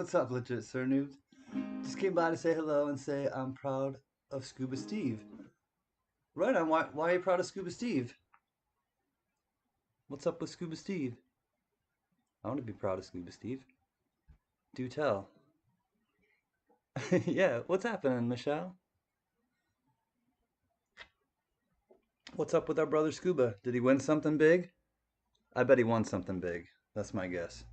What's up, legit sir noobs? Just came by to say hello and say I'm proud of Scuba Steve. Right on. Why are you proud of Scuba Steve? What's up with Scuba Steve? I want to be proud of Scuba Steve. Do tell. Yeah, what's happening, Michelle? What's up with our brother Scuba? Did he win something big? I bet he won something big. That's my guess.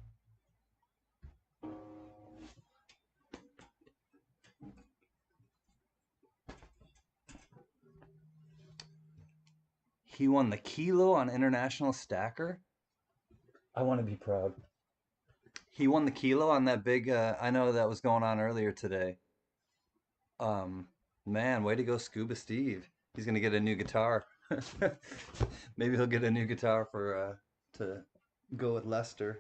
He won the kilo on International Stacker? I want to be proud. He won the kilo on that big, I know that was going on earlier today. Um, Man, way to go, Scuba Steve. He's gonna get a new guitar. Maybe he'll get a new guitar for to go with Lester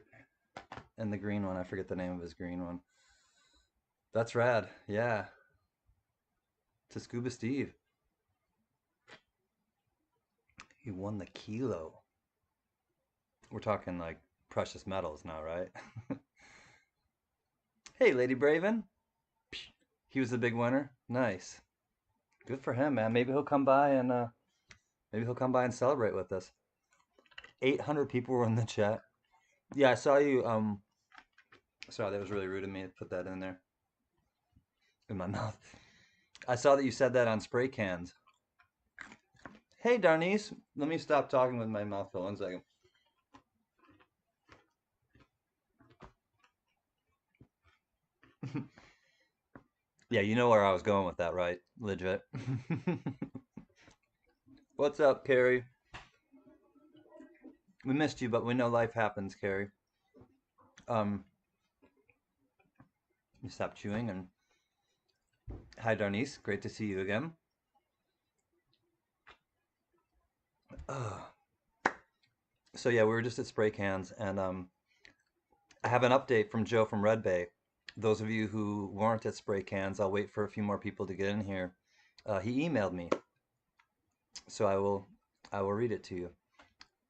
and the green one. I forget the name of his green one. That's rad. Yeah, to Scuba Steve. He won the kilo. We're talking like precious metals now, right? Hey, Lady Braven. He was the big winner. Nice. Good for him, man. Maybe he'll come by and celebrate with us. 800 people were in the chat. Yeah, I saw you. Sorry, that was really rude of me to put that in there in my mouth. I saw that you said that on spray cans. Hey, Darnice, let me stop talking with my mouth for 1 second. Yeah, you know where I was going with that, right? Legit. What's up, Carrie? We missed you, but we know life happens, Carrie. Um, you stop chewing and hi, Darnice. Great to see you again. Uh, so yeah, we were just at spray cans, and I have an update from Joe from Red Bay. Those of you who weren't at spray cans, I'll wait for a few more people to get in here. He emailed me, so I will read it to you.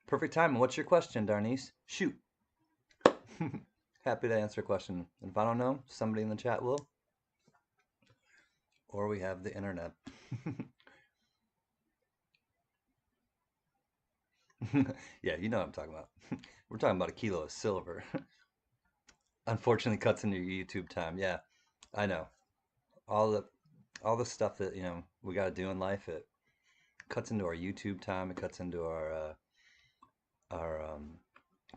Perfect time. What's your question, Darnice? Shoot. Happy to answer a question. And if I don't know, somebody in the chat will. Or we have the internet. Yeah, you know what I'm talking about. We're talking about a kilo of silver. Unfortunately, cuts into your YouTube time. Yeah, I know. All the all the stuff that we got to do in life. It cuts into our YouTube time. It cuts into our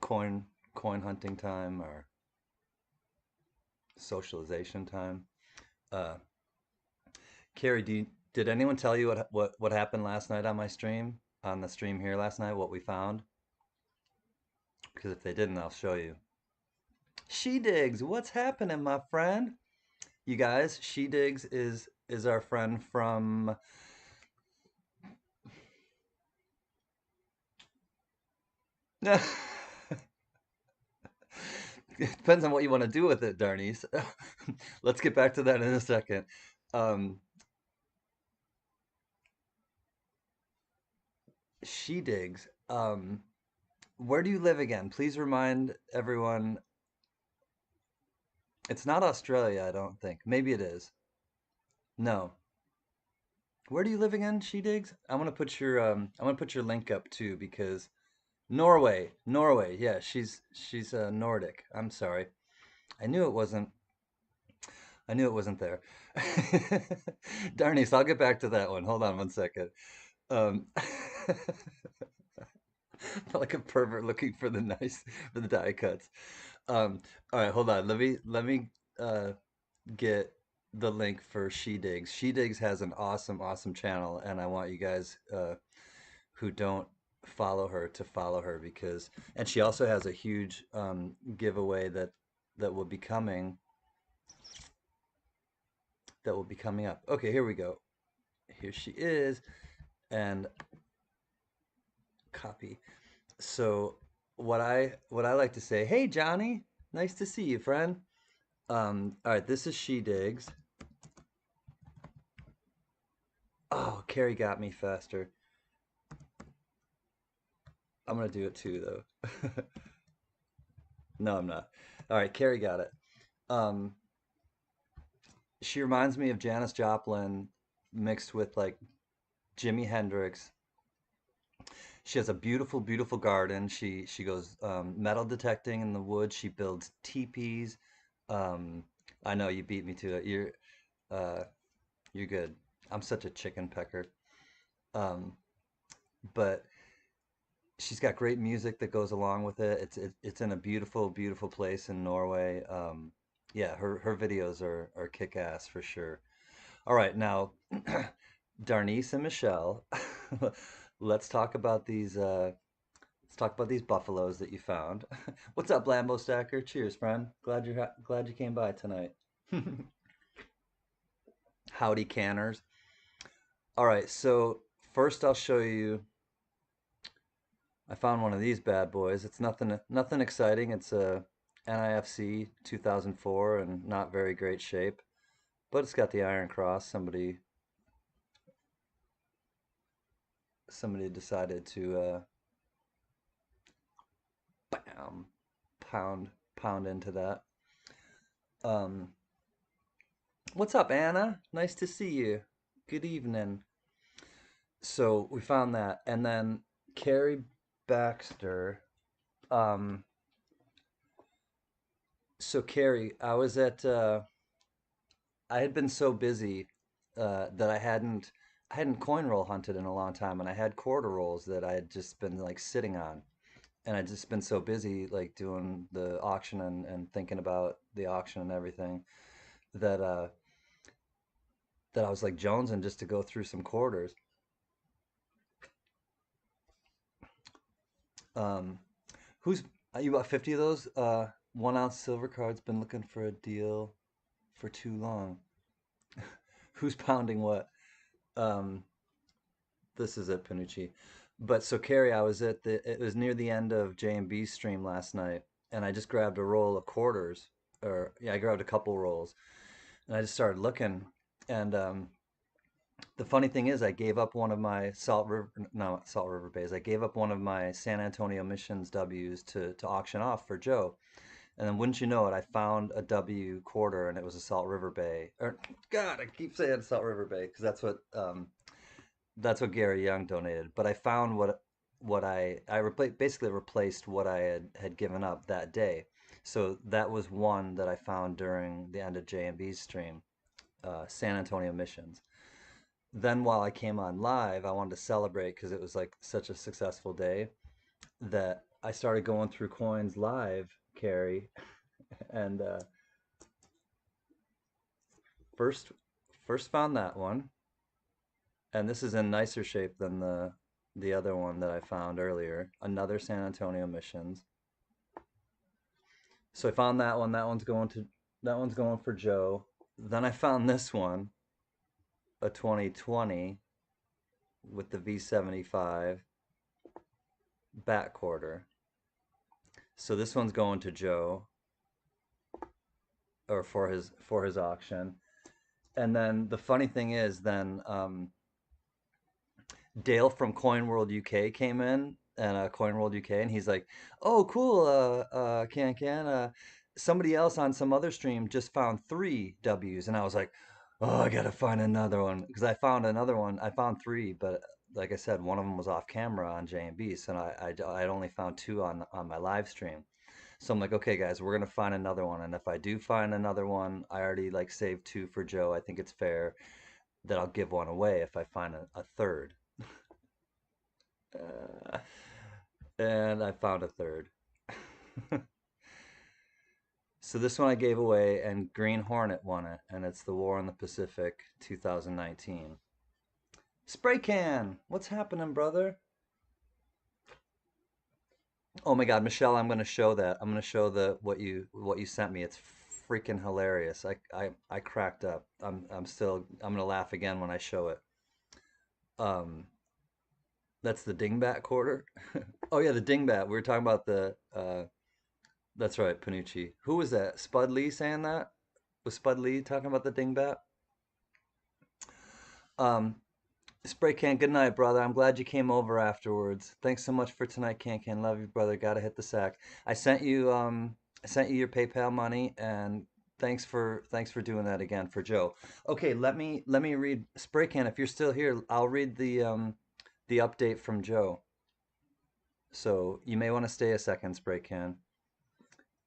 coin hunting time, our socialization time. Uh, Carrie, did anyone tell you what happened last night on my stream? On the stream here last night, what we found? Because if they didn't, I'll show you. She Digs, what's happening, my friend? You guys, She Digs is our friend from it depends on what you want to do with it, Darnies. Let's get back to that in a second. Um, She Digs. Where do you live again? Please remind everyone. It's not Australia, I don't think. Maybe it is. No. Where do you live again, She Digs? I'm gonna put your link up too because Norway. Norway. Yeah, she's Nordic. I'm sorry. I knew it wasn't I knew it wasn't there. Darnies, I'll get back to that one. Hold on 1 second. Um, like a pervert looking for the die cuts. All right, hold on. Let me uh, get the link for She Digs. She Digs has an awesome channel, and I want you guys who don't follow her to follow her and she also has a huge giveaway that will be coming that will be coming up. Okay, here we go. Here she is, and copy. So what I like to say, hey Johnny, nice to see you, friend. All right, this is She Digs. Oh, Carrie got me faster. I'm gonna do it too though. No, I'm not. All right, Carrie got it. Um, she reminds me of Janis Joplin mixed with like Jimi Hendrix. She has a beautiful, beautiful garden. She goes metal detecting in the woods. She builds teepees. Um, I know you beat me to it. Uh, you're good. I'm such a chicken pecker. Um, but she's got great music that goes along with it. It's in a beautiful, beautiful place in Norway. Yeah, her videos are kick ass for sure. All right, now Darnice and Michelle, let's talk about these. Let's talk about these buffaloes that you found. What's up, Lambo Stacker? Cheers, friend. Glad you came by tonight. Howdy, canners. All right, so first I'll show you. I found one of these bad boys. It's nothing exciting. It's a NIFC 2004 and not very great shape, but it's got the Iron Cross. Somebody decided to bam, pound into that. Um, what's up, Anna? Nice to see you. Good evening. So we found that, and then Carrie Baxter. Um, so Carrie, I had been so busy that I hadn't coin roll hunted in a long time, and I had quarter rolls that I had just been like sitting on, and I'd just been so busy like doing the auction and thinking about the auction and everything that that I was like jonesing just to go through some quarters. Um, who's you bought 50 of those? 1 ounce silver card's been looking for a deal for too long. Who's pounding what? Um, this is it, Panucci. But so Carrie, it was near the end of J&B's stream last night, and I just grabbed a roll of quarters, or yeah, I grabbed a couple rolls, and I just started looking, and the funny thing is, I gave up one of my Salt River, no, Salt River Bays. I gave up one of my San Antonio Missions W's to auction off for Joe. And then wouldn't you know it, I found a W quarter and it was a Salt River Bay. Or God, I keep saying Salt River Bay because that's what Gary Young donated. But I found what basically replaced what I had given up that day. So that was one that I found during the end of J&B's stream, San Antonio Missions. Then while I came on live, I wanted to celebrate because it was like such a successful day that I started going through coins live, Carrie, and first first found that one, and this is in nicer shape than the other one that I found earlier, another San Antonio Missions. So I found that one. That one's going for Joe. Then I found this one, a 2020 with the V75 bat quarter. So this one's going to Joe or for his auction. And then the funny thing is, then Dale from Coin World UK came in and Coin World UK, and he's like, "Oh, cool, can somebody else on some other stream just found 3 Ws," and I was like, "Oh, I gotta find another one," because I found another one. I found three, but like I said, one of them was off camera on J&B, so I'd only found two on my live stream. So I'm like, okay, guys, we're gonna find another one, and if I do find another one, I already like saved two for Joe. I think it's fair that I'll give one away if I find a third. Uh, and I found a third. So this one I gave away, and Green Hornet won it, and it's the War in the Pacific 2019. Spray can, what's happening, brother? Oh my God, Michelle, I'm gonna show that. I'm gonna show the what you sent me. It's freaking hilarious. I cracked up. I'm gonna laugh again when I show it. Um, that's the dingbat quarter. Oh yeah, the dingbat. We were talking about the that's right, Panucci. Who was that? Spud Lee saying that? Was Spud Lee talking about the dingbat? Um, Spray Can, good night, brother. I'm glad you came over afterwards. Thanks so much for tonight, Can Can. Love you, brother. Gotta hit the sack. I sent you your PayPal money, and thanks for doing that again for Joe. Okay, let me read Spray Can. If you're still here, I'll read the update from Joe. So you may want to stay a second, Spray Can.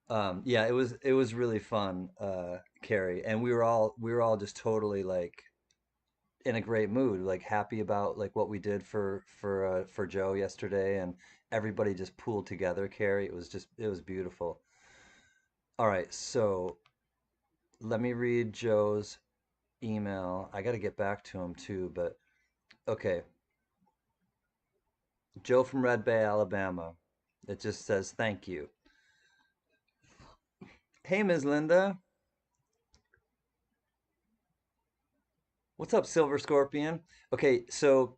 Yeah, it was really fun, Carrie, and we were all just totally like in a great mood, like happy about like what we did for Joe yesterday, and everybody just pooled together, Carrie. It was beautiful. All right, so let me read Joe's email. I got to get back to him too, but okay. Joe from Red Bay, Alabama. It just says thank you. Hey, Ms. Linda. What's up, Silver Scorpion? Okay, so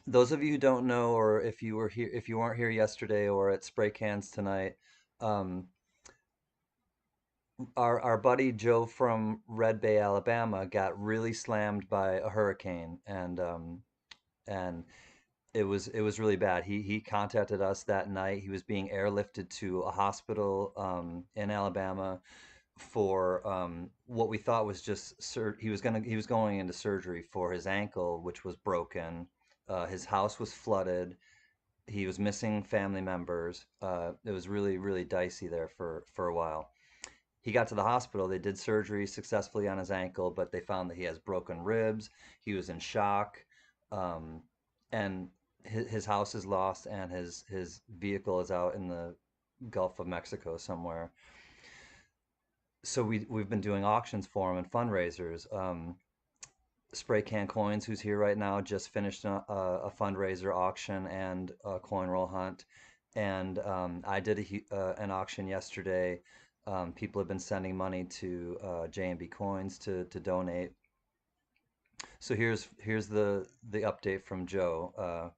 those of you who don't know, or if you weren't here yesterday or at Spray Cans tonight, um, our buddy Joe from Red Bay, Alabama, got really slammed by a hurricane, and it was really bad. He contacted us that night. He was being airlifted to a hospital in Alabama for what we thought was just he was going into surgery for his ankle, which was broken. His house was flooded. He was missing family members. It was really really dicey there for a while. He got to the hospital. They did surgery successfully on his ankle, but they found that he has broken ribs. He was in shock, um, and his house is lost, and his vehicle is out in the Gulf of Mexico somewhere. So we've been doing auctions for him and fundraisers. Spray Can Coins, who's here right now, just finished a fundraiser auction and a coin roll hunt, and I did an auction yesterday. People have been sending money to J&B Coins to donate. So here's the update from Joe,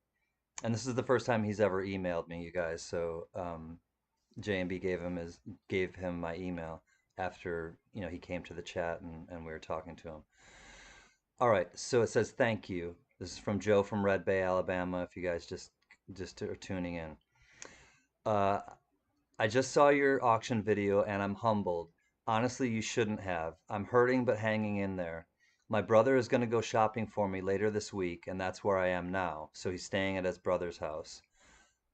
and this is the first time he's ever emailed me, you guys. So J&B gave him my email after he came to the chat and we were talking to him. All right, so it says thank you. This is from Joe from Red Bay, Alabama. If you guys just are tuning in, uh, I just saw your auction video and I'm humbled. Honestly, you shouldn't have. I'm hurting but hanging in there. My brother is going to go shopping for me later this week, and that's where I am now. So he's staying at his brother's house.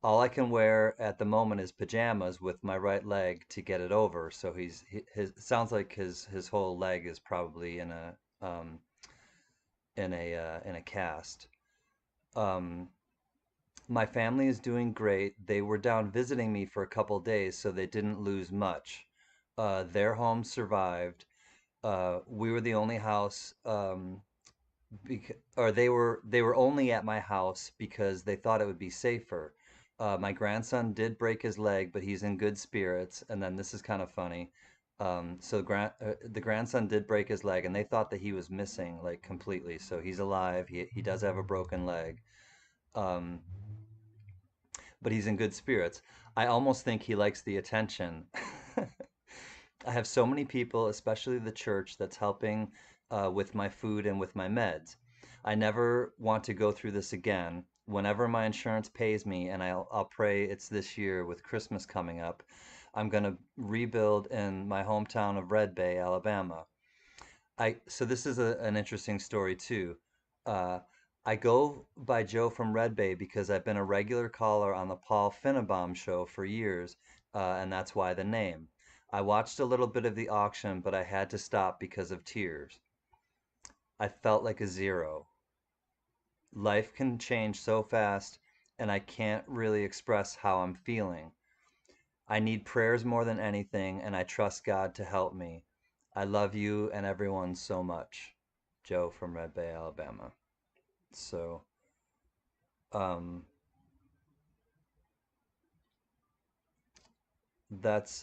All I can wear at the moment is pajamas with my right leg to get it over. So his it sounds like his whole leg is probably in a cast. Um, my family is doing great. They were down visiting me for a couple days, so they didn't lose much. Their home survived. We were the only house, or they were only at my house because they thought it would be safer. My grandson did break his leg, but he's in good spirits. And then this is kind of funny. The grandson did break his leg, and they thought that he was missing like completely. So he's alive. He does have a broken leg. Um, but he's in good spirits. I almost think he likes the attention. I have so many people, especially the church, that's helping with my food and with my meds. I never want to go through this again. Whenever my insurance pays me, and I'll pray it's this year with Christmas coming up, I'm going to rebuild in my hometown of Red Bay, Alabama. So this is an interesting story too. Uh, I go by Joe from Red Bay because I've been a regular caller on the Paul Finnenbaum show for years, and that's why the name. I watched a little bit of the auction, but I had to stop because of tears. I felt like a zero. Life can change so fast, and I can't really express how I'm feeling. I need prayers more than anything, and I trust God to help me. I love you and everyone so much. Joe from Red Bay, Alabama. So, um, that's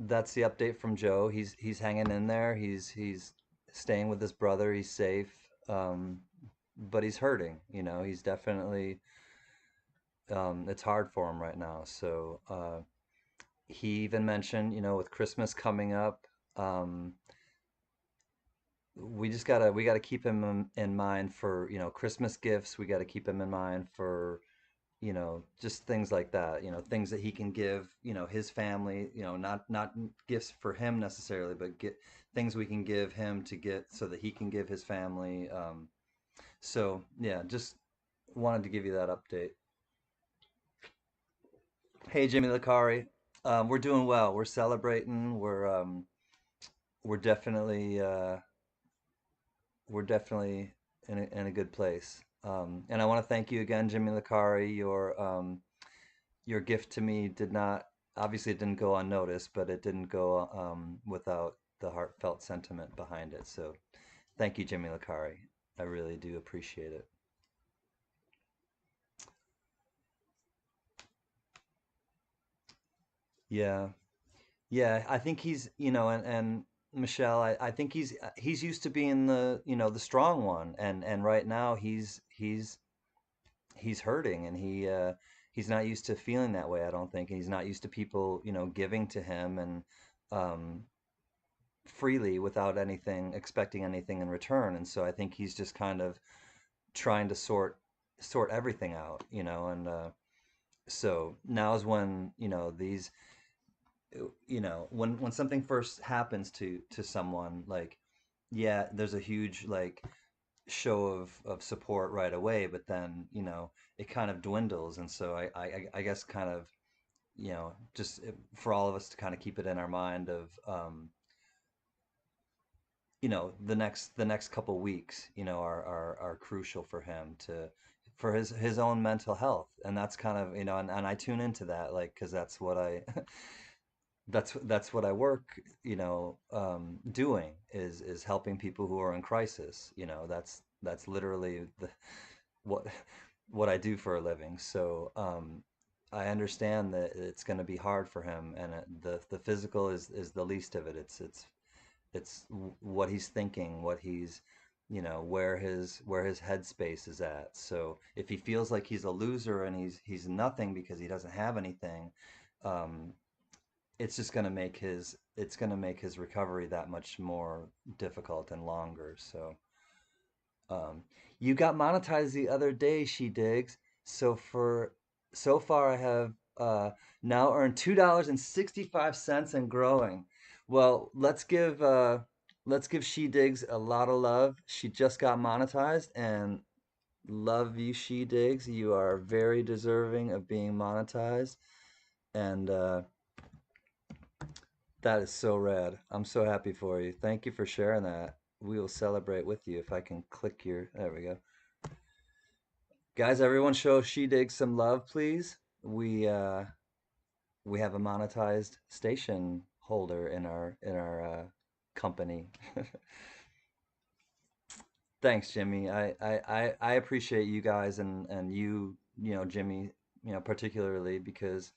that's the update from Joe. He's hanging in there. He's staying with his brother. He's safe. But he's hurting. He's definitely it's hard for him right now. So, he even mentioned, with Christmas coming up, um, we gotta keep him in mind for Christmas gifts. We gotta keep him in mind for just things like that, things that he can give, his family, not gifts for him necessarily, but get things we can give him to get so that he can give his family. So yeah, just wanted to give you that update. Hey, Jimmy Lakari. We're doing well. We're celebrating. We're definitely we're definitely in a good place. And I want to thank you again, Jimmy Lakari. Your gift to me did not, obviously it didn't go unnoticed, but it didn't go without the heartfelt sentiment behind it. So thank you, Jimmy Lakari. I really do appreciate it. Yeah. Yeah, I think he's, and Michelle, I think he's used to being the strong one, and right now he's hurting, and he's not used to feeling that way, I don't think, and he's not used to people, giving to him and um freely without anything, expecting anything in return. And so I think he's just kind of trying to sort everything out, and so now is when, when something first happens to someone, like, yeah, there's a huge, like, show of support right away, but then, it kind of dwindles. And so I guess kind of, just for all of us to kind of keep it in our mind of, the next couple weeks, are crucial for him to, for his own mental health. And that's kind of, and I tune into that, like, because that's what I that's what I work, doing, is helping people who are in crisis. That's literally what what I do for a living. So I understand that it's going to be hard for him, and the physical is the least of it. It's what he's thinking, what he's, where his headspace is at. So if he feels like he's a loser and he's nothing because he doesn't have anything, um, it's going to make his recovery that much more difficult and longer. So um, you got monetized the other day, She Digs. So far I have now earned $2.65 and growing. Well, let's give She Digs a lot of love. She just got monetized, and love you, She Digs. You are very deserving of being monetized, and that is so rad. I'm so happy for you. Thank you for sharing that. We will celebrate with you if I can click your. There we go. Guys, everyone show She Digs some love, please. We have a monetized station holder in our company. Thanks, Jimmy. I appreciate you guys, and Jimmy, particularly because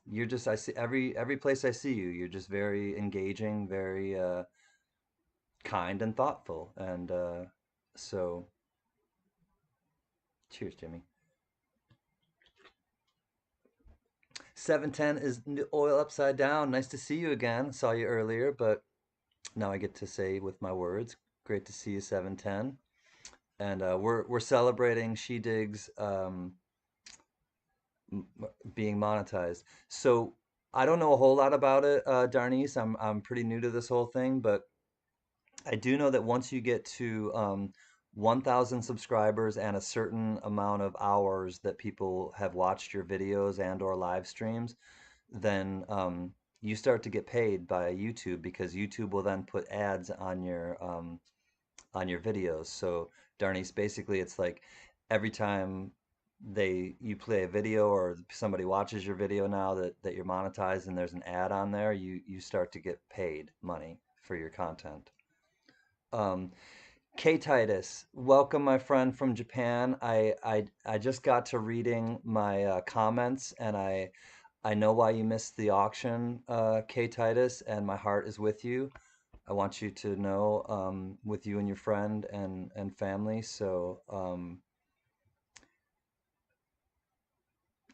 you're just, I see every place I see you, you're just very engaging, very kind and thoughtful. And so cheers, Jimmy. 710 is oil upside down. Nice to see you again. Saw you earlier, but now I get to say with my words, great to see you, 710. And we're celebrating She Digs being monetized. So I don't know a whole lot about it, Darnice. I'm pretty new to this whole thing, but I do know that once you get to 1,000 subscribers and a certain amount of hours that people have watched your videos and or live streams, then you start to get paid by YouTube, because YouTube will then put ads on your videos. So Darnice, basically, it's like every time you play a video or somebody watches your video now that you're monetized and there's an ad on there, you start to get paid money for your content. Um, K Titus, welcome, my friend from Japan. I just got to reading my comments, and I know why you missed the auction, K Titus, and my heart is with you. I want you to know, with you and your friend and family. So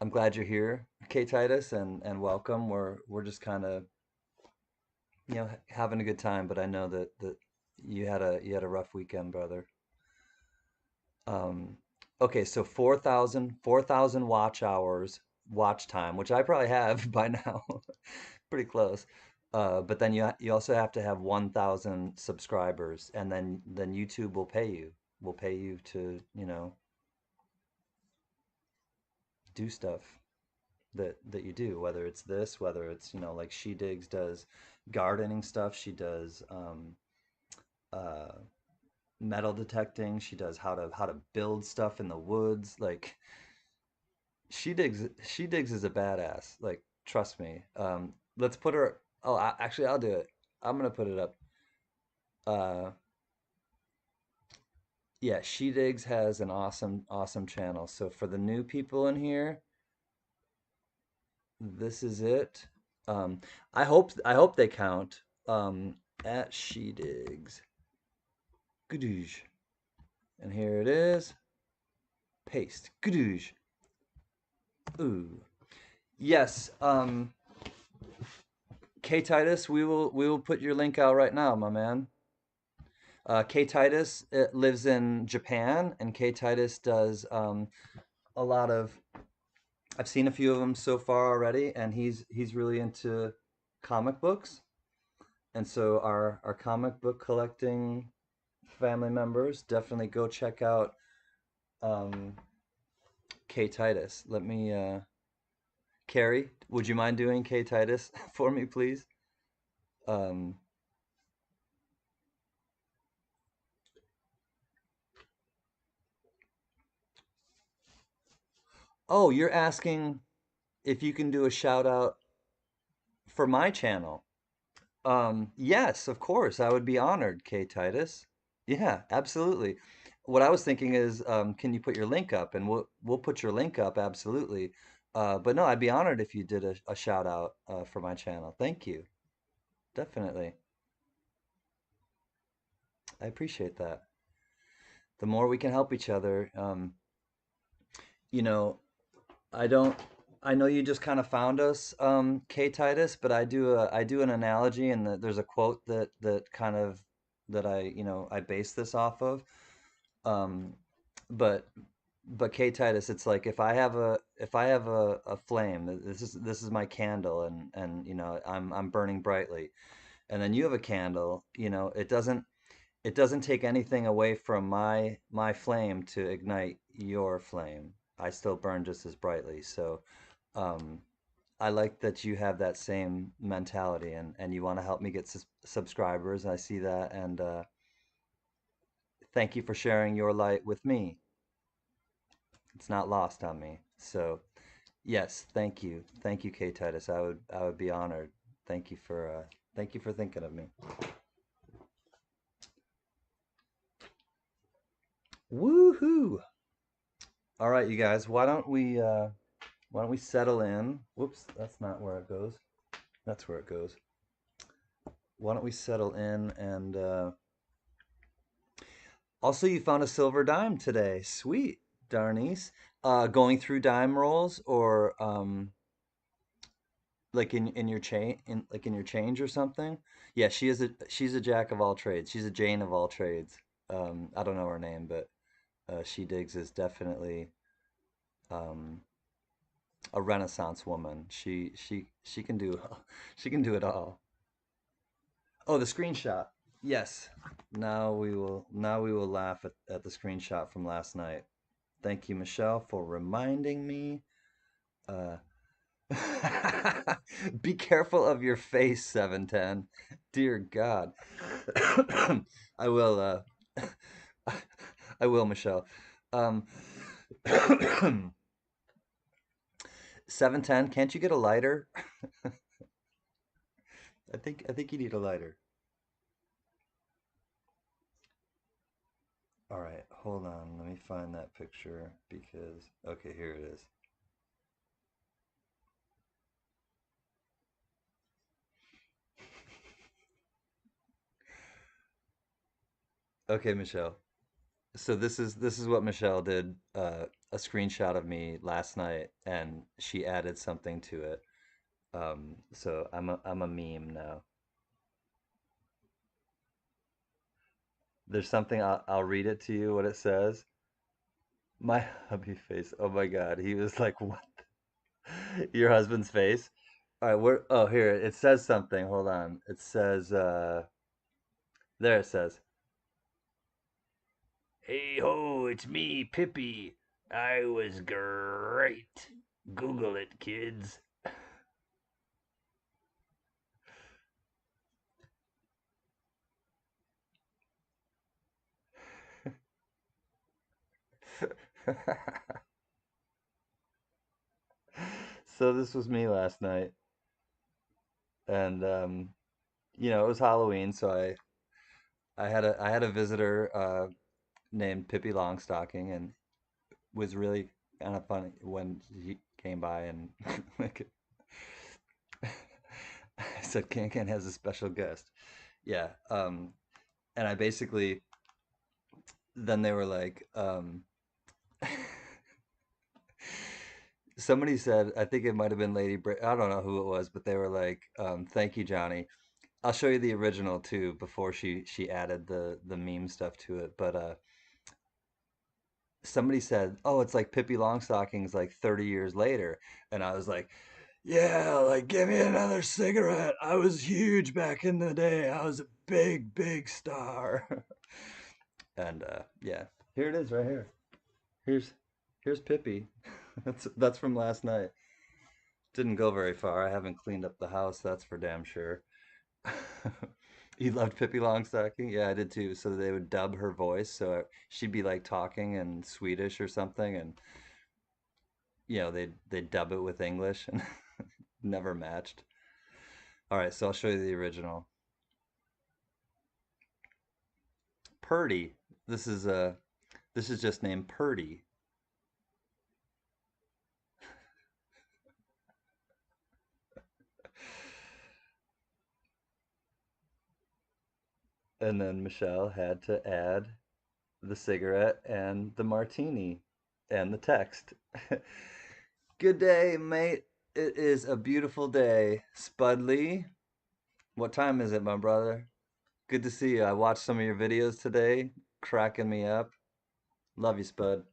I'm glad you're here, K Titus, and welcome. We're just kind of, having a good time, but I know that you had a rough weekend, brother. Um, Okay, so 4,000 watch hours, watch time, which I probably have by now. Pretty close. But then you also have to have 1,000 subscribers, and then YouTube will pay you. Will pay you to, do stuff that you do, whether it's this, whether it's, like She Digs does gardening stuff, she does uh metal detecting, she does how to build stuff in the woods. Like she digs is a badass. Like trust me. Let's put her. Oh, actually, I'll do it. I'm gonna put it up. Uh, yeah, She Digs has an awesome channel. So for the new people in here, this is it. Um, I hope they count. At She Digs. Gadoosh. And here it is. Paste. Gadoosh. Ooh. Yes. K Titus, we will put your link out right now, my man. K Titus lives in Japan, and K Titus does a lot of. I've seen a few of them so far already, and he's really into comic books, and so our comic book collecting family members definitely go check out um, K Titus. Let me, Carrie, would you mind doing K Titus for me, please? Um, oh, you're asking if you can do a shout out for my channel. Yes, of course, I would be honored, Kay Titus. Yeah, absolutely. What I was thinking is, can you put your link up? And we'll put your link up, absolutely. But no, I'd be honored if you did a shout out for my channel. Thank you. Definitely. I appreciate that. The more we can help each other, you know, I don't. I know you just kind of found us, Kay Titus, but I do an analogy, and there's a quote that kind of that I base this off of. Um, but K Titus, it's like if I have a flame, this is my candle, and I'm burning brightly, and then you have a candle, it doesn't take anything away from my flame to ignite your flame. I still burn just as brightly. So um, I like that you have that same mentality, and you want to help me get subscribers. I see that, and thank you for sharing your light with me. It's not lost on me. So yes, thank you, K Titus. I would be honored. Thank you for thinking of me. Woohoo! All right, you guys. Why don't we settle in? Whoops, that's not where it goes. That's where it goes. Why don't we settle in and also you found a silver dime today. Sweet, Darnice. Going through dime rolls or like in your chain in your change or something. Yeah, she's a jack of all trades. She's a Jane of all trades. I don't know her name, but She Digs is definitely um a Renaissance woman. She can do she can do it all. Oh, the screenshot. Yes. Now we will laugh at the screenshot from last night. Thank you, Michelle, for reminding me. Uh, be careful of your face, 710. Dear God. I will, I will, Michelle. Um, 710, can't you get a lighter? I think you need a lighter. All right, hold on. Let me find that picture because okay, here it is. Okay, Michelle. So this is what Michelle did, a screenshot of me last night, and she added something to it. So I'm a meme now. There's something I'll read it to you what it says. My hubby face. Oh my God. He was like, what? Your husband's face? All right, where oh here, it says something. Hold on. It says there it says, "Hey ho, it's me, Pippi. I was great. Google it, kids." So this was me last night, and it was Halloween, so I had a visitor named Pippi Longstocking, and was really kind of funny when he came by and like I said, Can Can has a special guest. Yeah, and I basically then they were like, somebody said, I think it might have been Lady Bra I don't know who it was, but they were like, "Thank you, Johnny." I'll show you the original too before she added the meme stuff to it. But somebody said, "Oh, it's like Pippi Longstockings like 30 years later," and I was like, "Yeah, like give me another cigarette. I was huge back in the day. I was a big, big star." And yeah, here it is right here. Here's here's Pippi. That's from last night. Didn't go very far. I haven't cleaned up the house, that's for damn sure. You loved Pippi Longstocking? Yeah, I did too. So they would dub her voice, so she'd be like talking in Swedish or something, and they'd dub it with English, and never matched. All right, so I'll show you the original. Purdy. This is just named Purdy, and then Michelle had to add the cigarette and the martini and the text. Good day, mate. It is a beautiful day. Spudley, what time is it, my brother? Good to see you. I watched some of your videos today, cracking me up. Love you, Spud.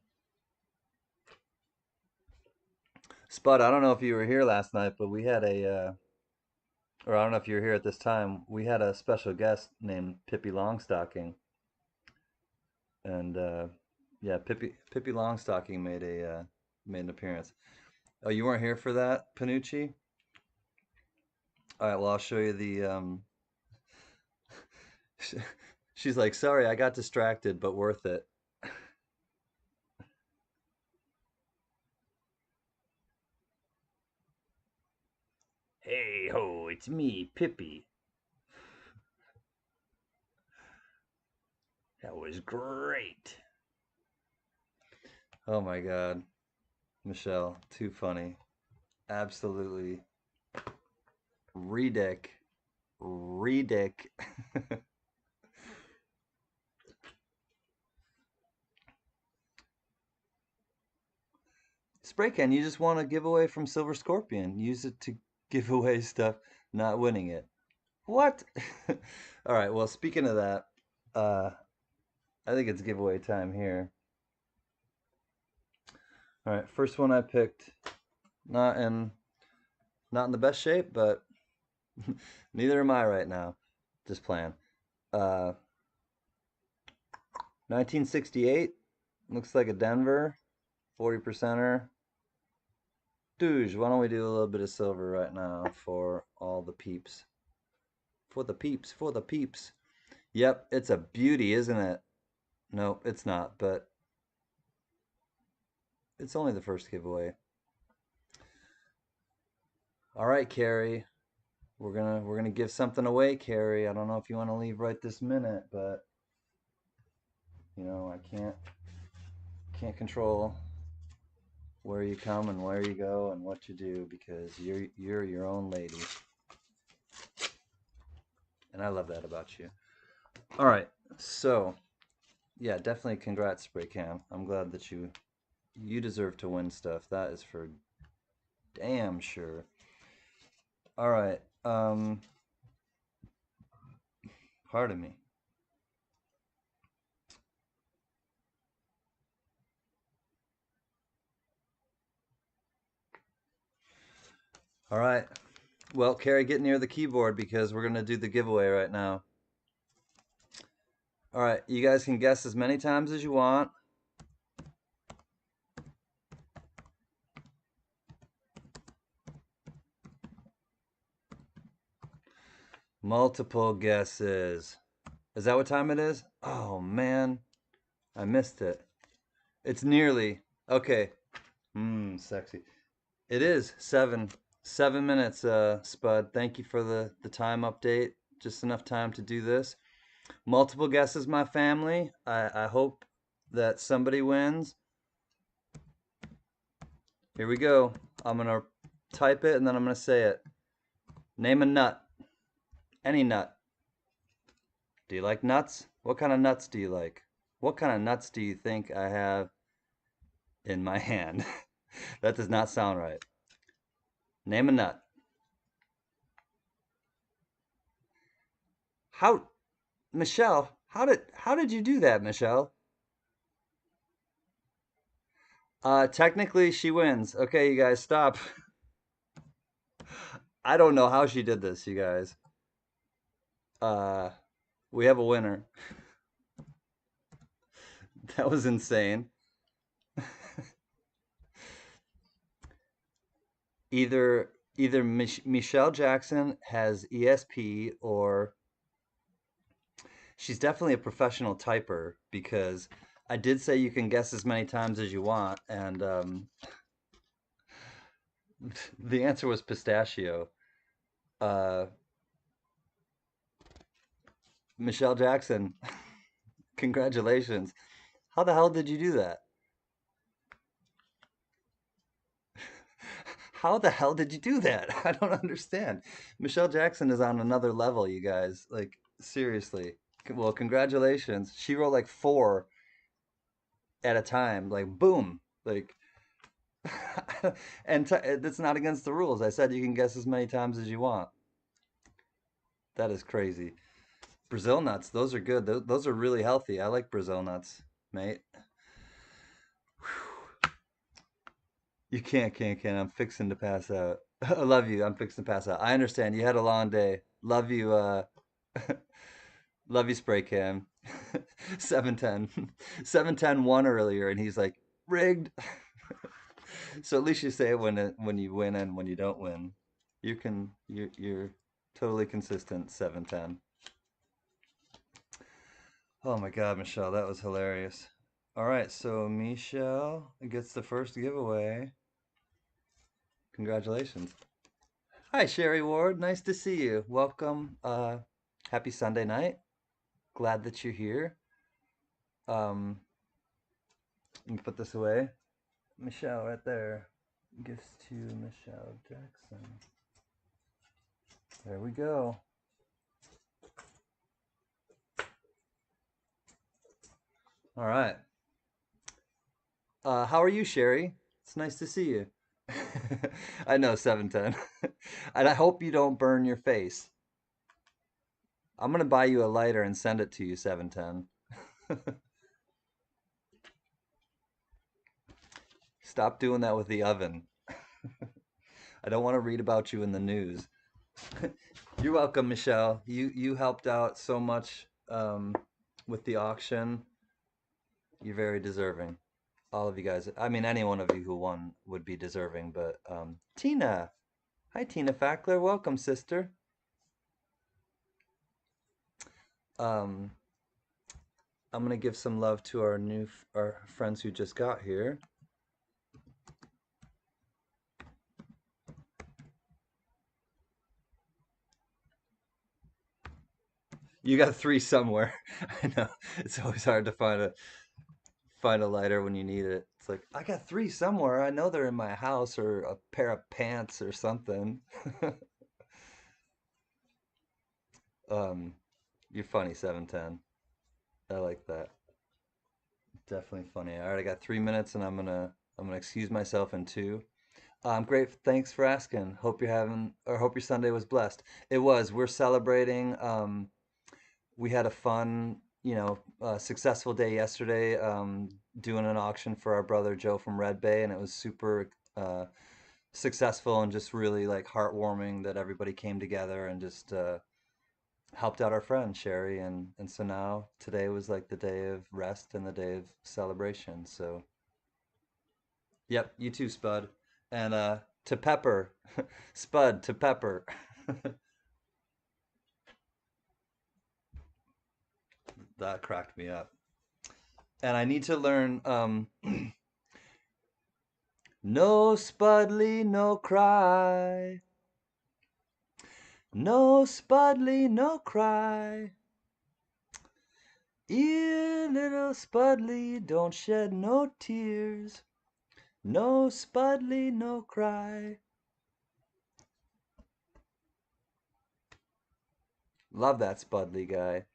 Spud, I don't know if you were here last night, but we had or I don't know if you were here at this time, we had a special guest named Pippi Longstocking. And yeah, Pippi Longstocking made an appearance. Oh, you weren't here for that, Panucci? All right, well, I'll show you the she's like, "Sorry, I got distracted, but worth it." Hey ho, it's me, Pippi. That was great. Oh my God, Michelle, too funny. Absolutely ridic, ridic. Spray can, you just want to give away from Silver Scorpion. Use it to give away stuff, not winning it. What? All right, well, speaking of that, uh, I think it's giveaway time here. All right, first one I picked, not in not in the best shape, but neither am I right now. Just playing. Uh, 1968 looks like a Denver 40 percenter. Dude, why don't we do a little bit of silver right now for all the peeps? For the peeps, for the peeps. Yep, it's a beauty, isn't it? Nope, it's not, but it's only the first giveaway. All right, Carrie. We're gonna give something away, Carrie. I don't know if you want to leave right this minute, but I can't control where you come and where you go and what you do because you're your own lady, and I love that about you. All right, so yeah, definitely congrats, Spray Cam. I'm glad that you deserve to win stuff. That is for damn sure. All right, pardon me. All right. Well, Carrie, get near the keyboard because we're gonna do the giveaway right now. All right, you guys can guess as many times as you want. Multiple guesses. Is that what time it is? Oh man, I missed it. It's nearly. Okay. Sexy. It is 7 minutes, Spud. Thank you for the time update. Just enough time to do this. Multiple guesses, my family. I hope that somebody wins. Here we go. I'm gonna type it and then I'm gonna say it. Name a nut. Any nut. Do you like nuts? What kind of nuts do you like? What kind of nuts do you think I have in my hand? That does not sound right. Name a nut. How, Michelle? How did you do that, Michelle? Technically she wins. Okay, you guys, stop. I don't know how she did this, you guys. Uh, we have a winner. That was insane. Either Michelle Jackson has ESP or she's definitely a professional typer because I did say you can guess as many times as you want, and the answer was pistachio. Uh, Michelle Jackson, congratulations. How the hell did you do that? How the hell did you do that? I don't understand. Michelle Jackson is on another level, you guys. Like, seriously. Well, congratulations. She wrote like four at a time, like, boom. Like, and that's not against the rules. I said you can guess as many times as you want. That is crazy. Brazil nuts, those are good. Those are really healthy. I like Brazil nuts, mate. You can't. I'm fixing to pass out. I love you. I'm fixing to pass out. I understand. You had a long day. Love you, love you, spray cam. 710. 710 won earlier, and he's like, rigged. So at least you say it when you win and when you don't win. You're totally consistent, 710. Oh my God, Michelle, that was hilarious. All right, so Michelle gets the first giveaway. Congratulations. Hi, Sherry Ward. Nice to see you. Welcome. Happy Sunday night. Glad that you're here. Um, let me put this away. Michelle, right there. Gifts to Michelle Jackson. There we go. All right. How are you, Sherry? It's nice to see you. I know, 710. And I hope you don't burn your face. I'm gonna buy you a lighter and send it to you, 710. Stop doing that with the oven. I don't want to read about you in the news. You're welcome, Michelle. You helped out so much with the auction. You're very deserving. All of you guys. I mean, any one of you who won would be deserving, but Tina. Hi, Tina Fackler. Welcome, sister. Um, I'm gonna give some love to our friends who just got here. You got three somewhere. I know. It's always hard to find a lighter when you need it. It's like, I got three somewhere. I know they're in my house or a pair of pants or something. Um, you're funny, 710. I like that. Definitely funny. All right, I got 3 minutes and I'm gonna excuse myself in two. Great. Thanks for asking. Hope your Sunday was blessed. It was. We're celebrating. We had a fun, successful day yesterday, doing an auction for our brother Joe from Red Bay, and it was super. successful and just really like heartwarming that everybody came together and just helped out our friend Sherry, and so now today was like the day of rest and the day of celebration. So yep, you too, Spud. And to Pepper, Spud to Pepper. That cracked me up. And I need to learn no Spudley, no cry. No Spudley, no cry. Dear little Spudley, don't shed no tears. No Spudley, no cry. Love that Spudley guy.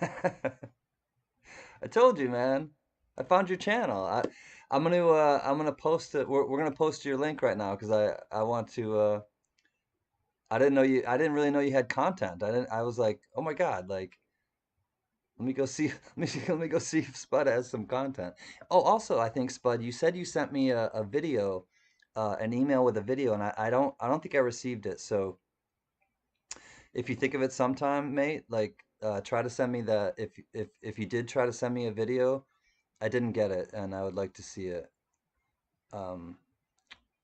I told you, man. I found your channel. I'm gonna post it. We're gonna post your link right now because I want to. I didn't know you. I didn't really know you had content. I didn't. I was like, oh my God, like let me go see. Let me go see if Spud has some content. Oh, also, I think Spud, you said you sent me a video, an email with a video, and I don't think I received it. So if you think of it sometime, mate, like try to send me that. If you did try to send me a video, I didn't get it, and I would like to see it. Um,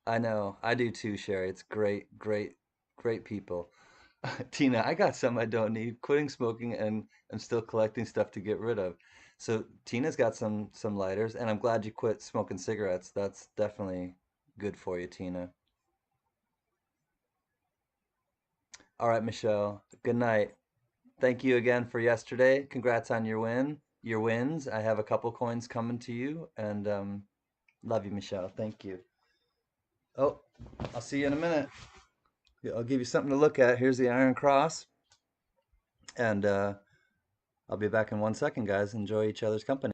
I know, I do too, Sherry. It's great, great, great people. Tina, I got some I don't need. Quitting smoking and I'm still collecting stuff to get rid of. So Tina's got some lighters, and I'm glad you quit smoking cigarettes. That's definitely good for you, Tina. All right, Michelle. Good night. Thank you again for yesterday. Congrats on your wins. I have a couple coins coming to you, and love you, Michelle. Thank you. Oh, I'll see you in a minute. Yeah, I'll give you something to look at. Here's the Iron Cross, and I'll be back in 1 second, guys. Enjoy each other's company.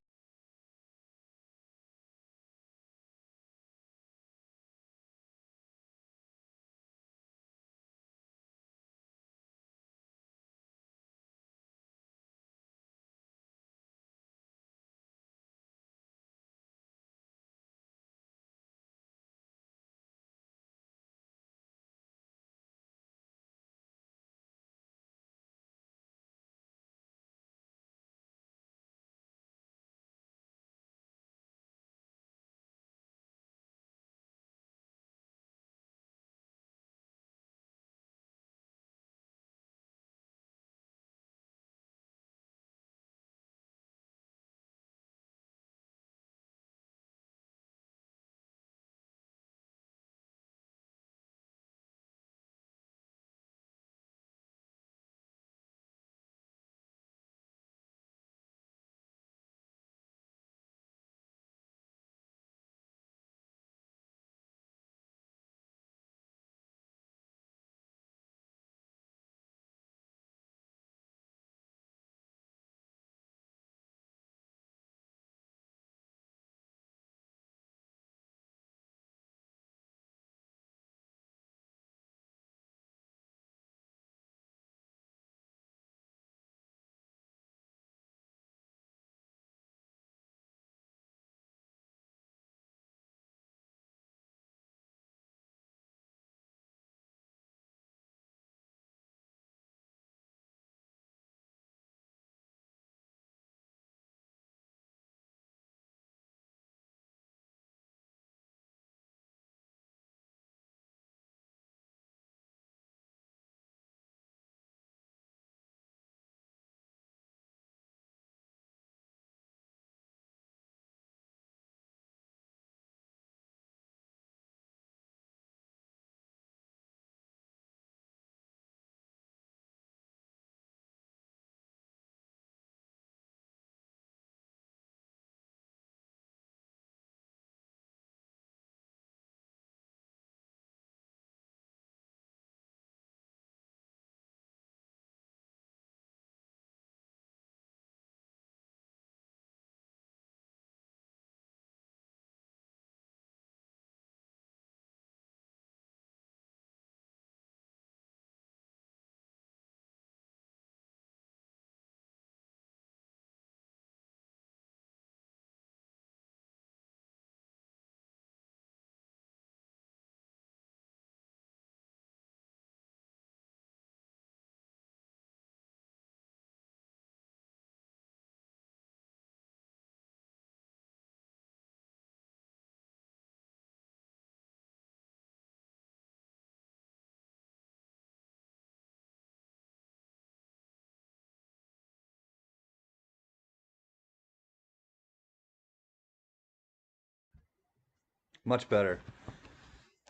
Much better.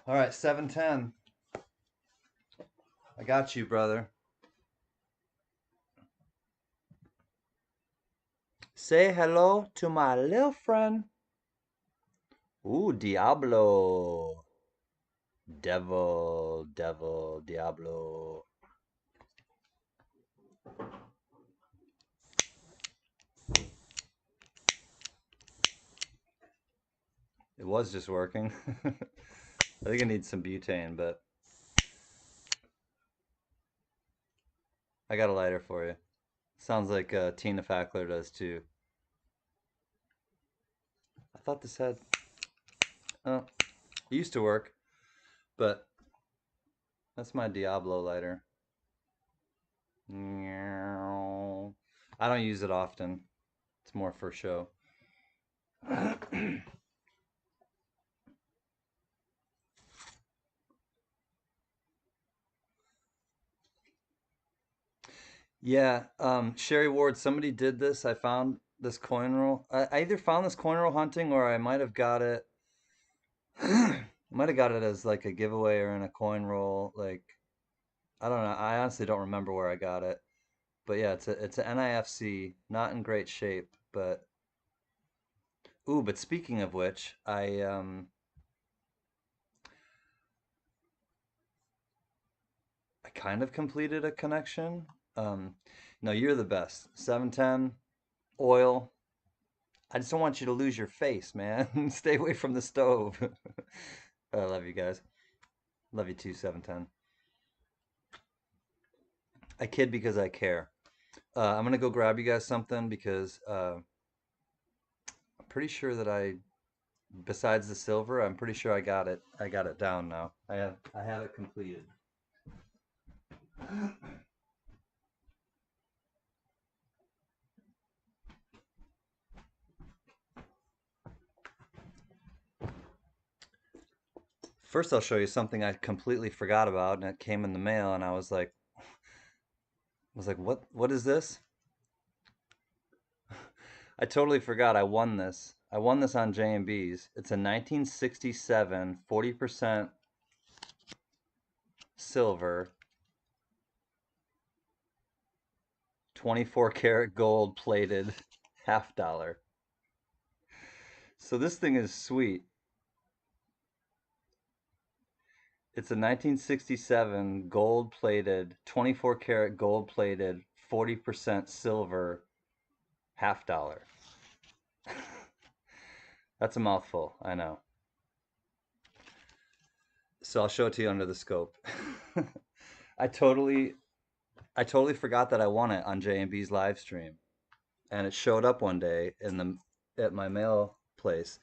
All right, 710. I got you, brother. Say hello to my little friend. Ooh, Diablo. Devil, devil, Diablo. It was just working. I think I need some butane, but I got a lighter for you. Sounds like Tina Fackler does too. I thought this had. Oh, it used to work, but that's my Diablo lighter. I don't use it often. It's more for show. Yeah, Sherry Ward, somebody did this. I found this coin roll. I either found this coin roll hunting or I might have got it. Might have got it as like a giveaway or in a coin roll. Like, I don't know. I honestly don't remember where I got it. But yeah, it's an NIFC, not in great shape, but ooh, but speaking of which, I kind of completed a connection. No, you're the best. 710 oil. I just don't want you to lose your face, man. Stay away from the stove. I love you guys. Love you too, 710. I kid because I care. I'm gonna go grab you guys something because I'm pretty sure that besides the silver, I'm pretty sure I got it. I got it down now. I have it completed. First, I'll show you something I completely forgot about, and it came in the mail, and I was like, what is this? I totally forgot I won this. I won this on J&B's. It's a 1967 40% silver 24 karat gold plated $half. So this thing is sweet. It's a 1967 gold plated 24 karat gold plated 40% silver $half. That's a mouthful, I know. So I'll show it to you under the scope. I totally I totally forgot that I won it on J&B's live stream. And it showed up one day at my mail place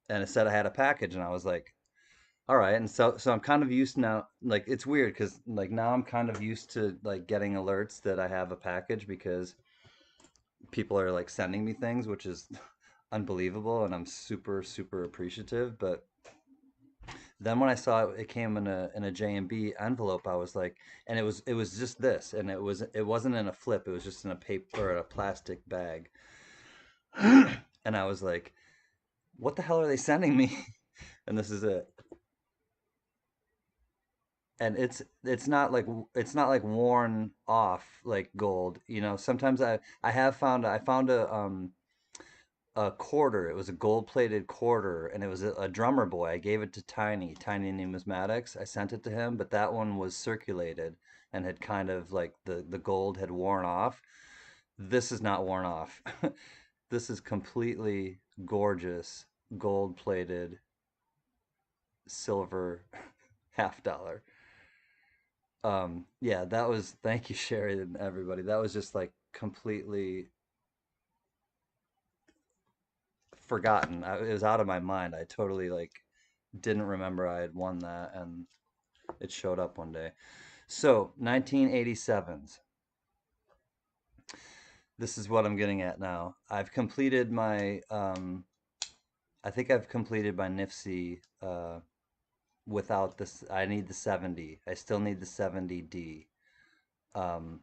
and it said I had a package and I was like, all right. And so I'm kind of used now, like it's weird because like now I'm kind of used to like getting alerts that I have a package because people are like sending me things, which is unbelievable and I'm super super appreciative, but then when I saw it came in a J&B envelope, I was like, and it was just this, and it wasn't in a flip, it was just in a paper or a plastic bag, and I was like, what the hell are they sending me? And this is it. And it's not like worn off like gold. Sometimes I found a quarter. It was a gold plated quarter, and it was a drummer boy. I gave it to Tiny Numismatics. I sent it to him, but that one was circulated and had kind of like the gold had worn off. This is not worn off. This is completely gorgeous, gold plated silver $half. Yeah, that was, thank you, Sherry, and everybody. That was just like completely forgotten. It was out of my mind. I totally like didn't remember I had won that, and it showed up one day. So 1987s. This is what I'm getting at now. I've completed my. I think I've completed my NIFC without this. I need the 70. I still need the 70D. Um,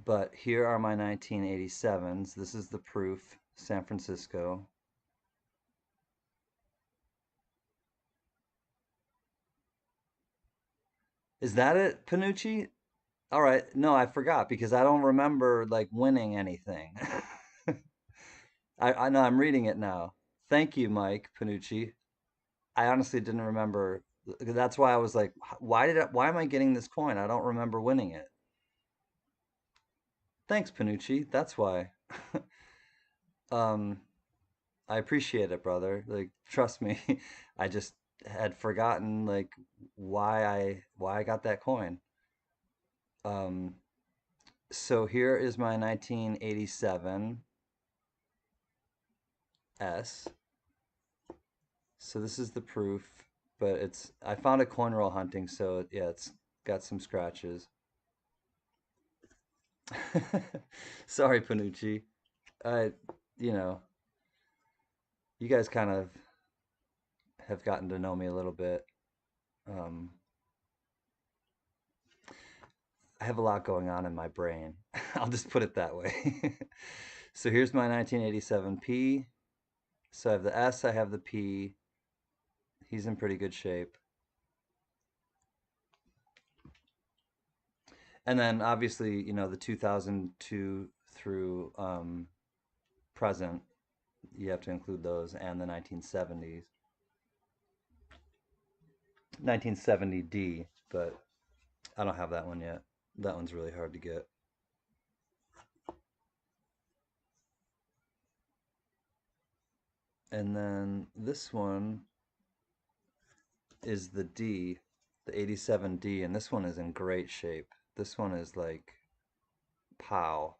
but here are my 1987s. This is the proof. San Francisco. Is that it, Panucci? All right. No, I forgot because I don't remember like winning anything. I know I'm reading it now. Thank you, Mike Panucci. I honestly didn't remember. That's why I was like, why am I getting this coin? I don't remember winning it. Thanks, Panucci. That's why. Um, I appreciate it, brother. Like, trust me, I just had forgotten like why I got that coin. Um, so here is my 1987 S. So this is the proof, but I found a coin roll hunting, so yeah, it's got some scratches. Sorry, Panucci. I, you know, you guys kind of have gotten to know me a little bit. Um, I have a lot going on in my brain. I'll just put it that way. So here's my 1987 P. So I have the S, I have the P. He's in pretty good shape. And then obviously, the 2002 through present, you have to include those and the 1970s. 1970D, but I don't have that one yet. That one's really hard to get. And then this one is the D, the 87D, and this one is in great shape. This one is like pow.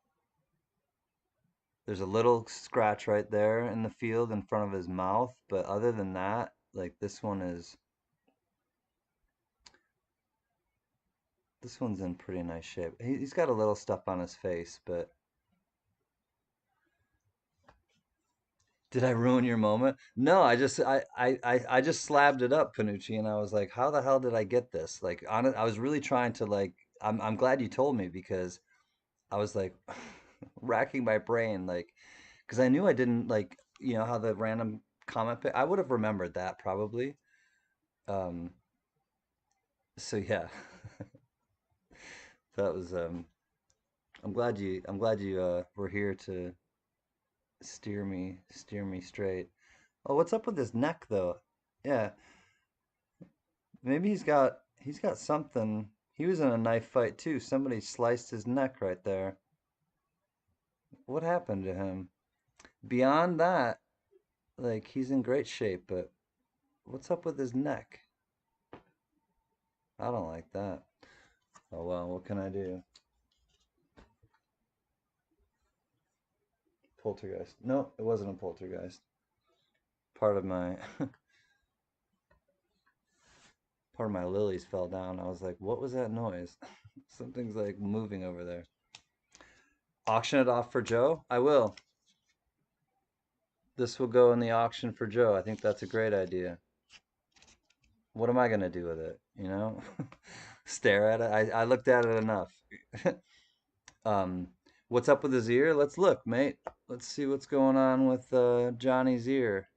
There's a little scratch right there in the field in front of his mouth, but other than that, like this one's in pretty nice shape. He's got a little stuff on his face, but did I ruin your moment? No, I just slabbed it up, Panucci, and I was like, how the hell did I get this? Like, I was really trying to like. I'm glad you told me because I was like racking my brain, like, because I knew I didn't like, how the random comment pick. I would have remembered that probably. Um, so yeah, that was. I'm glad you were here to steer me straight. Oh, what's up with his neck though? Yeah, maybe he's got something. He was in a knife fight too. Somebody sliced his neck right there. What happened to him? Beyond that, like he's in great shape, but what's up with his neck? I don't like that. Oh well, what can I do? Poltergeist. No, it wasn't a poltergeist. Part of my part of my lilies fell down. I was like, what was that noise? Something's like moving over there. Auction it off for Joe? I will. This will go in the auction for Joe. I think that's a great idea. What am I gonna do with it? Stare at it. I looked at it enough. um, what's up with his ear? Let's look, mate. Let's see what's going on with Johnny's ear.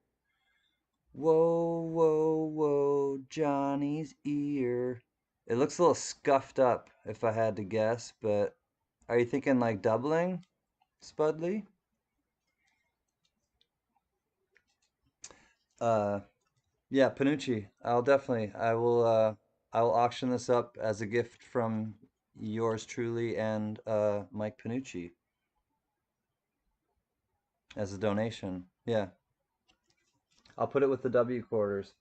Whoa, whoa, whoa, Johnny's ear. It looks a little scuffed up, if I had to guess, but are you thinking like doubling, Spudley? Uh, yeah, Panucci. I will auction this up as a gift from yours truly and Mike Panucci as a donation. Yeah. I'll put it with the W quarters.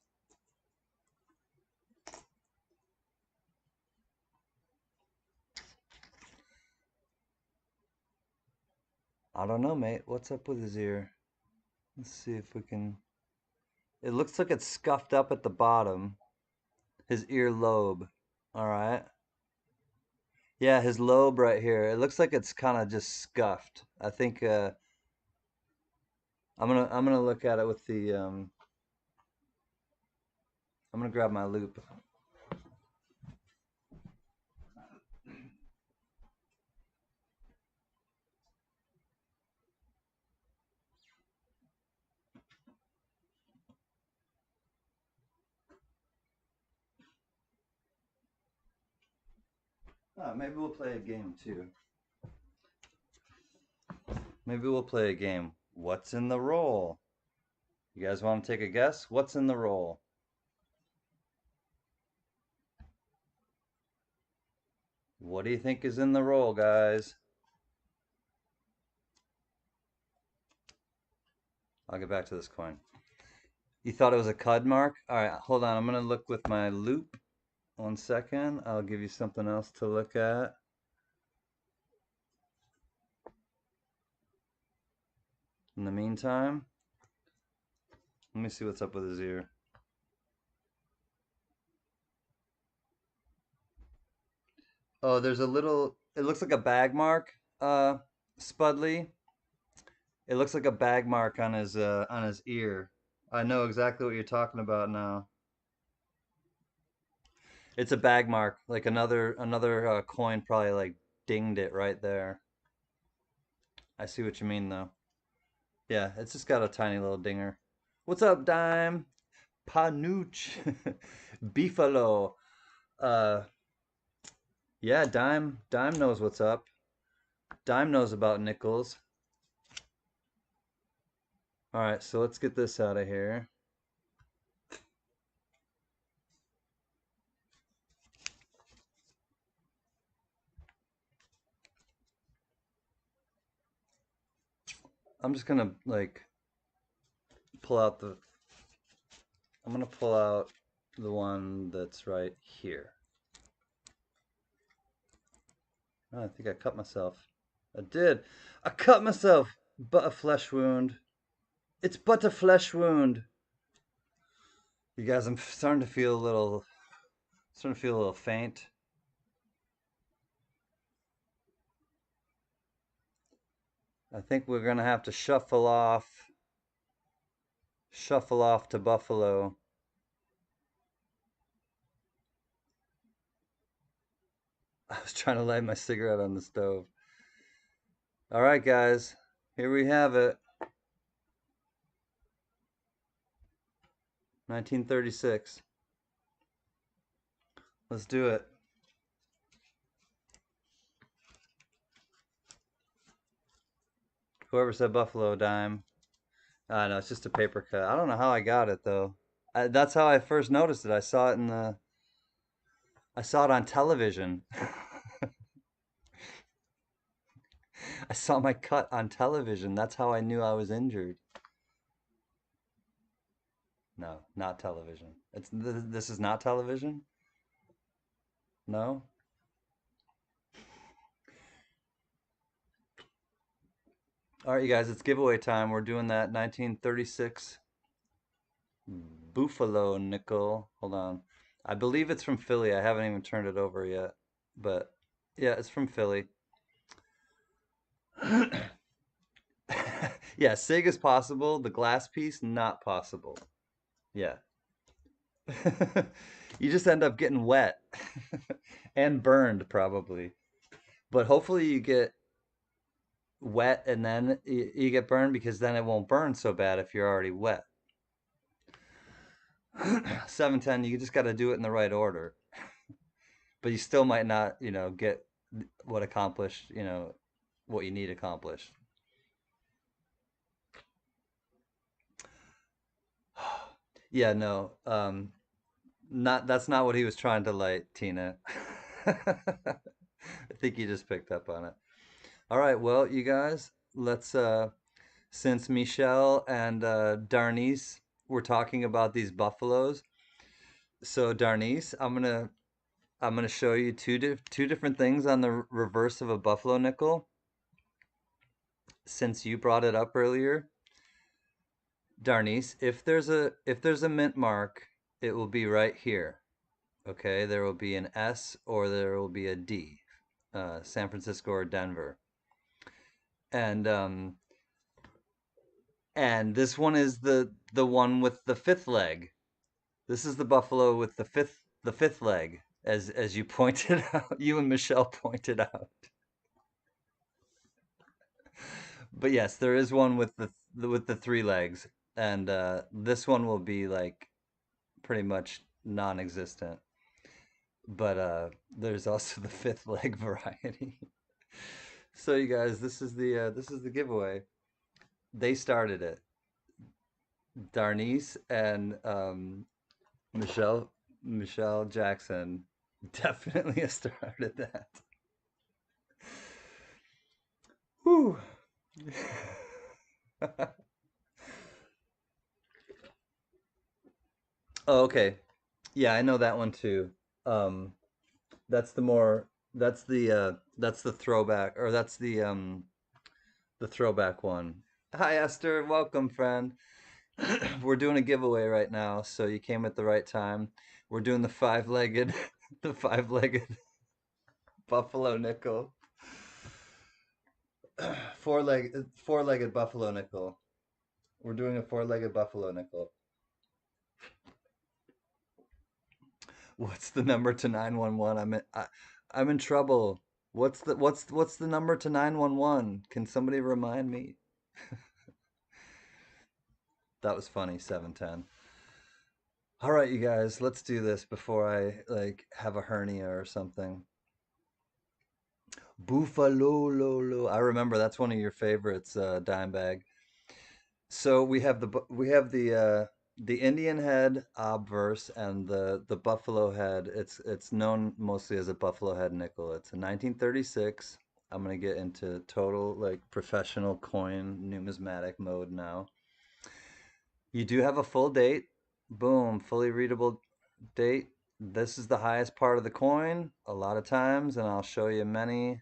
I don't know, mate. What's up with his ear? Let's see if we can. It looks like it's scuffed up at the bottom. His ear lobe. All right. Yeah, his lobe right here. It looks like it's kind of just scuffed. I think I'm gonna look at it with the I'm gonna grab my loop. Maybe we'll play a game too. Maybe we'll play a game. What's in the roll? You guys want to take a guess? What's in the roll? What do you think is in the roll, guys? I'll get back to this coin. You thought it was a cud mark? All right, hold on. I'm going to look with my loupe. 1 second. I'll give you something else to look at. In the meantime, let me see what's up with his ear. Oh, there's a little, it looks like a bag mark, Spudley. It looks like a bag mark on his ear. I know exactly what you're talking about now. It's a bag mark, like another coin probably like dinged it right there. I see what you mean though. Yeah, it's just got a tiny little dinger. What's up, Dime? Panuch. Beefalo. Uh yeah, Dime knows what's up. Dime knows about nickels. All right, so let's get this out of here. I'm just gonna like pull out the I'm gonna pull out the one that's right here. Oh, I think I cut myself. I did. I cut myself. But a flesh wound. It's but a flesh wound. You guys, I'm starting to feel a little faint. I think we're gonna have to shuffle off to Buffalo. I was trying to light my cigarette on the stove. All right, guys, here we have it. 1936. Let's do it. Whoever said Buffalo Dime. No, it's just a paper cut. I don't know how I got it though. That's how I first noticed it. I saw it on television. I saw my cut on television. That's how I knew I was injured. No, not television. This is not television? No? All right, you guys, it's giveaway time. We're doing that 1936 Buffalo nickel. Hold on. I believe it's from Philly. I haven't even turned it over yet. But yeah, it's from Philly. Yeah, SIG is possible. The glass piece, not possible. Yeah. You just end up getting wet and burned probably. But hopefully you get wet and then you get burned because then it won't burn so bad if you're already wet. 710, you just got to do it in the right order. But you still might not, get what accomplished, what you need accomplished. Yeah, no. Not that's not what he was trying to light, Tina. I think you just picked up on it. All right, well, you guys, let's since Michelle and Darnice were talking about these buffaloes, so Darnice, I'm gonna show you two different things on the reverse of a buffalo nickel. Since you brought it up earlier, Darnice, if there's a mint mark, it will be right here. Okay, there will be an S or there will be a D, San Francisco or Denver, and this one is the one with the fifth leg. This is the buffalo with the fifth leg, as you pointed out, you and Michelle pointed out. But yes, there is one with the three legs, and this one will be like pretty much non-existent. but there's also the fifth leg variety. So you guys, this is the giveaway. They started it. Darnice and Michelle Jackson definitely started that. Whew. Oh, okay. Yeah, I know that one too. Um, that's the more that's the throwback, or that's the throwback one. Hi Esther, welcome friend. We're doing a giveaway right now, so you came at the right time. We're doing the five-legged the five-legged buffalo nickel. Four-legged buffalo nickel. We're doing a four-legged buffalo nickel. What's the number to 911? I'm in trouble. What's the number to 911? Can somebody remind me? That was funny, 710. All right, you guys, let's do this before I like have a hernia or something. Buffalo lo lo. I remember that's one of your favorites, Dimebag. So we have the Indian head obverse and the buffalo head. It's known mostly as a buffalo head nickel. It's a 1936. I'm gonna get into total like professional coin numismatic mode now. You do have a full date. Boom, fully readable date. This is the highest part of the coin a lot of times, and I'll show you many.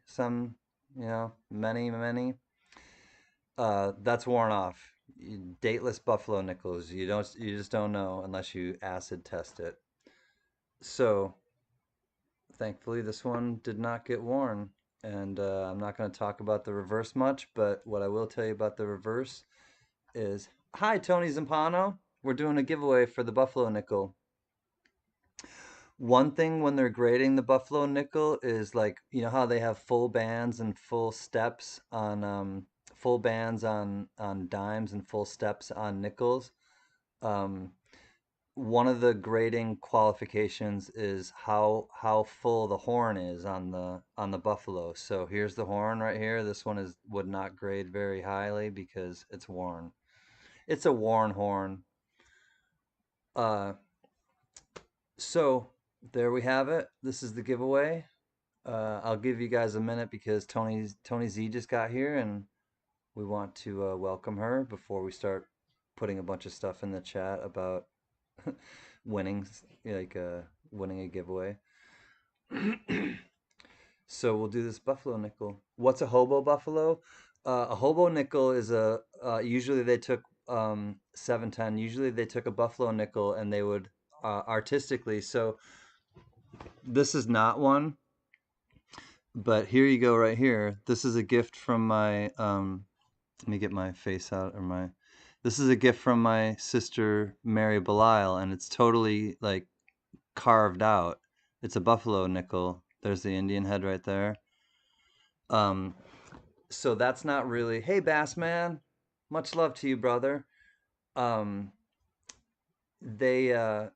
That's worn off. Dateless buffalo nickels. You just don't know unless you acid test it. So, thankfully, this one did not get worn. And I'm not going to talk about the reverse much, but what I will tell you about the reverse is, hi, Tony Zampano. We're doing a giveaway for the buffalo nickel. One thing when they're grading the buffalo nickel is like, you know how they have full bands and full steps on full bands on dimes and full steps on nickels. Um, One of the grading qualifications is how full the horn is on the buffalo. So here's the horn right here. This one is would not grade very highly because it's worn. It's a worn horn. Uh, so there we have it. This is the giveaway. I'll give you guys a minute because Tony Z just got here and we want to welcome her before we start putting a bunch of stuff in the chat about winning, like winning a giveaway. So we'll do this buffalo nickel. What's a hobo buffalo? A hobo nickel is usually they took 710. Usually they took a buffalo nickel and they would artistically. So this is not one, but here you go right here. This is a gift from my let me get my face out or my this is a gift from my sister Mary Belisle, and it's totally like carved out. It's a buffalo nickel. There's the Indian head right there. Um, so that's not really. Hey, Bass Man, much love to you, brother. Um, they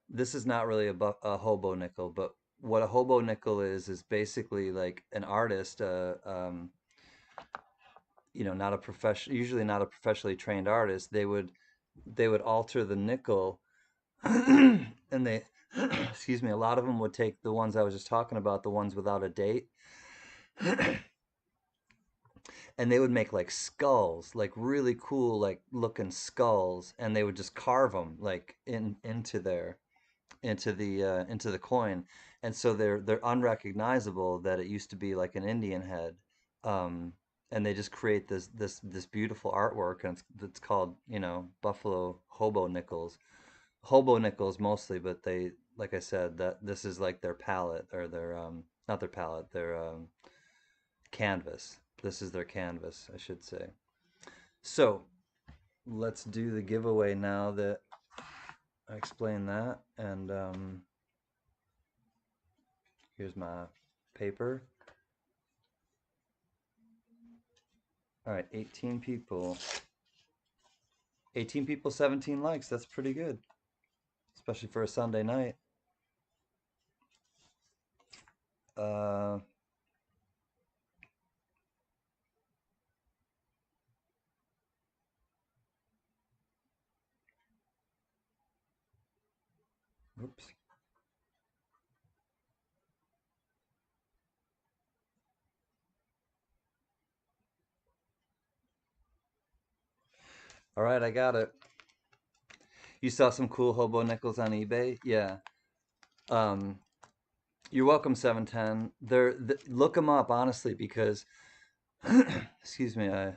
this is not really a hobo nickel, but what a hobo nickel is basically like an artist, not a profession, usually not a professionally trained artist. They would alter the nickel, and they, excuse me, a lot of them would take the ones I was just talking about, the ones without a date, and they would make like skulls, like really cool, like looking skulls, and they would just carve them like into the coin, and so they're unrecognizable that it used to be like an Indian head, um, and they just create this beautiful artwork, and it's called buffalo hobo nickels mostly, but they like I said that this is like their palette or their not their palette their canvas. This is their canvas, I should say. So let's do the giveaway now that I explained that, and here's my paper. All right, 18 people. 18 people, 17 likes. That's pretty good, especially for a Sunday night. Uh, oops. All right, I got it. You saw some cool hobo nickels on eBay? Yeah. Um, you're welcome, 710. Look them up, honestly, because, excuse me, I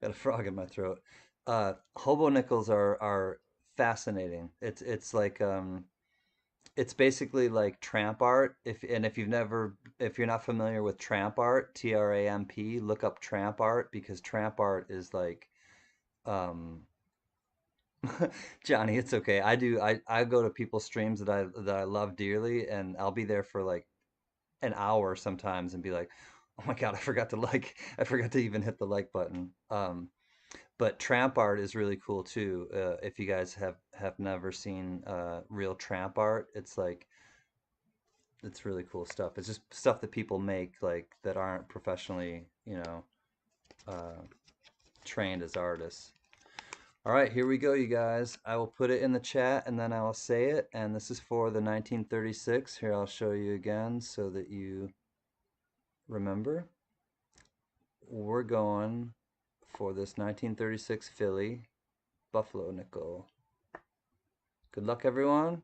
got a frog in my throat. Hobo nickels are fascinating. It's like it's basically like tramp art. If you're not familiar with tramp art, TRAMP, look up tramp art because tramp art is like um Johnny, it's okay. I go to people's streams that I love dearly, and I'll be there for like an hour sometimes and be like, "Oh my God, I forgot to even hit the like button." But tramp art is really cool too. If you guys have never seen real tramp art, it's really cool stuff. It's just stuff that people make like that aren't professionally, uh, trained as artists. All right, here we go, you guys. I will put it in the chat and then I will say it. And this is for the 1936. Here, I'll show you again so that you remember. We're going for this 1936 Philly Buffalo nickel. Good luck, everyone.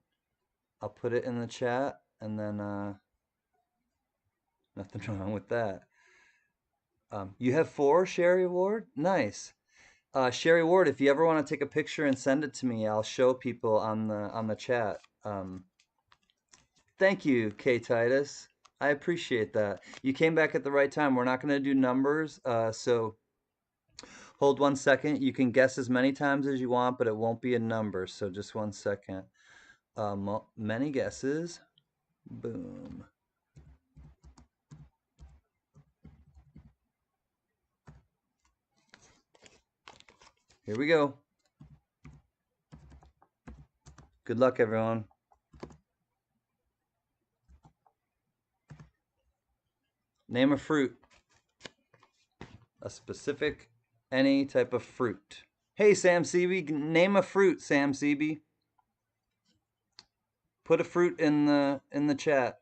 I'll put it in the chat and then nothing wrong with that. You have 4, Sherry Ward? Nice. Sherry Ward, if you ever want to take a picture and send it to me, I'll show people on the chat. Thank you, K Titus. I appreciate that. You came back at the right time. We're not going to do numbers, so hold 1 second. You can guess as many times as you want, but it won't be a number. So just 1 second. Many guesses. Boom. Here we go. Good luck, everyone. Name a fruit. A specific, any type of fruit. Hey, Sam Seeby, name a fruit, Sam Seeby. Put a fruit in the chat.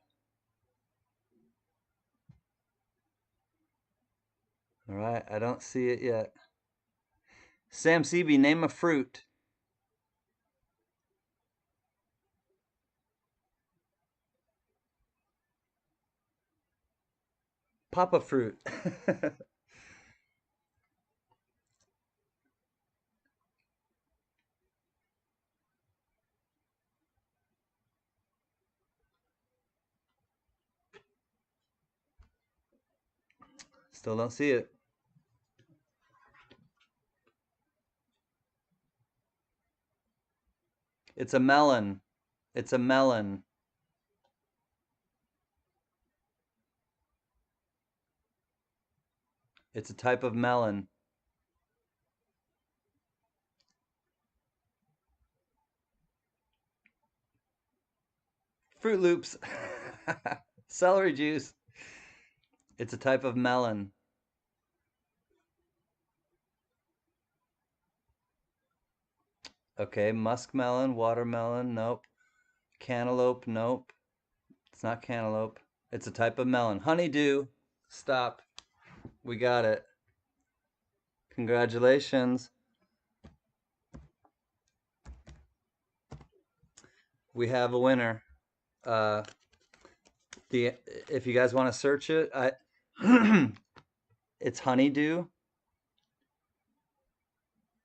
All right, I don't see it yet. Sam Seeby, name a fruit. Papa fruit. Still don't see it. It's a melon. It's a melon. It's a type of melon. Fruit Loops. Celery juice. It's a type of melon. Okay, muskmelon, watermelon, nope. Cantaloupe, nope. It's not cantaloupe. It's a type of melon. Honeydew. Stop. We got it. Congratulations. We have a winner. Uh, the if you guys want to search it, it's honeydew,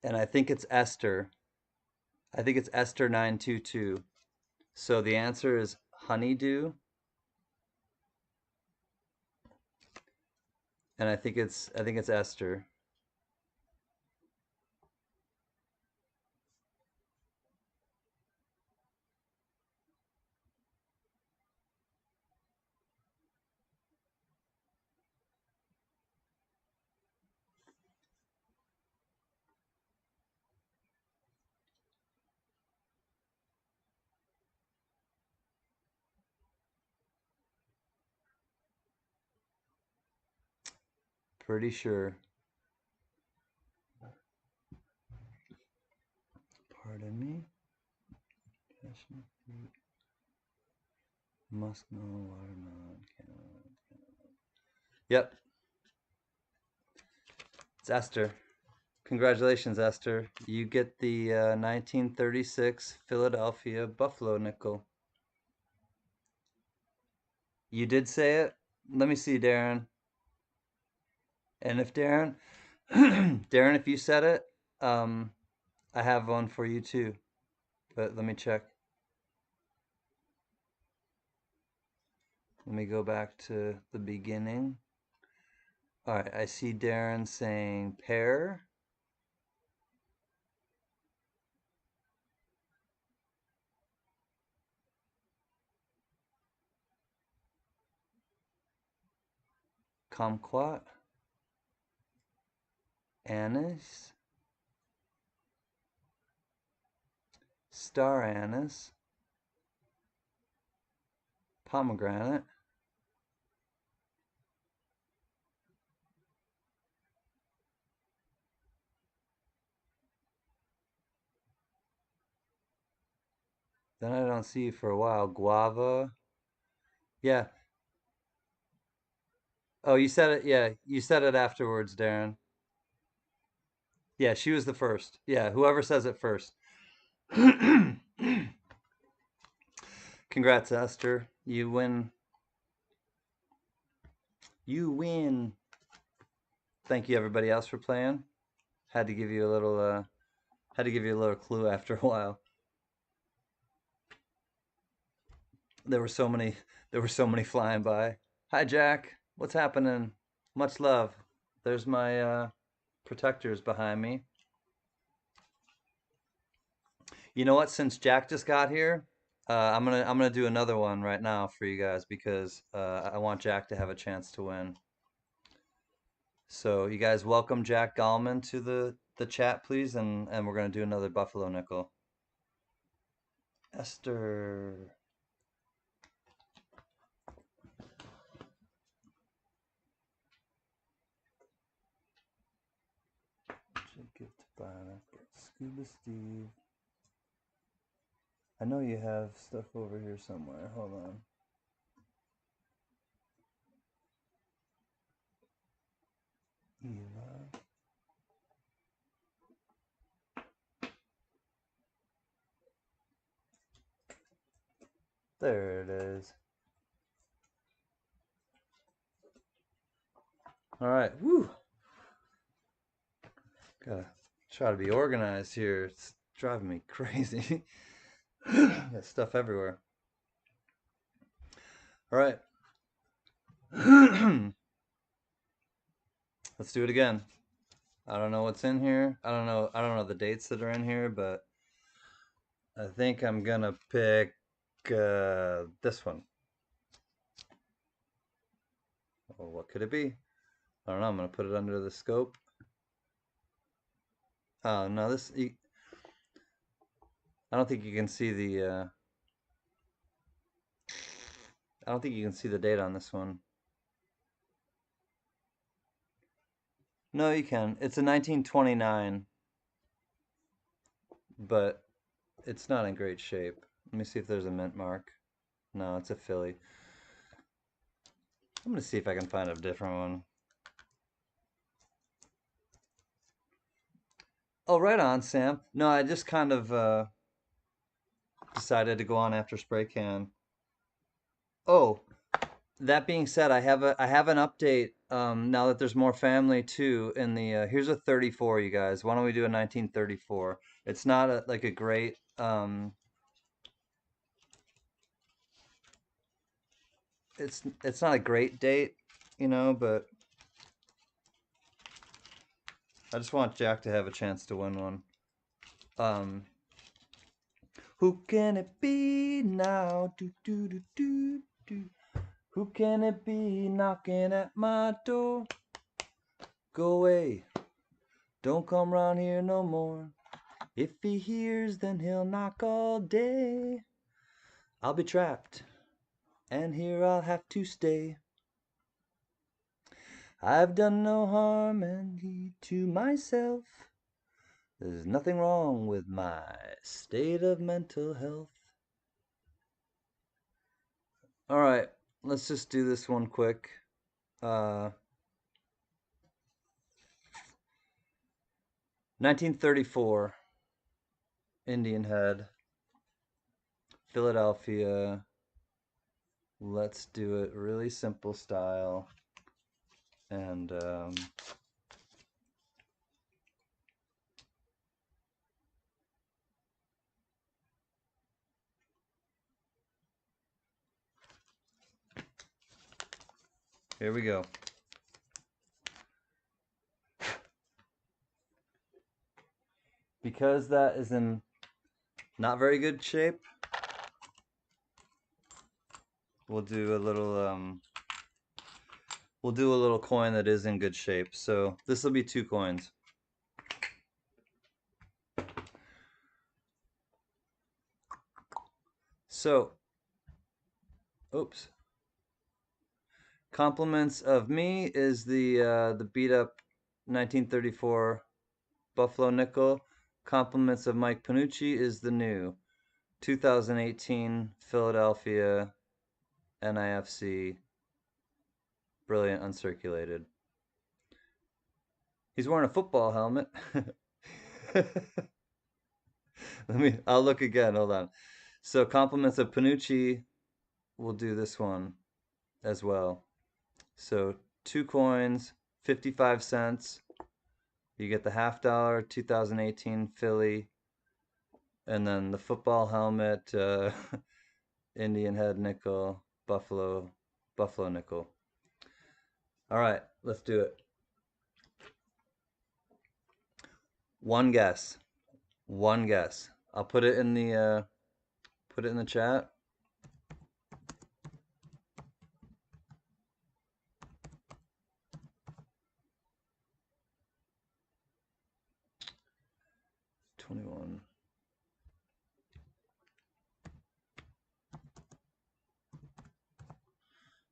and I think it's Esther. I think it's Esther 922. So the answer is honeydew, and I think it's Esther. Pretty sure. Pardon me. Muskmelon, watermelon, cantaloupe. Yep. It's Esther. Congratulations, Esther. You get the 1936 Philadelphia Buffalo nickel. You did say it? Let me see, Darren. And if Darren, Darren, if you said it, I have one for you too. But let me check. Let me go back to the beginning. All right, I see Darren saying pear. Kumquat. Anise. Star anise. Pomegranate. Then I don't see you for a while. Guava. Yeah. Oh, you said it. Yeah, you said it afterwards, Darren. Yeah, she was the first. Yeah, whoever says it first. Congrats, Esther. You win. You win. Thank you, everybody else, for playing. Had to give you a little. Had to give you a little clue after a while. There were so many. There were so many flying by. Hi, Jack. What's happening? Much love. There's my protectors behind me. You know what? Since Jack just got here, I'm gonna do another one right now for you guys because I want Jack to have a chance to win. So you guys welcome Jack Gallman to the chat, please, and we're gonna do another Buffalo nickel. Esther. Gift pineapple. Scuba Steve. I know you have stuff over here somewhere. Hold on. Eva. There it is. All right. Woo. Gotta try to be organized here. It's driving me crazy. Got stuff everywhere. All right. Let's do it again. I don't know what's in here. I don't know the dates that are in here, but I think I'm gonna pick this one. Oh, what could it be? I don't know. I'm gonna put it under the scope. Oh no, this. I don't think you can see the. I don't think you can see the date on this one. No, you can. It's a 1929, but it's not in great shape. Let me see if there's a mint mark. No, it's a Philly. I'm gonna see if I can find a different one. Oh, right on, Sam. No, I just kind of decided to go on after spray can. Oh, that being said, I have an update now that there's more family too in the here's a 34, you guys. Why don't we do a 1934? It's not like a great it's not a great date, you know, but I just want Jack to have a chance to win one. Who can it be now? Do do do do do. Who can it be knocking at my door? Go away, don't come round here no more. If he hears, then he'll knock all day. I'll be trapped, and here I'll have to stay. I've done no harm and to myself. There's nothing wrong with my state of mental health. All right, let's just do this one quick. 1934, Indian Head, Philadelphia. Let's do it really simple style. And here we go. Because that is in not very good shape, we'll do a little coin that is in good shape. So this will be 2 coins. So, oops. Compliments of me is the beat up 1934 Buffalo nickel. Compliments of Mike Panucci is the new 2018 Philadelphia NIFC Brilliant Uncirculated. He's wearing a football helmet. I'll look again, hold on. So compliments of Panucci, we'll do this one as well. So 2 coins, 55 cents. You get the $50 2018 Philly, and then the football helmet, Indian Head nickel, Buffalo nickel. All right, let's do it. One guess. I'll put it in the chat. $21.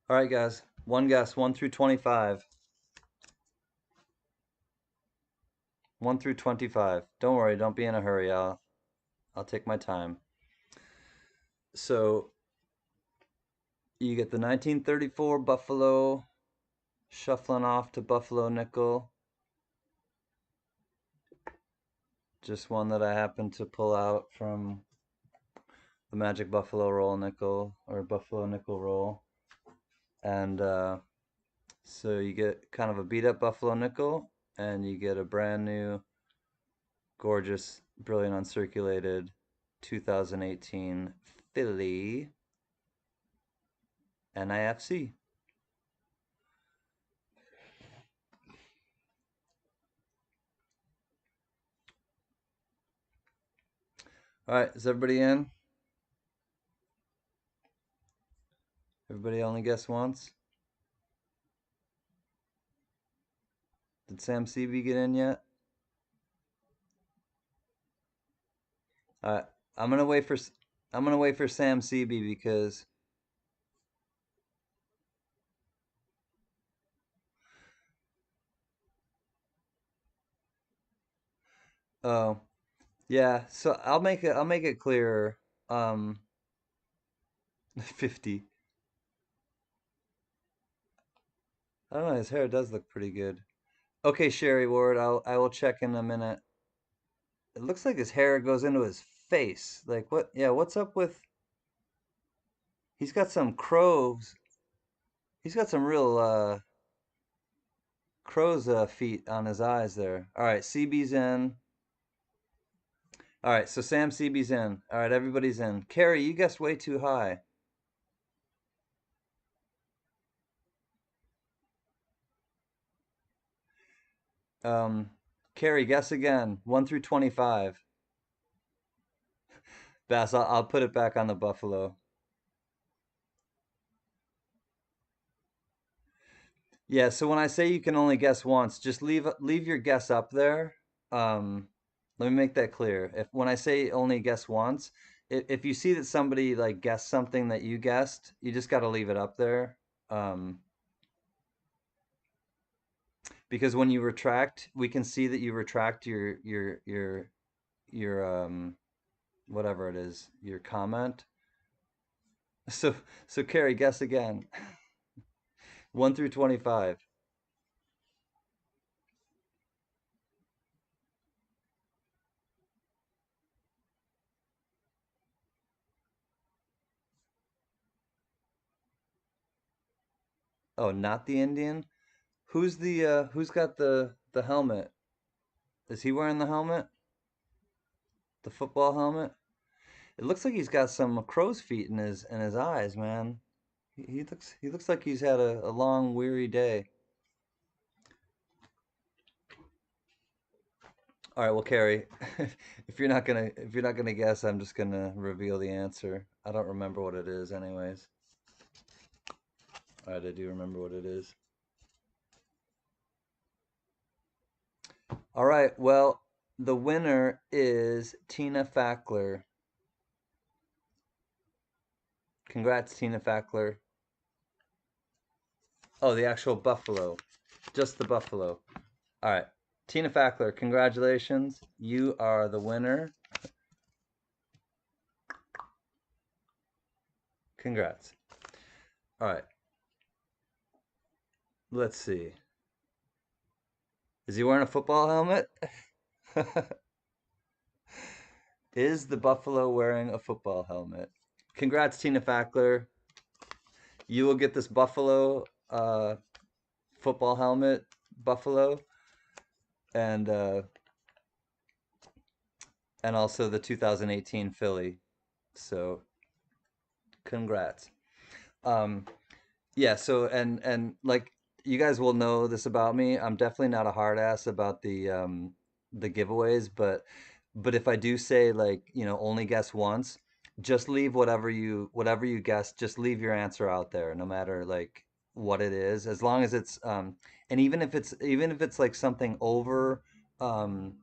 All right, guys. One guess. 1 through 25. 1 through 25. Don't worry. Don't be in a hurry. I'll take my time. So you get the 1934 Buffalo shuffling off to Buffalo nickel. Just one that I happened to pull out from the Magic Buffalo Roll nickel, or Buffalo nickel roll. And so you get kind of a beat up Buffalo nickel, and you get a brand new, gorgeous, brilliant uncirculated 2018 Philly NIFC. All right, is everybody in? Everybody only guess once? Did Sam CB get in yet? All right, I'm gonna wait for Sam CB because oh yeah. So I'll make it clearer. 50. I don't know. His hair does look pretty good. Okay, Sherry Ward. I will check in a minute. It looks like his hair goes into his face. Like what? Yeah. What's up with? He's got some crows. He's got some real crow's feet on his eyes there. All right, CB's in. All right, so Sam CB's in. All right, everybody's in. Carrie, you guessed way too high. Carrie, guess again. 1 through 25. Bass, I'll put it back on the Buffalo. Yeah, so when I say you can only guess once, just leave your guess up there. Let me make that clear. If when I say only guess once, if you see that somebody like guessed something that you guessed, you just got to leave it up there. Um, because when you retract, we can see that you retract your whatever it is, your comment. So so Carrie, guess again. 1 through 25. Oh, not the Indian? Who's got the helmet? Is he wearing the helmet? The football helmet? It looks like he's got some crow's feet in his eyes, man. He looks like he's had a long, weary day. All right, well, Carrie, if you're not gonna guess, I'm just gonna reveal the answer. I don't remember what it is, anyways. All right, I do remember what it is. All right, well, the winner is Tina Fackler. Congrats, Tina Fackler. Oh, the actual buffalo, just the buffalo. All right, Tina Fackler, congratulations. You are the winner. Congrats. All right, let's see. Is he wearing a football helmet? Is the buffalo wearing a football helmet? Congrats, Tina Fackler. You will get this buffalo football helmet, buffalo, and uh, and also the 2018 Philly. So congrats. Um, yeah. So and like you guys will know this about me. I'm definitely not a hard ass about the giveaways, but if I do say like, only guess once, just leave whatever you guess, just leave your answer out there, no matter like what it is, as long as it's and even if it's like something over um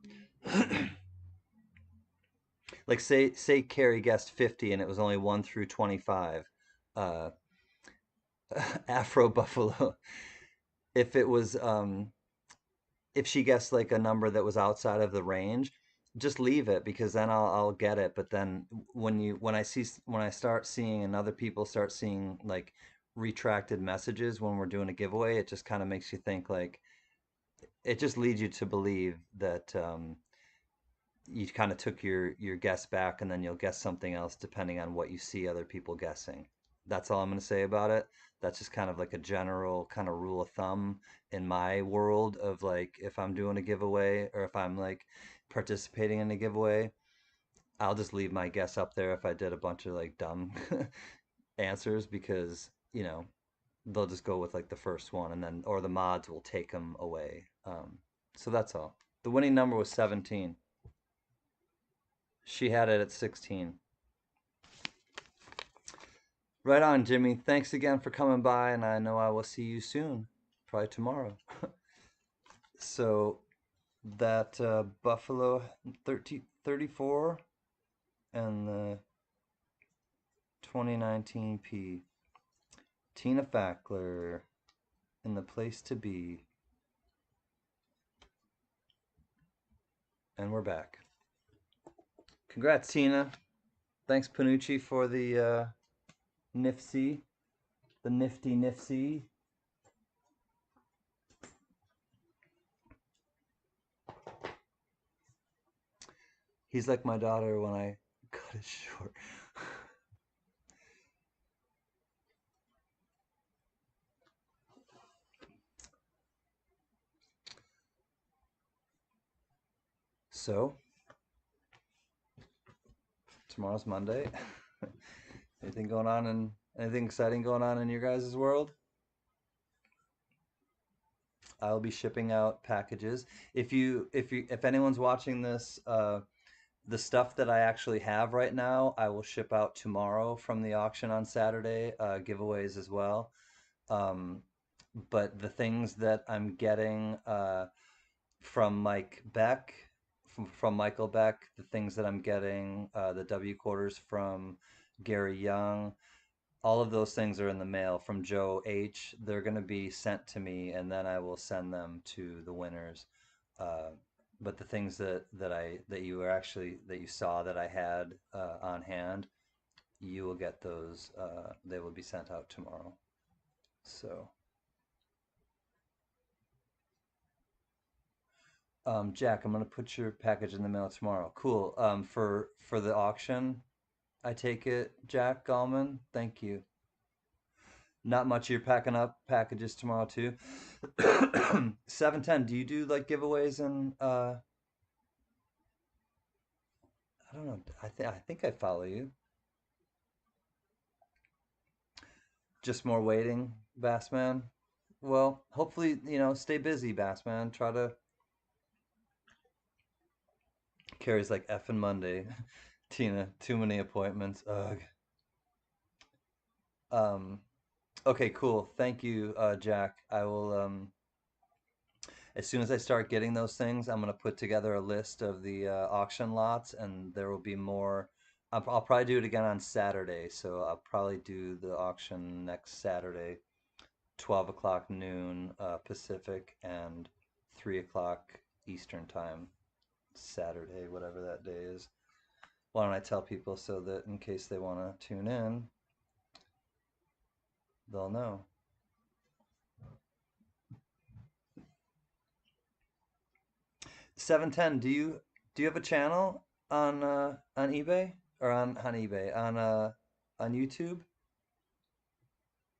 like say Carrie guessed 50 and it was only 1 through 25. Uh Afro Buffalo. If it was if she guessed like a number that was outside of the range, just leave it because then I'll get it. But then when I start seeing and other people start seeing like retracted messages when we're doing a giveaway, it just kind of makes you think like it just leads you to believe that you kind of took your guess back and then you'll guess something else depending on what you see other people guessing. That's all I'm going to say about it. That's just kind of like a general kind of rule of thumb in my world of like if I'm doing a giveaway or if I'm like participating in a giveaway, I'll just leave my guess up there if I did a bunch of like dumb answers because, they'll just go with like the first one and then or the mods will take them away. So that's all. The winning number was 17. She had it at 16. Right on, Jimmy. Thanks again for coming by, and I know I will see you soon, probably tomorrow. So that Buffalo 34 and the 2019 P. Tina Fackler in the place to be. And we're back. Congrats, Tina. Thanks, Panucci, for the Nifty, the nifty Nifty. He's like my daughter when I cut it short. So, tomorrow's Monday. Anything exciting going on in your guys' world? I'll be shipping out packages. If anyone's watching this, the stuff that I actually have right now, I will ship out tomorrow from the auction on Saturday, giveaways as well. Um, but the things that I'm getting from Mike Beck, from Michael Beck, the things that I'm getting, the W quarters from Gary Young, All of those things are in the mail from Joe H. They're going to be sent to me, and then I will send them to the winners. Uh, but the things that you were actually that you saw that I had on hand, you will get those. They will be sent out tomorrow. So, Jack, I'm gonna put your package in the mail tomorrow. Cool. For the auction, I take it, Jack Gallman. Thank you. Not much. You're packing up packages tomorrow too. 710. Do you do like giveaways and I don't know. I think I follow you. Just more waiting, Bassman. Well, hopefully, stay busy, Bassman. Try to carries like F and Monday. Tina, too many appointments. Ugh. Um, okay, cool. Thank you, Jack. I will as soon as I start getting those things, I'm gonna put together a list of the auction lots, and there will be more. I'll probably do it again on Saturday, so I'll probably do the auction next Saturday, 12 o'clock noon Pacific and 3 o'clock Eastern time, Saturday, whatever that day is. Why don't I tell people so that in case they want to tune in, they'll know. 710, do you have a channel on eBay or on eBay on YouTube?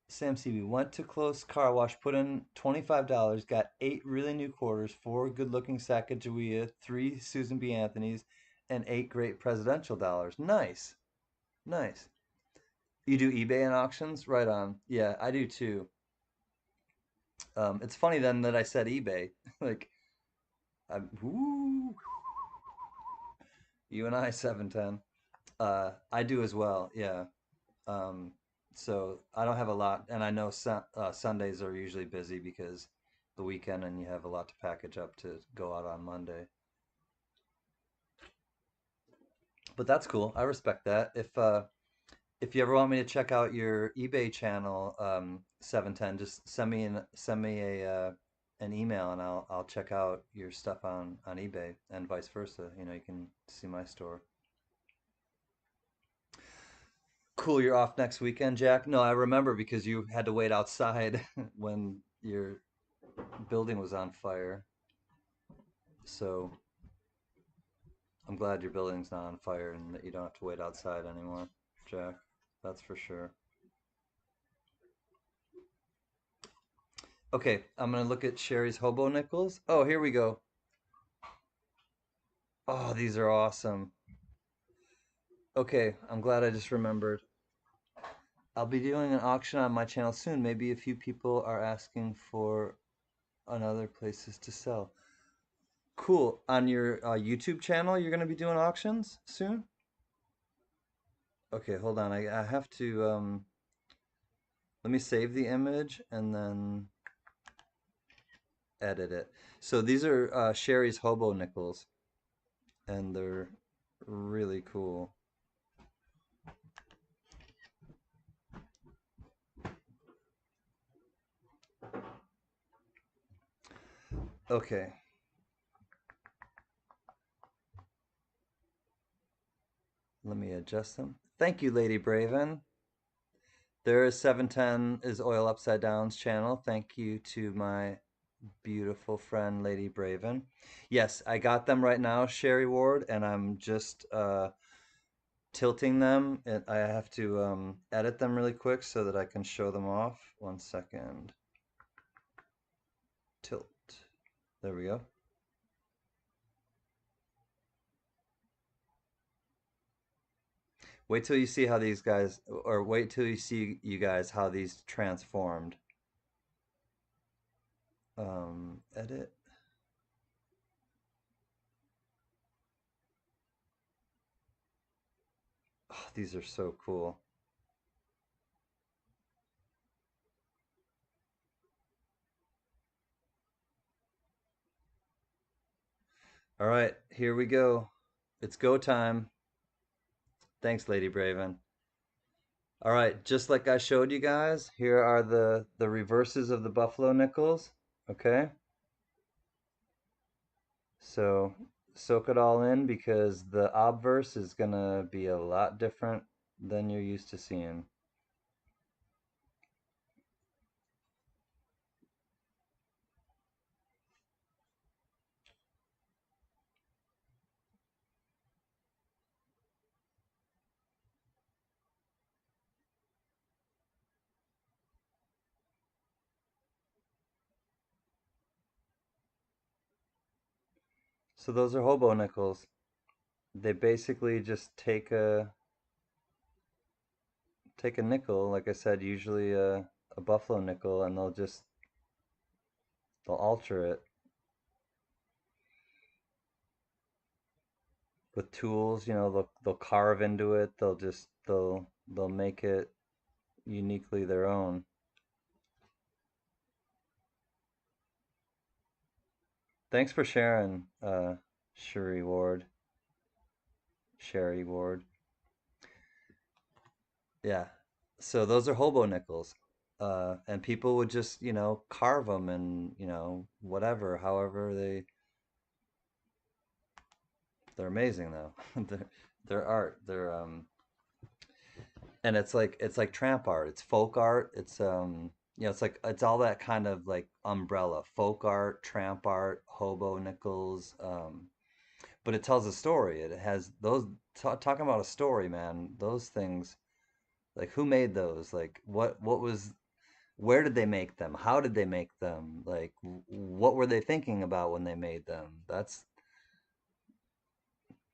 Sam CB went to close car wash, put in $25, got 8 really new quarters, 4 good-looking Sacagawea, 3 Susan B. Anthony's, and 8 great presidential dollars. Nice, nice. You do eBay and auctions? Right on. Yeah, I do too. It's funny then that I said eBay. Like, woo, you and I 710. I do as well. Yeah. Um, so I don't have a lot, and I know Sundays are usually busy because the weekend, and you have a lot to package up to go out on Monday. But that's cool. I respect that. If you ever want me to check out your eBay channel, 710, just send me an email, and I'll check out your stuff on eBay and vice versa. You can see my store. Cool, you're off next weekend, Jack? No, I remember because you had to wait outside when your building was on fire. So I'm glad your building's not on fire and that you don't have to wait outside anymore, Jack. That's for sure. Okay, I'm gonna look at Sherry's hobo nickels. Oh, here we go. Oh, these are awesome. Okay, I'm glad I just remembered. I'll be doing an auction on my channel soon. Maybe a few people are asking for another places to sell. Cool. On your YouTube channel, you're gonna be doing auctions soon? Okay, hold on. I have to let me save the image and then edit it. So these are Sherry's hobo nickels, and they're really cool. Okay, let me adjust them. Thank you, Lady Braven. There is 710 is Oil Upside Down's channel. Thank you to my beautiful friend, Lady Braven. Yes, I got them right now, Sherry Ward, and I'm just tilting them. And I have to edit them really quick so that I can show them off. 1 second. Tilt. There we go. Wait till you see how these guys, or wait till you see you guys how these transformed. Edit. Oh, these are so cool. All right, here we go. It's go time. Thanks, Lady Braven. All right, just like I showed you guys, here are the reverses of the Buffalo nickels. Okay, so soak it all in because the obverse is gonna be a lot different than you're used to seeing. So those are hobo nickels. They basically just take a nickel, like I said, usually a buffalo nickel, and they'll alter it with tools. They'll carve into it. They'll make it uniquely their own. Thanks for sharing, Sherry Ward. Sherry Ward. Yeah. So those are hobo nickels. And people would just, carve them and, whatever, however they're amazing though. They're art. And it's like tramp art. It's folk art. It's all that kind of like umbrella. Folk art, tramp art, hobo nickels. But it tells a story. It has those talking about a story, man. Those things, like who made those? Like what was where did they make them? How did they make them? Like what were they thinking about when they made them? That's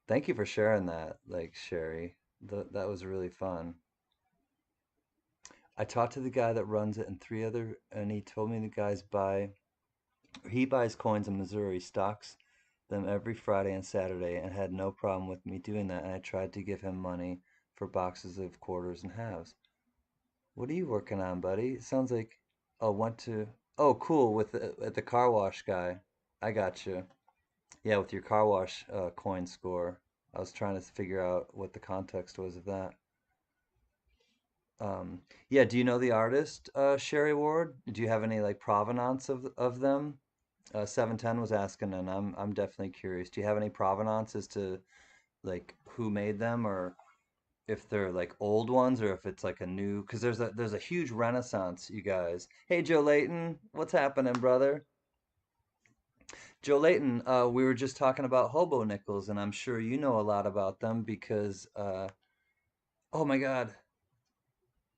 Thank you for sharing that, like Sherry. That was really fun. I talked to the guy that runs it and and he told me the guys he buys coins in Missouri, stocks them every Friday and Saturday, and had no problem with me doing that. And I tried to give him money for boxes of quarters and halves. What are you working on, buddy? It sounds like went to cool with at the car wash guy. I got you. Yeah, with your car wash coin score. I was trying to figure out what the context was of that. Yeah, do you know the artist, Sherry Ward? Do you have any like provenance of them? 710 was asking, and I'm definitely curious. Do you have any provenance as to like who made them, or if they're like old ones, or if it's like a new? Because there's a huge renaissance, you guys. Hey, Joe Layton, what's happening, brother? Joe Layton, we were just talking about hobo nickels, and I'm sure you know a lot about them because, oh my God,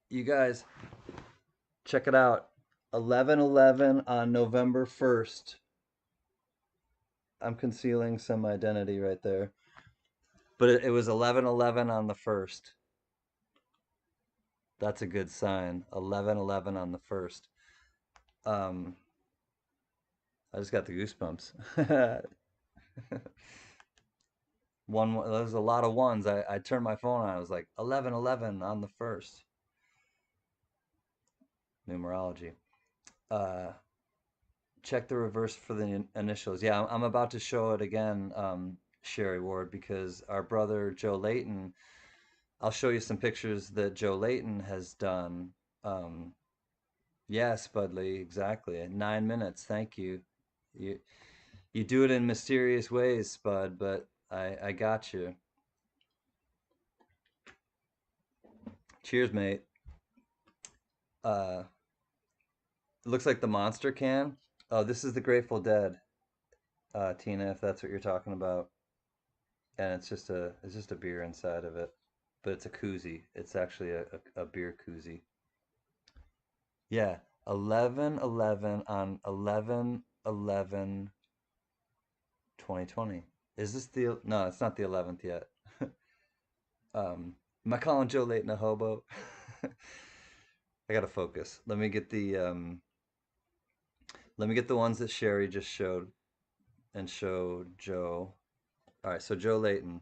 you guys, check it out. 11/11 on November 1st. I'm concealing some identity right there. But it was 11/11 on the 1st. That's a good sign. 11/11 on the 1st. Um, I just got the goosebumps. There's a lot of ones. I turned my phone on. I was like 11/11 on the 1st. Numerology. Uh, check the reverse for the initials. Yeah, I'm about to show it again, Sherry Ward, because our brother Joe Layton. I'll show you some pictures that Joe Layton has done. Um, yes, Budley, exactly. 9 minutes. Thank you. You you do it in mysterious ways, Spud, but I got you. Cheers, mate. It looks like the monster can. Oh, this is the Grateful Dead, Tina, if that's what you're talking about. And it's just a beer inside of it, but it's a koozie. It's actually a beer koozie. Yeah, 11/11 on 11/11/2020. Is this the No, it's not the 11th yet. Am I calling Joe Layton a hobo? I gotta focus. Let me get the ones that Sherry just showed and show Joe. All right, so Joe Layton,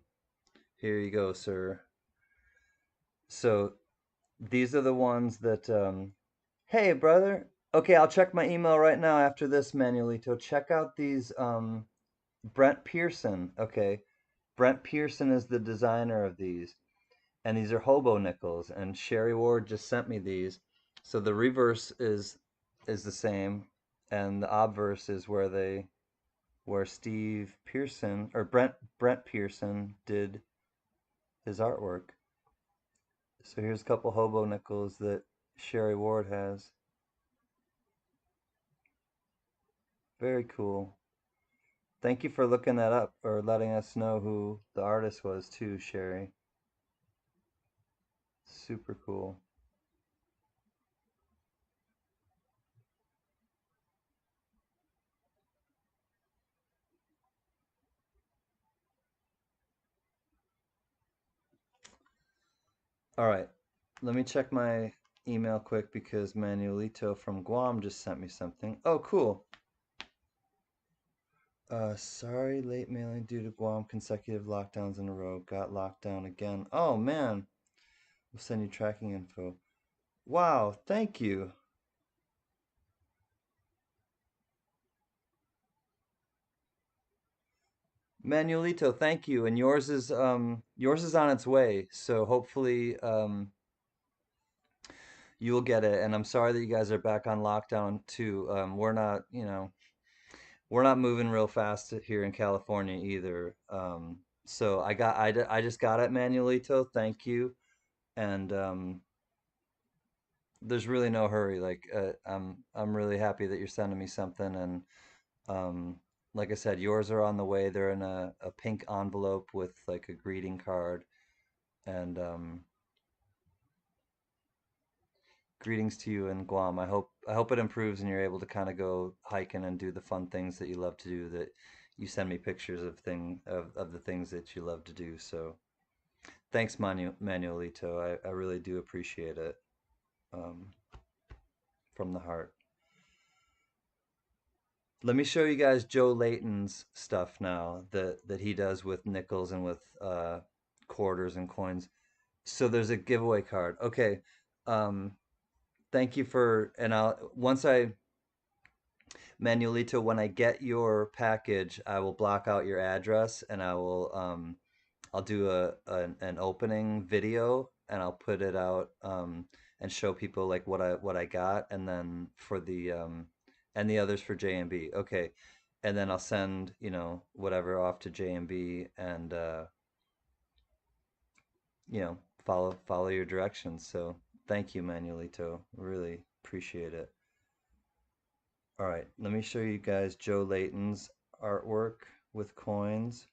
here you go, sir. So these are the ones that hey, brother. Okay, I'll check my email right now after this, Manuelito. Check out these Brent Pearson. Okay. Brent Pearson is the designer of these. and these are hobo nickels, and Sherry Ward just sent me these. So the reverse is the same, and the obverse is where Steve Pearson or Brent Pearson did his artwork. So here's a couple hobo nickels that Sherry Ward has. Very cool. Thank you for looking that up or letting us know who the artist was too, Sherry. Super cool. All right, let me check my email quick because Manuelito from Guam just sent me something. Oh, cool. Sorry, late mailing due to Guam consecutive lockdowns in a row. Got locked down again. Oh man, we'll send you tracking info. Wow, thank you. Manuelito, thank you. And yours is on its way. So hopefully you'll get it. And I'm sorry that you guys are back on lockdown too. We're not, we're not moving real fast here in California either. So I just got it, Manuelito. Thank you. And there's really no hurry. Like I'm really happy that you're sending me something. And um, like I said, yours are on the way. They're in a pink envelope with like a greeting card. And greetings to you in Guam. I hope it improves and you're able to kind of go hiking and do the fun things that you love to do. That you send me pictures of the things that you love to do. So thanks, Manuelito. I really do appreciate it um, from the heart. Let me show you guys Joe Layton's stuff now that he does with nickels and with quarters and coins. So there's a giveaway card. Okay. Um, thank you for, and I'll once I Manuelito, when I get your package, I will block out your address and I'll do an opening video and I'll put it out and show people like what I got and then for the and the others for JMB. Okay. And then I'll send, whatever off to JMB and follow your directions. So thank you, Manuelito. Really appreciate it. All right, let me show you guys Joe Layton's artwork with coins.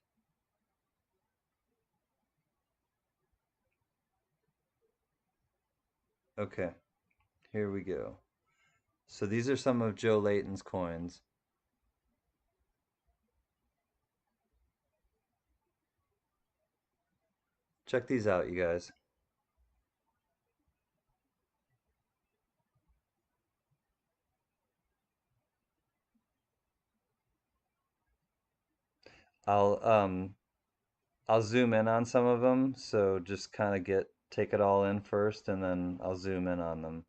Okay, here we go. So these are some of Joe Layton's coins. Check these out, you guys. I'll um I'll zoom in on some of them, so just kind of take it all in first and then I'll zoom in on them.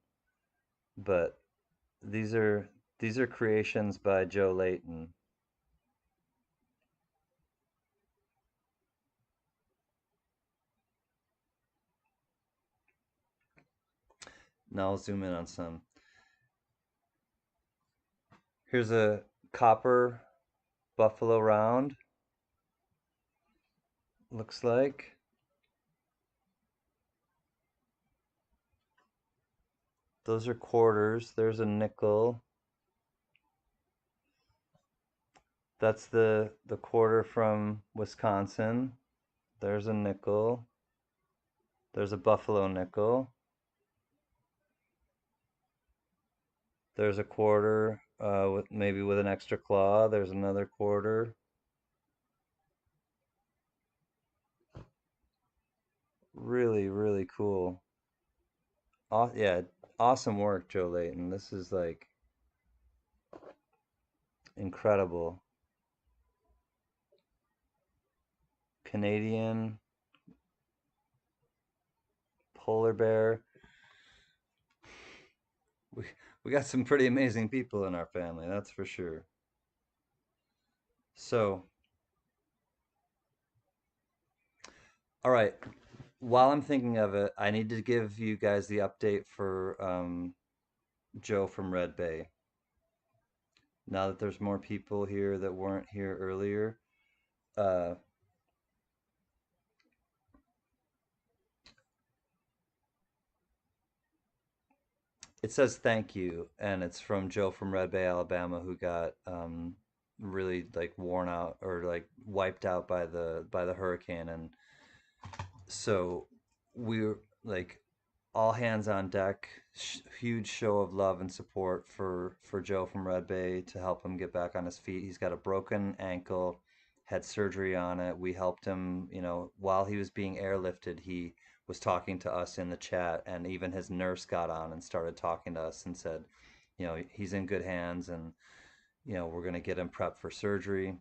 But these are these are creations by Joe Layton. Now I'll zoom in on some. Here's a copper buffalo round. Looks like. Those are quarters. There's a nickel. That's the quarter from Wisconsin. There's a nickel. There's a buffalo nickel. There's a quarter with maybe with an extra claw. There's another quarter. Really, really cool. Yeah, awesome work, Joe Layton. This is like incredible. Canadian polar bear. We we got some pretty amazing people in our family, that's for sure. So, all right. while I'm thinking of it, I need to give you guys the update for Joe from Red Bay. Now that there's more people here that weren't here earlier, uh, it says thank you, and it's from Joe from Red Bay, Alabama, who got really like worn out or like wiped out by the hurricane, and so we were like all hands on deck. Huge show of love and support for Joe from Red Bay to help him get back on his feet. He's got a broken ankle, had surgery on it. We helped him, while he was being airlifted. He was talking to us in the chat, and even his nurse got on and started talking to us and said, he's in good hands, and we're going to get him prepped for surgery.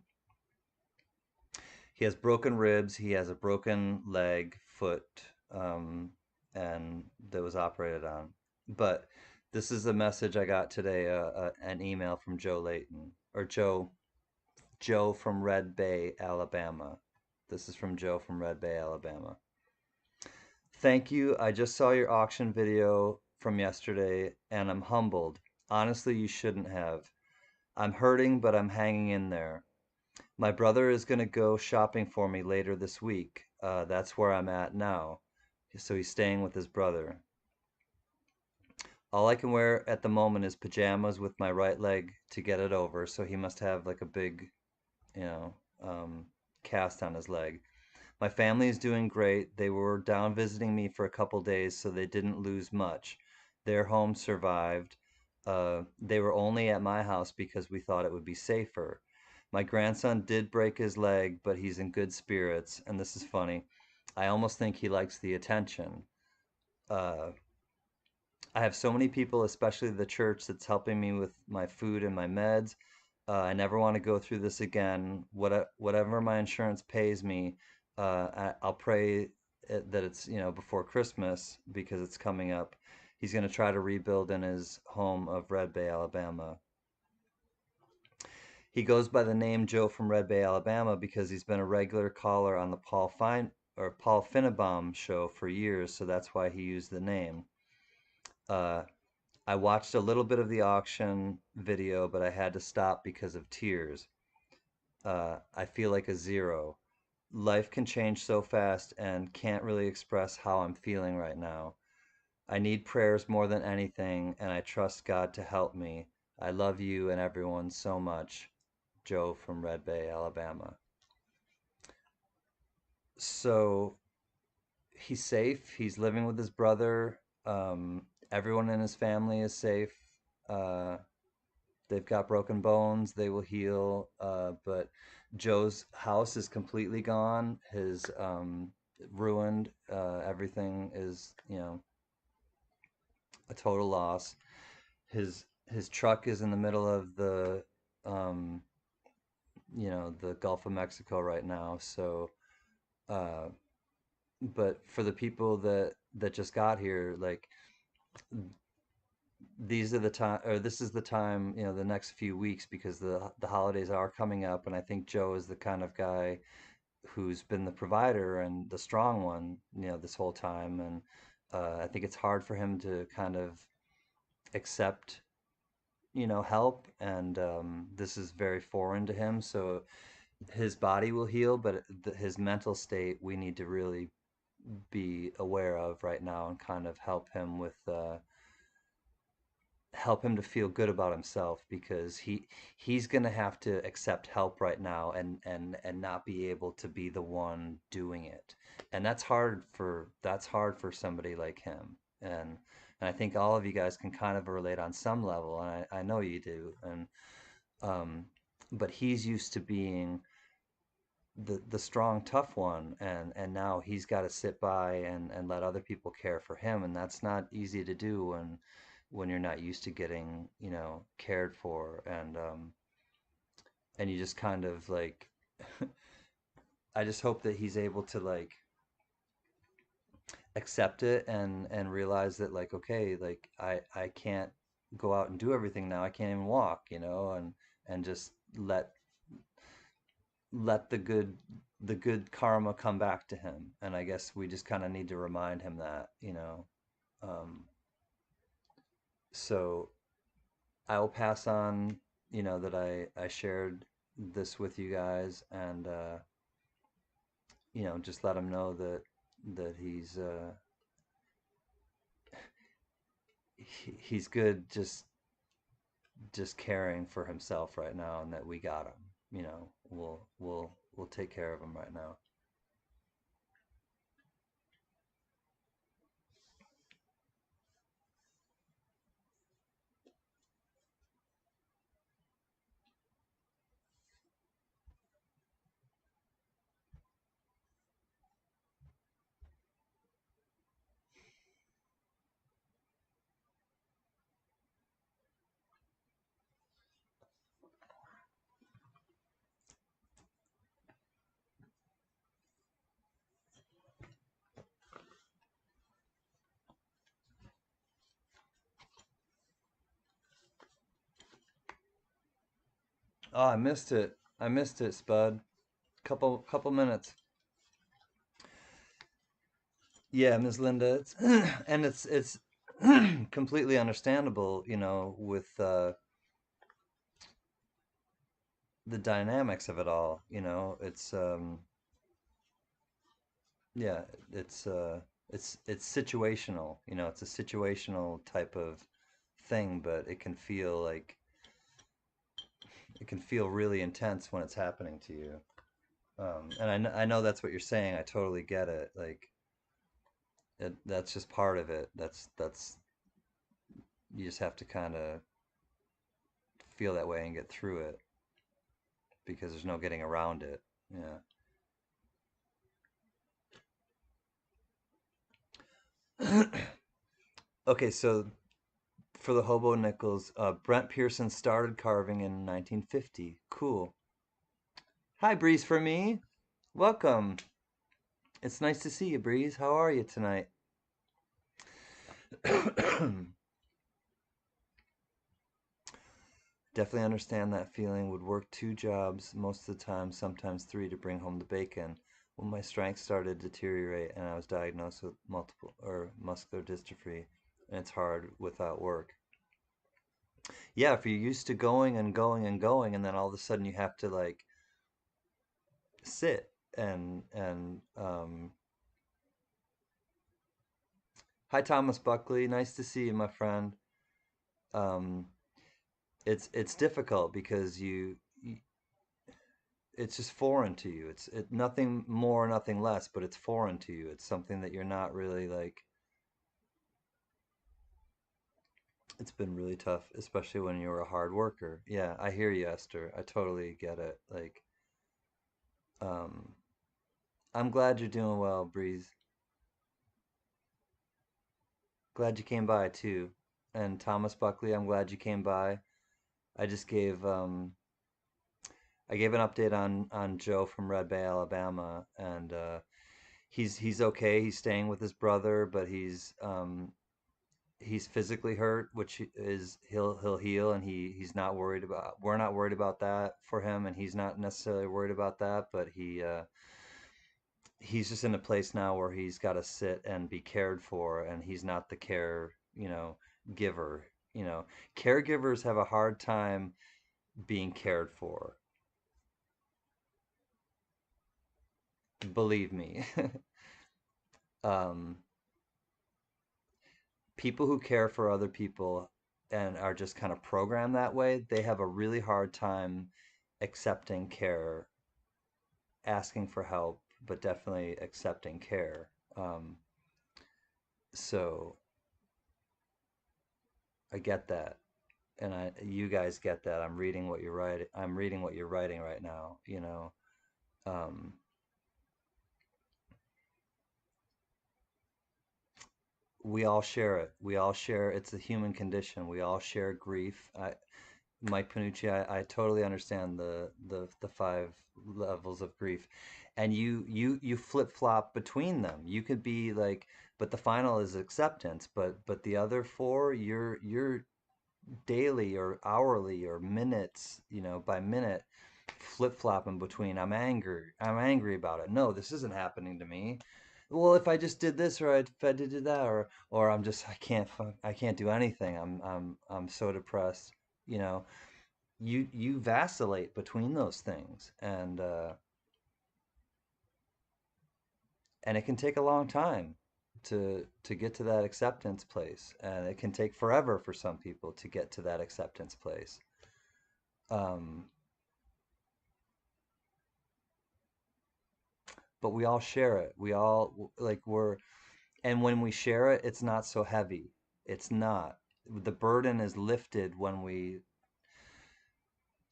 He has broken ribs. He has a broken leg, foot, um, and that was operated on. But this is the message I got today: an email from Joe Layton, or Joe from Red Bay, Alabama. This is from Joe from Red Bay, Alabama. Thank you. I just saw your auction video from yesterday, and I'm humbled. Honestly, you shouldn't have. I'm hurting, but I'm hanging in there. My brother is going to go shopping for me later this week. That's where I'm at now. So he's staying with his brother. All I can wear at the moment is pajamas with my right leg to get it over. So he must have like a big, you know, um, cast on his leg. My family is doing great. They were down visiting me for a couple days, so they didn't lose much. Their home survived. They were only at my house because we thought it would be safer. My grandson did break his leg, but he's in good spirits, and this is funny. I almost think he likes the attention. Uh, I have so many people, especially the church, that's helping me with my food and my meds. I never want to go through this again. Whatever my insurance pays me, I'll pray that it's, before Christmas because it's coming up. He's going to try to rebuild in his home of Red Bay, Alabama. He goes by the name Joe from Red Bay, Alabama because he's been a regular caller on the Paul Finnebaum show for years, so that's why he used the name. Uh, I watched a little bit of the auction video, but I had to stop because of tears. I feel like a zero. Life can change so fast and can't really express how I'm feeling right now. I need prayers more than anything, and I trust God to help me. I love you and everyone so much. Joe from Red Bay, Alabama. So he's safe. He's living with his brother. Everyone in his family is safe. Uh, They've got broken bones. They will heal. But Joe's house is completely gone. His ruined. Everything is, a total loss. His truck is in the middle of um, the Gulf of Mexico right now. So, uh, but for the people that just got here, like these are the time, or this is the time, the next few weeks, because the holidays are coming up, and I think Joe is the kind of guy who's been the provider and the strong one, this whole time, and I think it's hard for him to kind of accept, help, and this is very foreign to him. So his body will heal, but his mental state we need to really be aware of right now and kind of help him to feel good about himself, because he's going to have to accept help right now, and not be able to be the one doing it, and that's hard for somebody like him, and I think all of you guys can kind of relate on some level, and I know you do, and um but he's used to being the strong tough one, and now he's got to sit by and let other people care for him, and that's not easy to do when you're not used to getting cared for, and you just kind of like I just hope that he's able to like accept it and realize that, like, okay, like I can't go out and do everything now. I can't even walk, and just let the good the good karma come back to him. And I guess we just kind of need to remind him that, you know. Um, so I will pass on, you know, that I shared this with you guys, and you know, just let him know that he's good, just caring for himself right now, and that we got him. You know, we'll take care of him right now. Oh, I missed it. I missed it, Spud. Couple minutes. Yeah, Ms. Linda, it's and it's completely understandable, you know, with the dynamics of it all, you know. It's yeah, it's it's situational, you know, it's a situational type of thing, but it can feel really intense when it's happening to you. And I know that's what you're saying. I totally get it. Like that's just part of it. That's you just have to kind of feel that way and get through it because there's no getting around it. Yeah. Okay, so for the hobo nickels, Brent Pearson started carving in 1950. Cool. Hi, Breeze for me. Welcome. It's nice to see you, Breeze. How are you tonight? Definitely understand that feeling. Would work two jobs most of the time, sometimes three to bring home the bacon. When my strength started to deteriorate and I was diagnosed with multiple or muscular dystrophy, and it's hard without work. Yeah, if you're used to going and going and going, and then all of a sudden you have to like sit and hi Thomas Buckley, nice to see you, my friend. Um, it's difficult because you it's just foreign to you. It's nothing more, nothing less, but it's foreign to you. It's something that you're not really like. It's been really tough, especially when you're a hard worker. Yeah, I hear you, Esther. I totally get it. Like, um, I'm glad you're doing well, Breeze. Glad you came by too. And Thomas Buckley, I'm glad you came by. I just gave I gave an update on Joe from Red Bay, Alabama, and he's okay. He's staying with his brother, but he's physically hurt, which is he'll heal, and he's not worried about. We're not worried about that for him, and he's not necessarily worried about that. But he's just in a place now where he's got to sit and be cared for, and he's not the care, you know, giver. You know, caregivers have a hard time being cared for. Believe me. um, People who care for other people and are just kind of programmed that way, they have a really hard time accepting care, asking for help, but definitely accepting care. Um, so I get that, and you guys get that. I'm reading what you're writing. I'm reading what you're writing right now. You know, um, we all share it. We all share. It's a human condition. We all share grief. Mike Panucci, I totally understand the five levels of grief, and you flip flop between them. You could be like, but the final is acceptance. But the other four, you're daily or hourly or minutes, you know, by minute. flip-flopping between I'm angry about it. No, this isn't happening to me. Well, if I just did this, or if I did that, or I can't do anything. I'm so depressed. You know, you vacillate between those things, and it can take a long time to get to that acceptance place, and it can take forever for some people to get to that acceptance place. Um, but we all share it. We all like we're And when we share it, it's not so heavy. It's not. The burden is lifted when we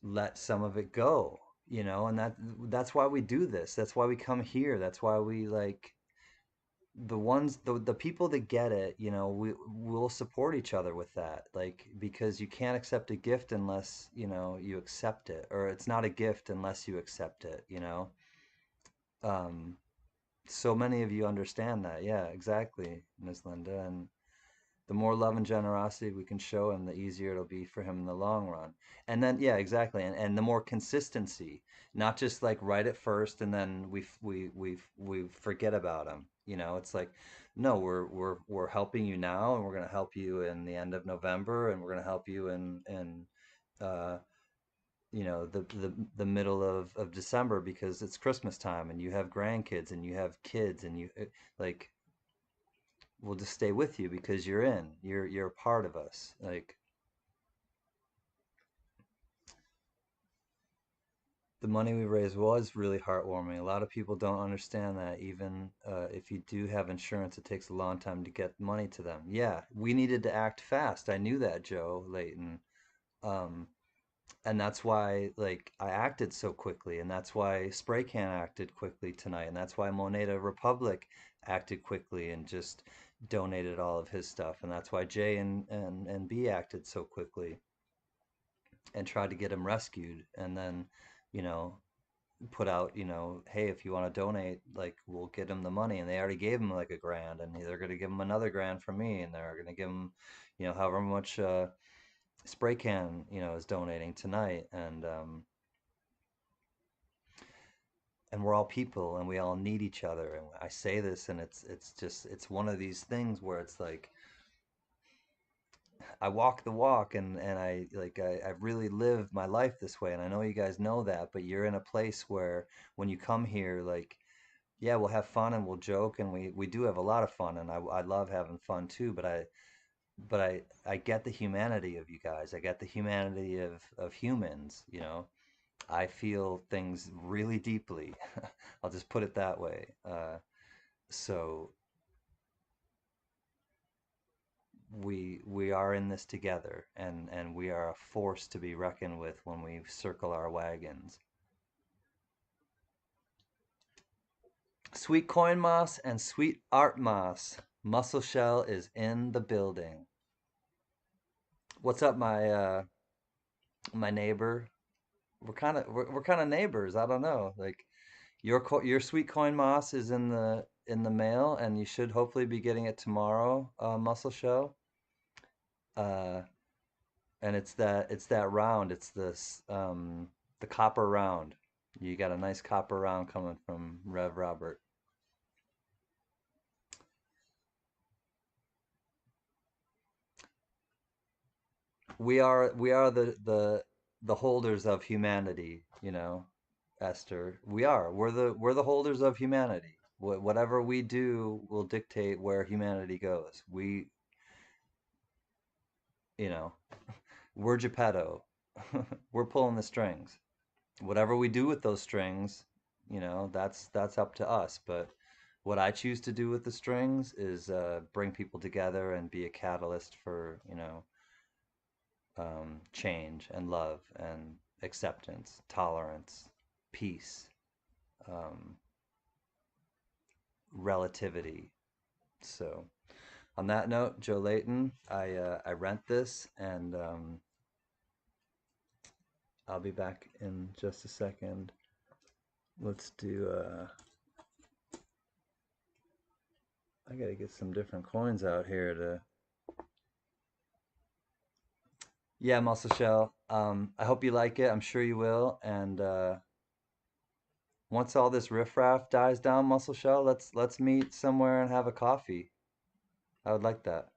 let some of it go, and that's why we do this. That's why we come here. That's why we like the people that get it, we'll support each other with that. Like, because you can't accept a gift unless, you accept it, or it's not a gift unless you accept it. Um, so many of you understand that. Yeah, exactly, Ms. Linda. And the more love and generosity we can show him, the easier it'll be for him in the long run. And then, yeah, exactly. And the more consistency, not just like right at first and then we forget about him. It's like, no, we're helping you now, and we're going to help you in the end of November, and we're going to help you in uh, the middle of December, because it's Christmas time and you have grandkids and you have kids, and like, we'll just stay with you because you're a part of us. Like, the money we raised was really heartwarming. A lot of people don't understand that. Even if you do have insurance, it takes a long time to get money to them. Yeah, we needed to act fast. I knew that, Joe Layton. um, and that's why, like, I acted so quickly, and that's why Spray Can acted quickly tonight, and that's why Moneda Republic acted quickly and just donated all of his stuff, and that's why Jay and B acted so quickly and tried to get him rescued, and then, you know, put out, hey, if you want to donate, like, we'll get him the money. And they already gave him like $1,000, and they're going to give him another grand from me, and they're going to give him, however much Spray Can, is donating tonight. And we're all people, and we all need each other. And I say this, and it's one of these things where it's like, I walk the walk, and I really live my life this way, and I know you guys know that. But you're in a place where, when you come here, like, yeah, we'll have fun and we'll joke, and we do have a lot of fun, and I love having fun too. But I get the humanity of you guys. I get the humanity of humans. I feel things really deeply. I'll just put it that way. So we are in this together, and we are a force to be reckoned with when we circle our wagons. Sweet Coin Moss and Sweet Art Moss. Muscle Shell is in the building. What's up, my neighbor? We're kind of neighbors. I don't know. Like, your Sweet Coin Moss is in the mail, and you should hopefully be getting it tomorrow, Muscle Shell. Uh, and it's that round. It's the copper round. You got a nice copper round coming from Rev Robert. We are the holders of humanity, Esther. We're the holders of humanity. Whatever we do will dictate where humanity goes. You know, we're Geppetto. We're pulling the strings. Whatever we do with those strings, that's up to us. But what I choose to do with the strings is bring people together and be a catalyst for, change and love and acceptance, tolerance, peace, um, relativity. So, on that note, Joe Layton, I rent this, and I'll be back in just a second. Let's do. I gotta get some different coins out here to. Yeah, Muscle Shell. I hope you like it. I'm sure you will. And once all this riffraff dies down, Muscle Shell, let's meet somewhere and have a coffee. I would like that.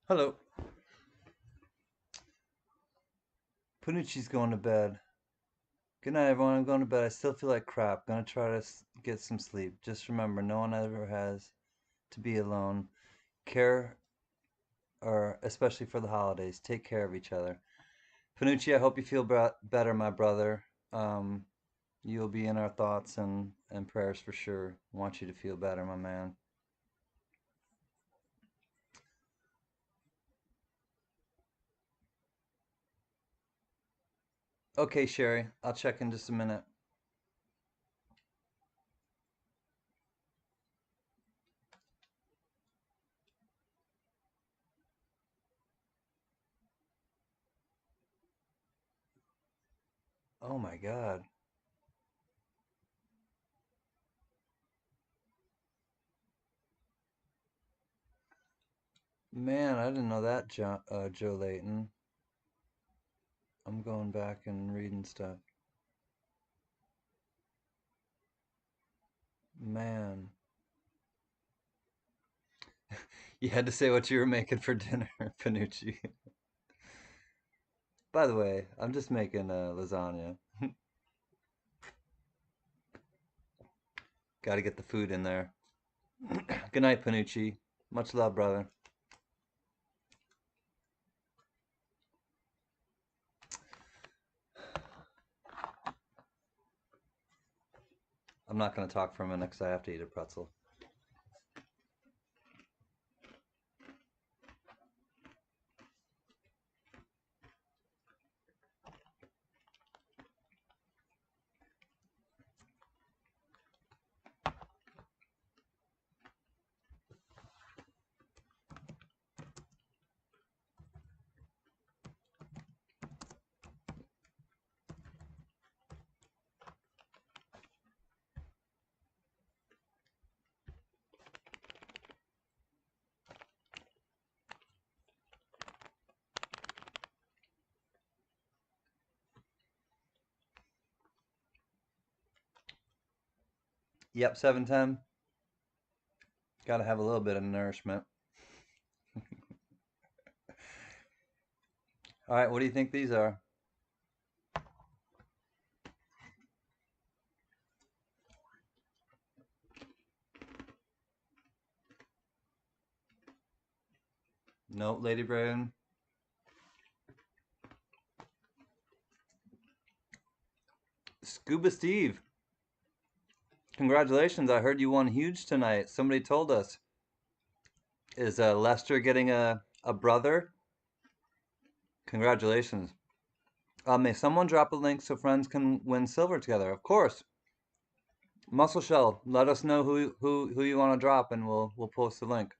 Hello. Panucci's going to bed. Good night, everyone. I'm going to bed. I still feel like crap. Gonna try to get some sleep. Just remember, no one ever has to be alone. Care, or especially for the holidays, take care of each other. Panucci, I hope you feel better, my brother. Um, you'll be in our thoughts and prayers for sure. Want you to feel better, my man. Okay, Sherry, I'll check in just a minute. Oh my God. Man, I didn't know that, Joe Layton. I'm going back and reading stuff. Man, you had to say what you were making for dinner, Panucci. By the way, I'm just making lasagna. Got to get the food in there. Good night, Panucci. Much love, brother. I'm not going to talk for a minute because I have to eat a pretzel. Yep, 7:10. Got to have a little bit of nourishment. All right, what do you think these are? Nope, Lady Brown. Scuba Steve. Congratulations, I heard you won huge tonight. Somebody told us. Is Lester getting a brother? Congratulations. May someone drop a link so friends can win silver together? Of course. Muscle Shell, let us know who you want to drop and we'll post the link.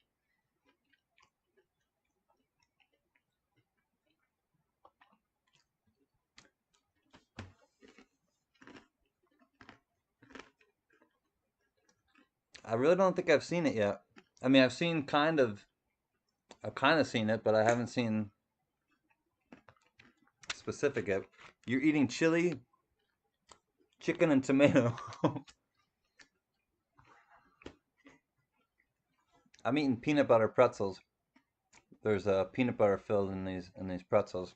I really don't think I've seen it yet. I mean, I've kind of seen it, but I haven't seen specific yet. You're eating chili, chicken, and tomato. I'm eating peanut butter pretzels. There's a peanut butter filled in these pretzels.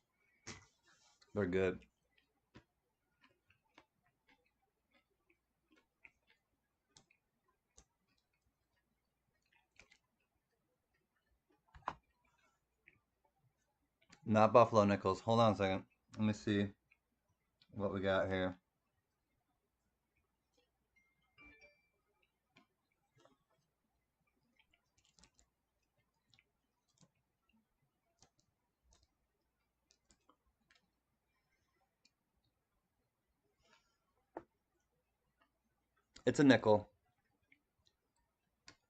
They're good. Not buffalo nickels. Hold on a second. Let me see what we got here. It's a nickel.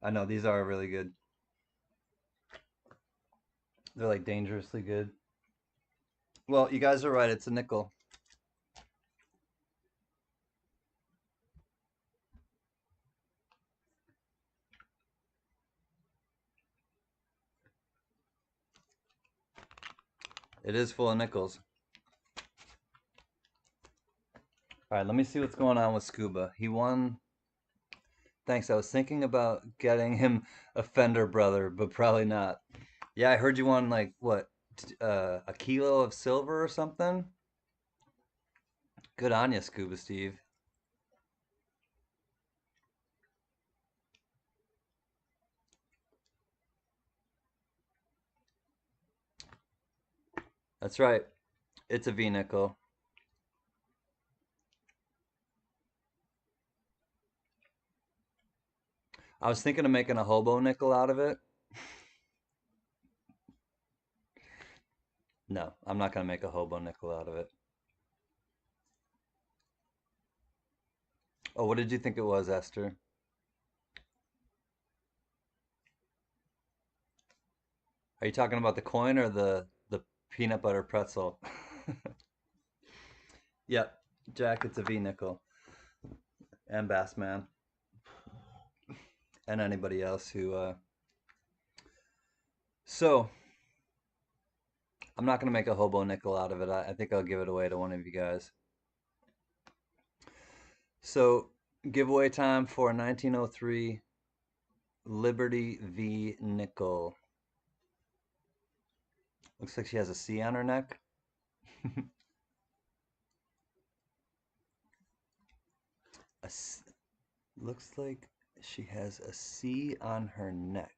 I know these are really good. They're like dangerously good. Well, you guys are right. It's a nickel. It is full of nickels. All right, let me see what's going on with Scuba. He won. Thanks. I was thinking about getting him a Fender brother, but probably not. Yeah, I heard you won like what, a kilo of silver or something? Good on you, Scuba Steve. That's right. It's a V-nickel. I was thinking of making a hobo nickel out of it. No, I'm not going to make a hobo nickel out of it. Oh, what did you think it was, Esther? Are you talking about the coin or the peanut butter pretzel? Yep, Jack, it's a V-nickel. And Bassman. And anybody else who So, I'm not going to make a hobo nickel out of it. I think I'll give it away to one of you guys. So, giveaway time for 1903 Liberty V nickel. Looks like she has a C on her neck. Looks like she has a C on her neck.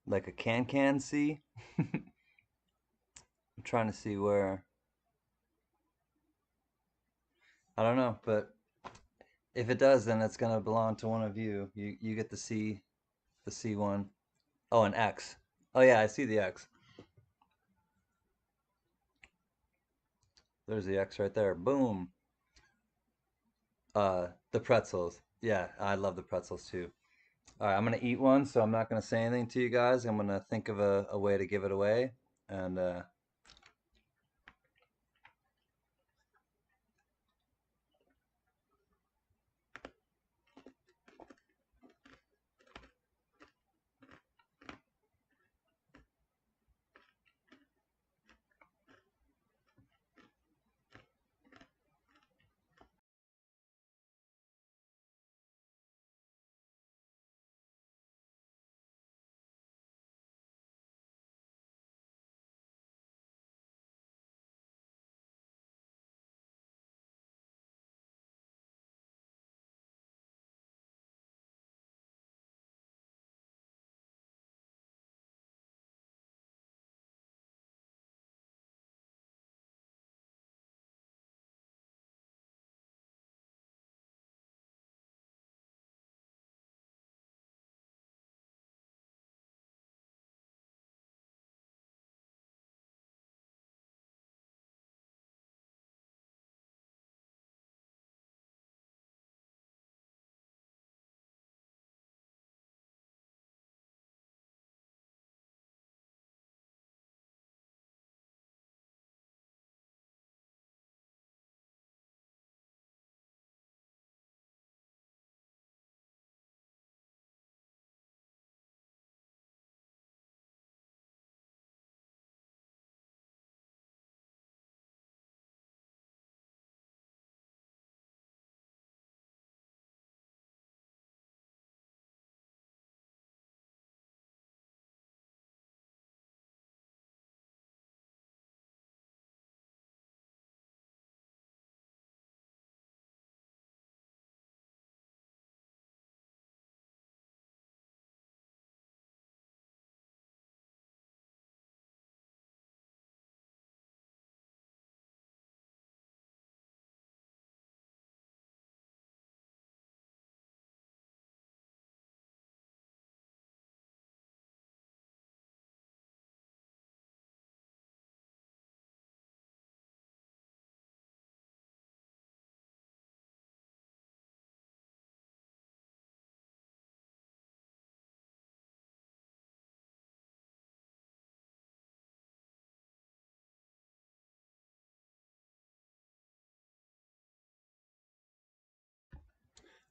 Like a can C. I'm trying to see where. I don't know, but if it does, then it's gonna belong to one of you. You get the C one. Oh, an X. Oh yeah, I see the X. There's the X right there. Boom. The pretzels. Yeah, I love the pretzels too. All right, I'm gonna eat one, so I'm not gonna say anything to you guys. I'm gonna think of a way to give it away, and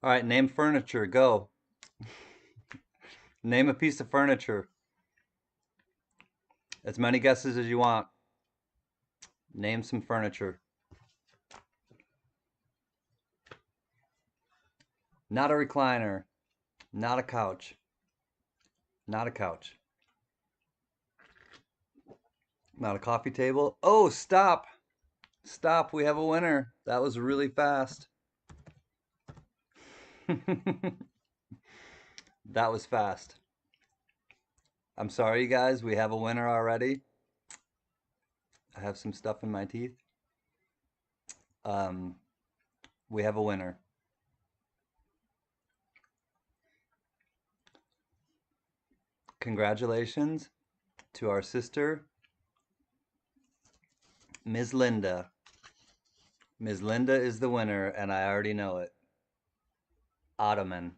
all right, name furniture. Go. Name a piece of furniture. As many guesses as you want. Name some furniture. Not a recliner. Not a couch. Not a couch. Not a coffee table. Oh, stop. Stop. We have a winner. That was really fast. That was fast. I'm sorry, you guys. We have a winner already. I have some stuff in my teeth. Um, we have a winner. Congratulations to our sister, Ms. Linda. Ms. Linda is the winner, and I already know it. Ottoman.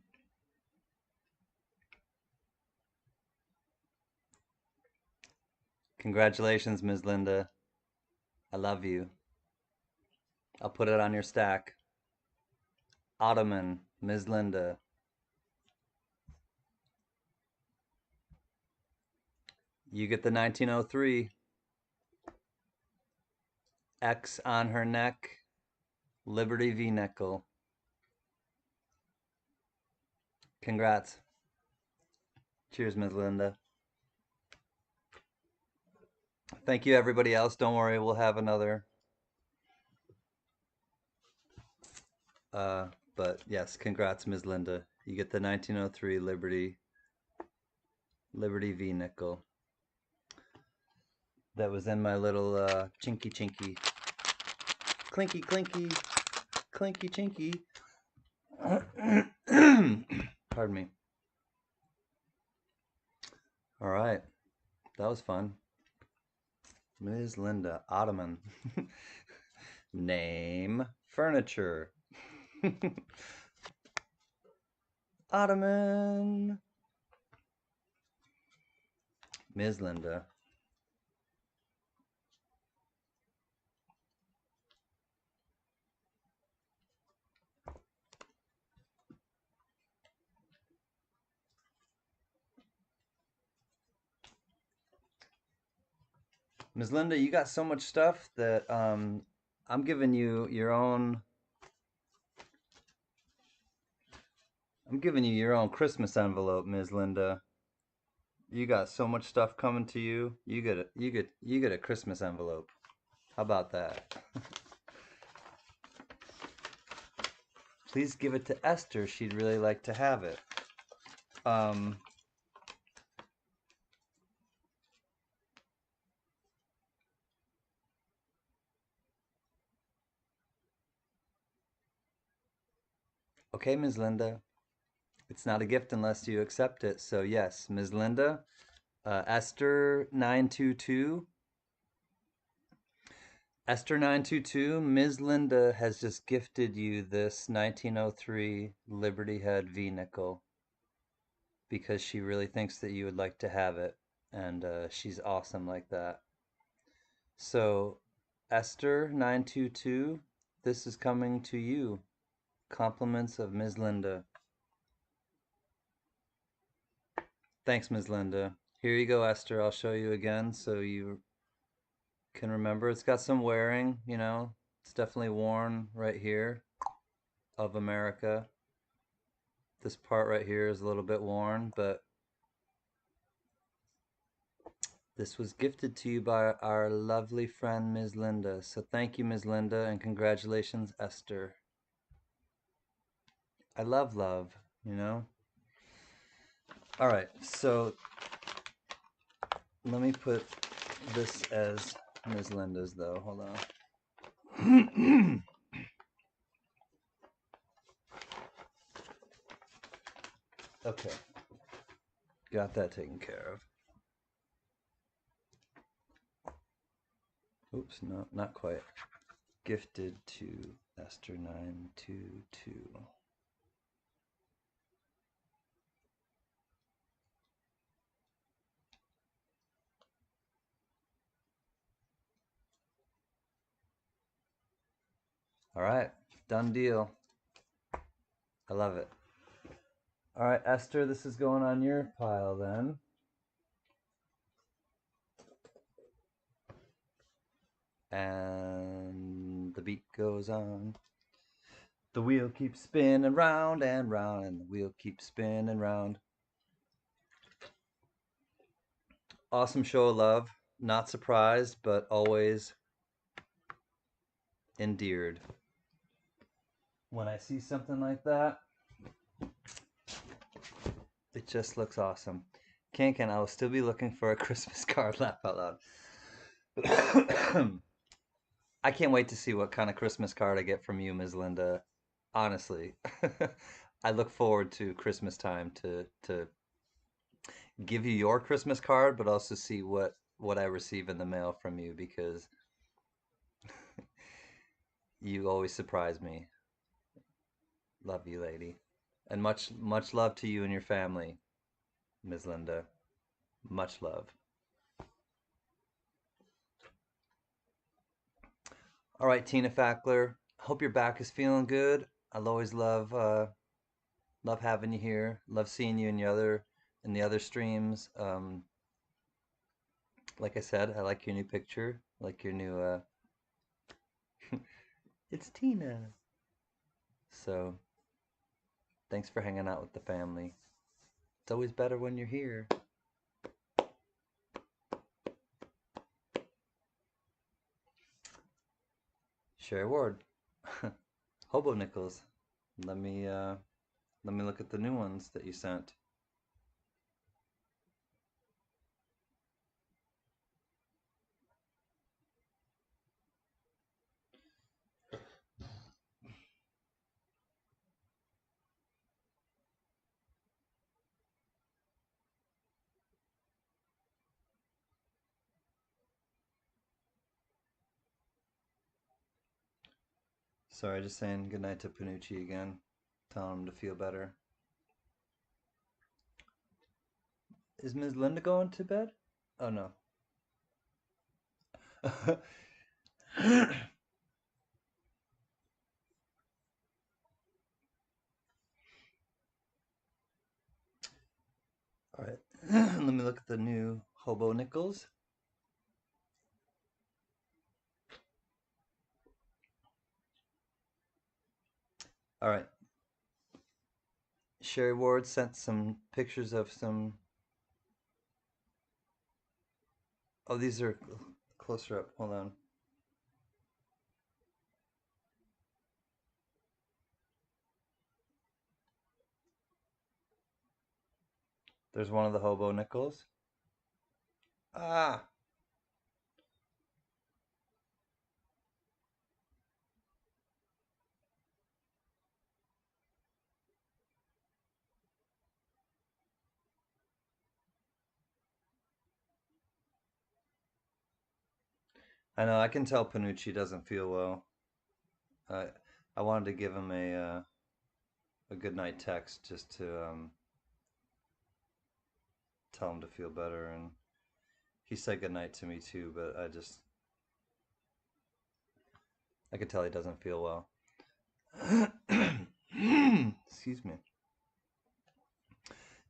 Congratulations, Ms. Linda. I love you. I'll put it on your stack. Ottoman, Ms. Linda. You get the 1903. X on her neck. Liberty V nickel. Congrats. Cheers, Ms. Linda. Thank you, everybody else. Don't worry, we'll have another. But yes, congrats, Ms. Linda. You get the 1903 Liberty V nickel. That was in my little chinky chinky. Clinky clinky. Clinky chinky. Pardon me. All right. That was fun. Ms. Linda, Ottoman. Name, furniture. Ottoman. Ms. Linda. Ms. Linda, you got so much stuff that I'm giving you your own. I'm giving you your own Christmas envelope, Ms. Linda. You got so much stuff coming to you. You get a Christmas envelope. How about that? Please give it to Esther. She'd really like to have it. Okay, Ms. Linda. It's not a gift unless you accept it. So yes, Ms. Linda, Esther 922. Esther 922, Ms. Linda has just gifted you this 1903 Liberty Head V nickel because she really thinks that you would like to have it, and she's awesome like that. So, Esther 922, this is coming to you. Compliments of Ms. Linda. Thanks, Ms. Linda. Here you go, Esther. I'll show you again so you can remember. It's got some wearing, you know. It's definitely worn right here. Of America. This part right here is a little bit worn, but this was gifted to you by our lovely friend, Ms. Linda. So thank you, Ms. Linda, and congratulations, Esther. I love love, you know? All right, so let me put this as Ms. Linda's, though. Hold on. Okay, got that taken care of. Oops, no, not quite. Gifted to Esther 922. All right, done deal. I love it. All right, Esther, this is going on your pile then. And the beat goes on. The wheel keeps spinning round and round, and the wheel keeps spinning round. Awesome show of love. Not surprised, but always endeared. When I see something like that, it just looks awesome. Can I will still be looking for a Christmas card, laugh out loud. I can't wait to see what kind of Christmas card I get from you, Ms. Linda. Honestly. I look forward to Christmas time to give you your Christmas card, but also see what I receive in the mail from you because you always surprise me. Love you, lady. And much love to you and your family, Ms. Linda. Much love. All right, Tina Fackler. Hope your back is feeling good. I'll always love having you here. Love seeing you in the other streams. Like I said, I like your new picture. I like your new it's Tina. So thanks for hanging out with the family. It's always better when you're here. Sherry Ward. Hobo Nickels. Let me uh let me look at the new ones that you sent. Sorry, just saying goodnight to Panucci again. Telling him to feel better. Is Ms. Linda going to bed? Oh no. All right. Let me look at the new Hobo Nickels. All right. Sherry Ward sent some pictures of some. Oh, these are closer up. Hold on. There's one of the Hobo Nickels. Ah, I know. I can tell Panucci doesn't feel well. I I wanted to give him a good night text just to tell him to feel better, and he said good night to me too. But I could tell he doesn't feel well. Excuse me.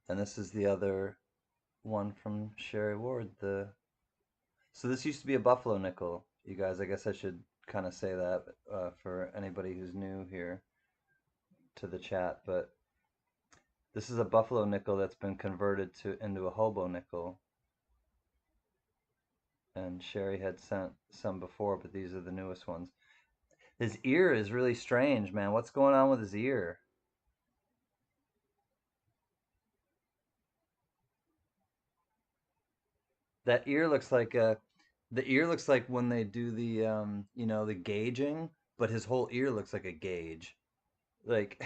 And this is the other one from Sherry Ward. The So this used to be a Buffalo nickel, you guys. I guess I should kind of say that for anybody who's new here to the chat. But this is a Buffalo nickel that's been converted to into a hobo nickel. And Sherry had sent some before, but these are the newest ones. His ear is really strange, man. What's going on with his ear? That ear looks like the ear looks like when they do the the gauging, but his whole ear looks like a gauge. Like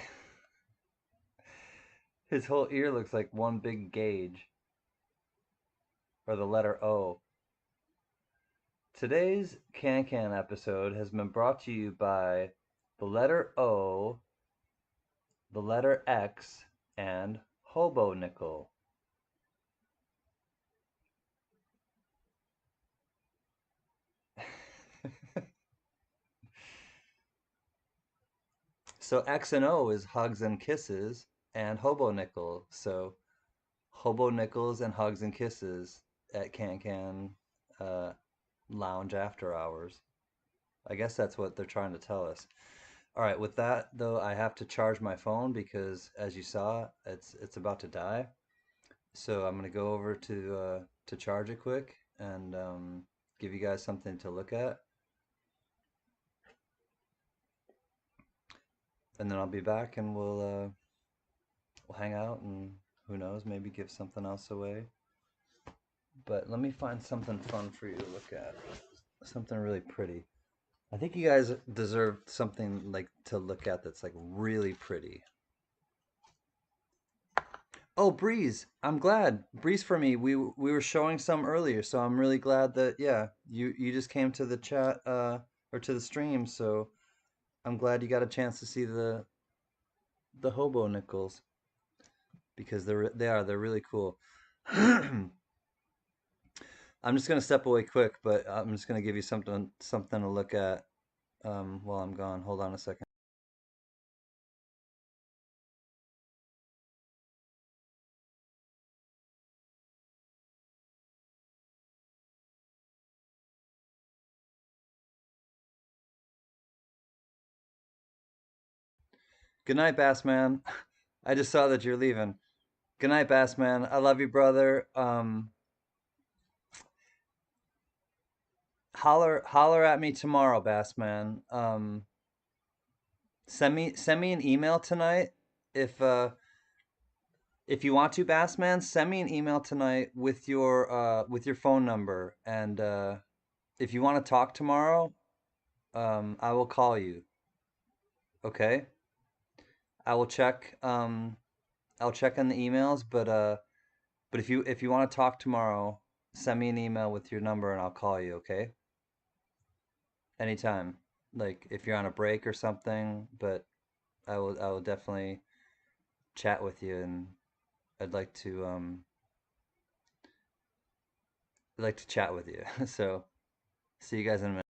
his whole ear looks like one big gauge, or the letter O. Today's Can Can episode has been brought to you by the letter O, the letter X, and Hobo Nickel. So X and O is hugs and kisses, and Hobo Nickel. So Hobo Nickels and hugs and kisses at Can Can uh, Lounge after hours. I guess that's what they're trying to tell us. All right, with that though, I have to charge my phone because, as you saw, it's about to die. So I'm gonna go over to charge it quick, and give you guys something to look at. And then I'll be back and we'll hang out and who knows, maybe give something else away. But let me find something fun for you to look at. Something really pretty. I think you guys deserve something like to look at that's like really pretty. Oh, Breeze. I'm glad. Breeze for me. We were showing some earlier, so I'm really glad that yeah, you just came to the chat or to the stream, so I'm glad you got a chance to see the hobo nickels because they're really cool. I'm just gonna step away quick, but I'm just gonna give you something to look at while I'm gone. Hold on a second. Good night, Bassman. I just saw that you're leaving. Good night, Bassman. I love you, brother. Holler at me tomorrow, Bassman. Send me an email tonight if if you want to, Bassman. Send me an email tonight with your phone number, and if you want to talk tomorrow, I will call you. Okay? I will check. I'll check on the emails, but if you want to talk tomorrow, send me an email with your number and I'll call you. Okay? Anytime. Like if you're on a break or something, but I will definitely chat with you and I'd like to chat with you. So, see you guys in a minute.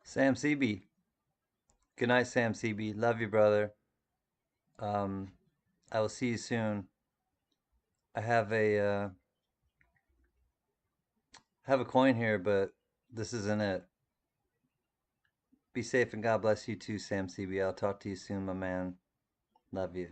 Sam CB. Good night, Sam CB. Love you, brother. Um, I will see you soon. I have a coin here, but this isn't it. Be safe and God bless you too, Sam CB. I'll talk to you soon, my man. Love you.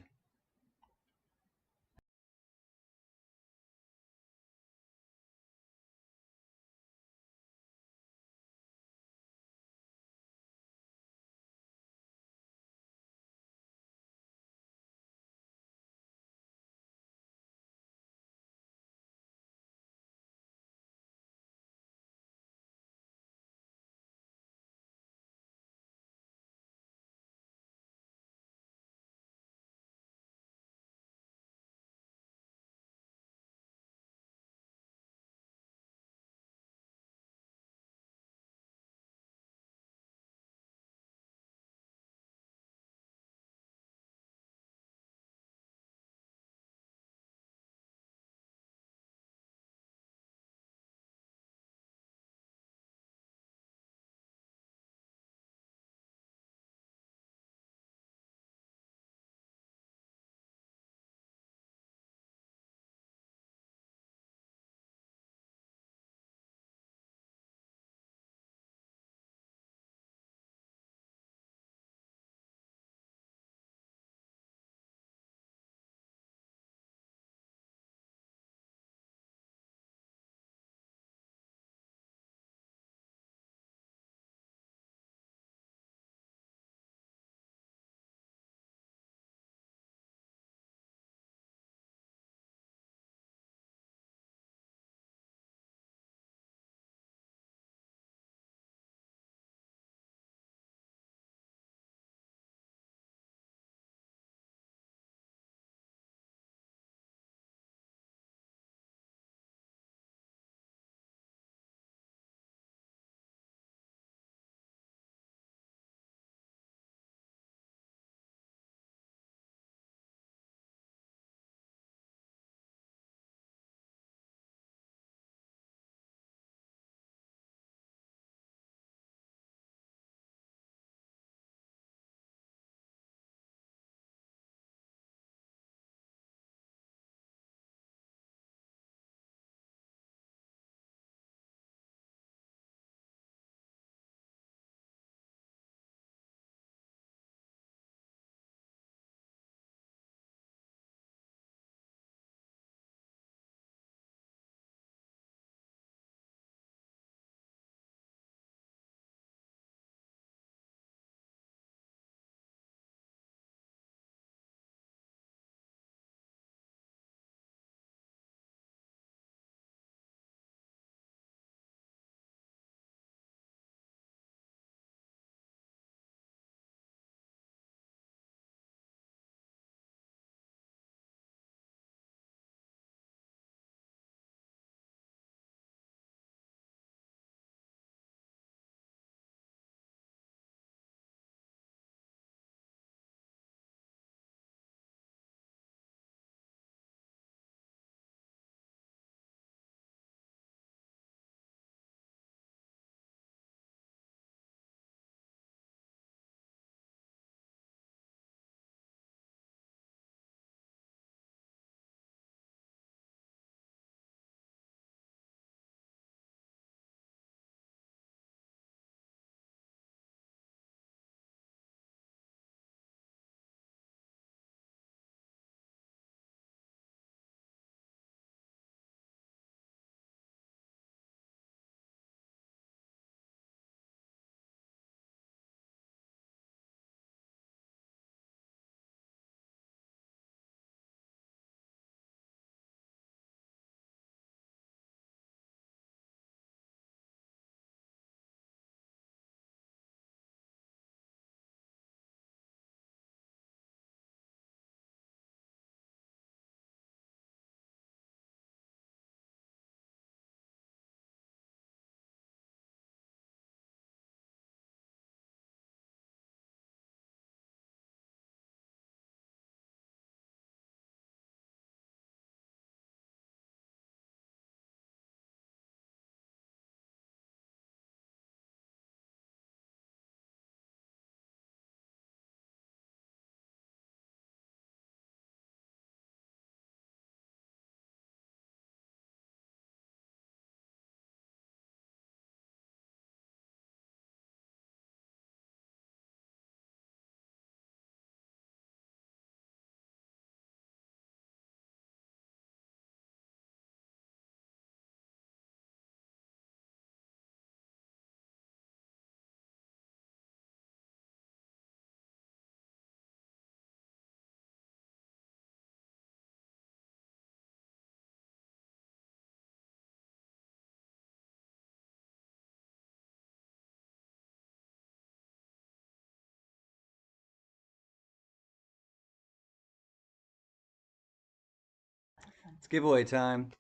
It's giveaway time.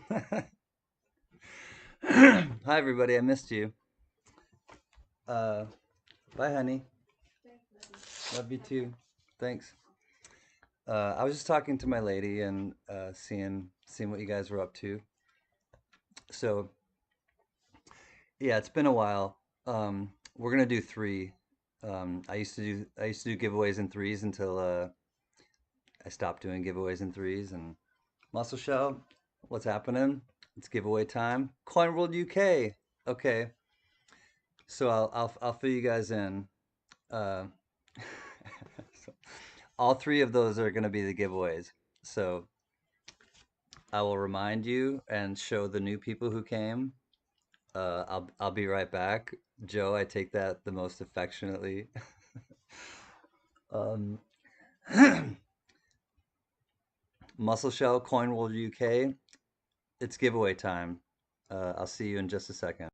Hi, everybody. I missed you. Uh, Bye, honey. Love you too. Thanks. I was just talking to my lady and seeing what you guys were up to. So yeah, it's been a while. We're gonna do three. I used to do giveaways in threes until I stopped doing giveaways in threes. And Muscle Shell, what's happening? It's giveaway time. Coin World UK. Okay, so I'll fill you guys in. Uh, so all three of those are gonna be the giveaways. So I will remind you and show the new people who came. I'll be right back. Joe, I take that the most affectionately. um, Muscle Shell Coin World UK. It's giveaway time. I'll see you in just a second.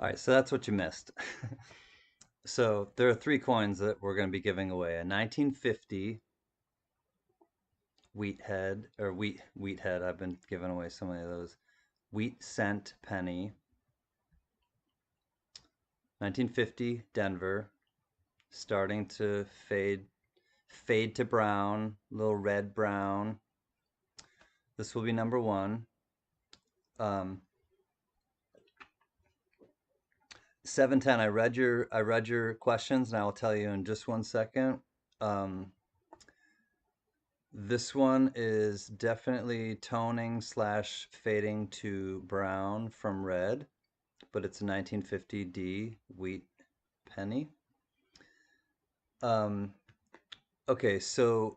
All right, so that's what you missed. So there are three coins that we're going to be giving away: a 1950 wheathead. I've been giving away so many of those. Wheat cent penny. 1950 Denver, starting to fade to brown, little red brown. This will be number one. 710. I read your questions, and I will tell you in just 1 second. This one is definitely toning slash fading to brown from red, but it's a 1950D wheat penny. Okay, so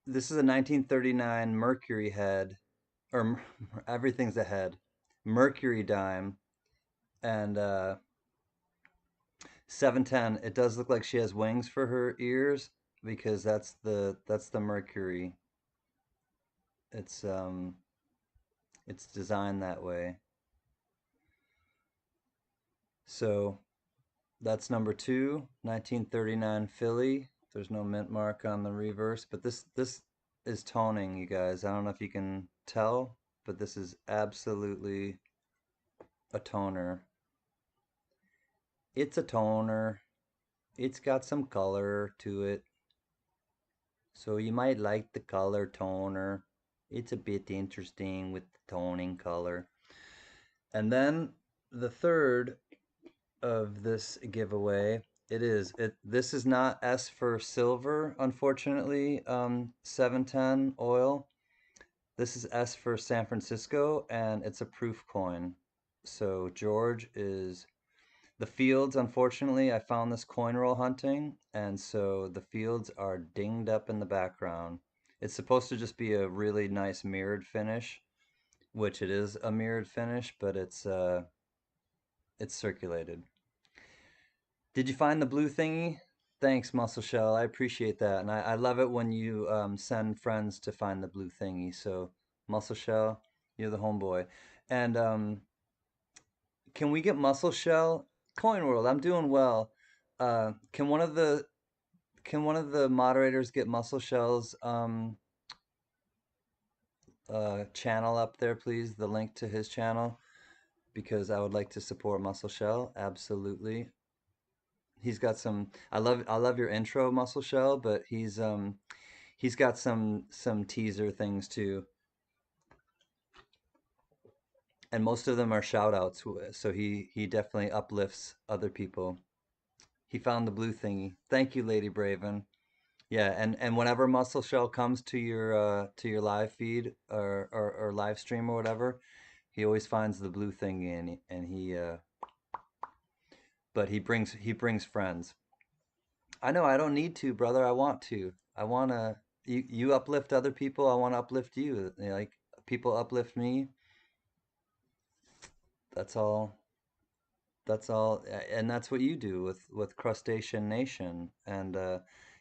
this is a 1939 Mercury head, or everything's a head, Mercury dime, and 710. It does look like she has wings for her ears because that's the Mercury. It's it's designed that way. So that's number two, 1939 Philly. There's no mint mark on the reverse, but this is toning, you guys. I don't know if you can tell, but this is absolutely a toner. It's a toner. It's got some color to it. So you might like the color toner. It's a bit interesting with the toning color. And then the third of this giveaway, this is not S for silver, unfortunately, 710 oil. This is S for San Francisco, and it's a proof coin. So George is the fields. Unfortunately, I found this coin roll hunting, and so the fields are dinged up in the background. It's supposed to just be a really nice mirrored finish, which it is a mirrored finish, but it's circulated. Did you find the blue thingy? Thanks, Muscle Shell. I appreciate that. And I love it when you send friends to find the blue thingy. So, Muscle Shell, you're the homeboy. And can we get Muscle Shell? Coin World, I'm doing well. Can one of the moderators get Muscle Shell's channel up there, please? The link to his channel, because I would like to support Muscle Shell. Absolutely. He's got some. I love your intro, Muscle Shell, but he's got some teaser things too, and most of them are shout outs. So he definitely uplifts other people. He found the blue thingy. Thank you, Lady Braven. Yeah, and whenever Muscle Shell comes to your live feed or live stream or whatever, he always finds the blue thingy and he but he brings friends. I know I don't need to, brother. I want to. I want to. You uplift other people. I want to uplift you. Like people uplift me. That's all. That's all. And that's what you do with Crustacean Nation. And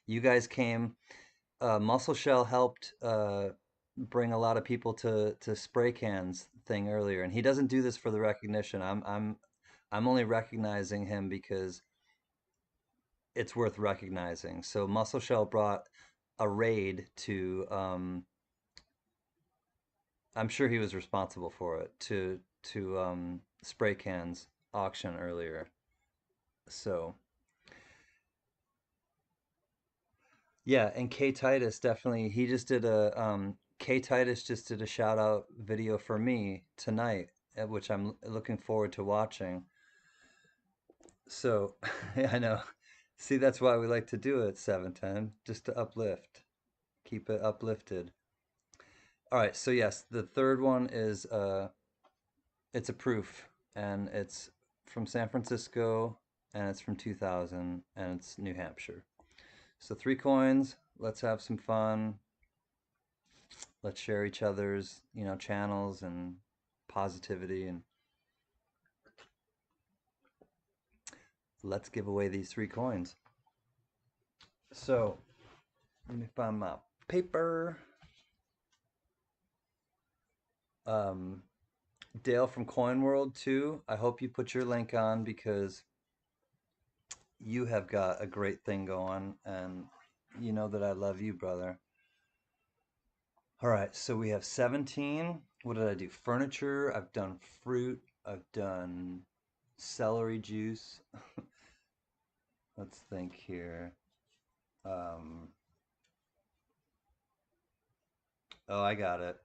you guys came. Muscle Shell helped bring a lot of people to spray cans thing earlier, and he doesn't do this for the recognition. I'm only recognizing him because it's worth recognizing. So Muscle Shell brought a raid to I'm sure he was responsible for it to spray cans auction earlier. So yeah, and K Titus definitely he just did a K Titus just did a shout out video for me tonight, which I'm looking forward to watching. So yeah, I know. See, that's why we like to do it 710, just to uplift, keep it uplifted. All right, so yes, the third one is it's a proof, and it's from San Francisco, and it's from 2000, and it's New Hampshire. So 3 coins. Let's have some fun. Let's share each other's, channels and positivity, and let's give away these 3 coins. So let me find my paper. Um, Dale from Coin World too. I hope you put your link on because you have got a great thing going, and you know that I love you, brother. All right, so we have 17. What did I do? Furniture. I've done fruit. I've done celery juice. Let's think here. Um, oh, I got it.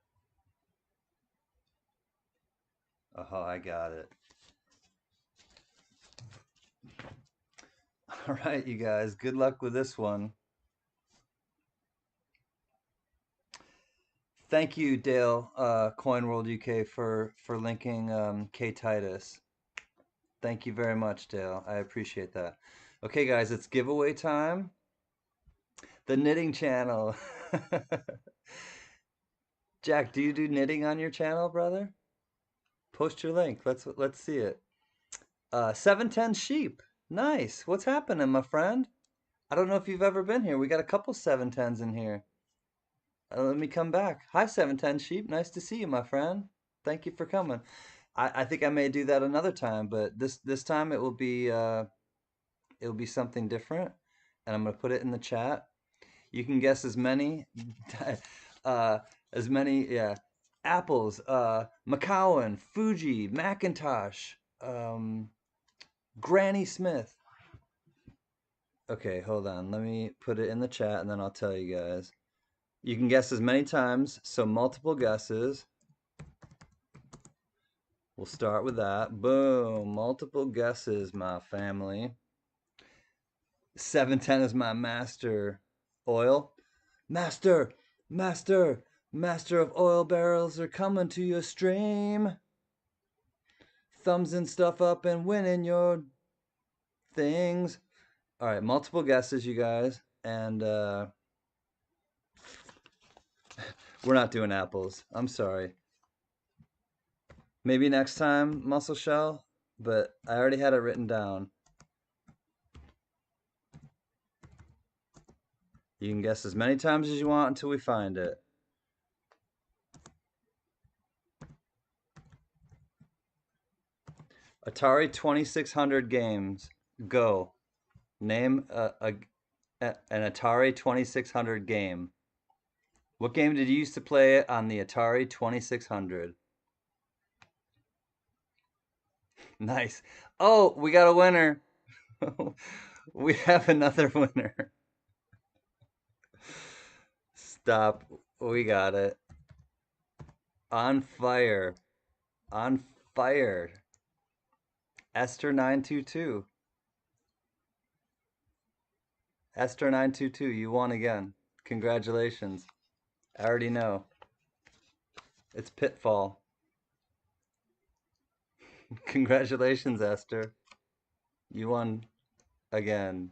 Oh, I got it. All right, you guys. Good luck with this one. Thank you, Dale, Coin World UK for linking K Titus. Thank you very much, Dale. I appreciate that. Okay, guys, it's giveaway time. The knitting channel. Jack, do you do knitting on your channel, brother? Post your link. Let's see it. 710 sheep. Nice. What's happening, my friend? I don't know if you've ever been here. We got a couple 710s in here. Let me come back. Hi, 710 sheep. Nice to see you, my friend. Thank you for coming. I think I may do that another time, but this time it'll be something different, and I'm gonna put it in the chat. You can guess uh, yeah, apples, Macallan, Fuji, Macintosh, Granny Smith. Okay, hold on. Let me put it in the chat, and then I'll tell you guys. You can guess as many times, so multiple guesses. We'll start with that. Boom, multiple guesses, my family. 710 is my master. Oil. Master, master, master of oil barrels are coming to your stream. Thumbs and stuff up and winning your things. All right, multiple guesses, you guys. And we're not doing apples. I'm sorry. Maybe next time, Muscle Shell, but I already had it written down. You can guess as many times as you want until we find it. Atari 2600 games. Go. Name an Atari 2600 game. What game did you used to play on the Atari 2600? Nice. Oh, we got a winner. We have another winner. Stop. We got it. On fire. On fire. Esther 922. Esther 922, you won again. Congratulations. I already know. It's Pitfall. Congratulations, Esther. You won again.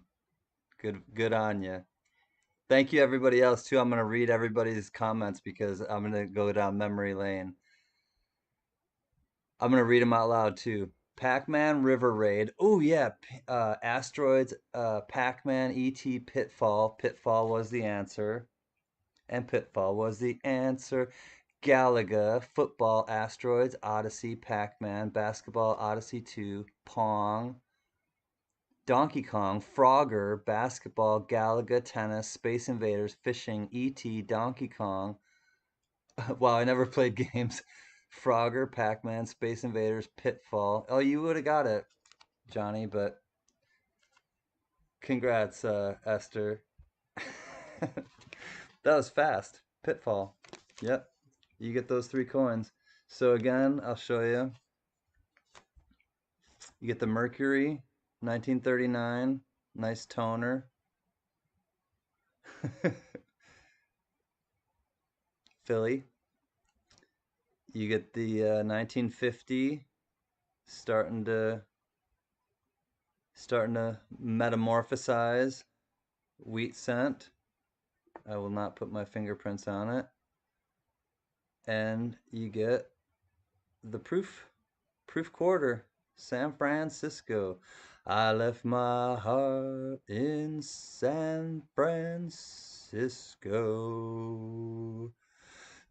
Good on you. Thank you, everybody else, too. I'm going to read everybody's comments because I'm going to go down memory lane. I'm going to read them out loud, too. Pac-Man River Raid. Oh, yeah. Asteroids, Pac-Man, E.T., Pitfall. Pitfall was the answer. And Pitfall was the answer. Galaga, Football, Asteroids, Odyssey, Pac-Man, Basketball, Odyssey 2, Pong, Donkey Kong, Frogger, Basketball, Galaga, Tennis, Space Invaders, Fishing, E.T., Donkey Kong. Wow, I never played games. Frogger, Pac-Man, Space Invaders, Pitfall. Oh, you would have got it, Johnny, but congrats, Esther. That was fast. Pitfall. Yep. You get those 3 coins. So again, I'll show you. You get the Mercury, 1939. Nice toner. Philly. You get the 1950, starting to metamorphosize. Wheat scent. I will not put my fingerprints on it. And you get the proof quarter, San Francisco. I left my heart in San Francisco.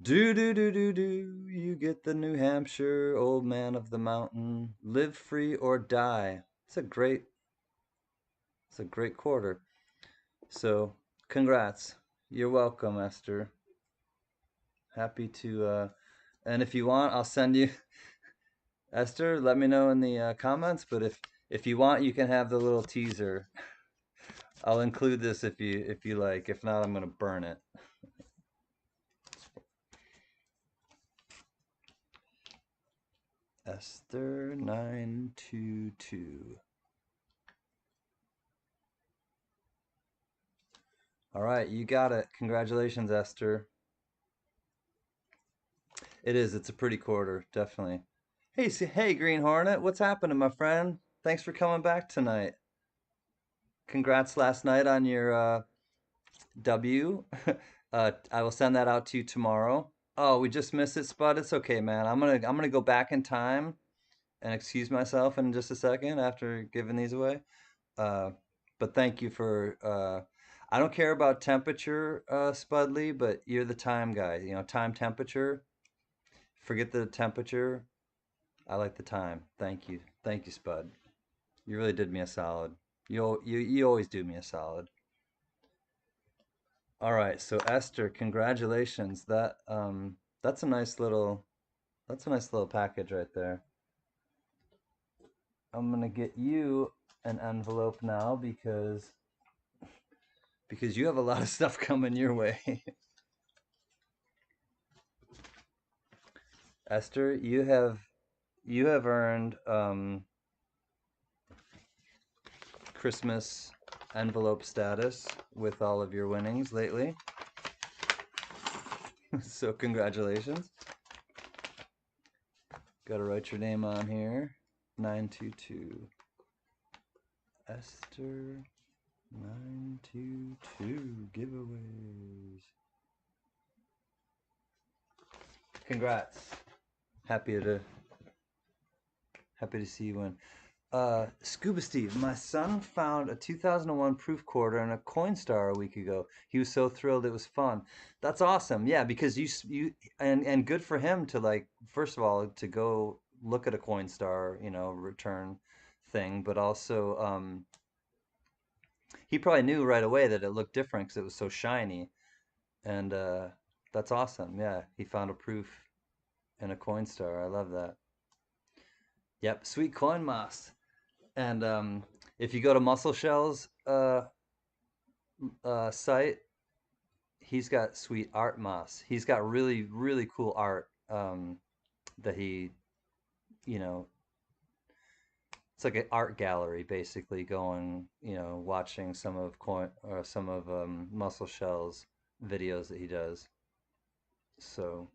Do do do do do. You get the New Hampshire Old Man of the Mountain. Live free or die. It's a great quarter. So, congrats. You're welcome, Esther. Happy to and if you want, I'll send you Esther, let me know in the comments, but if you want, you can have the little teaser. I'll include this if you like. If not, I'm gonna burn it. Esther 922. All right, you got it. Congratulations, Esther. It is. It's a pretty quarter, definitely. Hey, Green Hornet, what's happening, my friend? Thanks for coming back tonight. Congrats last night on your W. I will send that out to you tomorrow. Oh, we just missed it, Spud. It's okay, man. I'm gonna go back in time and excuse myself in just a second after giving these away. Uh, but thank you for. I don't care about temperature, Spudley, but you're the time guy. You know, time temperature. Forget the temperature. I like the time. Thank you, Spud. You really did me a solid. You always do me a solid. All right, so Esther, congratulations. That's a nice little package right there. I'm gonna get you an envelope now because you have a lot of stuff coming your way. Esther, you have earned Christmas envelope status with all of your winnings lately. So congratulations. Gotta write your name on here. 922. Esther 922 giveaways. Congrats. Happy to see you win. Scuba Steve, my son found a 2001 proof quarter and a Coinstar a week ago. He was so thrilled, it was fun. That's awesome. Yeah, because and good for him to like first of all to go look at a Coinstar, return thing, but also he probably knew right away that it looked different because it was so shiny, and that's awesome. Yeah, he found a proof in a Coinstar. I love that. Yep, sweet coin moss. And if you go to Muscle Shell's site, he's got sweet art moss. He's got really, really cool art that you know, it's like an art gallery basically going, watching some of Muscle Shell's videos that he does. So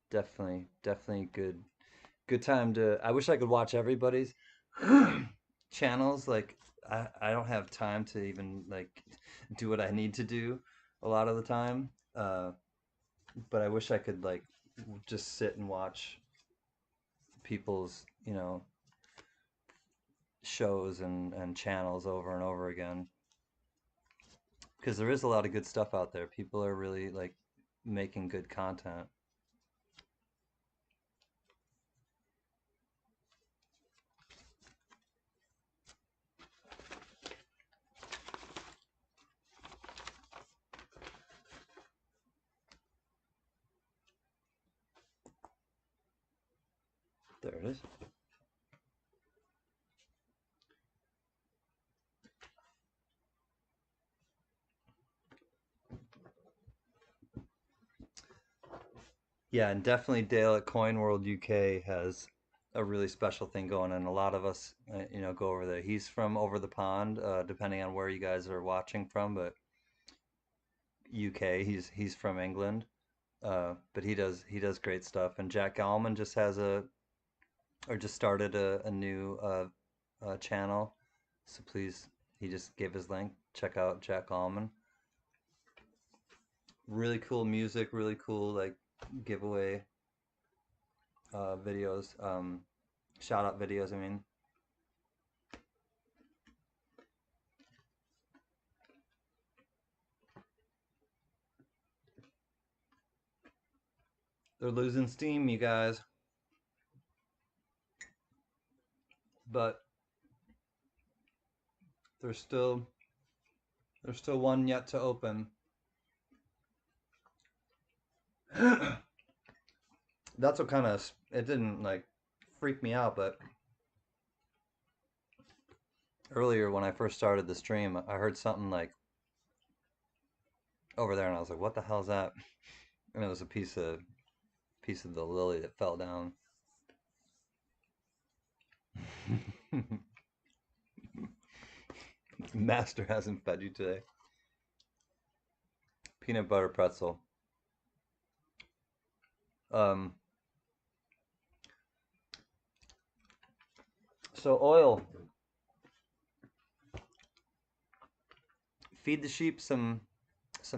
definitely, definitely good time to. I wish I could watch everybody's channels. Like I don't have time to even like do what I need to do a lot of the time. But I wish I could like just sit and watch people's shows and channels over and over again because there is a lot of good stuff out there. People are really like making good content. There it is. Yeah, and definitely Dale at Coin World UK has a really special thing going, and a lot of us, go over there. He's from over the pond, depending on where you guys are watching from, but UK. He's from England, but he does great stuff. And Jack Allman just started a new channel, so please, he just gave his link. Check out Jack Allman. Really cool music, really cool like giveaway videos, shout out videos. I mean, they're losing steam, you guys, but there's still one yet to open. That's what kind of it didn't like freak me out, but earlier when I first started the stream, I heard something like over there, and I was like, "What the hell is that?" And it was a piece of the lily that fell down. Master hasn't fed you today. Peanut butter pretzel. Um, so oil. Feed the sheep some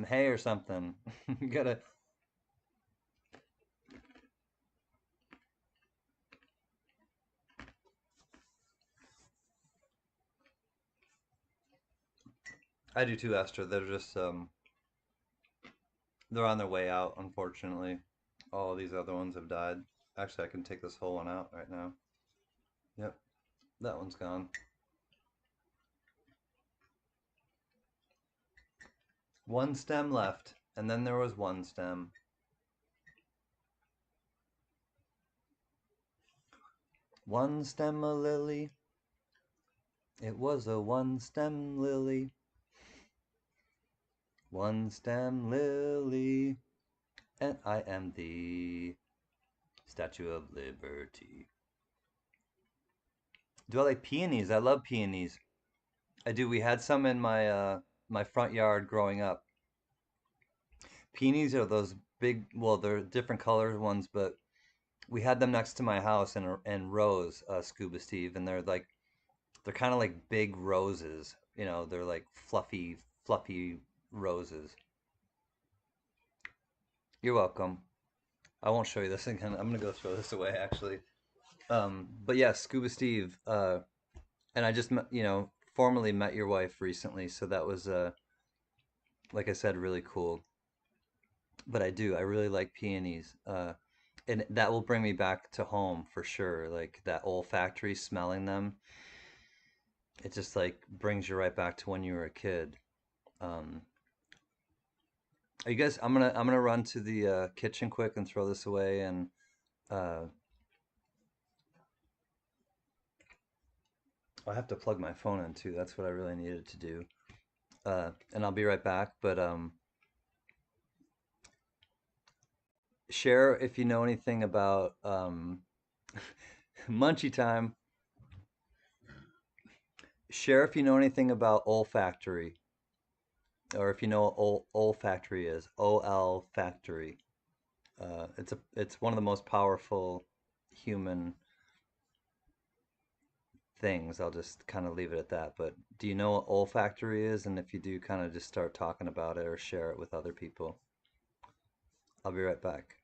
hay or something. You gotta. I do too, Esther. They're on their way out, unfortunately. All of these other ones have died. Actually, I can take this whole one out right now. Yep, that one's gone. One stem left, and then there was one stem. One stem a lily. It was a one stem lily. One stem lily. And I am the Statue of Liberty. Do I like peonies? I love peonies. I do. We had some in my front yard growing up. Peonies are those big, well, they're different color ones, but we had them next to my house in rows, Scuba Steve, and they're kind of like big roses. They're like fluffy, fluffy roses. You're welcome. I won't show you this again. I'm gonna go throw this away, actually. But yeah, Scuba Steve, and I just formally met your wife recently, so that was like I said, really cool. But I really like peonies. And that will bring me back to home for sure. Like that olfactory smelling them, it just like brings you right back to when you were a kid. Um, are you guys? I'm gonna run to the kitchen quick and throw this away, and uh, I have to plug my phone in too. That's what I really needed to do. And I'll be right back. But share if you know anything about Munchie time. Share if you know anything about olfactory, or if you know what olfactory is. Factory. It's one of the most powerful human things. I'll just kind of leave it at that. But do you know what olfactory is? And if you do, kind of just start talking about it or share it with other people. I'll be right back.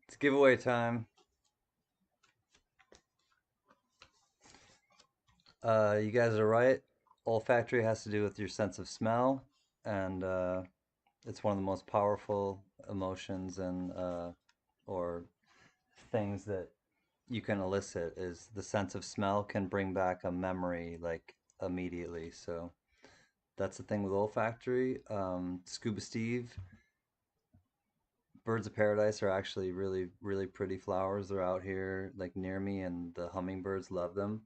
It's giveaway time. You guys are right. Olfactory has to do with your sense of smell, and it's one of the most powerful emotions and or things that you can elicit. Is the sense of smell can bring back a memory like immediately. So that's the thing with olfactory. Scuba Steve, birds of paradise are actually really, really pretty flowers. They're out here like near me, and the hummingbirds love them.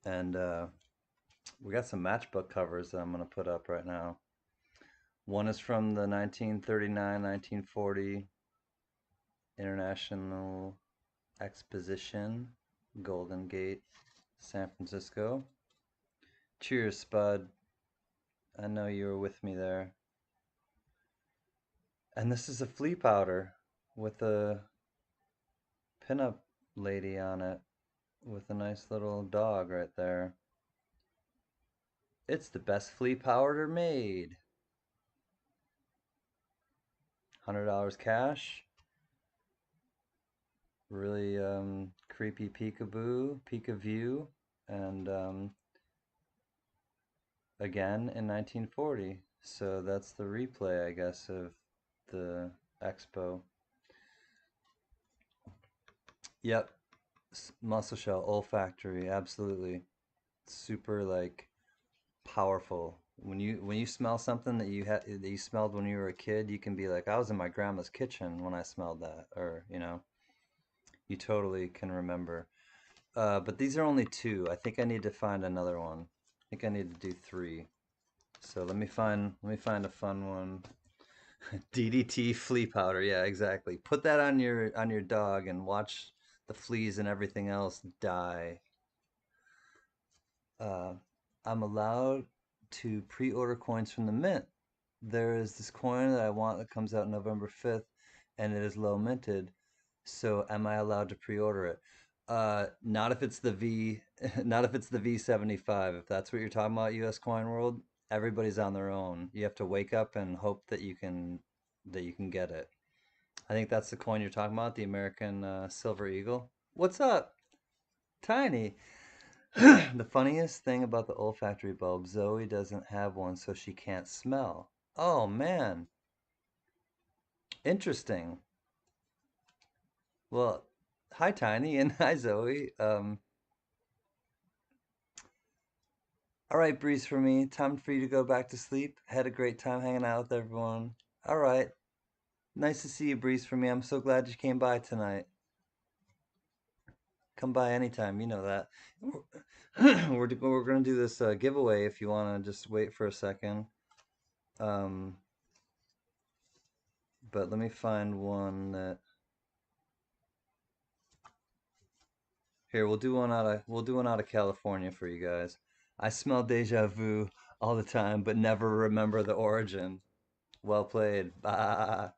And we got some matchbook covers that I'm gonna put up right now. One is from the 1939-1940 International Exposition, Golden Gate, San Francisco. Cheers, Spud. I know you were with me there. And this is a flea powder with a pinup lady on it with a nice little dog right there. It's the best flea powder made. $100 cash. Really creepy peekaboo, peekaview, and again in 1940. So that's the replay, I guess, of the expo. Yep, muscle shell olfactory, absolutely. Super like powerful. When you smell something that you smelled when you were a kid, you can be like, I was in my grandma's kitchen when I smelled that, or you totally can remember. But these are only two. I think I need to find another one. I think I need to do three. So let me find a fun one. DDT flea powder. Yeah, exactly. Put that on your dog and watch the fleas and everything else die. Uh, I'm allowed to pre-order coins from the mint. There is this coin that I want that comes out November 5th, and it is low minted. So am I allowed to pre-order it? Not if it's the V, not if it's the V75. If that's what you're talking about, US Coin World, everybody's on their own. You have to wake up and hope that you can get it. I think that's the coin you're talking about, the American Silver Eagle. What's up, Tiny? The funniest thing about the olfactory bulb, Zoe doesn't have one, so she can't smell. Oh man, interesting. Well, hi Tiny and hi Zoe. All right, Breeze for me. Time for you to go back to sleep. Had a great time hanging out with everyone. All right. Nice to see you, Breeze for me. I'm so glad you came by tonight. Come by anytime. You know that. We're gonna do this giveaway if you want to just wait for a second. Um, but let me find one that. Here, we'll do one out of California for you guys. I smell deja vu all the time, but never remember the origin. Well played. Bah.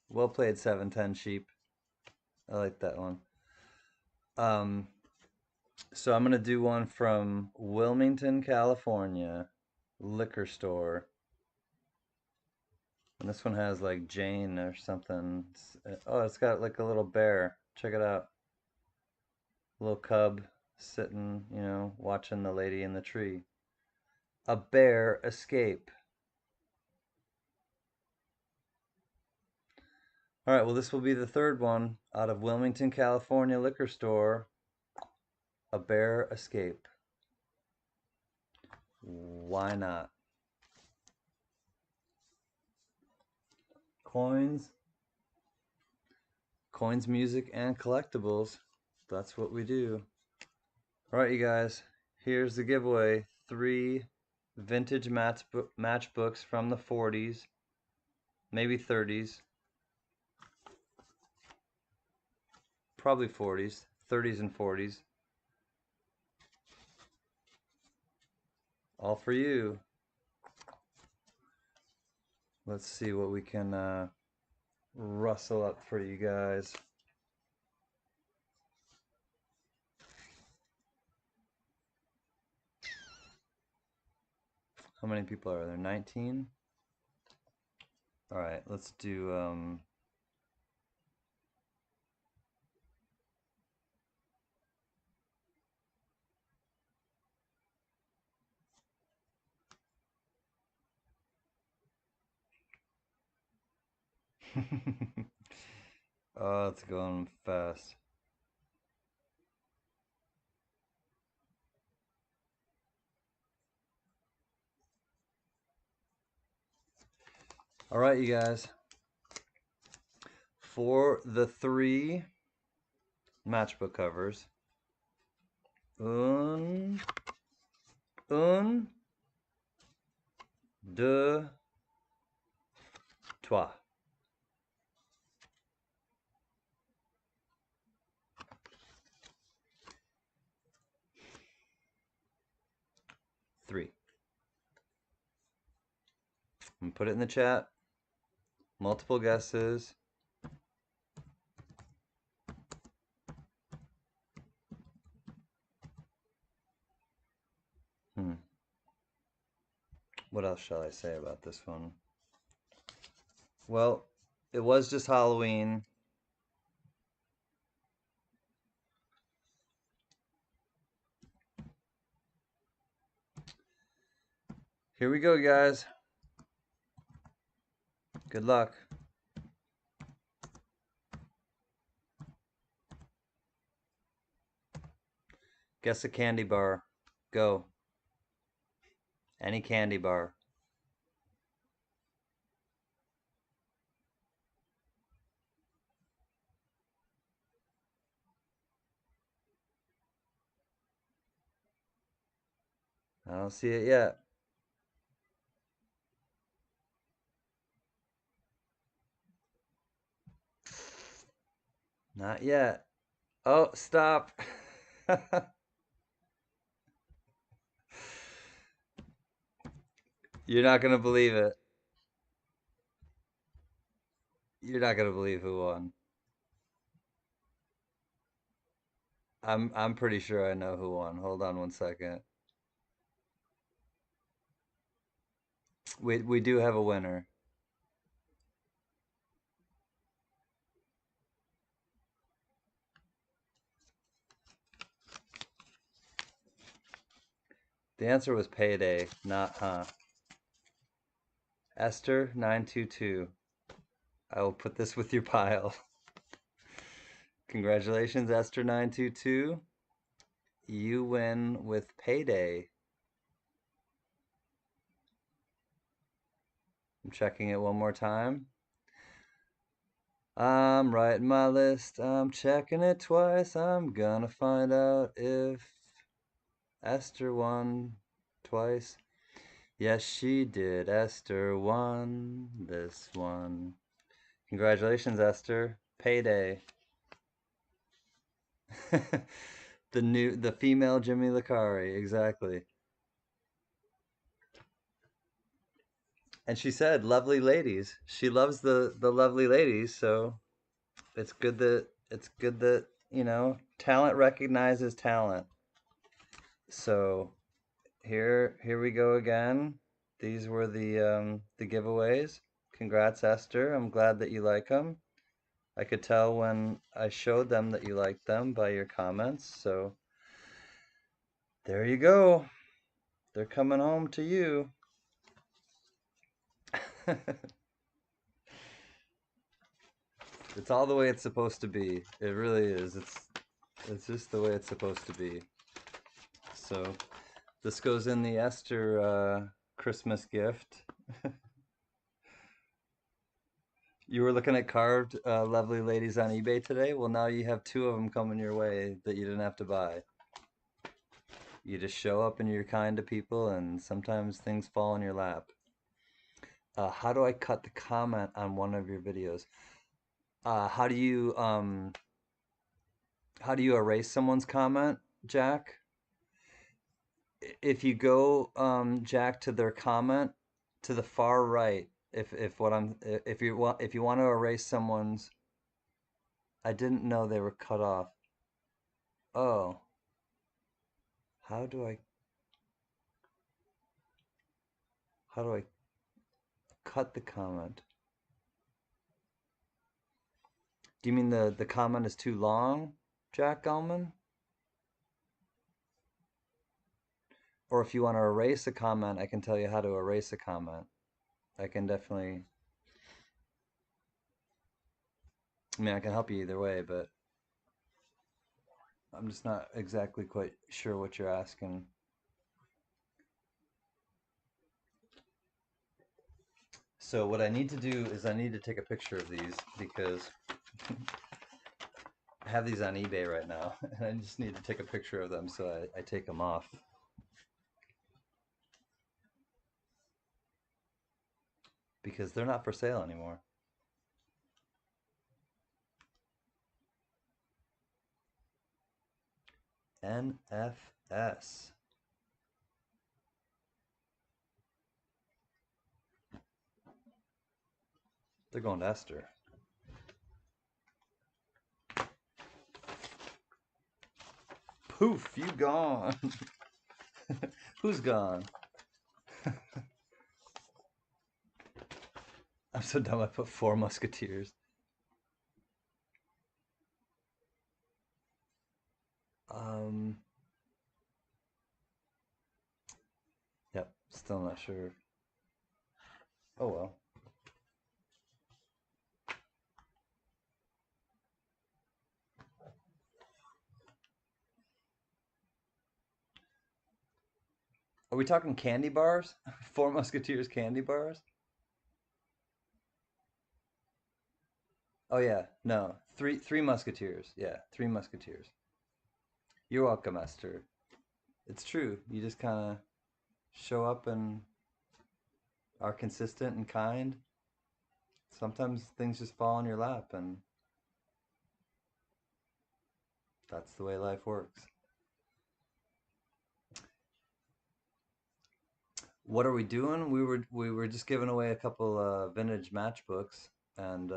Well played, 710 sheep. I like that one. Um, so I'm gonna do one from Wilmington, California, liquor store. And this one has like Jane or something. Oh, it's got like a little bear. Check it out. A little cub sitting, watching the lady in the tree. A bear escape. All right, well, this will be the third one out of Wilmington, California liquor store. A bear escape. Why not? Coins, music, and collectibles. That's what we do. All right, you guys. Here's the giveaway: 3 vintage matchbooks from the 40s, maybe 30s, probably 40s, 30s and 40s. All for you. Let's see what we can rustle up for you guys. How many people are there? 19? All right, let's do oh, it's going fast. All right, you guys. For the 3 matchbook covers, un, deux, trois. Three. I'm gonna put it in the chat. Multiple guesses. What else shall I say about this one? Well, it was just Halloween. Here we go, guys. Good luck. Guess a candy bar. Go. Any candy bar. I don't see it yet. Not yet. Oh, stop. You're not gonna believe it. You're not gonna believe who won. I'm pretty sure I know who won. Hold on one second. We do have a winner. The answer was payday, not huh. Esther 922. I will put this with your pile. Congratulations, Esther 922. You win with payday. I'm checking it one more time. I'm writing my list. I'm checking it twice. I'm gonna find out if Esther won twice. Yes, she did. Esther won this one. Congratulations, Esther. Payday. The female Jimmy Licari, exactly. And she said, "Lovely ladies." She loves the lovely ladies, so it's good that talent recognizes talent. So here we go again. These were the giveaways. Congrats, Esther. I'm glad that you like them. I could tell when I showed them that you liked them by your comments. So there you go. They're coming home to you. It's all the way it's supposed to be. It really is. It's just the way it's supposed to be. So this goes in the Esther Christmas gift. You were looking at carved lovely ladies on eBay today? Well, now you have 2 of them coming your way that you didn't have to buy. You just show up and you're kind to people, and sometimes things fall in your lap. How do I cut the comment on one of your videos? How do you erase someone's comment, Jack? If you go, Jack, to their comment to the far right, if you want to erase someone's, I didn't know they were cut off. Oh, how do I how do I cut the comment? Do you mean the comment is too long, Jack Gellman? Or if you want to erase a comment, I can tell you how to erase a comment. I can definitely, I mean, I can help you either way, but I'm just not exactly quite sure what you're asking. So what I need to do is I need to take a picture of these because I have these on eBay right now, and I just need to take a picture of them so I take them off. Because they're not for sale anymore. NFS. They're going to Esther. Poof, you gone. Who's gone? I'm so dumb I put Four Musketeers. Um, yep, still not sure. Oh well. Are we talking candy bars? Four Musketeers candy bars? Oh yeah, no. Three Musketeers. Yeah, Three Musketeers. You're welcome, Esther. It's true. You just kind of show up and are consistent and kind. Sometimes things just fall in your lap, and that's the way life works. What are we doing? We were just giving away a couple vintage matchbooks, and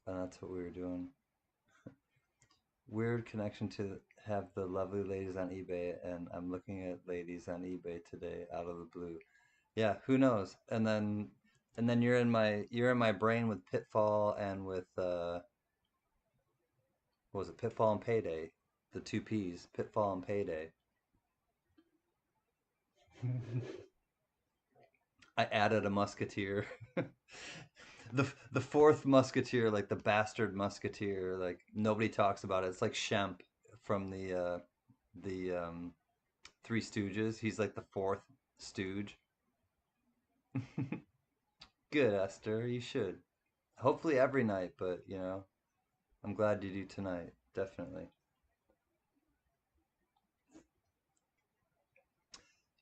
that's what we were doing. Weird connection to have the lovely ladies on eBay, and I'm looking at ladies on eBay today out of the blue. Yeah, who knows? And then you're in my brain with Pitfall and with what was it? Pitfall and Payday, the two P's, Pitfall and Payday. I added a musketeer. The fourth musketeer, like the bastard musketeer, like nobody talks about it. It's like Shemp from the Three Stooges. He's like the fourth stooge. Good, Esther. You should. Hopefully every night, but I'm glad you do tonight. Definitely.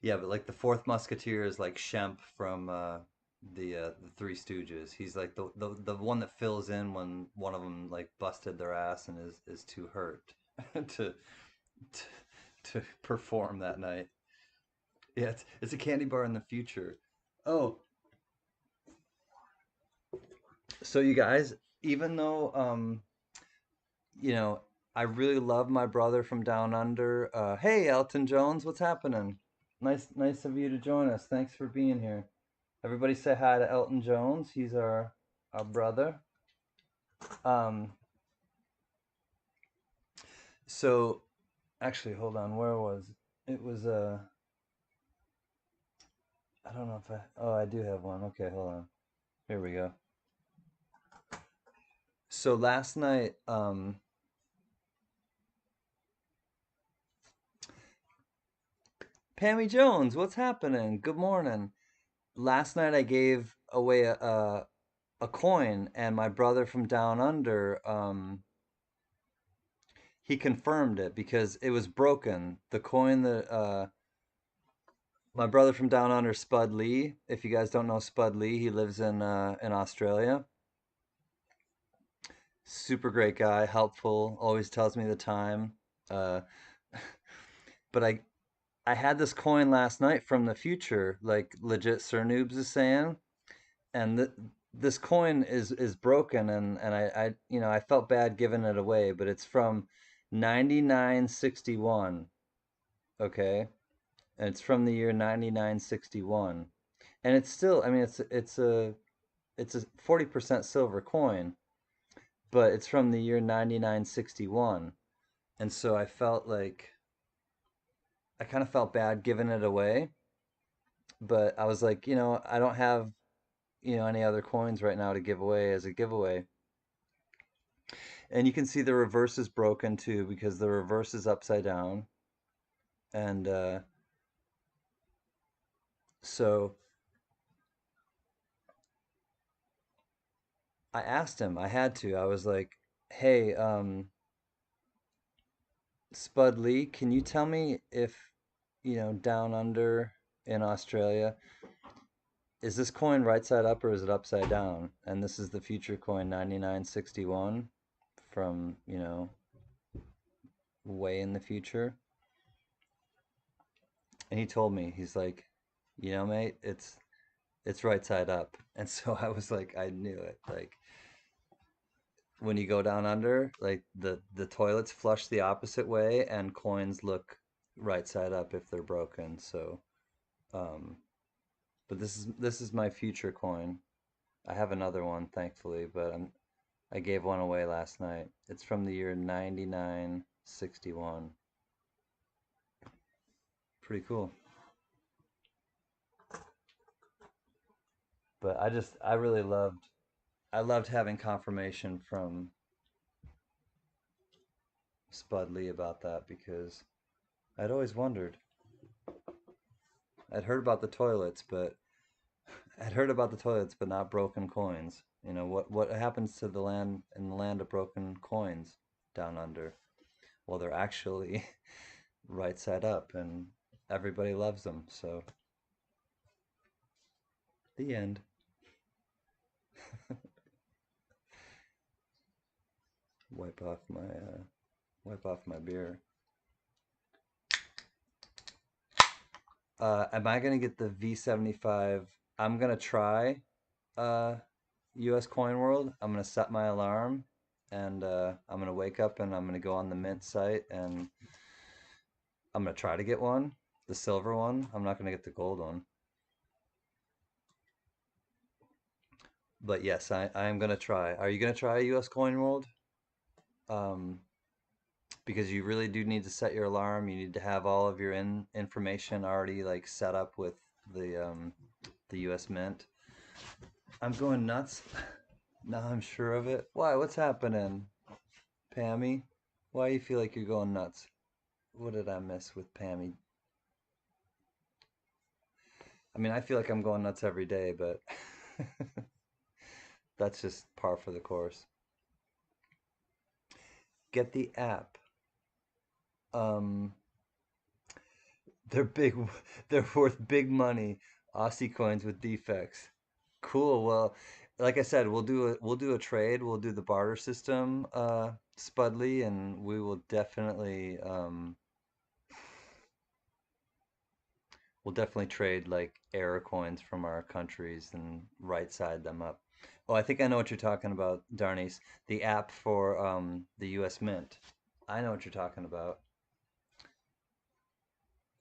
Yeah, but like the fourth musketeer is like Shemp from the Three Stooges. He's like the one that fills in when one of them like busted their ass and is too hurt to to to perform that night. Yeah, it's a candy bar in the future. Oh, so you guys, even though you know, I really love my brother from down under. Hey, Elton Jones, what's happening? Nice of you to join us. Thanks for being here. Everybody say hi to Elton Jones. He's our brother. Um, so actually, hold on. Where was it? Was I don't know if I. Oh, I do have one. Okay, hold on. Here we go. So last night, Pammy Jones, what's happening? Good morning. Last night I gave away a coin, and my brother from down under, he confirmed it because it was broken. The coin that my brother from down under, Spud Lee. If you guys don't know Spud Lee, he lives in Australia. Super great guy, helpful, always tells me the time. Uh, but I had this coin last night from the future, like legit Sir Noobs is saying, and this coin is broken, and I felt bad giving it away, but it's from 9961, okay? And it's from the year 9961. And it's still, I mean, it's a it's a 40% silver coin, but it's from the year 9961. And so I felt like I kind of felt bad giving it away, but I was like, I don't have, any other coins right now to give away as a giveaway. And you can see the reverse is broken too because the reverse is upside down. And so I asked him, I had to. I was like, "Hey, Spud Lee, can you tell me if, down under in Australia, is this coin right side up or is it upside down?" And this is the future coin 9961 from, way in the future. And he told me, he's like, mate, it's right side up. And so I was like, I knew it. Like when you go down under, like the toilets flush the opposite way and coins look right side up if they're broken. So um but this is my future coin. I have another one thankfully, but I gave one away last night. It's from the year 9961. Pretty cool. But I really loved having confirmation from Spud Lee about that because I'd always wondered. I'd heard about the toilets, but I'd heard about the toilets, but not broken coins. What happens to the land in the land of broken coins down under? Well, they're actually right side up, and everybody loves them. So the end. Wipe off my beer. Am I gonna get the V75? I'm gonna try uh, U.S. Coin World. I'm gonna set my alarm, and I'm gonna wake up and I'm gonna go on the Mint site and I'm gonna try to get one, the silver one. I'm not gonna get the gold one, but yes, I am gonna try. Are you gonna try U.S. Coin World? Um, because you really do need to set your alarm. You need to have all of your information already like set up with the U.S. Mint. I'm going nuts. Now I'm sure of it. Why? What's happening, Pammy? Why do you feel like you're going nuts? What did I miss with Pammy? I mean, I feel like I'm going nuts every day, but that's just par for the course. Get the app. Um, they're big. They're worth big money. Aussie coins with defects. Cool. Well, like I said, we'll do a trade. We'll do the barter system, Spudley, and we will definitely we'll definitely trade like error coins from our countries and right side them up. Oh, I think I know what you're talking about, Darnies. The app for the U.S. Mint. I know what you're talking about.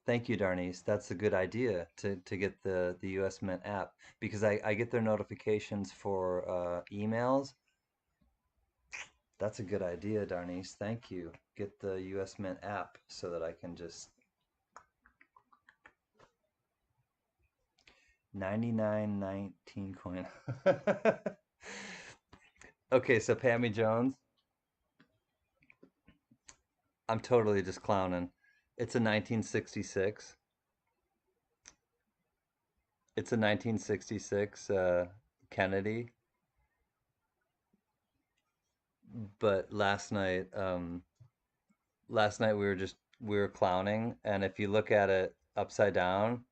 Thank you, Darnies. That's a good idea to get the U.S. Mint app because I get their notifications for emails. That's a good idea, Darnies. Thank you. Get the U.S. Mint app so that I can just 9919 coin. Okay, so Pammy Jones, I'm totally just clowning. It's a 1966. It's a 1966 Kennedy, but last night we were clowning, and if you look at it upside down,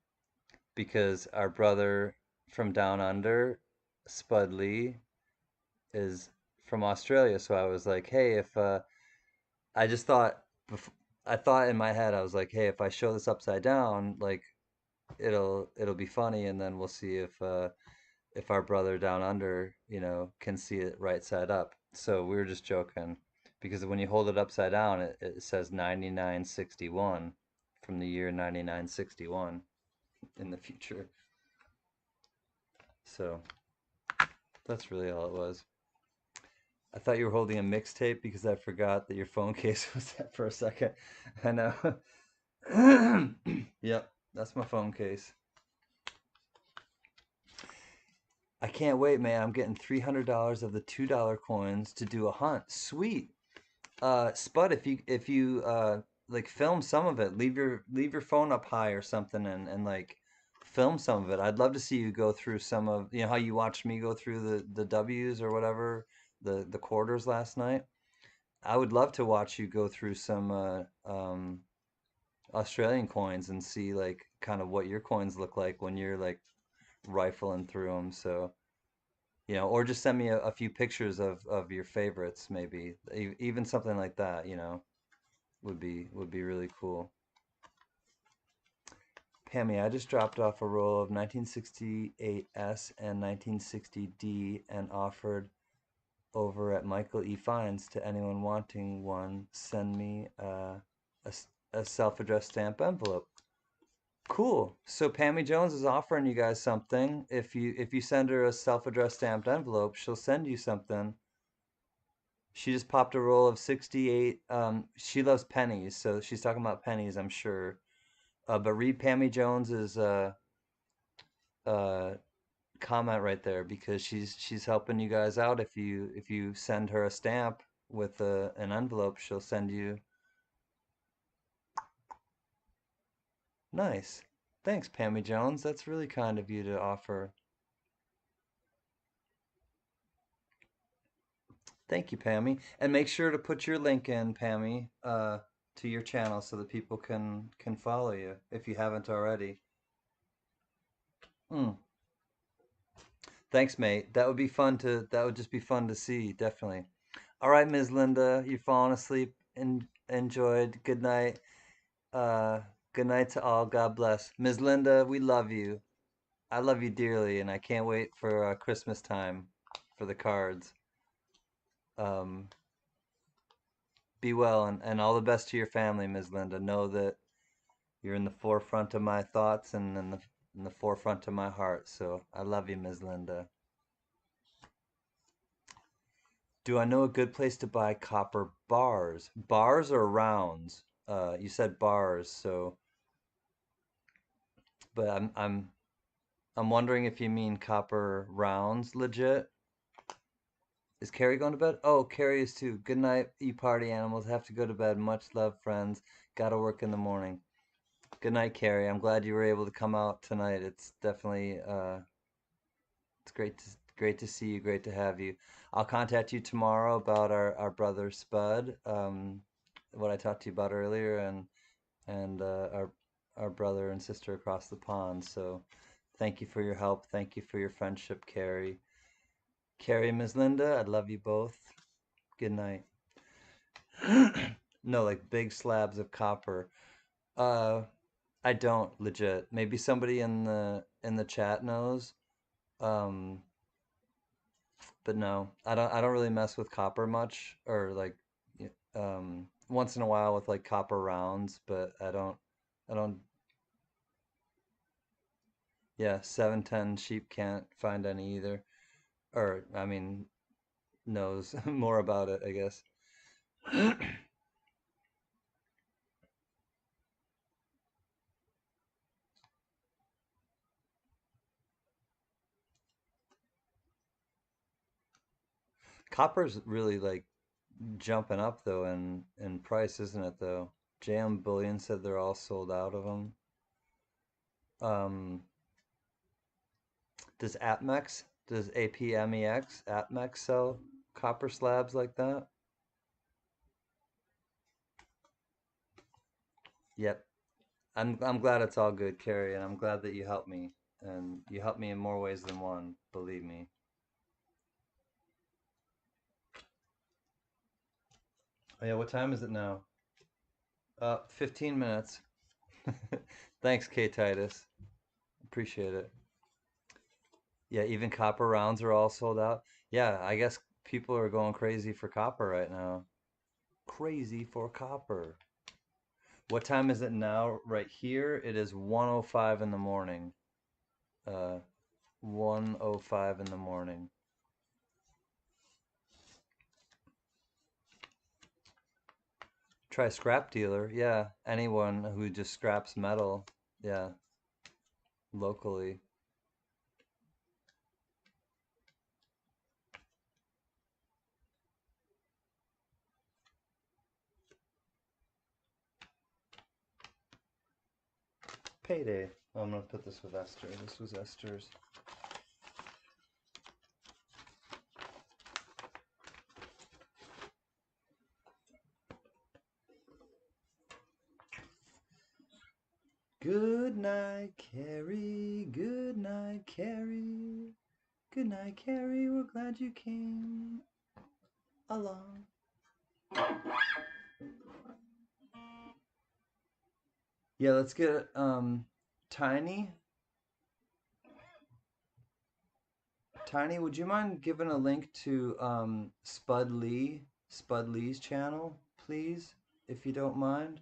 because our brother from down under, Spud Lee, is from Australia, so I was like, hey, if I just thought, I thought in my head, I was like, hey, if I show this upside down, like it'll be funny, and then we'll see if our brother down under, can see it right side up. So we were just joking because when you hold it upside down, it says 9961 from the year 9961 in the future. So That's really all it was. I thought you were holding a mixtape because I forgot that your phone case was that for a second. I know. Yep, that's my phone case. I can't wait, man. I'm getting $300 of the $2 coins to do a hunt. Sweet. Spud, if you like film some of it, leave your phone up high or something and like film some of it. I'd love to see you go through some of, how you watched me go through the W's or whatever, the quarters last night. I would love to watch you go through some Australian coins and see like kind of what your coins look like when you're like rifling through them. So, or just send me a few pictures of your favorites, maybe. Even something like that, would be really cool. Pammy, I just dropped off a roll of 1968S and 1960D and offered over at Michael E. Fines to anyone wanting one. Send me a self-addressed stamp envelope. Cool. So Pammy Jones is offering you guys something. If you send her a self-addressed stamped envelope, she'll send you something. She just popped a roll of 68. She loves pennies, so she's talking about pennies, I'm sure. But read Pammy Jones's uh, comment right there because she's helping you guys out. If you send her a stamp with an envelope, she'll send you. Nice. Thanks, Pammy Jones. That's really kind of you to offer. Thank you, Pammy. And make sure to put your link in, Pammy, to your channel so that people can follow you if you haven't already. Mm. Thanks, mate. That would just be fun to see, definitely. All right, Ms. Linda, you're falling asleep. Enjoyed. Good night. Uh, good night to all. God bless. Ms. Linda, we love you. I love you dearly, and I can't wait for Christmas time for the cards. Um, be well, and all the best to your family, Ms. Linda. Know that you're in the forefront of my thoughts and in the forefront of my heart. So I love you, Ms. Linda. Do I know a good place to buy copper bars? Bars or rounds? You said bars, so but I'm wondering if you mean copper rounds legit. Is Carrie going to bed? Oh, Carrie is too. Good night, you party animals. Have to go to bed. Much love, friends. Gotta work in the morning. Good night, Carrie. I'm glad you were able to come out tonight. It's definitely it's great to see you. Great to have you. I'll contact you tomorrow about our brother Spud. What I talked to you about earlier, and our brother and sister across the pond. So thank you for your help. Thank you for your friendship, Carrie. Carrie and Ms. Linda, I love you both. Good night. No, like big slabs of copper. Uh, I don't legit. Maybe somebody in the chat knows. Um, but no, I don't really mess with copper much, or like once in a while with like copper rounds, but I don't. Yeah, 710 sheep can't find any either. Or I mean, knows more about it, I guess. Copper's really like jumping up though in price, isn't it though? JM Bullion said they're all sold out of them. Um, does APMEX, APMEX sell copper slabs like that? Yep. I'm glad it's all good, Carrie, and I'm glad that you helped me. And you helped me in more ways than one, believe me. Oh, yeah, what time is it now? 15 minutes. Thanks, K Titus. Appreciate it. Yeah, even copper rounds are all sold out. Yeah, I guess people are going crazy for copper right now. Crazy for copper. What time is it now? Right here, it is 1:05 in the morning. Uh, 1:05 in the morning. Try scrap dealer. Yeah, anyone who just scraps metal. Yeah, locally. Payday. Oh, I'm gonna put this with Esther. This was Esther's. Good night, Carrie. Good night, Carrie. Good night, Carrie. We're glad you came along. Yeah, let's get Tiny. Tiny, would you mind giving a link to Spud Lee's channel, please, if you don't mind?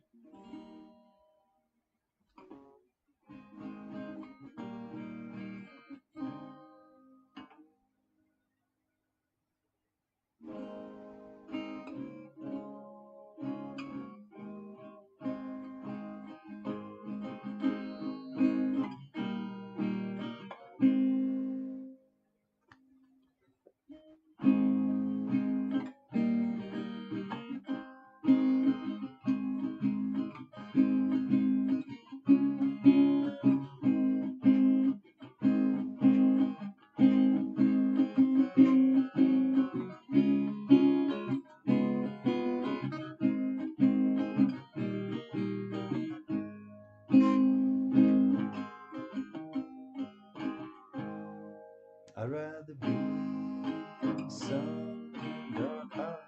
I'd rather be in some dark harbor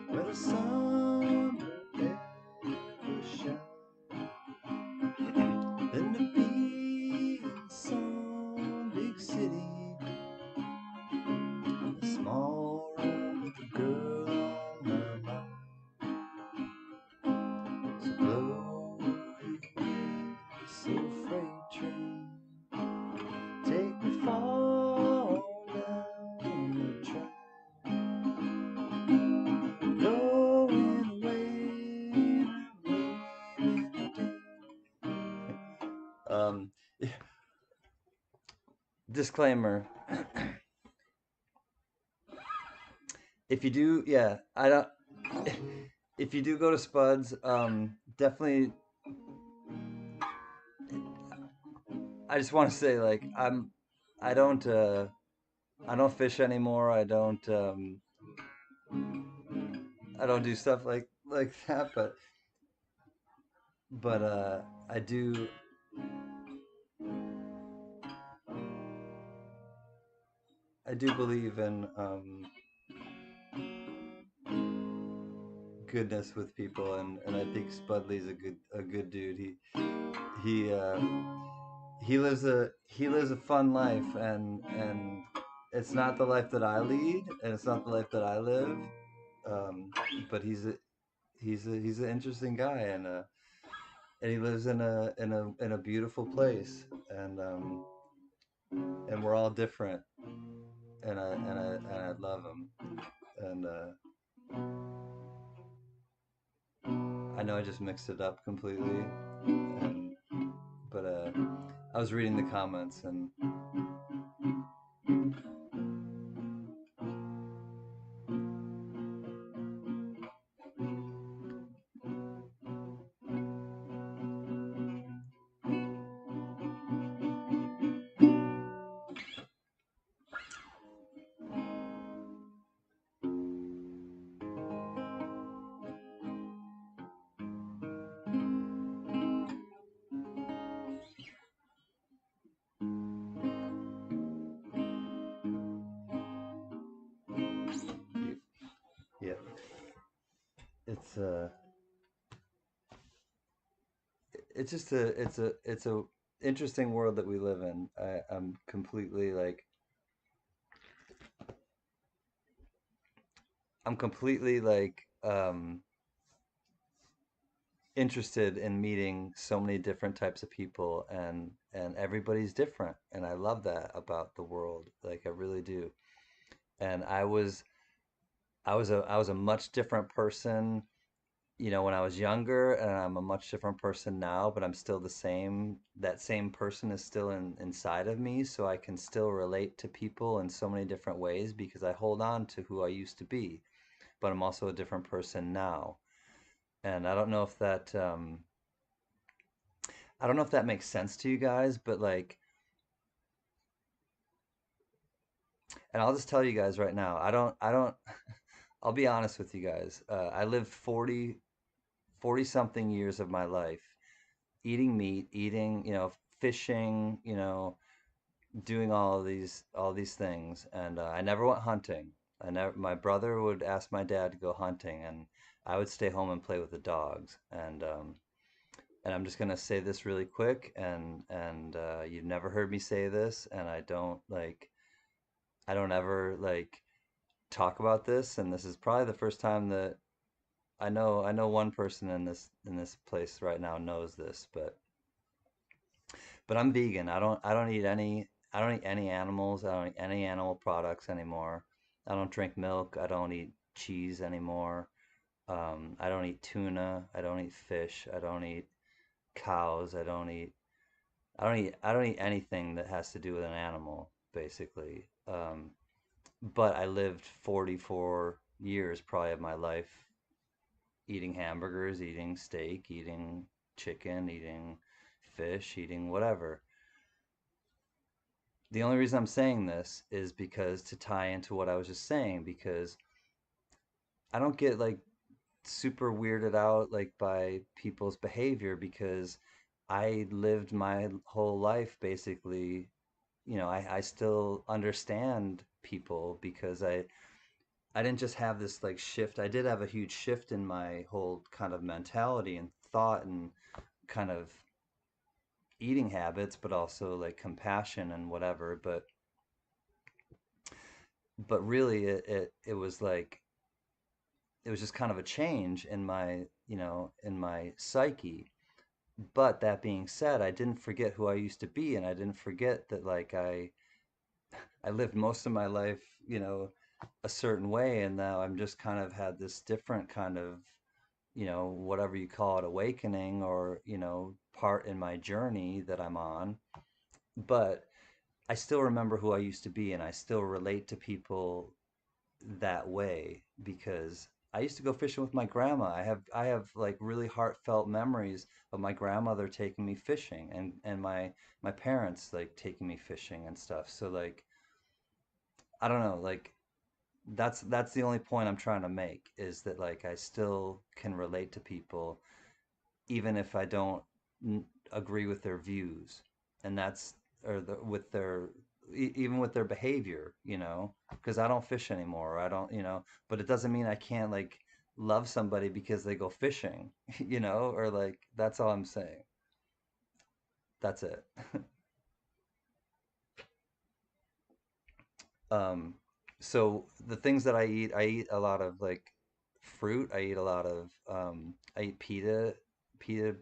where the sun will never shine than to be in some big city, a small room with a girl on my mind. So blow your whistle, freight train, take me far down the track. Going away, leaving today. Disclaimer. If you do, yeah, I don't. If you do go to Spuds, definitely. I just want to say, like, I don't, I don't fish anymore. I don't do stuff like that. But I do. I do believe in goodness with people, and I think Spudley's a good dude. He he lives a fun life, and it's not the life that I lead, and it's not the life that I live. Um, but he's an interesting guy, and he lives in a beautiful place, and we're all different, and I love him, and I know I just mixed it up completely, and but I was reading the comments, and yeah, it's it's just a interesting world that we live in. I'm completely like I'm completely interested in meeting so many different types of people, and everybody's different, and I love that about the world. Like I really do. And I was a much different person, when I was younger, and I'm a much different person now, but I'm still the same. That same person is still inside of me, so I can still relate to people in so many different ways because I hold on to who I used to be, but I'm also a different person now. And I don't know if that makes sense to you guys, but like, and I'll just tell you guys right now, I'll be honest with you guys. I lived 40 something years of my life eating meat, eating, fishing, doing all these things, and I never went hunting. I never. My brother would ask my dad to go hunting, and I would stay home and play with the dogs. And I'm just gonna say this really quick, and you've never heard me say this, and I don't ever like talk about this, and this is probably the first time that I know one person in this place right now knows this, but I'm vegan. I don't eat any animals. I don't eat any animal products anymore. I don't drink milk. I don't eat cheese anymore. I don't eat tuna. I don't eat fish. I don't eat cows. I don't eat anything that has to do with an animal, basically. But I lived 44 years probably of my life eating hamburgers, eating steak, eating chicken, eating fish, eating whatever. The only reason I'm saying this is because to tie into what I was just saying, because I don't get like super weirded out like by people's behavior because I lived my whole life basically, I still understand people because I didn't just have this like shift. I did have a huge shift in my whole kind of mentality and thought and kind of eating habits, but also like compassion and whatever. But really it was like it was just kind of a change in my psyche. But that being said, I didn't forget who I used to be, and I didn't forget that like I lived most of my life, a certain way, and now I'm just kind of had this different kind of, whatever you call it, awakening or, part in my journey that I'm on. But I still remember who I used to be, and I still relate to people that way because I used to go fishing with my grandma. I have like really heartfelt memories of my grandmother taking me fishing and my parents like taking me fishing and stuff. So like I don't know, like that's the only point I'm trying to make is that like I still can relate to people even if I don't agree with their views. And that's or with their even with their behavior, because I don't fish anymore. I don't, but it doesn't mean I can't like love somebody because they go fishing, or like that's all I'm saying. That's it. Um, so the things that I eat a lot of like fruit. I eat a lot of I eat pita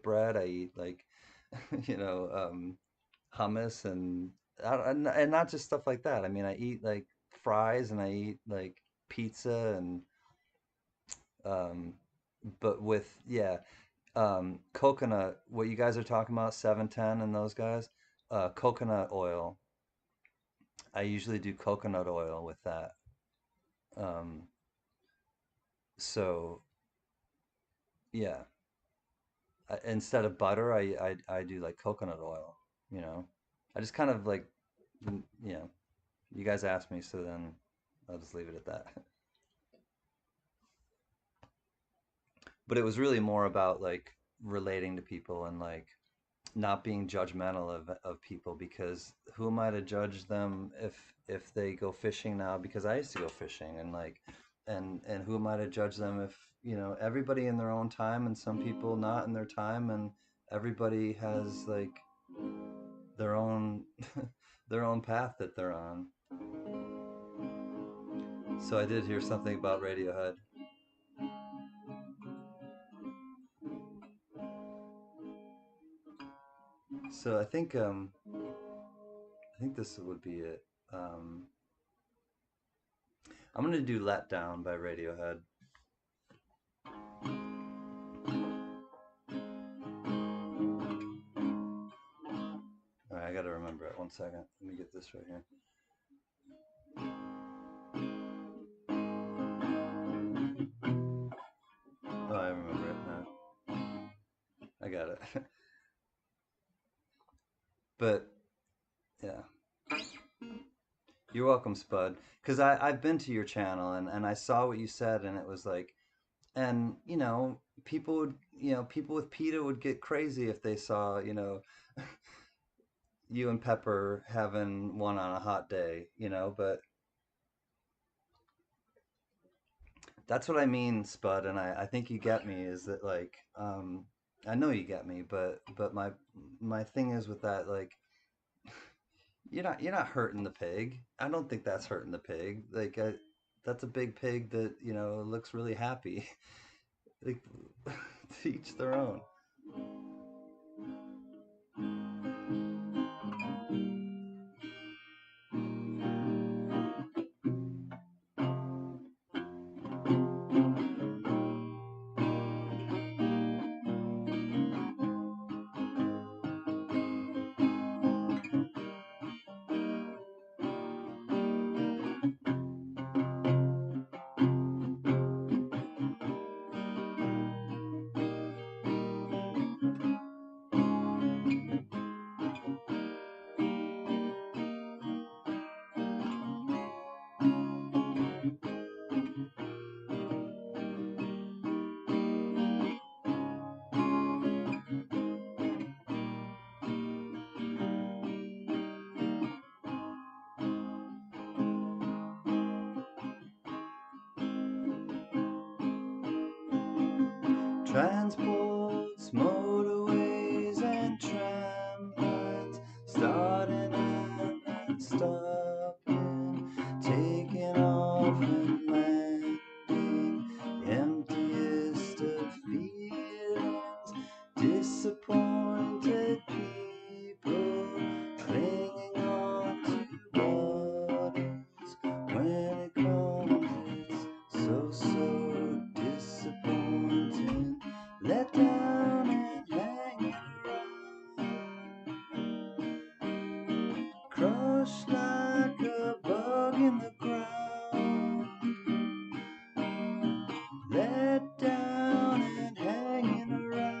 bread. I eat like hummus and not just stuff like that. I mean, I eat like fries and I eat like pizza and um, but with yeah, coconut. What you guys are talking about, 710 and those guys, coconut oil. I usually do coconut oil with that. Um, so yeah, instead of butter, I do like coconut oil. You know, I just kind of like, you know, you guys asked me, so then I'll just leave it at that. But it was really more about like relating to people and like not being judgmental of people because who am I to judge them if they go fishing now because I used to go fishing and like and who am I to judge them if everybody in their own time and some people not in their time and everybody has like their own their own path that they're on. So I did hear something about Radiohead. So I think this would be it. Um, I'm gonna do Let Down by Radiohead. All right, I gotta remember it. 1 second. Let me get this right here. Oh, I remember it now. I got it. But yeah, you're welcome, Spud. Because I've been to your channel and I saw what you said, and it was like, and people would, people with PETA would get crazy if they saw, you and Pepper having one on a hot day, but that's what I mean, Spud, and I think you get me, is that like, I know you get me, but my thing is with that, like, you're not hurting the pig. I don't think that's hurting the pig. Like, that's a big pig that, looks really happy. Like, to each their own. Transports, motorways, and tram lines, starting and stopping, taking off and landing, emptiest of feelings, disappointed people clinging on to bodies. When it comes, it's so disappointing. Let down and hanging around, crushed like a bug in the ground. Let down and hanging around.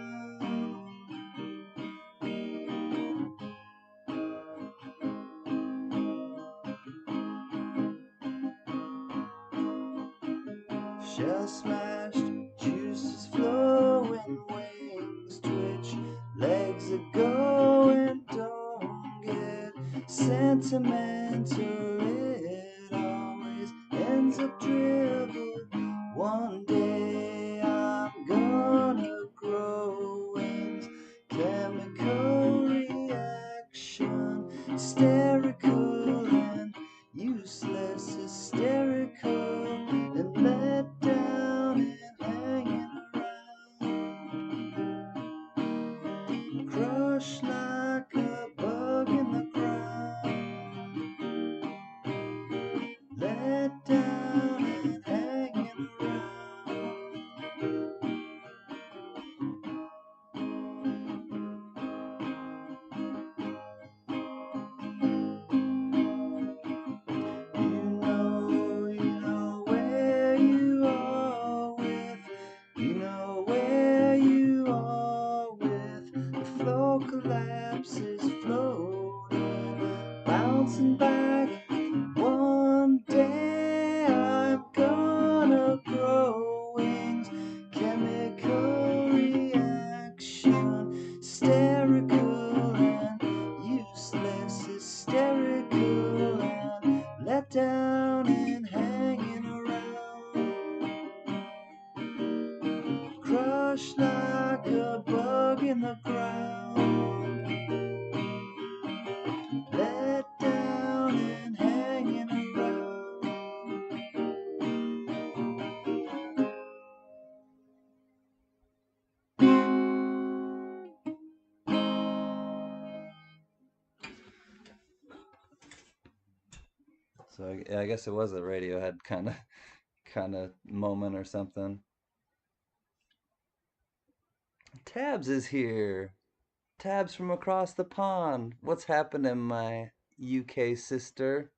Shell smashed, juices flowing, wings twitch, legs are going, don't get sentimental, it always ends up dribbled. One day I'm gonna grow wings, chemical reaction, hysterical and useless, hysterical and let down and hanging around, crushed like a bug in the ground, let down and hanging around. You know where you are with, you know where you are with, the floor collapses, floating, bouncing back. One day I'm gonna grow wings, chemical reaction, hysterical and useless, hysterical and let down and hanging around, crushed like a bug in the ground, let down and hanging around. So I guess it was a Radiohead kind of moment or something. Tabs is here. Tabs from across the pond. What's happening, my UK sister?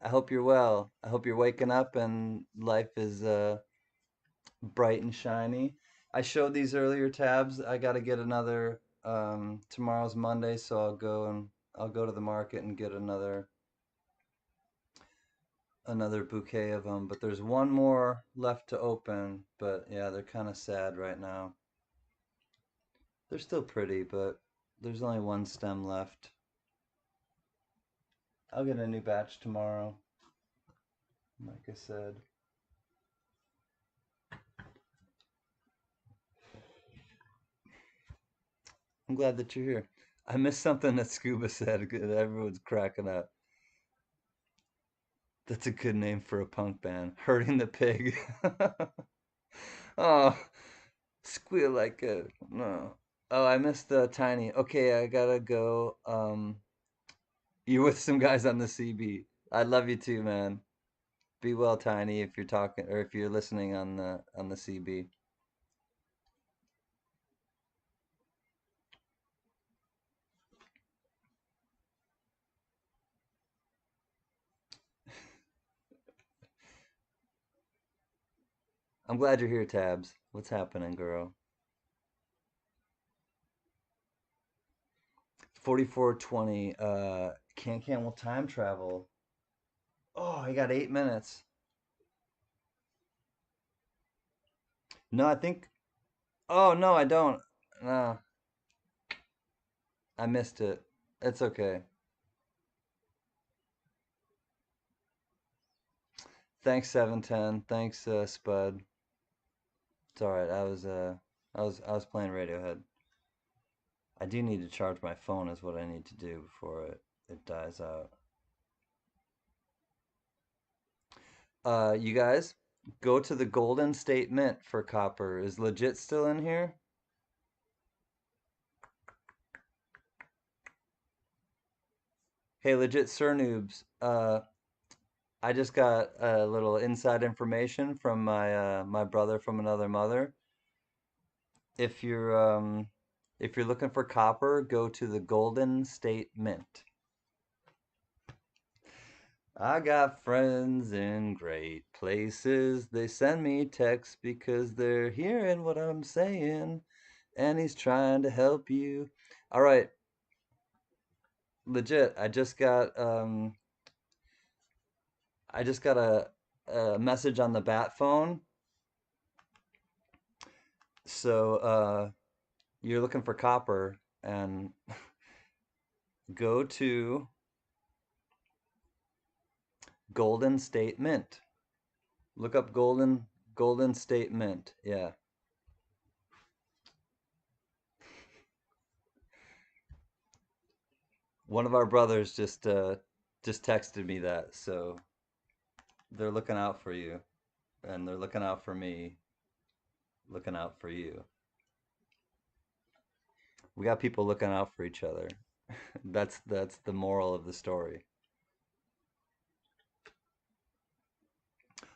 I hope you're well. I hope you're waking up and life is bright and shiny. I showed these earlier tabs. I got to get another tomorrow's Monday, so I'll go to the market and get another bouquet of them, but there's one more left to open, but yeah, they're kind of sad right now. They're still pretty, but there's only one stem left. I'll get a new batch tomorrow, like I said. I'm glad that you're here. I missed something that Scuba said. Everyone's cracking up. That's a good name for a punk band. Hurting the Pig. Oh, squeal like a no. Oh, I missed the Tiny. Okay, I gotta go. You're with some guys on the CB. I love you too, man. Be well, Tiny, if you're talking or if you're listening on the CB. I'm glad you're here, Tabs. What's happening, girl? 4420. Can will time travel. Oh, I got 8 minutes. No, I think. Oh no, I don't. No, I missed it. It's okay. Thanks, 710. Thanks, Spud. It's all right. I was playing Radiohead. I do need to charge my phone is what I need to do before it dies out. You guys, go to the Golden State Mint for copper. Is legit still in here? Hey, legit Sir Noobs. I just got a little inside information from my brother from another mother. If you're looking for copper, go to the Golden State Mint. I got friends in great places. They send me texts because they're hearing what I'm saying, and he's trying to help you. All right, legit. I just got a message on the bat phone. So you're looking for copper and go to Golden State Mint. Look up Golden State Mint. Yeah. One of our brothers just texted me that, so they're looking out for you and they're looking out for me, looking out for you. We got people looking out for each other. That's the moral of the story.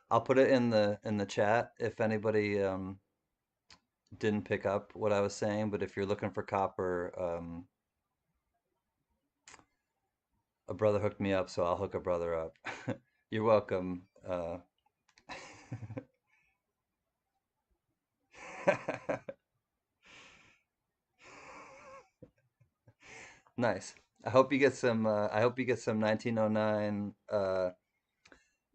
I'll put it in the chat if anybody didn't pick up what I was saying, but if you're looking for copper, a brother hooked me up, so I'll hook a brother up. You're welcome. Nice. I hope you get some 1909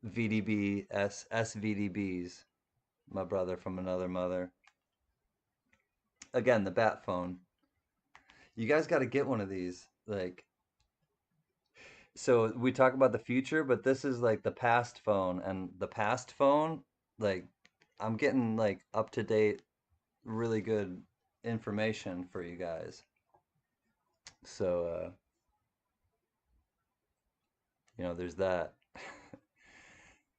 VDB SVDBs. My brother from another mother. Again, the bat phone. You guys got to get one of these. Like, so we talk about the future, but this is like the past phone, and the past phone, like, I'm getting like up to date, really good information for you guys. So, there's that.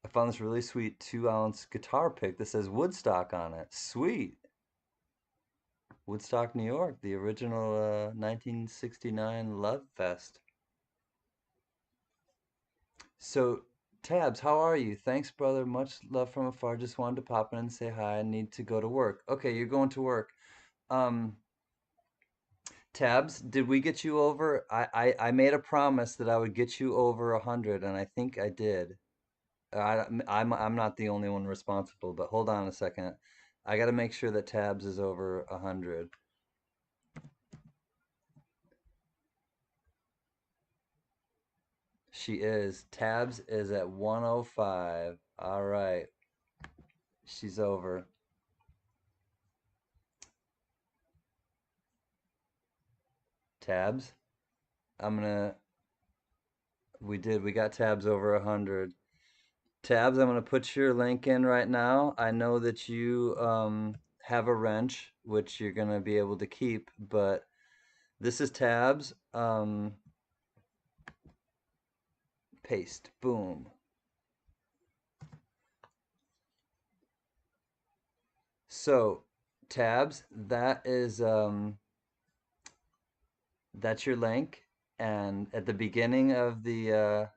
I found this really sweet 2 ounce guitar pick that says Woodstock on it. Sweet. Woodstock, New York, the original 1969 Love Fest. So, Tabs, how are you? Thanks, brother. Much love from afar. Just wanted to pop in and say hi. I need to go to work. Okay, you're going to work. Um, Tabs, did we get you over? I made a promise that I would get you over 100, and I think I did. I'm not the only one responsible, but hold on a second. I got to make sure that Tabs is over 100. She is. Tabs is at 105. All right. She's over. Tabs, I'm gonna. We did. We got Tabs over 100. Tabs, I'm gonna put your link in right now. I know that you have a wrench, which you're gonna be able to keep, but this is Tabs. Paste. Boom. So, Tabs, that's your link, and at the beginning of the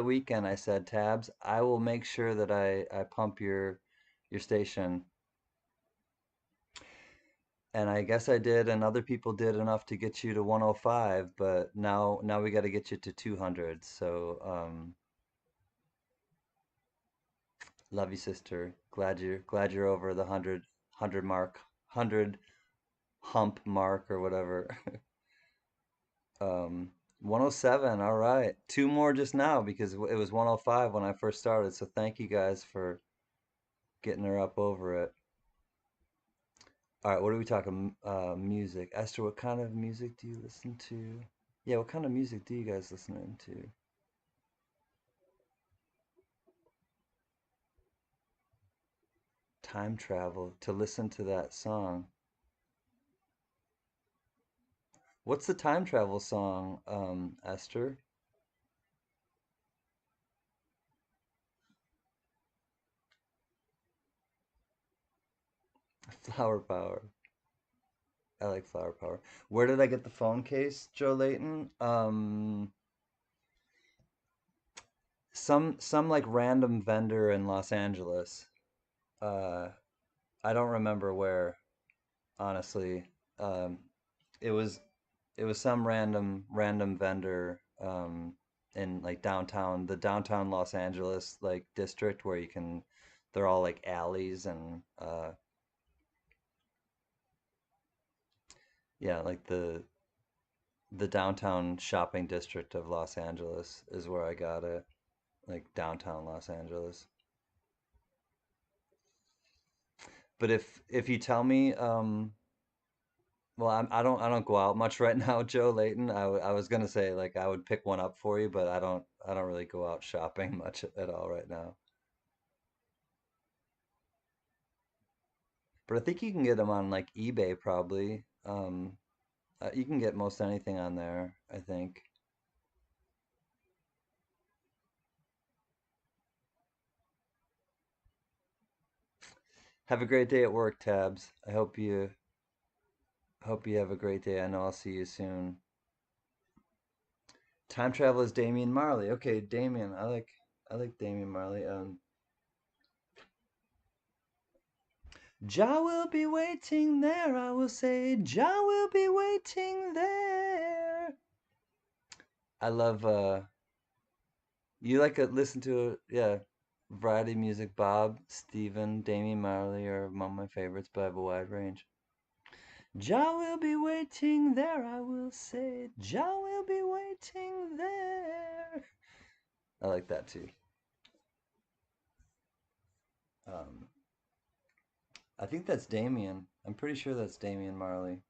weekend, I said, Tabs, I will make sure that I pump your station. And I guess I did, and other people did enough to get you to 105, but now we got to get you to 200. So, love you, sister. Glad you're over the 100 mark, 100 hump mark or whatever. 107. All right. Two more just now because it was 105 when I first started. So thank you guys for getting her up over it. All right, what are we talking? Music. Esther, what kind of music do you listen to? Yeah, what kind of music do you guys listen to? Time travel to listen to that song. What's the time travel song, Esther? Flower Power. I like Flower Power. Where did I get the phone case, Joe Layton? Some like random vendor in Los Angeles. Uh, I don't remember where, honestly. Um, it was it was some random vendor in like downtown, the downtown Los Angeles like district where you can, they're all like alleys and yeah, like the downtown shopping district of Los Angeles is where I got it, like downtown Los Angeles. But if you tell me well, I don't go out much right now, Joe Layton. I was gonna say like I would pick one up for you, but I don't really go out shopping much at all right now. But I think you can get them on like eBay probably. You can get most anything on there, I think. Have a great day at work, Tabs. I hope you have a great day. I know I'll see you soon. Time travel is Damian Marley. Okay, Damian. I like Damian Marley. Jah will be waiting there. I will say, Jah will be waiting there. I love you like to listen to yeah, variety music. Bob, Stephen, Damian Marley are among my favorites, but I have a wide range. Jah will be waiting there, I will say. Jah will be waiting there. I like that too. Um, I think that's Damien. I'm pretty sure that's Damian Marley.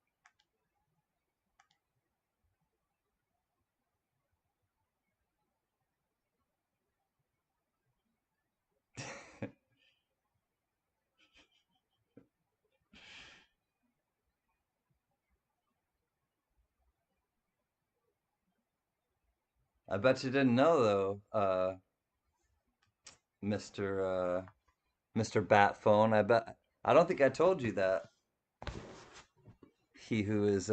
I bet you didn't know though, Mr. Mr. Bat Phone. I don't think I told you that. He who is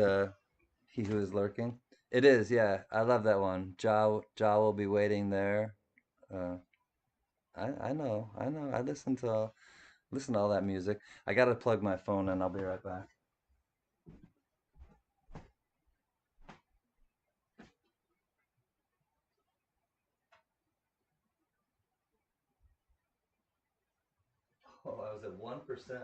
he who is lurking. It is, yeah. I love that one. Ja will be waiting there. Uh, I know. I listen to all that music. I gotta plug my phone in. I'll be right back. Oh, I was at 1%.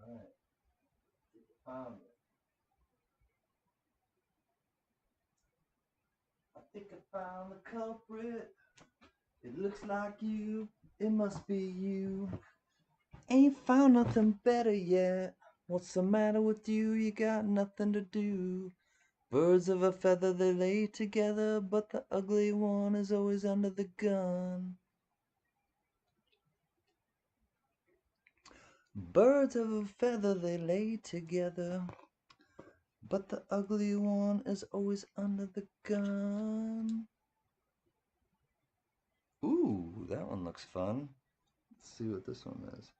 All right. Found it. I think I found the culprit. It looks like you. It must be you. Ain't found nothing better yet. What's the matter with you? You got nothing to do. Birds of a feather they lay together, but the ugly one is always under the gun. Birds of a feather they lay together, but the ugly one is always under the gun. Ooh, that one looks fun. Let's see what this one is.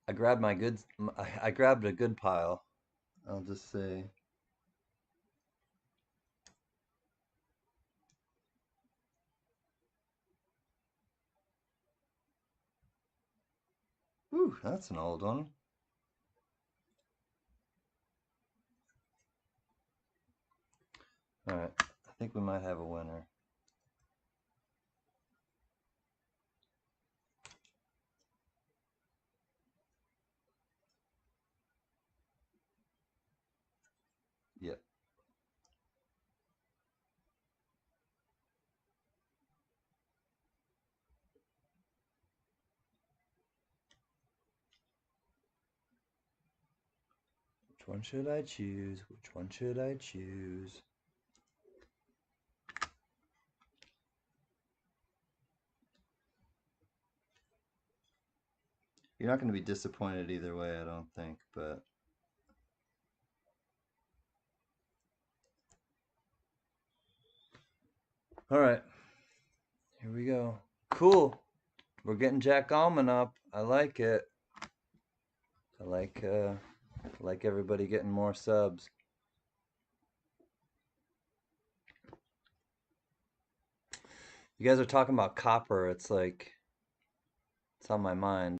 I grabbed my good. I grabbed a good pile. I'll just say. Ooh, that's an old one. All right, I think we might have a winner. Yep. Which one should I choose? Which one should I choose? You're not going to be disappointed either way, I don't think, but all right, here we go. Cool. We're getting Jack Allman up. I like it. I like everybody getting more subs. You guys are talking about copper. It's like it's on my mind.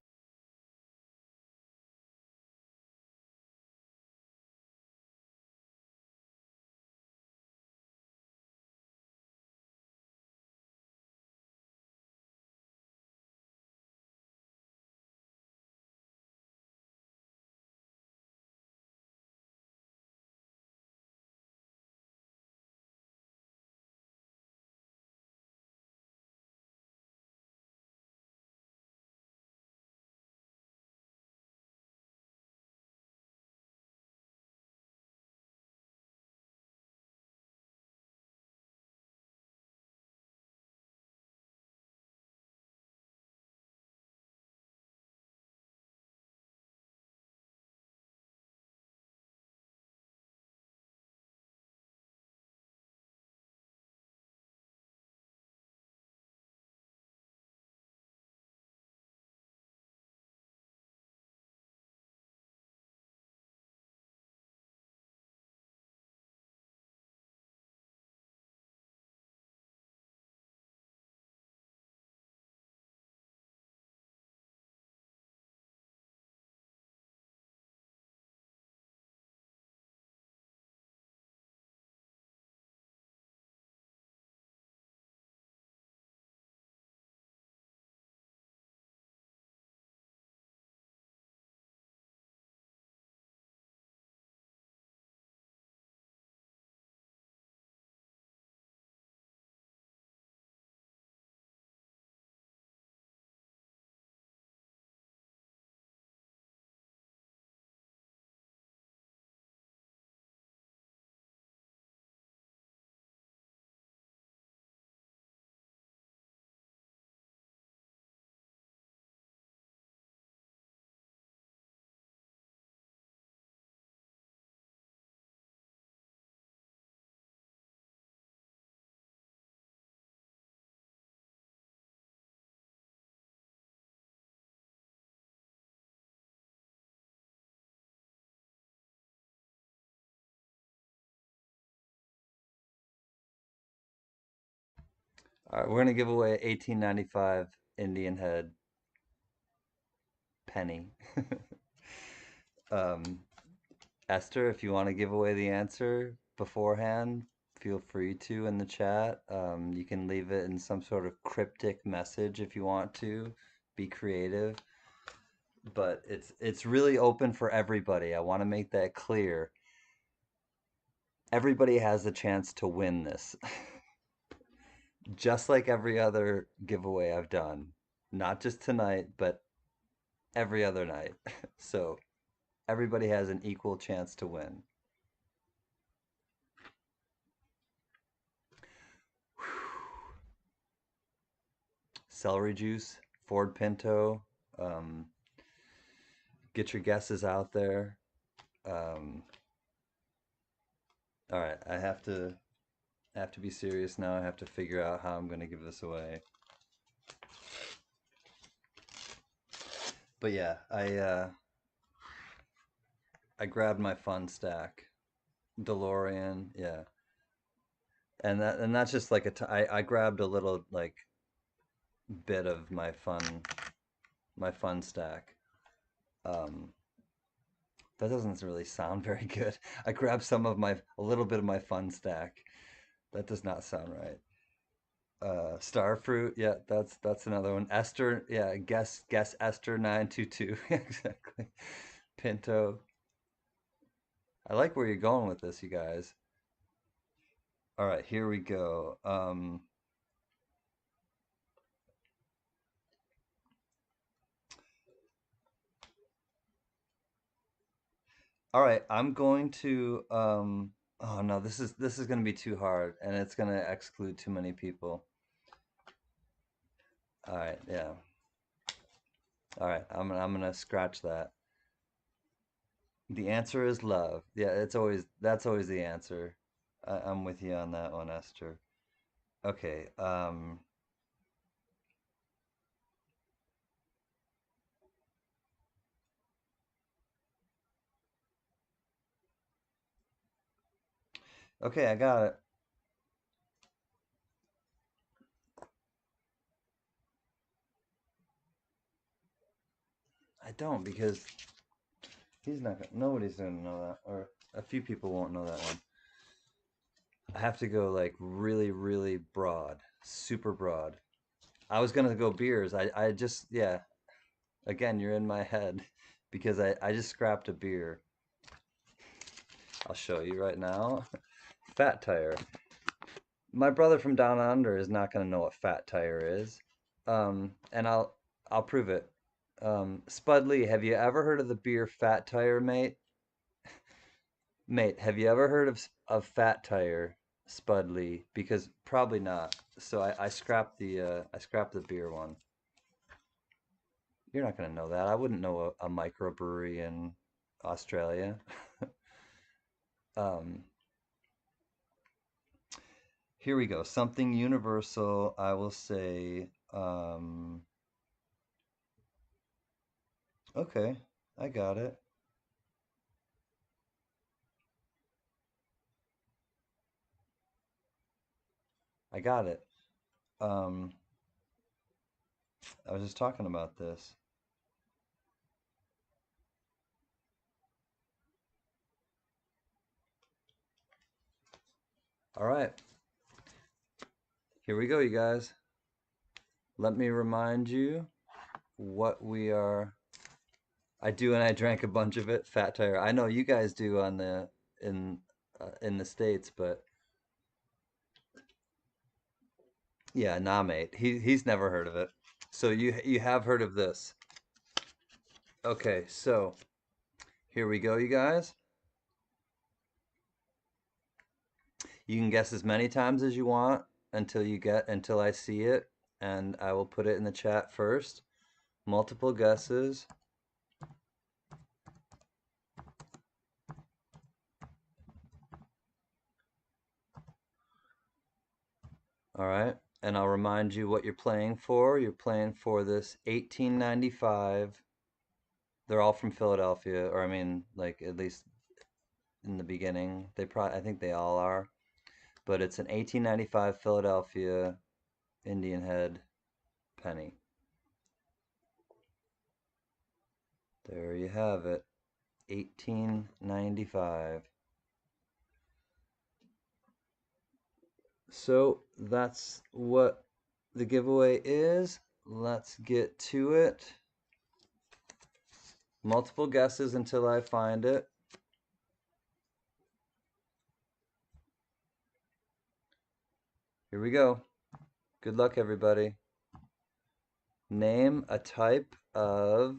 All right, we're gonna give away 1895 Indian head penny. um, Esther, if you want to give away the answer beforehand, feel free to in the chat. You can leave it in some sort of cryptic message if you want to. Be creative, but it's really open for everybody. I want to make that clear. Everybody has a chance to win this. Just like every other giveaway I've done. Not just tonight, but every other night. So everybody has an equal chance to win. Celery juice, Ford Pinto. Um, get your guesses out there. Um, all right, I have to be serious now. I have to figure out how I'm going to give this away. But yeah, I grabbed my fun stack, DeLorean, yeah, and that's just like I grabbed a little like bit of my fun stack. Um, that doesn't really sound very good. I grabbed a little bit of my fun stack. That does not sound right. Starfruit, yeah, that's another one. Esther, yeah, guess Esther 922. Exactly. Pinto. I like where you're going with this, you guys. All right, here we go. All right, I'm going to oh no, this is going to be too hard and it's going to exclude too many people. All right, yeah. All right, I'm going to scratch that. The answer is love. Yeah, that's always the answer. I'm with you on that one, Esther. Okay, okay, I got it. I don't because nobody's gonna know that, or a few people won't know that one. I have to go like really, really broad, super broad. I was gonna go beers. I just, yeah. Again, you're in my head because I just scrapped a beer. I'll show you right now. Fat Tire. My brother from down under is not gonna know what Fat Tire is. And I'll prove it. Spud Lee, have you ever heard of the beer Fat Tire, mate? Mate, have you ever heard of Fat Tire, Spud Lee? Because probably not. So I scrapped the beer one. You're not gonna know that. I wouldn't know a microbrewery in Australia. Um, Here we go. Something universal. I will say. Okay, I got it. I got it. Um, I was just talking about this. All right, here we go, you guys. Let me remind you what we are. I do, and I drank a bunch of it. Fat Tire. I know you guys do on the in in the States, but yeah, nah, mate. He's never heard of it. So you have heard of this. Okay, so here we go, you guys. You can guess as many times as you want until I see it, and I will put it in the chat first. Multiple guesses. All right. And I'll remind you what you're playing for. You're playing for this 1895. They're all from Philadelphia, or I mean, like at least in the beginning. I think they all are. But it's an 1895 Philadelphia Indian head penny. There you have it. 1895. So that's what the giveaway is. Let's get to it. Multiple guesses until I find it. Here we go. Good luck, everybody. Name a type of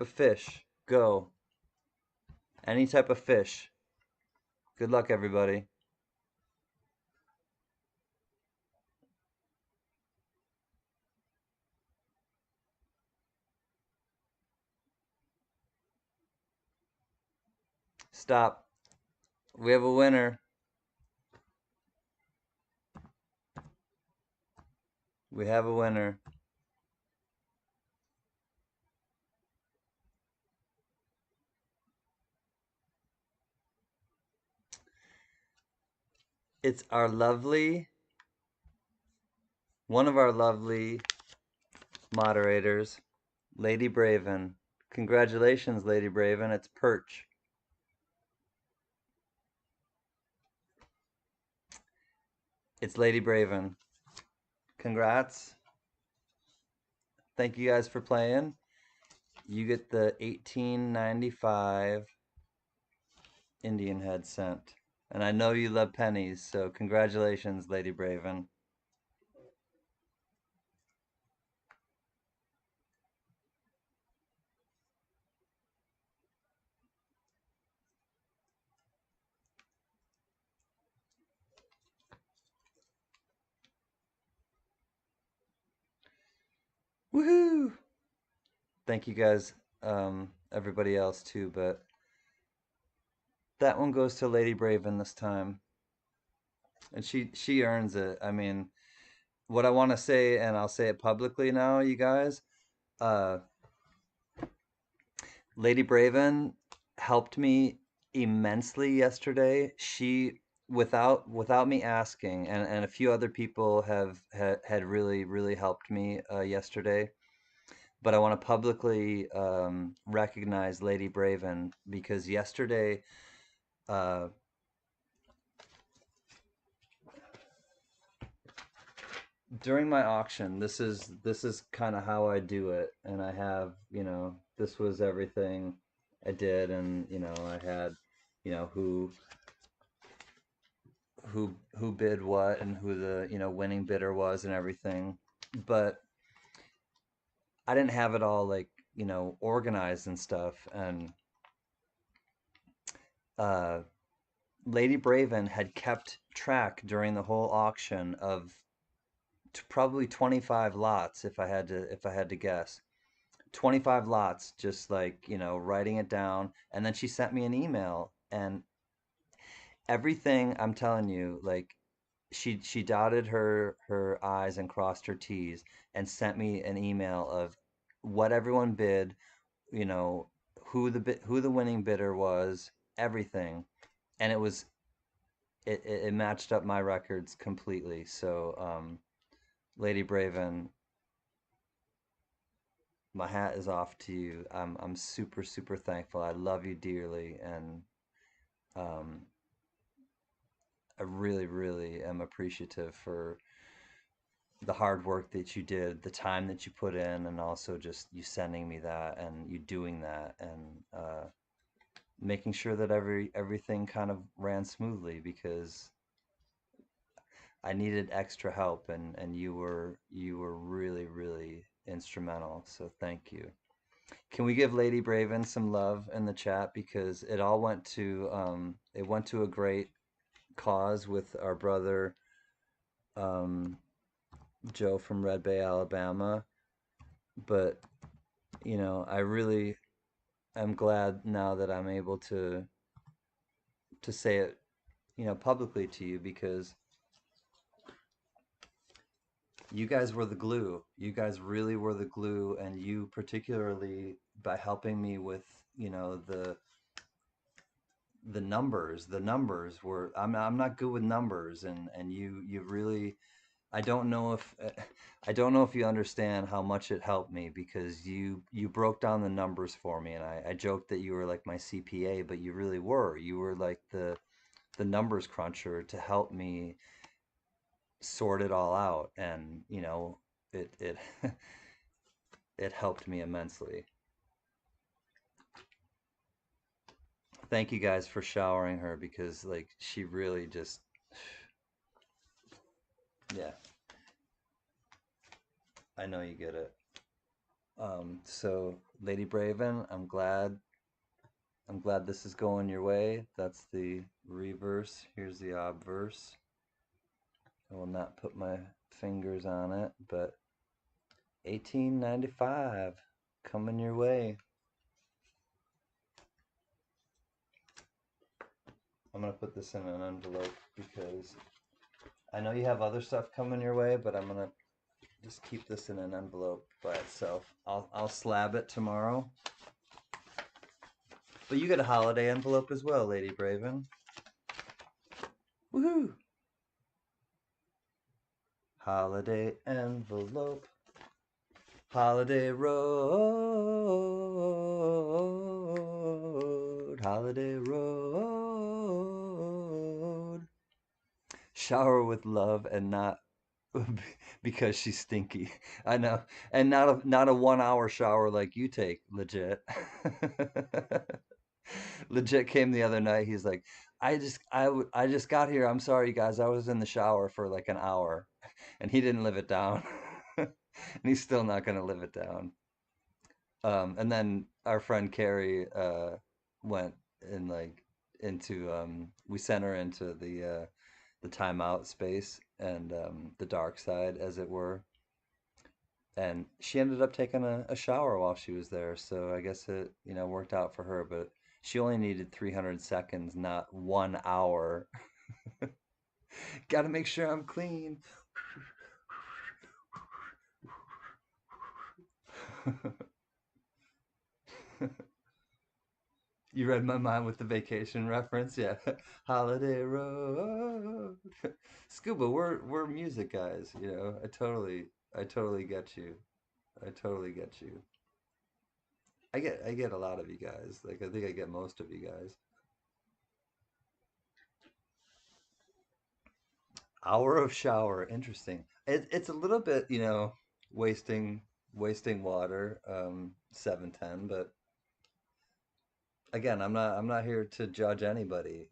fish. Go. Any type of fish. Good luck, everybody. Stop. We have a winner. We have a winner. It's one of our lovely moderators, Lady Braven. Congratulations, Lady Braven. It's perch. It's Lady Braven. Congrats. Thank you guys for playing. You get the 1895 Indian head sent. And I know you love pennies, so congratulations, Lady Braven. Woohoo! Thank you guys, everybody else too, but that one goes to Lady Braven this time, and she earns it. I mean, what I want to say, and I'll say it publicly now, you guys. Uh, Lady Braven helped me immensely yesterday. She without me asking, and a few other people had really helped me yesterday. But I want to publicly recognize Lady Braven because yesterday, uh, during my auction, this is kind of how I do it, and I have, this was everything I did, and I had, who bid what and who the winning bidder was and everything, but I didn't have it all like organized and stuff, and uh, Lady Braven had kept track during the whole auction of probably 25 lots if I had to guess. 25 lots, just like writing it down, and then she sent me an email, and everything, I'm telling you, like, she dotted her i's and crossed her t's and sent me an email of what everyone bid, you know who the winning bidder was, everything, and it matched up my records completely. So Lady Braven, my hat is off to you. I'm super super thankful. I love you dearly, and um I really really am appreciative for the hard work that you did, the time that you put in, and also just you sending me that and you doing that, and making sure that everything kind of ran smoothly because I needed extra help, and you were really really instrumental. So thank you. Can we give Lady Braven some love in the chat because it went to a great cause with our brother um, Joe from Red Bay, Alabama. But I really am glad now that I'm able to say it, publicly to you because you guys were the glue. You guys really were the glue, and you particularly by helping me with, the numbers. The numbers were I'm not good with numbers, and you really, I don't know if I don't know if you understand how much it helped me because you broke down the numbers for me, and I joked that you were like my CPA, but you really were. You were like the numbers cruncher to help me sort it all out, and it it helped me immensely. Thank you guys for showering her because like she really just, yeah, I know you get it. So Lady Braven, I'm glad this is going your way. That's the reverse. Here's the obverse. I will not put my fingers on it, but 1895 coming your way. I'm gonna put this in an envelope because I know you have other stuff coming your way, but I'm gonna just keep this in an envelope by itself. I'll slab it tomorrow. But you get a holiday envelope as well, Lady Braven. Woohoo! Holiday envelope. Holiday road. Holiday road. Shower with love and not because she's stinky. I know. And not a 1 hour shower like you take, legit. Legit came the other night. He's like, I just got here. I'm sorry guys. I was in the shower for like an hour. And he didn't live it down. And he's still not going to live it down. And then our friend Carrie went in like into we sent her into the timeout space and the dark side, as it were. And she ended up taking a shower while she was there, so I guess it, worked out for her, but she only needed 300 seconds, not 1 hour. Gotta make sure I'm clean. You read my mind with the vacation reference, yeah. Holiday Road. Scuba, we're music guys, I totally get you. I totally get you. I get a lot of you guys. Like I think I get most of you guys. Hour of shower, interesting. It's a little bit, wasting wasting water, 7:10, but again, I'm not here to judge anybody.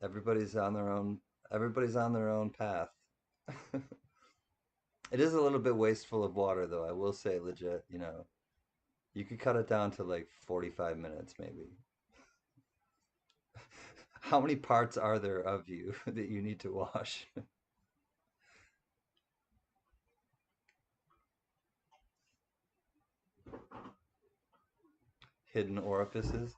Everybody's on their own everybody's on their own path. It is a little bit wasteful of water though, I will say legit. You could cut it down to like 45 minutes maybe. How many parts are there of you that you need to wash? Hidden orifices?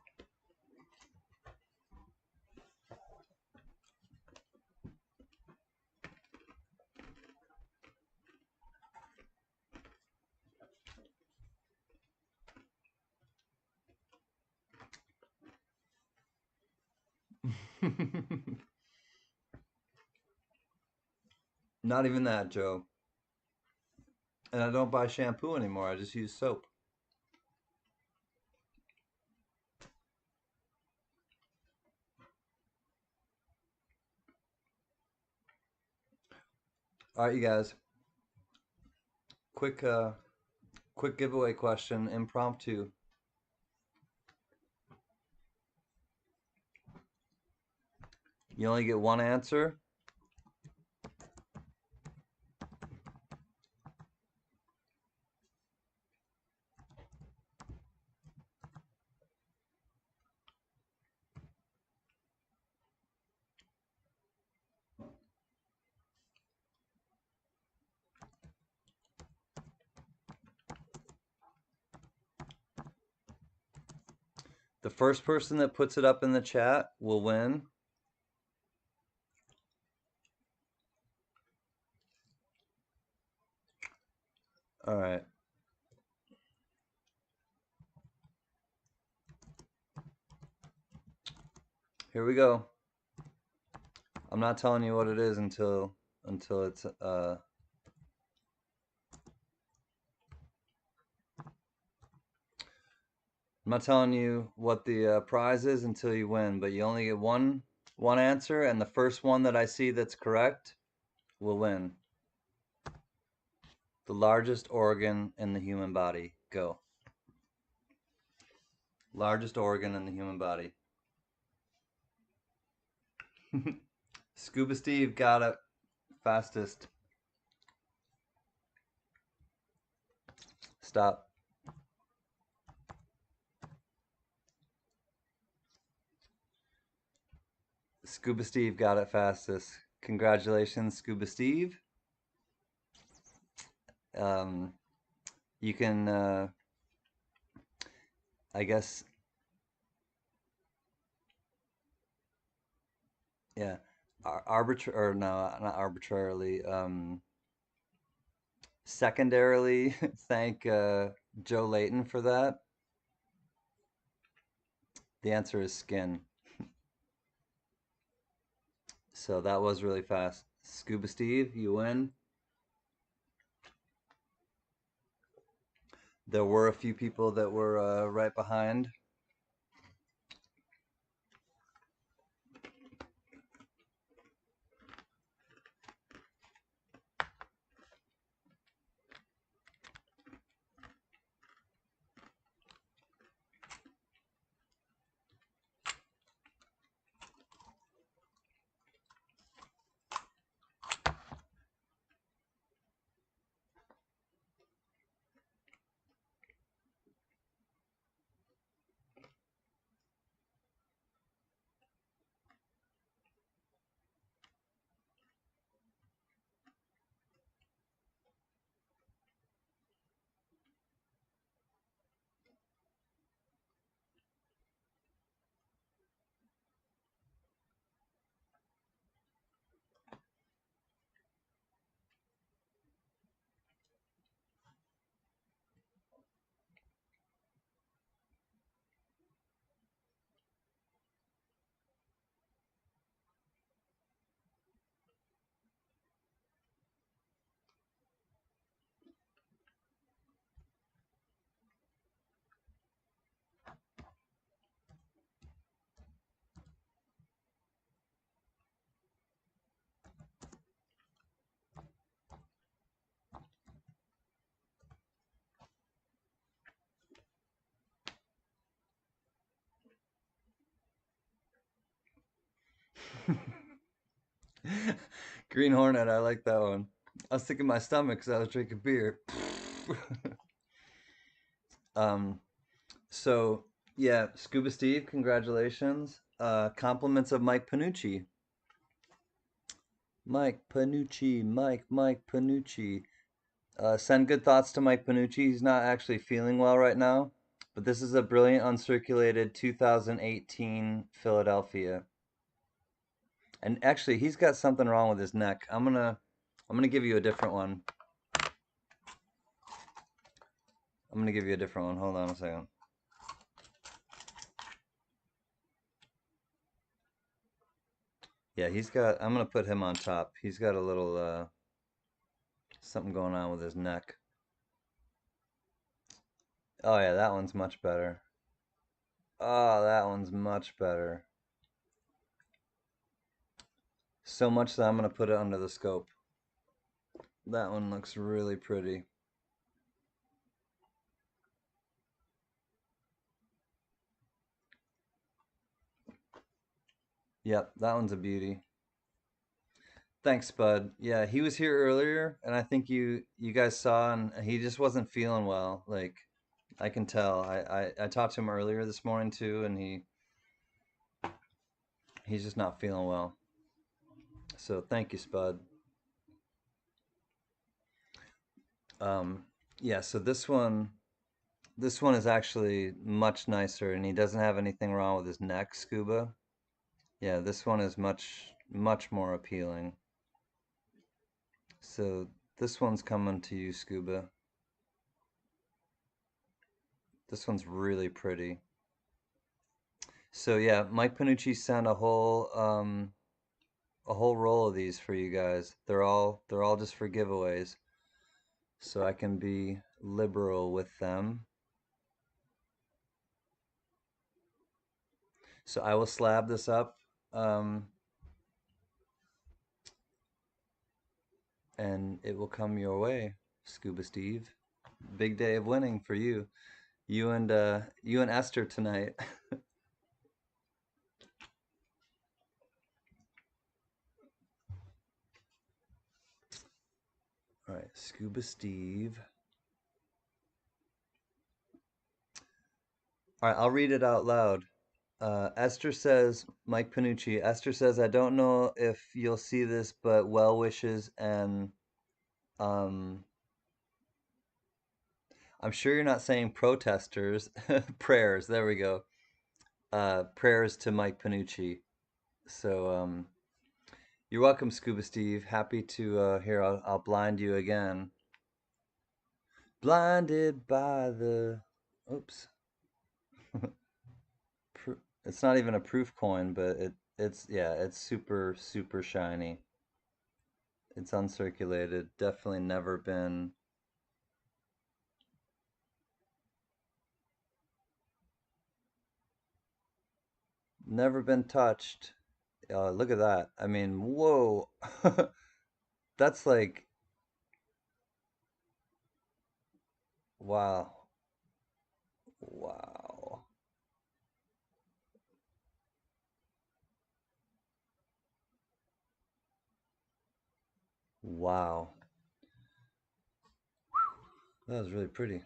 Not even that, Joe. And I don't buy shampoo anymore. I just use soap. All right, you guys. Quick giveaway question, impromptu. You only get one answer. The first person that puts it up in the chat will win. All right. Here we go. I'm not telling you what it is until it's I'm not telling you what the prize is until you win, but you only get one answer, and the first one that I see that's correct will win. The largest organ in the human body. Go. Largest organ in the human body. Scuba Steve got it fastest. Stop. Scuba Steve got it fastest. Congratulations, Scuba Steve. Um, you can, I guess, yeah, or no, not arbitrarily. Secondarily, thank Joe Layton for that. The answer is skin. So that was really fast. Scuba Steve, you win. There were a few people that were right behind. Green Hornet, I like that one. I was thinking my stomach because I was drinking beer. um, so yeah, Scuba Steve, congratulations. Compliments of Mike Panucci. Mike Panucci. Send good thoughts to Mike Panucci. He's not actually feeling well right now, but this is a brilliant uncirculated 2018 Philadelphia. And actually, he's got something wrong with his neck. I'm gonna give you a different one. I'm gonna give you a different one. Hold on a second. Yeah, I'm gonna put him on top. He's got a little something going on with his neck. Oh yeah, that one's much better. Oh, that one's much better. So much that I'm gonna put it under the scope. That one looks really pretty. Yep, that one's a beauty. Thanks, Bud. Yeah, he was here earlier, and I think you guys saw, and he just wasn't feeling well. Like I can tell. I talked to him earlier this morning too, and he's just not feeling well. So thank you, Spud. Um, yeah. So this one is actually much nicer, and he doesn't have anything wrong with his neck, Scuba. Yeah, this one is much more appealing. So this one's coming to you, Scuba. This one's really pretty. So yeah, Mike Panucci sent a whole roll of these for you guys. They're all just for giveaways. So I can be liberal with them. So I will slab this up, um, and it will come your way, Scuba Steve. Big day of winning for you. You and Esther tonight. All right, Scuba Steve. All right, I'll read it out loud. Esther says, Mike Panucci. Esther says, I don't know if you'll see this, but well wishes and um, I'm sure you're not saying protesters. Prayers. There we go. Prayers to Mike Panucci. So you're welcome, Scuba Steve. Happy to here. I'll blind you again. Blinded by the. Oops. It's not even a proof coin, but it's yeah, it's super shiny. It's uncirculated. Definitely never been touched. Look at that. I mean, whoa. That's like wow. Wow. Wow. That was really pretty.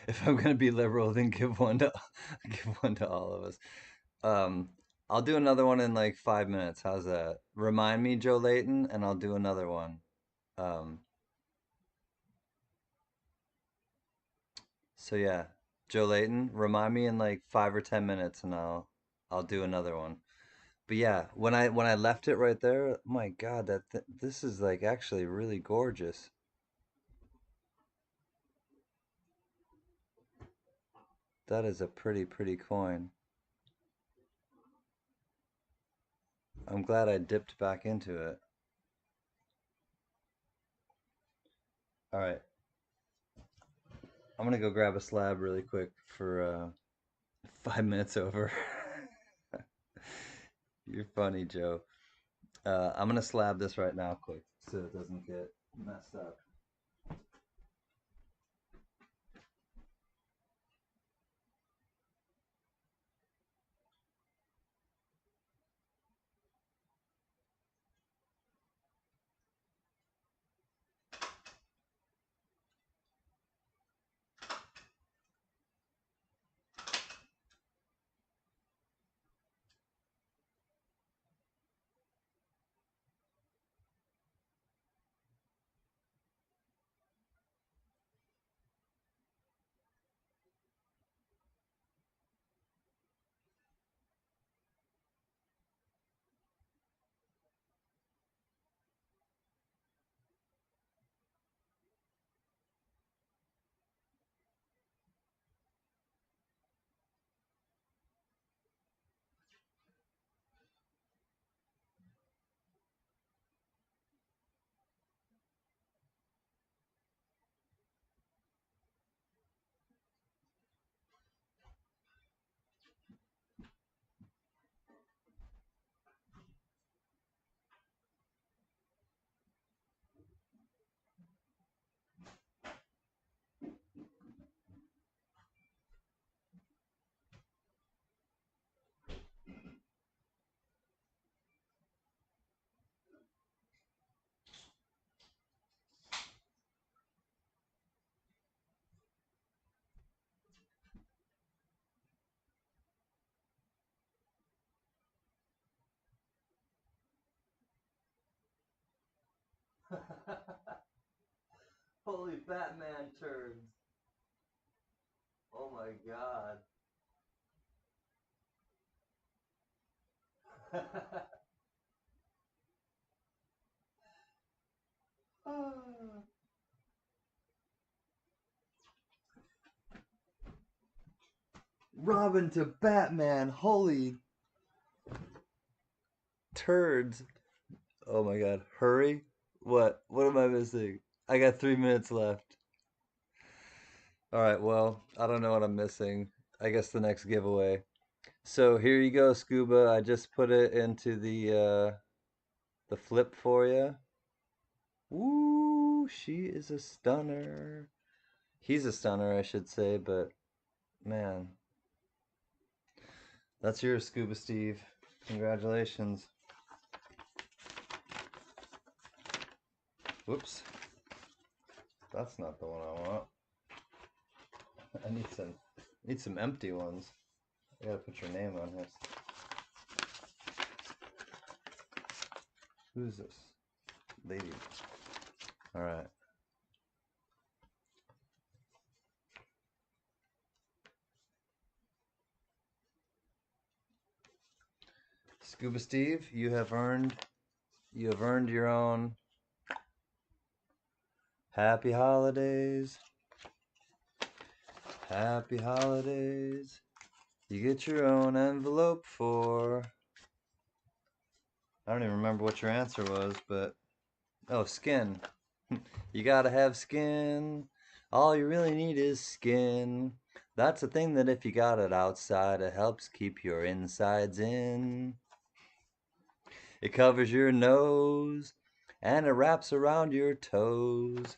If I'm gonna be liberal, then give one to give one to all of us. Um, I'll do another one in like 5 minutes. How's that? Remind me, Joe Layton, and I'll do another one. Um, so yeah, Joe Layton, remind me in like 5 or 10 minutes, and I'll do another one. But yeah, when I left it right there, my God, this is like actually really gorgeous. That is a pretty coin. I'm glad I dipped back into it. All right, I'm gonna go grab a slab really quick for 5 minutes over. You're funny, Joe. I'm gonna slab this right now, quick, so it doesn't get messed up. Holy Batman turds. Oh my god. Robin to Batman. Holy turds. Oh my god. Hurry. What? What am I missing? I got 3 minutes left. Alright, well, I don't know what I'm missing. I guess the next giveaway. So here you go, Scuba. I just put it into the flip for you. Woo, she is a stunner. He's a stunner, I should say, but man, that's yours, Scuba Steve. Congratulations. Whoops. That's not the one I want. I need some empty ones. I gotta put your name on this. Who's this? Lady. Alright. Scuba Steve, you have earned your own happy holidays. Happy holidays. You get your own envelope for, I don't even remember what your answer was, but oh, skin. You gotta have skin. All you really need is skin. That's a thing that if you got it outside, it helps keep your insides in. It covers your nose, and it wraps around your toes.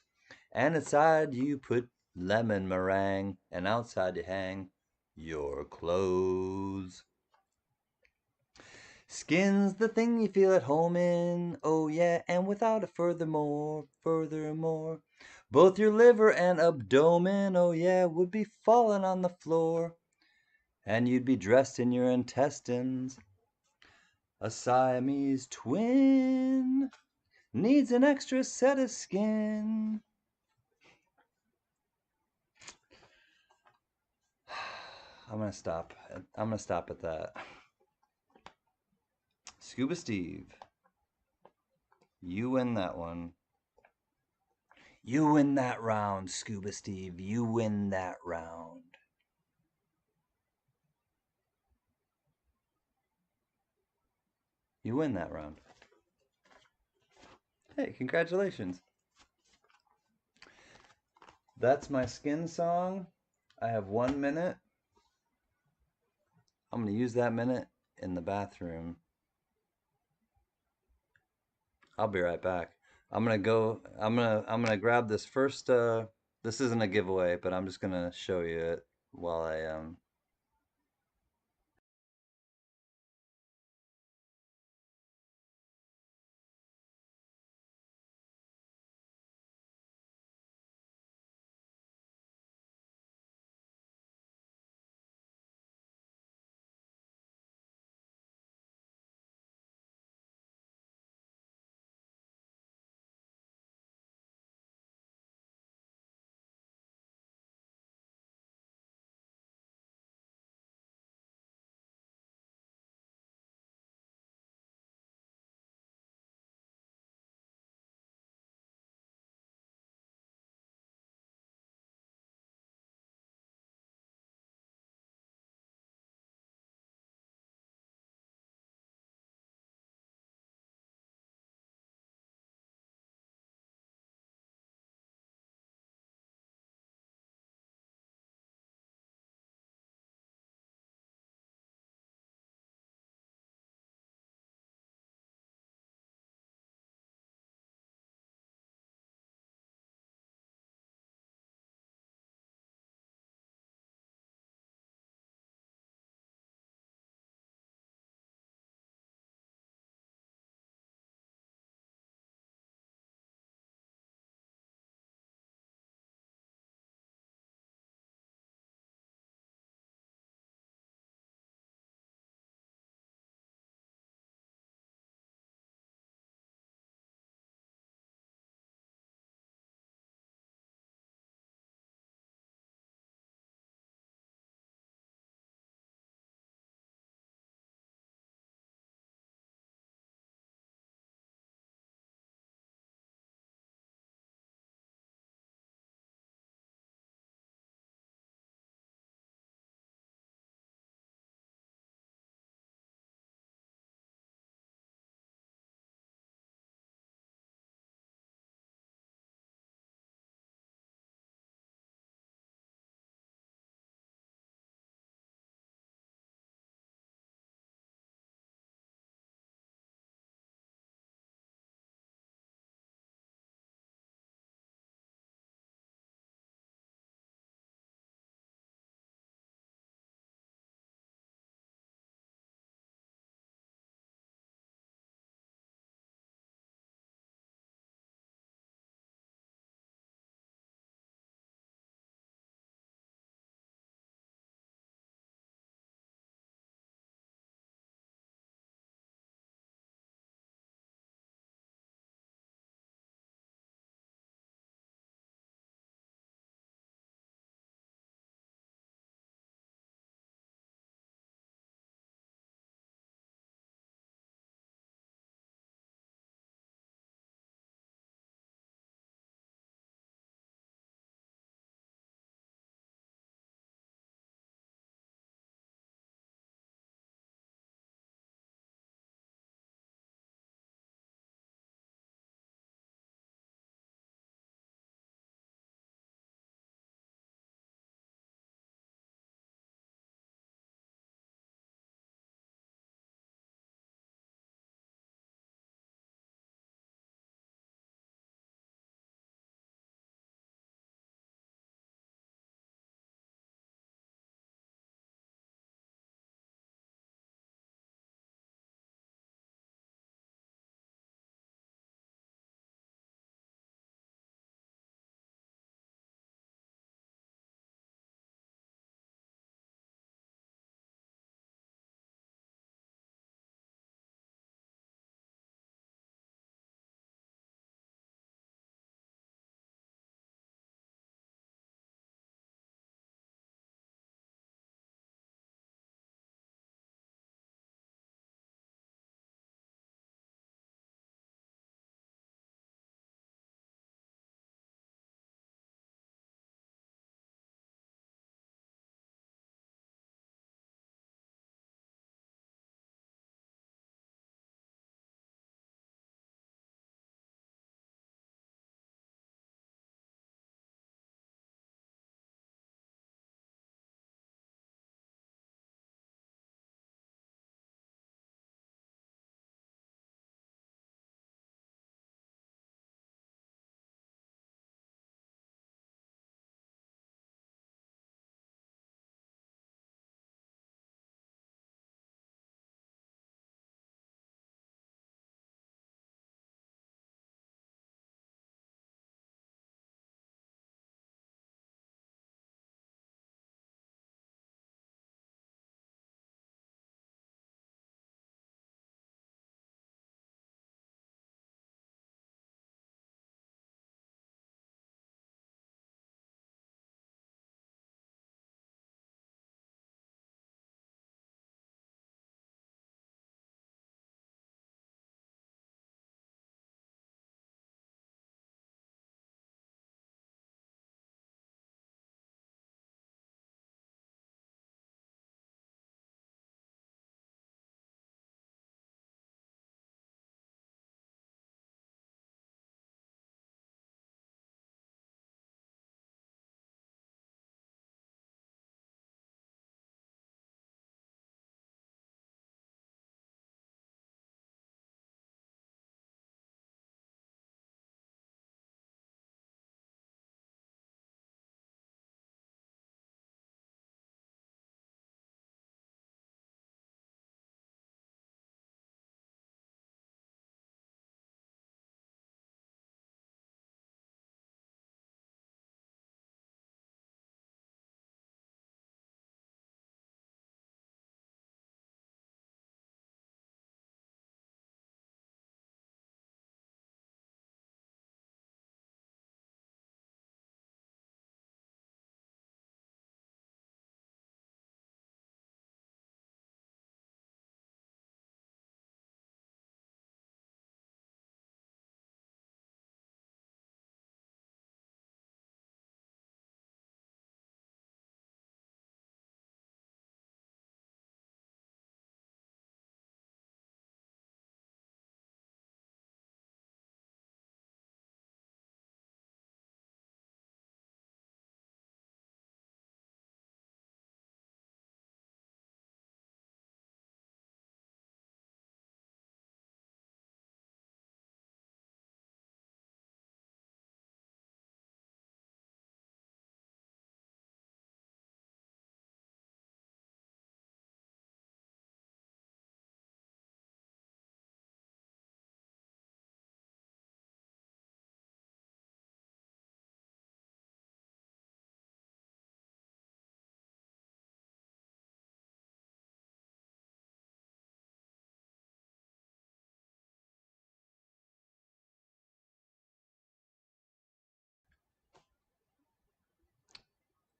And inside you put lemon meringue, and outside you hang your clothes. Skin's the thing you feel at home in, oh yeah, and without it furthermore, both your liver and abdomen, oh yeah, would be falling on the floor, and you'd be dressed in your intestines. A Siamese twin needs an extra set of skin. I'm gonna stop at that. Scuba Steve, you win that one. You win that round, Scuba Steve. You win that round. You win that round. Hey, congratulations. That's my skin song. I have 1 minute. I'm going to use that minute in the bathroom. I'll be right back. I'm going to grab this first this isn't a giveaway, but I'm just going to show you it while I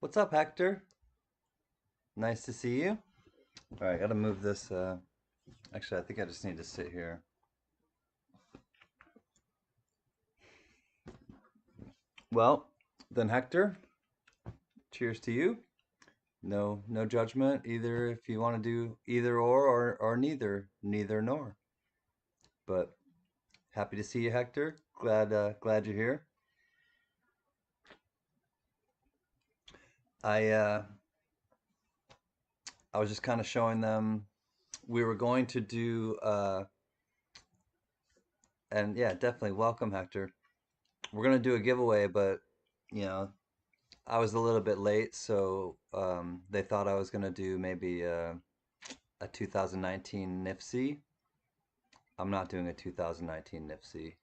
What's up, Hector? Nice to see you. All right, I gotta move this. Actually, I think I just need to sit here. Well, then, Hector, cheers to you. No, no judgment either if you want to do either or neither, neither nor. But happy to see you, Hector. Glad you're here. I uh, I was just kind of showing them we were going to do and yeah, definitely welcome, Hector. We're gonna do a giveaway, but you know, I was a little bit late, so they thought I was gonna do maybe a 2019 NIFC. I'm not doing a 2019 NIFC.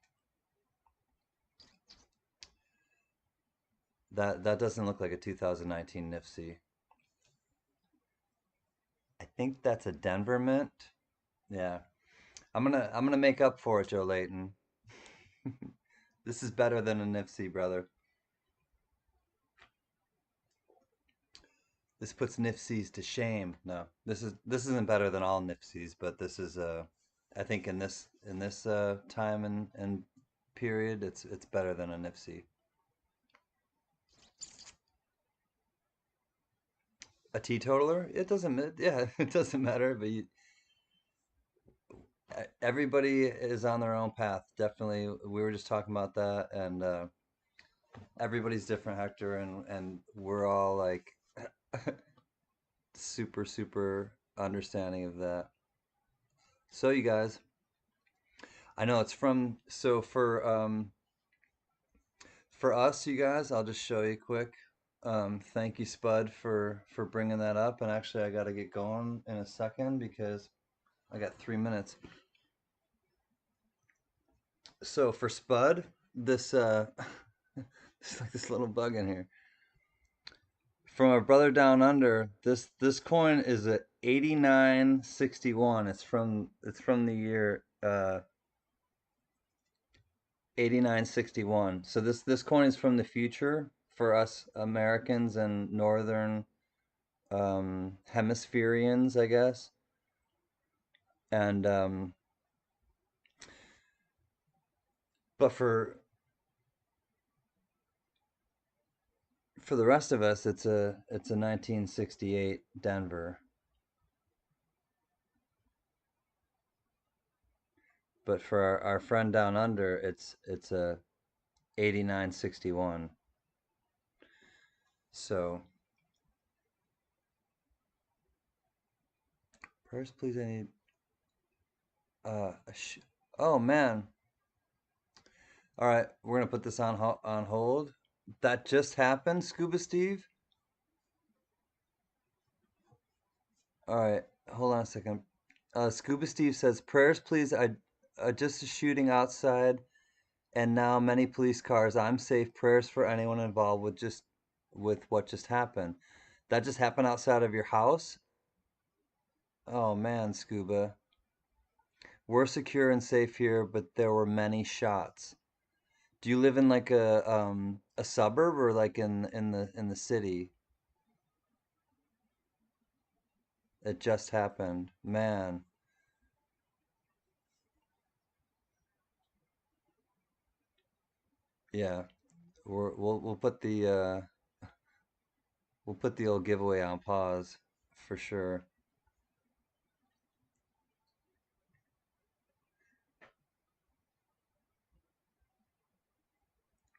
That doesn't look like a 2019 NIFC. I think that's a Denver Mint. Yeah, I'm gonna make up for it, Joe Layton. This is better than a NIFC, brother. This puts NIFCs to shame. No, this isn't better than all NIFCs, but this is I think in this time and period, it's better than a NIFC. A teetotaler? It doesn't. Yeah, it doesn't matter. But everybody is on their own path. Definitely, we were just talking about that, and everybody's different, Hector, and we're all like super understanding of that. So you guys, I know it's from so for us, you guys, I'll just show you quick. Thank you, Spud, for bringing that up. And actually, I got to get going in a second because I got 3 minutes. So for Spud, this there's like this little bug in here. From our brother down under, this coin is a 8961. It's from the year 8961. So this coin is from the future for us Americans and northern hemispherians, I guess. And but for the rest of us, it's a 1968 Denver. But for our friend down under, it's a 8961. So prayers, please. I need a oh man. All right, we're gonna put this on hold. That just happened, Scuba Steve. All right, hold on a second. Scuba Steve says, "Prayers, please. I just a shooting outside, and now many police cars. I'm safe. Prayers for anyone involved with what just happened. That just happened outside of your house. Oh man, Scuba. We're secure and safe here, but there were many shots. Do you live in like a suburb or like in the city? It just happened, man. Yeah, we'll put the we'll put the old giveaway on pause for sure.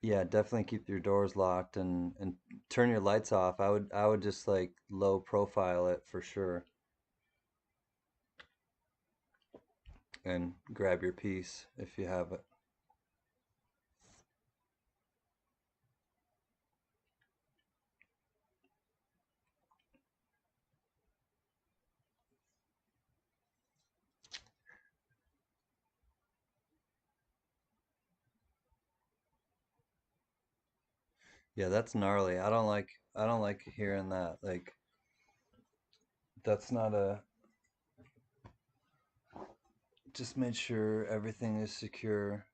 Yeah, definitely keep your doors locked and turn your lights off. I would just like low profile it for sure and grab your piece if you have it. Yeah, that's gnarly. I don't like hearing that. Like that's not a just made sure everything is secure.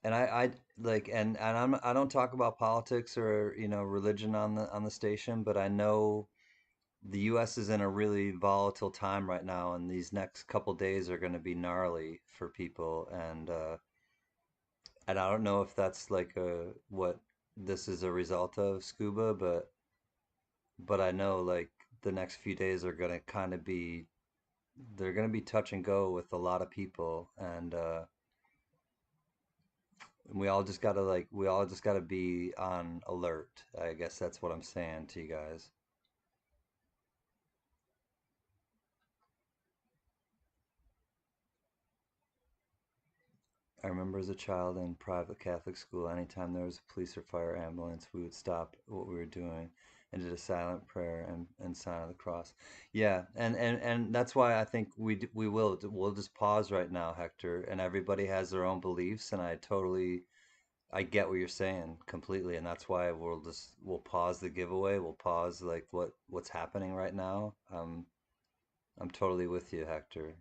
And I like and I don't talk about politics or religion on the station, but I know the U.S. is in a really volatile time right now, and these next couple days are going to be gnarly for people. And I don't know if that's like a what this is a result of scuba, but I know like the next few days are going to kind of be they're going to be touch and go with a lot of people, and we all just gotta be on alert. I guess that's what I'm saying to you guys. I remember as a child in private Catholic school, anytime there was a police or fire ambulance, we would stop what we were doing and did a silent prayer and sign of the cross. Yeah, and that's why I think we'll just pause right now, Hector, and everybody has their own beliefs, and I get what you're saying completely, and that's why we'll pause the giveaway. We'll pause like what's happening right now. I'm totally with you, Hector.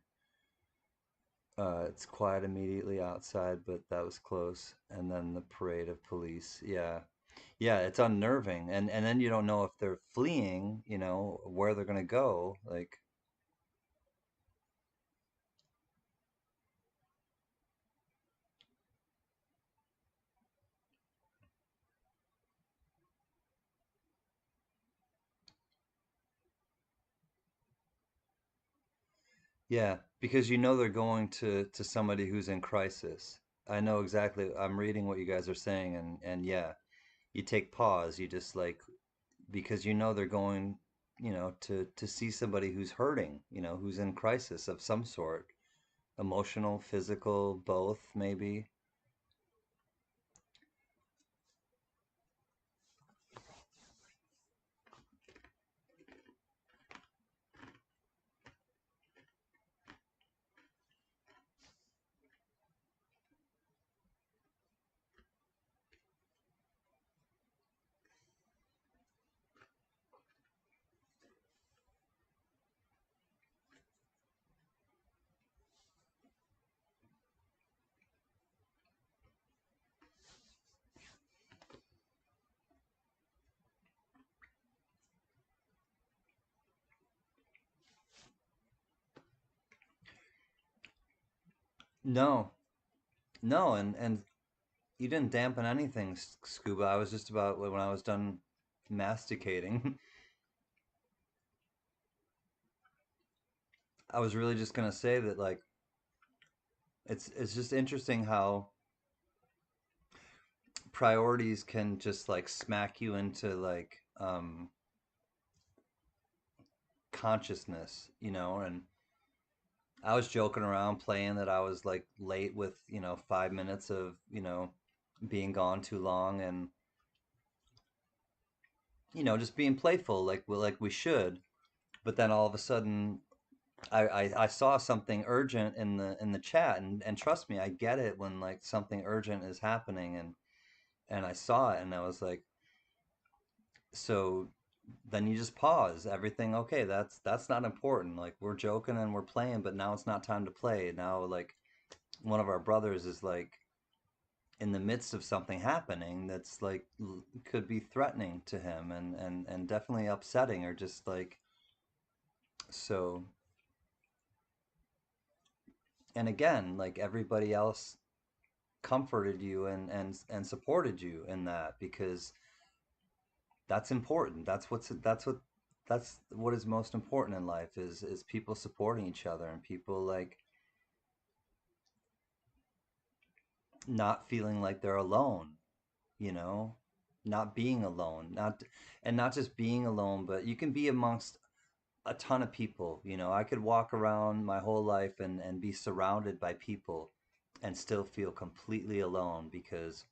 It's quiet immediately outside, but that was close. And then the parade of police. Yeah. Yeah, it's unnerving. And then you don't know if they're fleeing, where they're gonna go. Like, yeah, because they're going to somebody who's in crisis. I know exactly. I'm reading what you guys are saying, and yeah, you take pause. You just like because they're going, to see somebody who's hurting, who's in crisis of some sort, emotional, physical, both maybe. No, no, and you didn't dampen anything, Scuba. I was just about when I was done masticating. I was really just gonna say that like it's just interesting how priorities can just like smack you into like consciousness, and I was joking around playing that I was like late with, 5 minutes of, being gone too long and just being playful like we should. But then all of a sudden I saw something urgent in the chat, and trust me, I get it when like something urgent is happening, and I saw it and I was like, so then you just pause everything. Okay, that's not important. Like we're joking and we're playing, but now it's not time to play. Now like one of our brothers is like in the midst of something happening that's like could be threatening to him and definitely upsetting or just like so. And again, like everybody else comforted you and supported you in that because that's important. That's what is most important in life is people supporting each other and people like not feeling like they're alone, you know, not being alone, not just being alone, but you can be amongst a ton of people. I could walk around my whole life and be surrounded by people and still feel completely alone because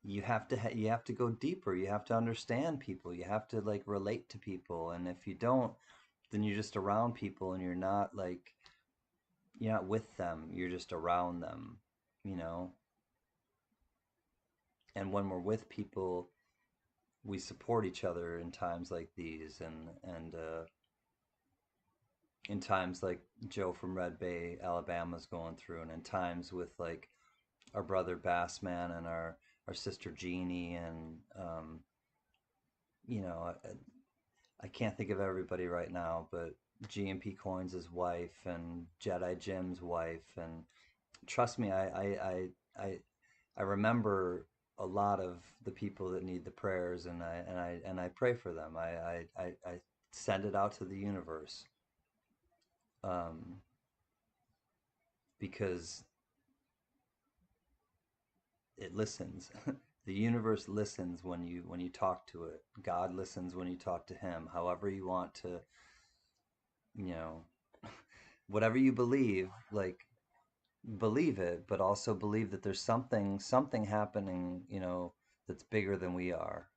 you have to go deeper. You have to understand people. You have to like relate to people. And if you don't, then you're just around people and you're not with them. You're just around them, you know? And when we're with people, we support each other in times like these and in times like Joe from Red Bay, Alabama's going through, and in times with like our brother Bassman and our sister Jeannie, and you know, I can't think of everybody right now, but GMP Coins' wife and Jedi Jim's wife, and trust me, I I remember a lot of the people that need the prayers, and I pray for them. I send it out to the universe, um, because it listens. The universe listens when you talk to it. God listens when you talk to him. However you want to, you know, whatever you believe, like believe it, but also believe that there's something happening, that's bigger than we are.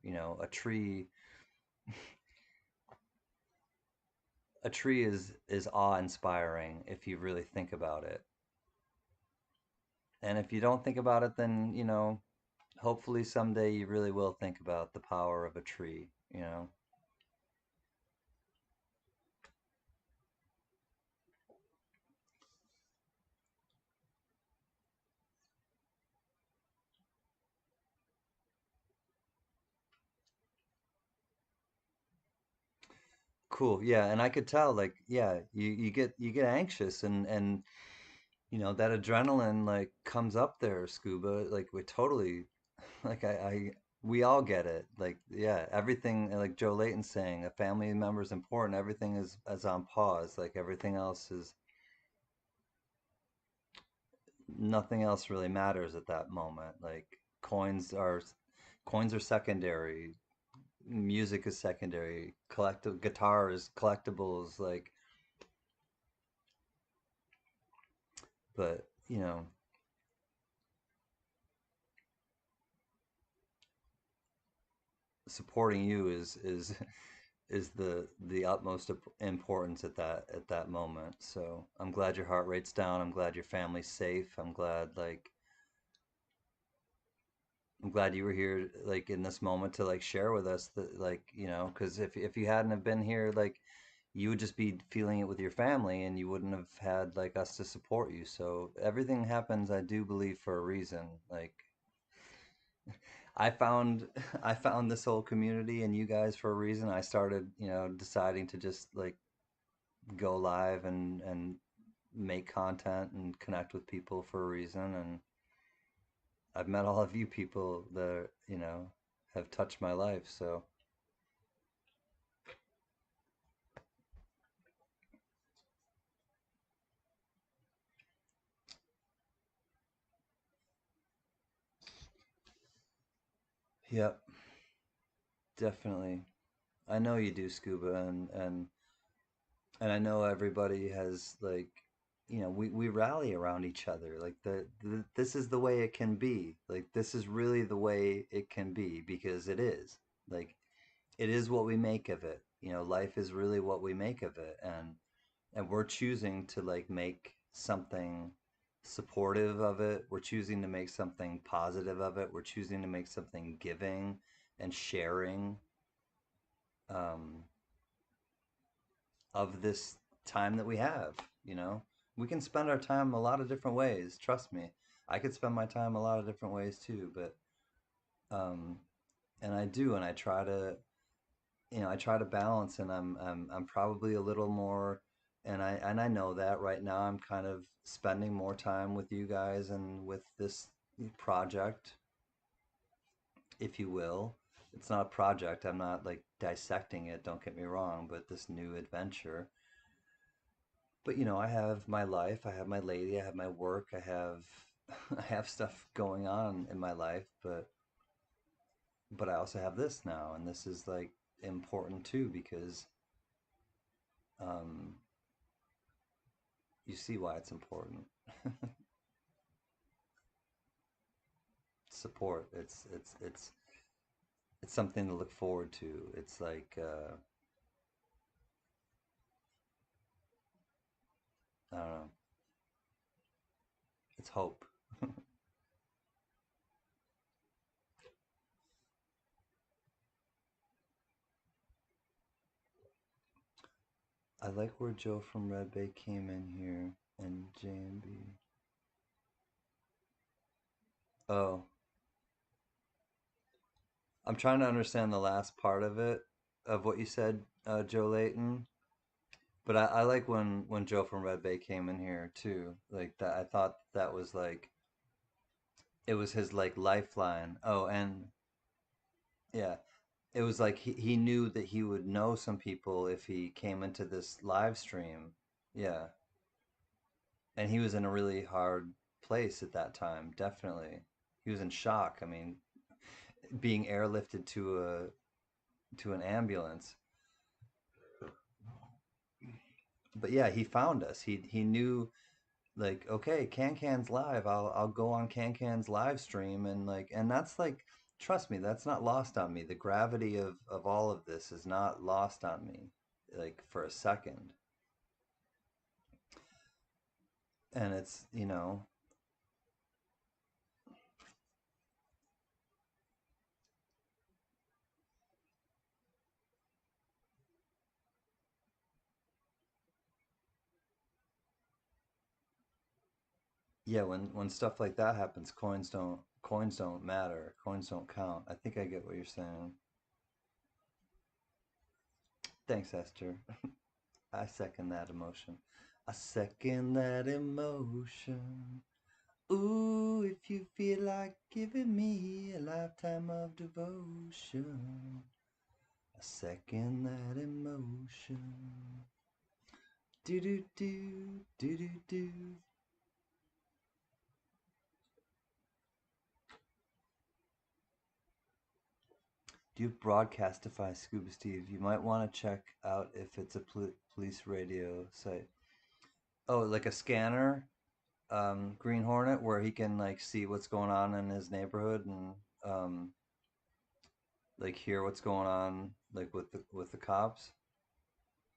A tree is awe-inspiring if you really think about it. And if you don't think about it, then, hopefully someday you really will think about the power of a tree. Cool. Yeah, and I could tell, like, yeah, you get anxious, and that adrenaline like comes up there, Scuba. Like we totally, like we all get it. Like, yeah, everything, like Joe Layton's saying, a family member is important. Everything is on pause. Like everything else is, nothing else really matters at that moment. Like coins are coins are secondary. Music is secondary. Collective guitars, collectibles, like, but supporting you is the utmost importance at that moment. So I'm glad your heart rate's down. I'm glad your family's safe. I'm glad you were here, like, in this moment to like share with us that, like, because if you hadn't have been here, like, you would just be feeling it with your family, and you wouldn't have had like us to support you. So everything happens, I do believe, for a reason. Like, I found I found this whole community and you guys for a reason. I started, deciding to just like go live and make content and connect with people for a reason. And I've met all of you people that, have touched my life. So, yep, definitely. I know you do, Scuba, and I know everybody has like, we rally around each other. Like this is the way it can be. Like this is really the way it can be, because it is. Like it is what we make of it. Life is really what we make of it, and we're choosing to like make something supportive of it. We're choosing to make something positive of it. We're choosing to make something giving and sharing, um, of this time that we have. You know, we can spend our time a lot of different ways. Trust me, I could spend my time a lot of different ways too. But um, and I do, and I try to balance, and I'm probably a little more, and I know that right now I'm kind of spending more time with you guys and with this project, if you will. It's not a project. I'm not like dissecting it, don't get me wrong, but this new adventure. But I have my life, I have my lady, I have my work, I have I have stuff going on in my life, but I also have this now, and this is like important too, because um you see why it's important. Support. It's something to look forward to. It's like, I don't know. It's hope. I like where Joe from Red Bay came in here and JMB. Oh, I'm trying to understand the last part of it, of what you said, Joe Layton. But I like when Joe from Red Bay came in here too. Like that, I thought that was like it was his like lifeline. Oh, and yeah, it was like he knew that he would know some people if he came into this live stream. Yeah, and he was in a really hard place at that time. Definitely, he was in shock. I mean, being airlifted to an ambulance. But yeah, he found us. He knew like, okay, Can's live. I'll go on Can's live stream and like, and that's like, trust me, that's not lost on me. The gravity of all of this is not lost on me, like for a second. And it's, yeah, when stuff like that happens, coins don't matter. Coins don't count. I think I get what you're saying. Thanks, Esther. I second that emotion. I second that emotion. Ooh, if you feel like giving me a lifetime of devotion, I second that emotion. Do do do do do do. Do you broadcastify Scuba Steve? You might want to check out if it's a police radio site. Oh, like a scanner, Green Hornet, where he can like see what's going on in his neighborhood and um, like hear what's going on like with the cops.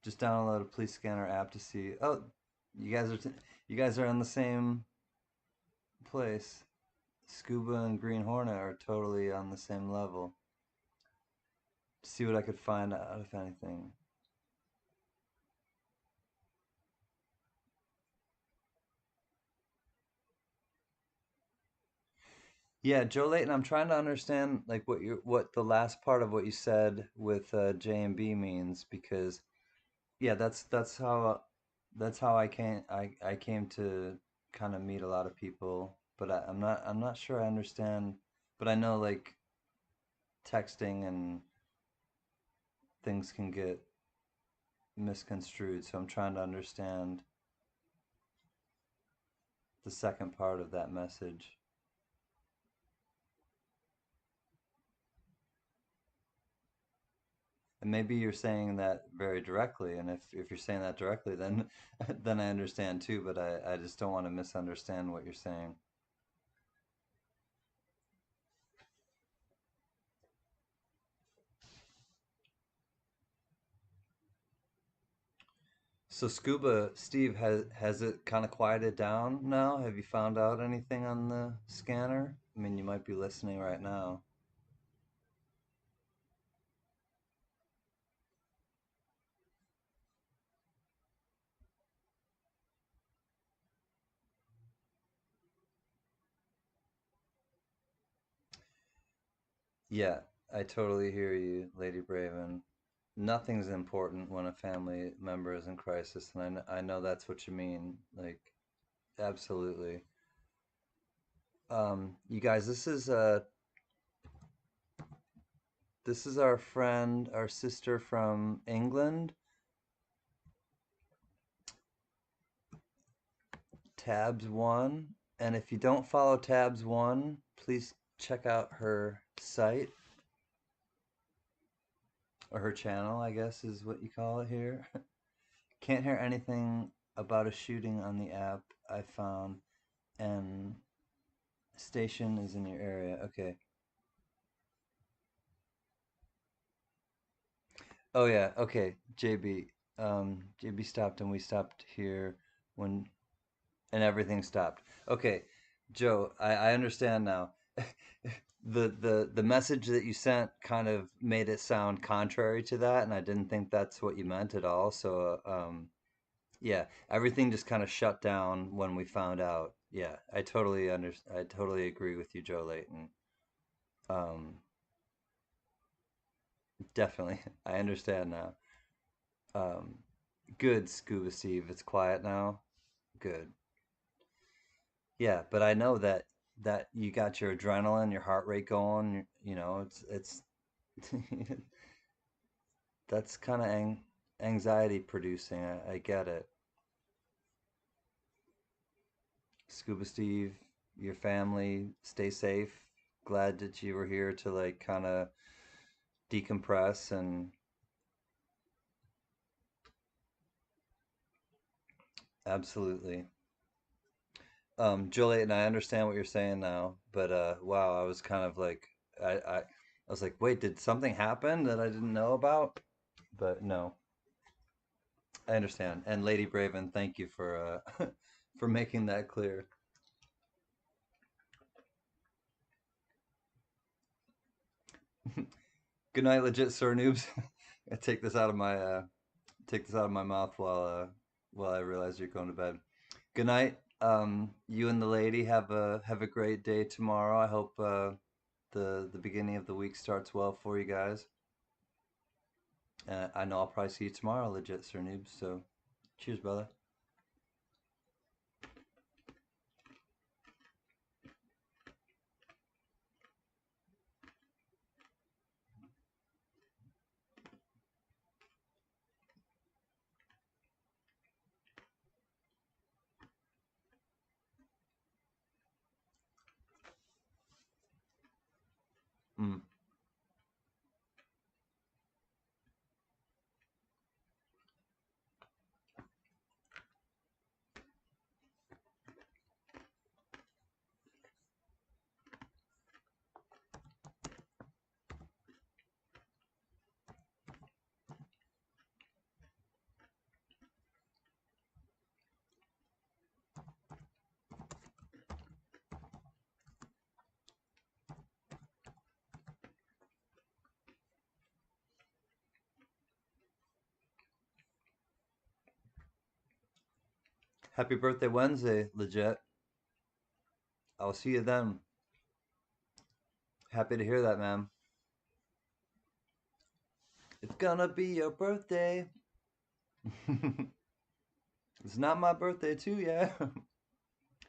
Just download a Police Scanner app to see. Oh, you guys are you guys are in the same place. Scuba and Green Hornet are totally on the same level. See what I could find out if anything. Yeah, Joe Layton, I'm trying to understand like what the last part of what you said with J and B means because yeah, that's how I came to kind of meet a lot of people, but I'm not sure I understand, but I know like texting and things can get misconstrued, so I'm trying to understand the second part of that message. And maybe you're saying that very directly, and if you're saying that directly, then then I understand too, but I just don't want to misunderstand what you're saying. So Scuba, Steve, has it kind of quieted down now? Have you found out anything on the scanner? I mean, you might be listening right now. Yeah, I totally hear you, Lady Braven. Nothing's important when a family member is in crisis, and I know that's what you mean. Like, absolutely. You guys, this is our friend, our sister from England, Tabs One. And if you don't follow Tabs One, please check out her site or her channel, I guess is what you call it here. Can't hear anything about a shooting on the app I found, and station is in your area. Okay. Oh yeah. Okay. JB. JB stopped and we stopped here when and everything stopped. Okay, Joe, I understand now. The message that you sent kind of made it sound contrary to that, and I didn't think that's what you meant at all. So, yeah, everything just kind of shut down when we found out. Yeah, I totally agree with you, Joe Layton. Um, Definitely, I understand now. Um, Good, Scuba Steve. It's quiet now. Good. Yeah, but I know that you got your adrenaline, your heart rate going. You know, it's that's kind of anxiety producing. I get it. Scuba Steve, your family, stay safe. Glad that you were here to like kind of decompress and absolutely. Juliet, and I understand what you're saying now, but wow, I was kind of like I was like, wait, did something happen that I didn't know about? But no, I understand. And Lady Braven, thank you for for making that clear. Good night, legit sir noobs. I take this out of my take this out of my mouth while I realize you're going to bed. Good night. You and the lady have a great day tomorrow. I hope the beginning of the week starts well for you guys. I know I'll probably see you tomorrow, legit sir noobs. So, cheers, brother. Mm. Happy birthday Wednesday, legit. I'll see you then. Happy to hear that, man. It's gonna be your birthday. It's not my birthday too, yeah.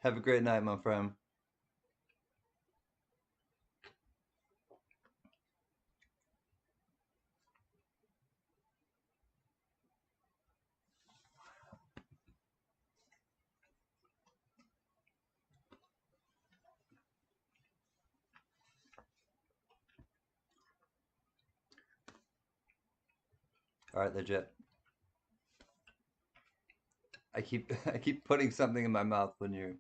Have a great night, my friend. All right, legit. I keep putting something in my mouth when you.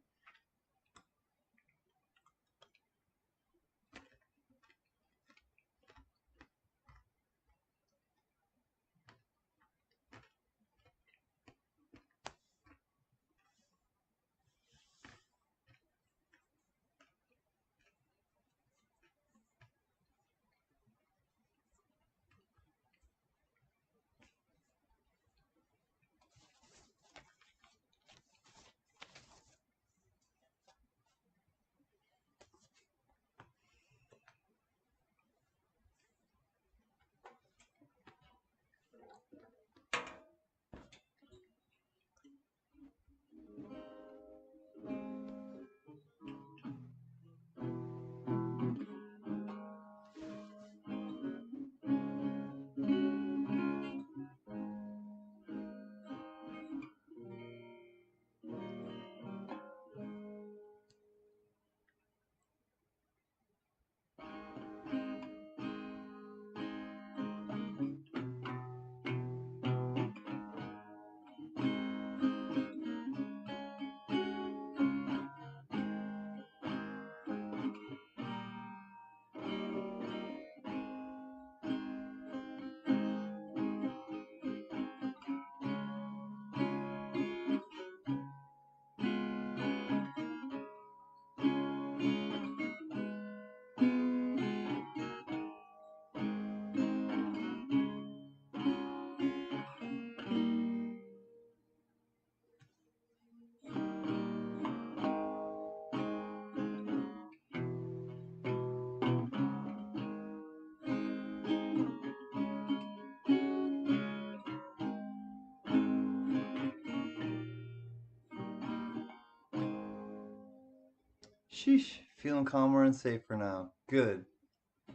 Sheesh. Feeling calmer and safer now. Good.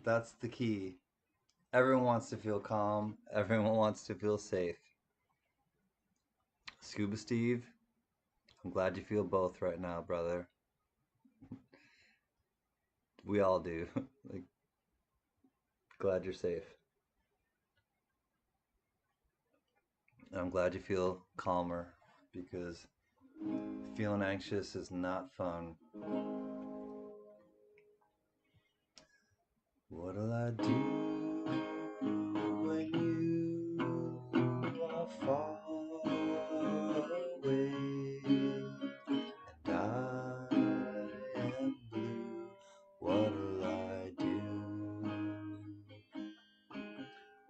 That's the key. Everyone wants to feel calm. Everyone wants to feel safe. Scuba Steve, I'm glad you feel both right now, brother. We all do. Like, glad you're safe. And I'm glad you feel calmer because feeling anxious is not fun. What'll I do when you are far away and I am blue? What'll I do?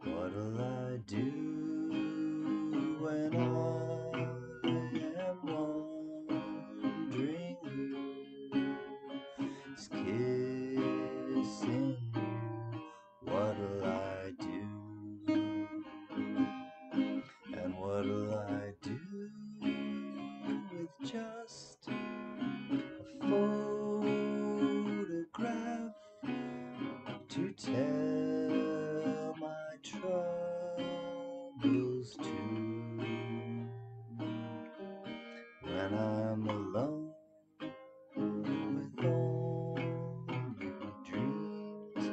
What'll I do when I am wondering who's kissing you? What'll I do? And what'll I do with just a photograph to tell my troubles to when I'm alone with only dreams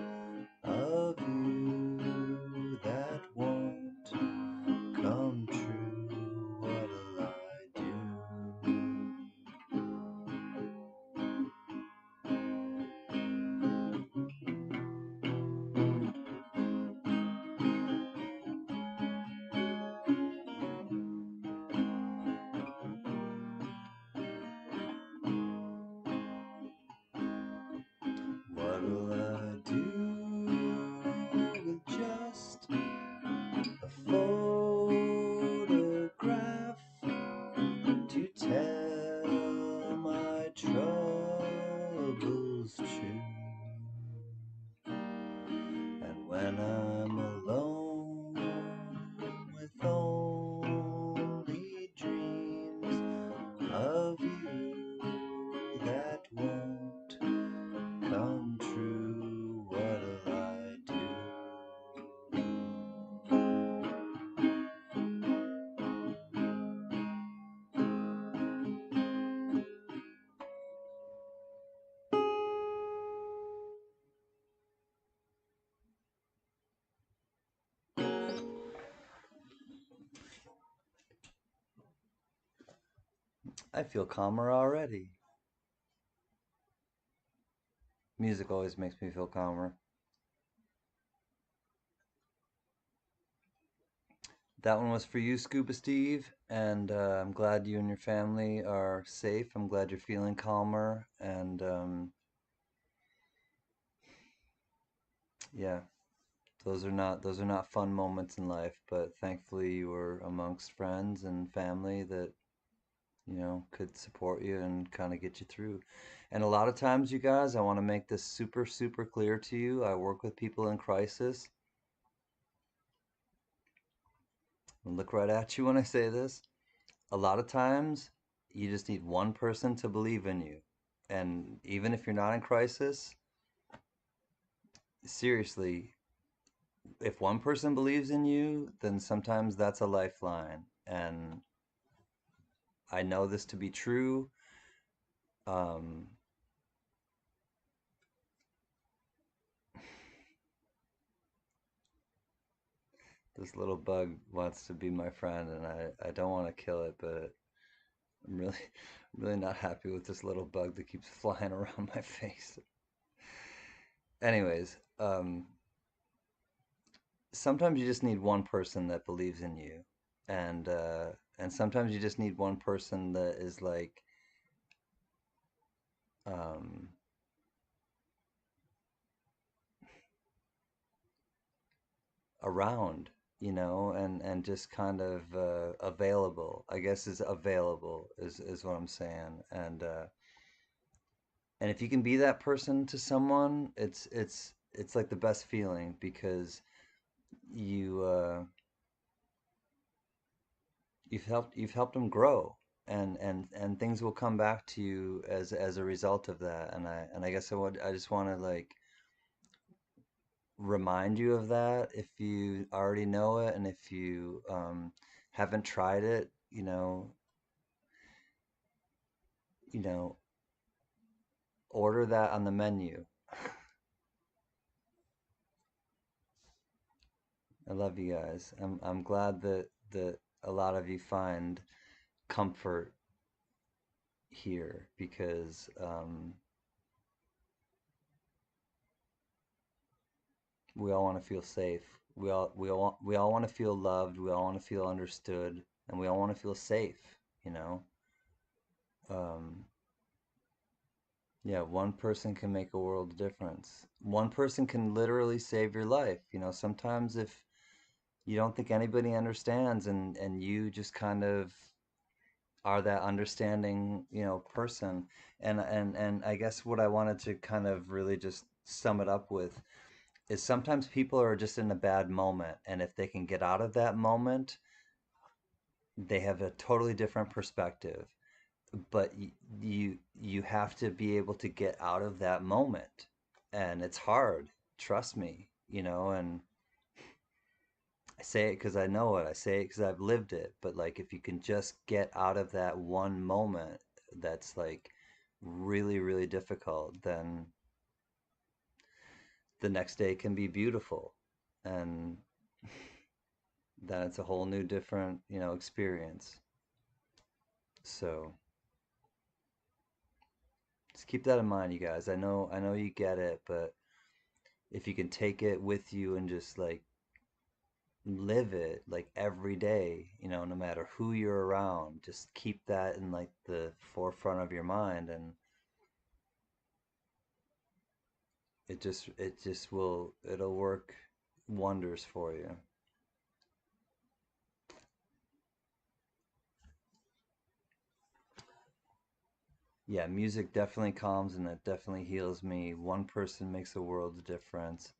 of you that won't come true? What'll I do? What'll I do with just a photograph to tell my troubles true? And when I'm alone with only dreams of you that won't come true, what'll I do? I feel calmer already. Music always makes me feel calmer. That one was for you, Scuba Steve, and I'm glad you and your family are safe. I'm glad you're feeling calmer, and yeah, those are not fun moments in life, but thankfully you were amongst friends and family that could support you and kind of get you through. And a lot of times, you guys, I want to make this super, super clear to you. I work with people in crisis. I look right at you when I say this. A lot of times, you just need one person to believe in you. And even if you're not in crisis, seriously, if one person believes in you, then sometimes that's a lifeline. And I know this to be true. Um, this little bug wants to be my friend, and I don't want to kill it, but I'm really, really not happy with this little bug that keeps flying around my face. Anyways, sometimes you just need one person that believes in you, and sometimes you just need one person that is like, um, around, and just kind of available. I guess is available is what I'm saying, and if you can be that person to someone, it's like the best feeling because you you've helped them grow, and things will come back to you as a result of that. And I guess I just want to like remind you of that if you already know it, and if you haven't tried it, you know, order that on the menu. I love you guys. I'm glad that a lot of you find comfort here because we all want to feel safe. We all want to feel loved. We all want to feel understood, and we all want to feel safe. You know, um, yeah. One person can make a world of difference. One person can literally save your life. Sometimes if you don't think anybody understands, and you just kind of are that understanding, person. And I guess what I wanted to kind of really just sum it up with is sometimes people are just in a bad moment, and if they can get out of that moment, they have a totally different perspective. But you have to be able to get out of that moment, and it's hard. Trust me, and I say it because I know it. I say it because I've lived it. But like, if you can just get out of that one moment that's like really, really difficult, then the next day can be beautiful. And then it's a whole new different, experience. So just keep that in mind, you guys. I know you get it, but if you can take it with you and just like live it like every day, no matter who you're around, just keep that in like the forefront of your mind, and it'll work wonders for you. Yeah, music definitely calms and it definitely heals me. One person makes a world of difference.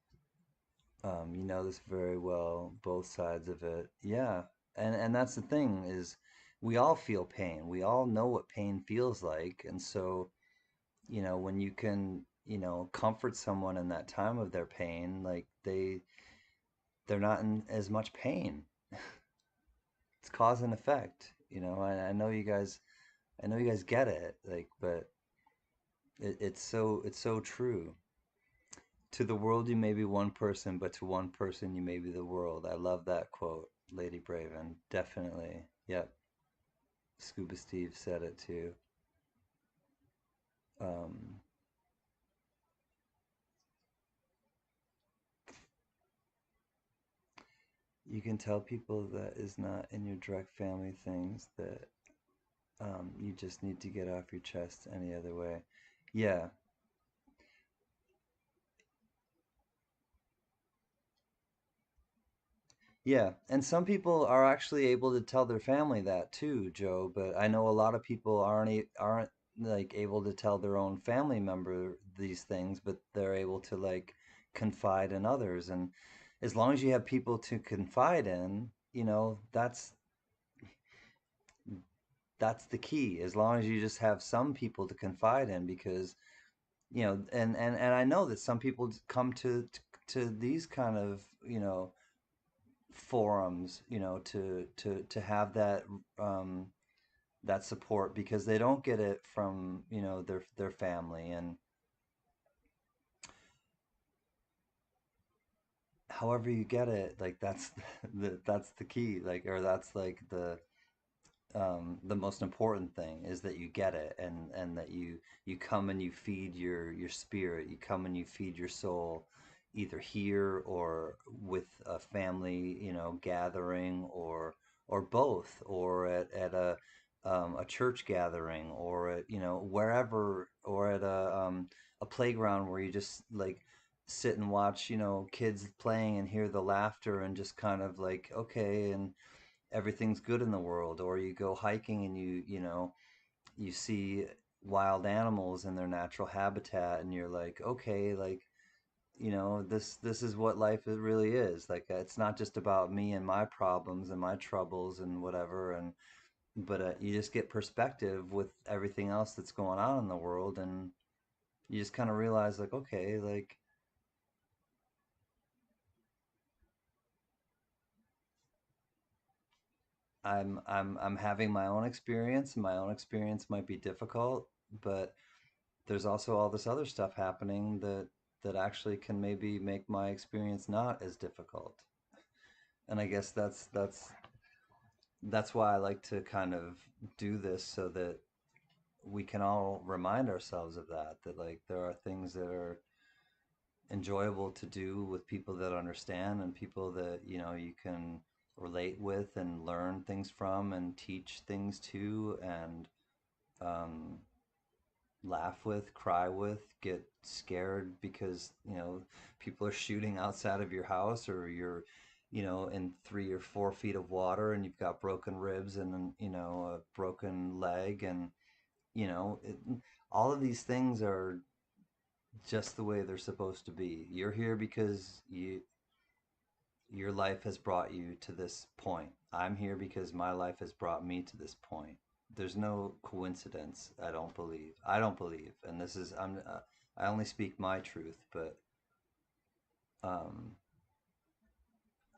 You know this very well, both sides of it. Yeah. And that's the thing is we all feel pain. We all know what pain feels like. And so, when you can, comfort someone in that time of their pain, like they're not in as much pain. It's cause and effect. I know you guys get it, like, but it's so true. To the world you may be one person, but to one person you may be the world. I love that quote, Lady Braven. Definitely. Yep. Scuba Steve said it too. Um, you can tell people that is not in your direct family things that you just need to get off your chest any other way. Yeah, yeah. And some people are actually able to tell their family that too, Joe. But I know a lot of people aren't like able to tell their own family member these things, but they're able to like confide in others. And as long as you have people to confide in, that's the key. As long as you just have some people to confide in, because and I know that some people come to these kind of forums, to have that support because they don't get it from their family. And however you get it, like that's that's the key, like, or that's like the most important thing is that you get it, and that you come and you feed your spirit, you come and you feed your soul, either here or with a family gathering, or both, or at a church gathering, or at wherever, or at a playground where you just like sit and watch kids playing and hear the laughter and just kind of like, okay, and everything's good in the world. Or you go hiking and you see wild animals in their natural habitat, and you're like, okay, like, this is what life really is like. It's not just about me and my problems and my troubles and whatever. but you just get perspective with everything else that's going on in the world, and you just kind of realize like, okay, like I'm having my own experience, and my own experience might be difficult, but there's also all this other stuff happening that actually can maybe make my experience not as difficult. And I guess that's why I like to kind of do this, so that we can all remind ourselves of that like there are things that are enjoyable to do with people that understand, and people that you can relate with and learn things from and teach things to, and um, laugh with, cry with, get scared because people are shooting outside of your house, or you're in 3 or 4 feet of water and you've got broken ribs and a broken leg, and you know it, all of these things are just the way they're supposed to be. You're here because your life has brought you to this point. I'm here because my life has brought me to this point. There's no coincidence. I don't believe, and this is I only speak my truth, but um,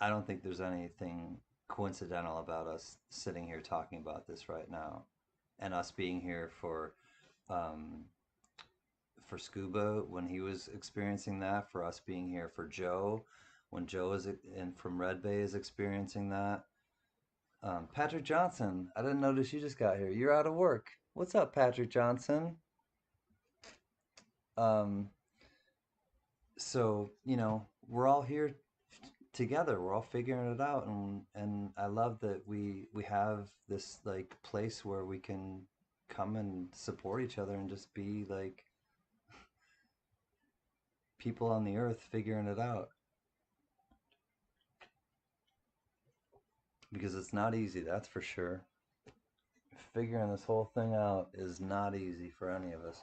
I don't think there's anything coincidental about us sitting here talking about this right now, and us being here um, for Scuba when he was experiencing that, for us being here for Joe when Joe is in from Red Bay is experiencing that. Patrick Johnson, I didn't notice you just got here. You're out of work. What's up, Patrick Johnson? Um, so we're all here together. We're all figuring it out, and I love that we have this like place where we can come and support each other and just be like people on the earth figuring it out, because it's not easy, that's for sure. Figuring this whole thing out is not easy for any of us.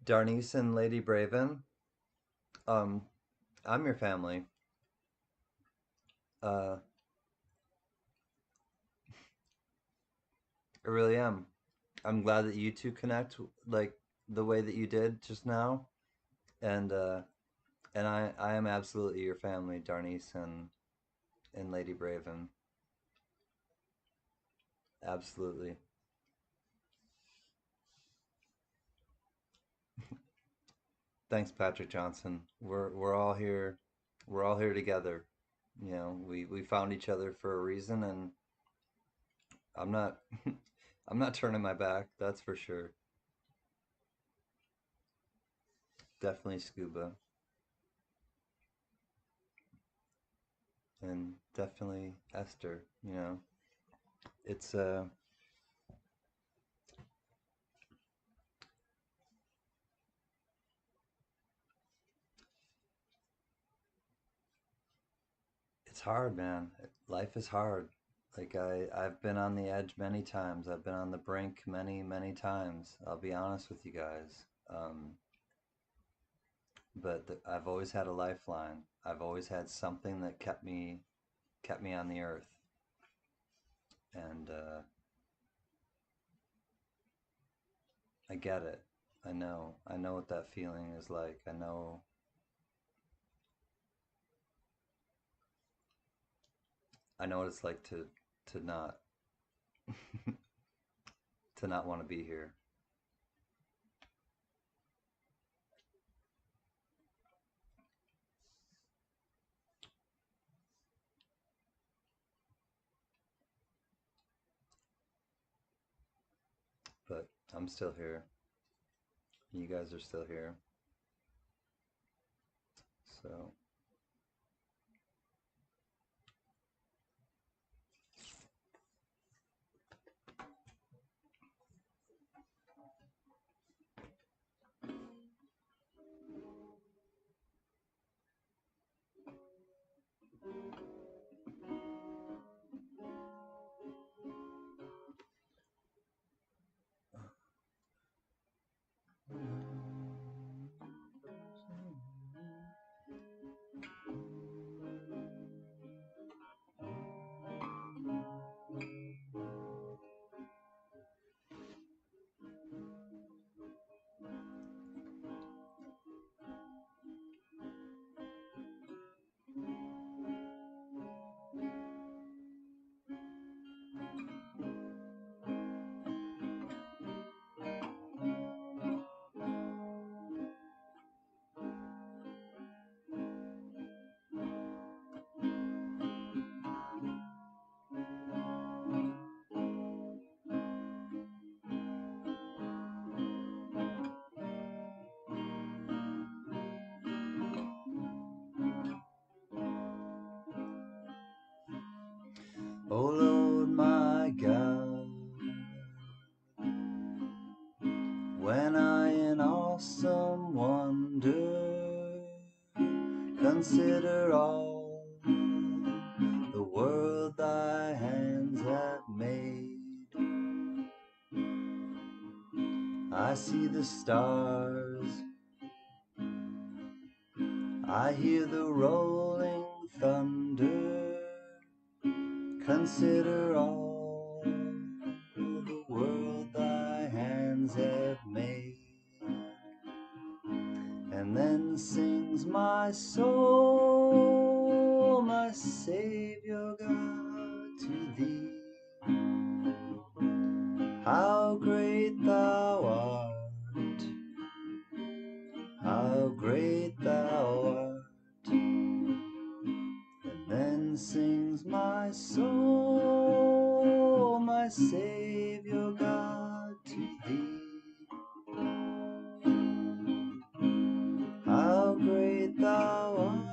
Darnice and Lady Braven, um, I'm your family. Uh, I really am. I'm glad that you two connect like the way that you did just now, and I am absolutely your family, Darnice and Lady Braven. Absolutely. Thanks, Patrick Johnson. We're all here. We're all here together. We found each other for a reason, and I'm not I'm not turning my back. That's for sure. Definitely Scuba, and definitely Esther. It's it's hard, man. Life is hard. Like I've been on the edge many times. I've been on the brink many times. I'll be honest with you guys. But I've always had a lifeline. I've always had something that kept me on the earth. And I get it. I know what that feeling is like. I know what it's like to not to not want to be here. but I'm still here. You guys are still here. So, oh Lord my God, when I in awesome wonder consider all the world thy hands have made, I see the stars, I hear the rolling thunder, consider all the world thy hands have made. And then sings my soul, my Savior God, to thee. How great thou art, how great thou art. And then sings my soul, my Savior God, to thee. How great thou art,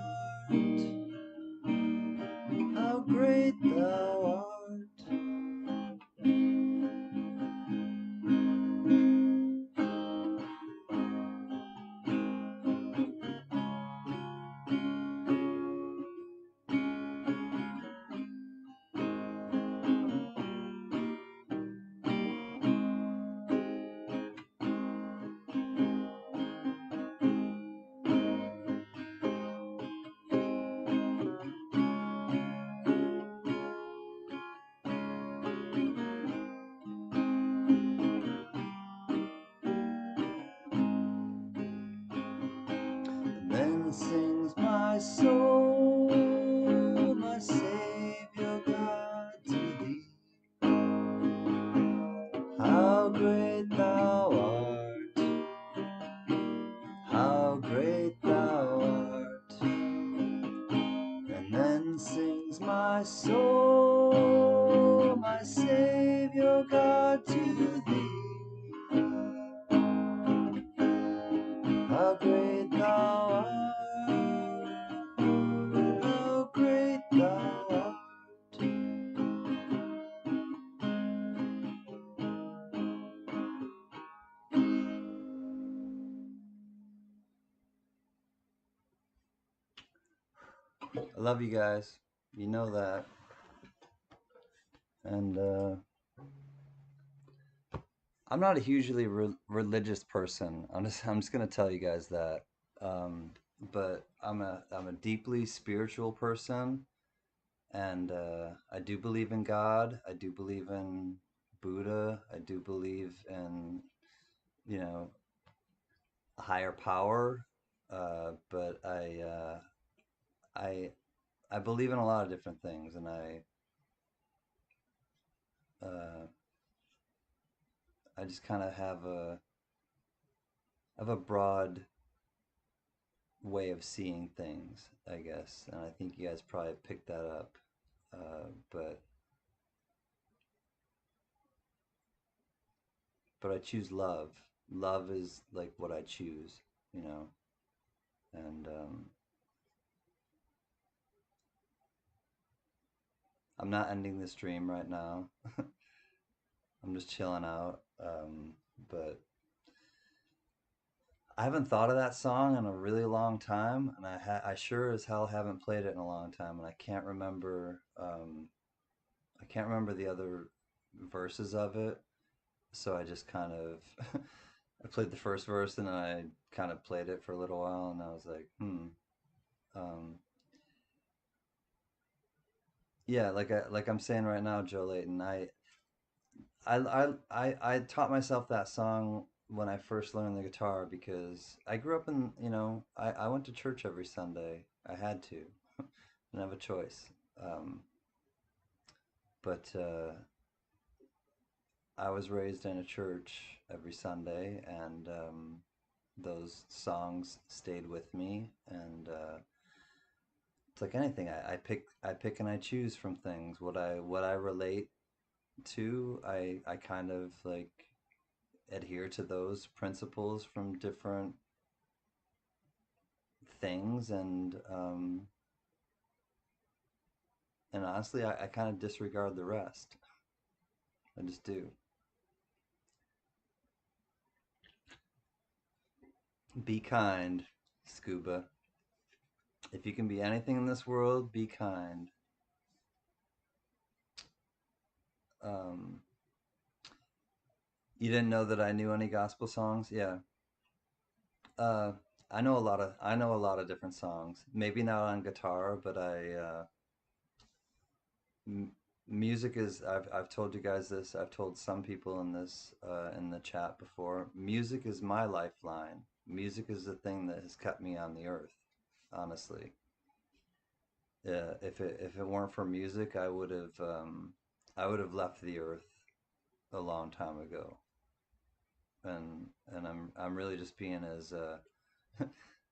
how great thou art. And then sings my soul, my Savior God, to thee. How great thou art, how great thou art. And then sings my soul, my Savior God, to thee. How great thou art, how great thou art. I love you guys. You know that. And I'm not a hugely religious person. I'm just gonna tell you guys that. But I'm a deeply spiritual person, and I do believe in God. I do believe in Buddha. I do believe in, you know, a higher power. But I I believe in a lot of different things, and uh, I just kind of have a broad way of seeing things, I guess, and I think you guys probably picked that up. But but I choose love. Love is like what I choose, you know. And I'm not ending this dream right now. I'm just chilling out. But I haven't thought of that song in a really long time, and I sure as hell haven't played it in a long time, and I can't remember. I can't remember the other verses of it, so I just kind of I played the first verse and then I kind of played it for a little while, and I was like, hmm. Um, yeah, like I'm saying right now, Joe Layton, I taught myself that song when I first learned the guitar because I grew up in, I went to church every Sunday. I had to. Didn't have a choice. Um, but I was raised in a church every Sunday, and those songs stayed with me. And it's like anything, I pick and I choose from things. What I relate to, I kind of like adhere to those principles from different things, and honestly, I kind of disregard the rest. I just do. Be kind, Scuba. If you can be anything in this world, be kind. Um, you didn't know that I knew any gospel songs? Yeah. Uh, I know a lot of different songs. Maybe not on guitar, but m music is. I've told you guys this. I've told some people in this in the chat before. Music is my lifeline. Music is the thing that has kept me on the earth. Honestly, if it weren't for music, I would have left the earth a long time ago. And I'm really just being as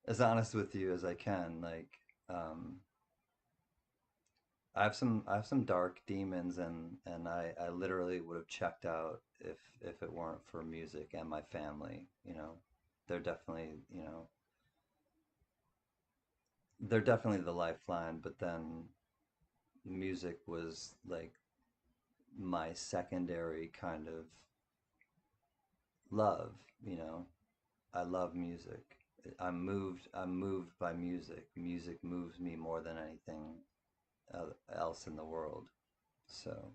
as honest with you as I can. Like, um, I have some dark demons, and I literally would have checked out if it weren't for music and my family. They're definitely you know they're definitely the lifeline. But then music was like my secondary kind of love. You know, I love music. I'm moved by music. Music moves me more than anything else in the world. So,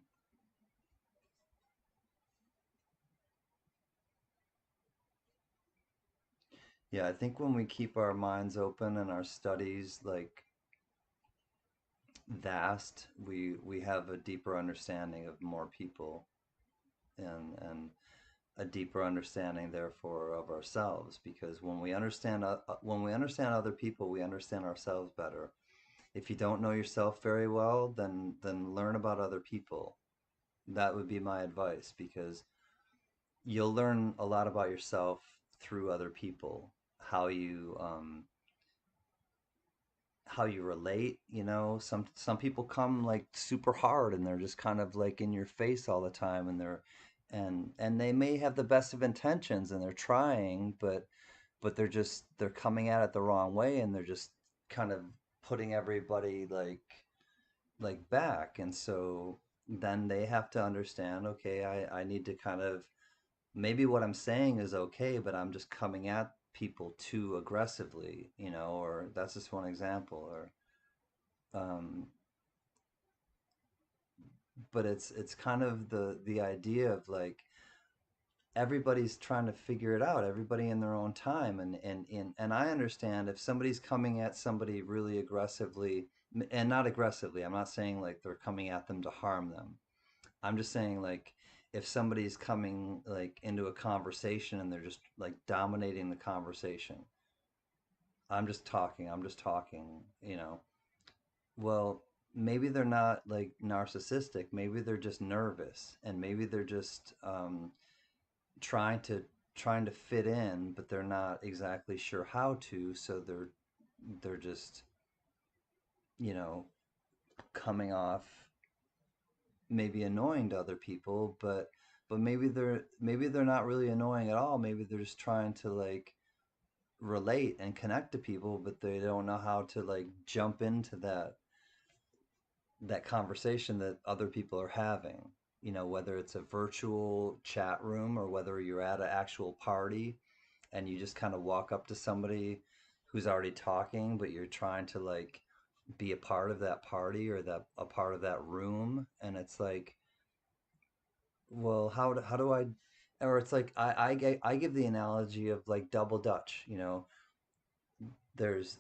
yeah, I think when we keep our minds open and our studies like vast, we have a deeper understanding of more people, and a deeper understanding therefore of ourselves, because when we understand other people, we understand ourselves better. If you don't know yourself very well, then learn about other people. That would be my advice, because you'll learn a lot about yourself through other people, how you relate. Some people come like super hard, and they're just kind of like in your face all the time, and they may have the best of intentions, and they're trying, but they're coming at it the wrong way, and they're just kind of putting everybody like back. And so then they have to understand, okay, I need to kind of, maybe what I'm saying is okay, but I'm just coming at people too aggressively, or that's just one example. Or um, but it's kind of the idea of like everybody's trying to figure it out, everybody in their own time. And I understand if somebody's coming at somebody really aggressively, and not aggressively, I'm not saying like they're coming at them to harm them. I'm just saying, like, if somebody's coming like into a conversation and they're just like dominating the conversation, I'm just talking. Well, maybe they're not like narcissistic. Maybe they're just nervous, and maybe they're just trying to trying to fit in, but they're not exactly sure how to. So they're just you know coming off maybe annoying to other people, but but maybe they're not really annoying at all. Maybe they're just trying to like relate and connect to people, but they don't know how to like jump into that conversation that other people are having. You know, whether it's a virtual chat room or whether you're at an actual party and you just kind of walk up to somebody who's already talking, but you're trying to like be a part of that party or that a part of that room, and it's like, well, how do I, or it's like I give the analogy of like double dutch, you know, there's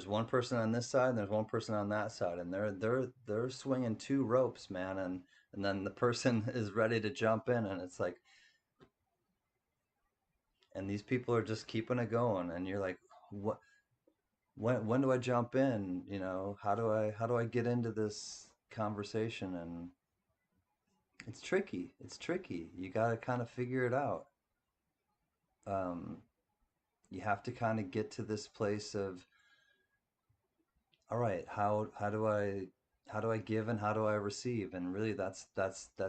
one person on this side and there's one person on that side, and they're swinging two ropes, man, and then the person is ready to jump in, and it's like, and these people are just keeping it going, and you're like, what, when do I jump in, you know, how do I get into this conversation? And it's tricky, you got to kind of figure it out. um you have to kind of get to this place of, all right, how do I give and how do I receive? And really that's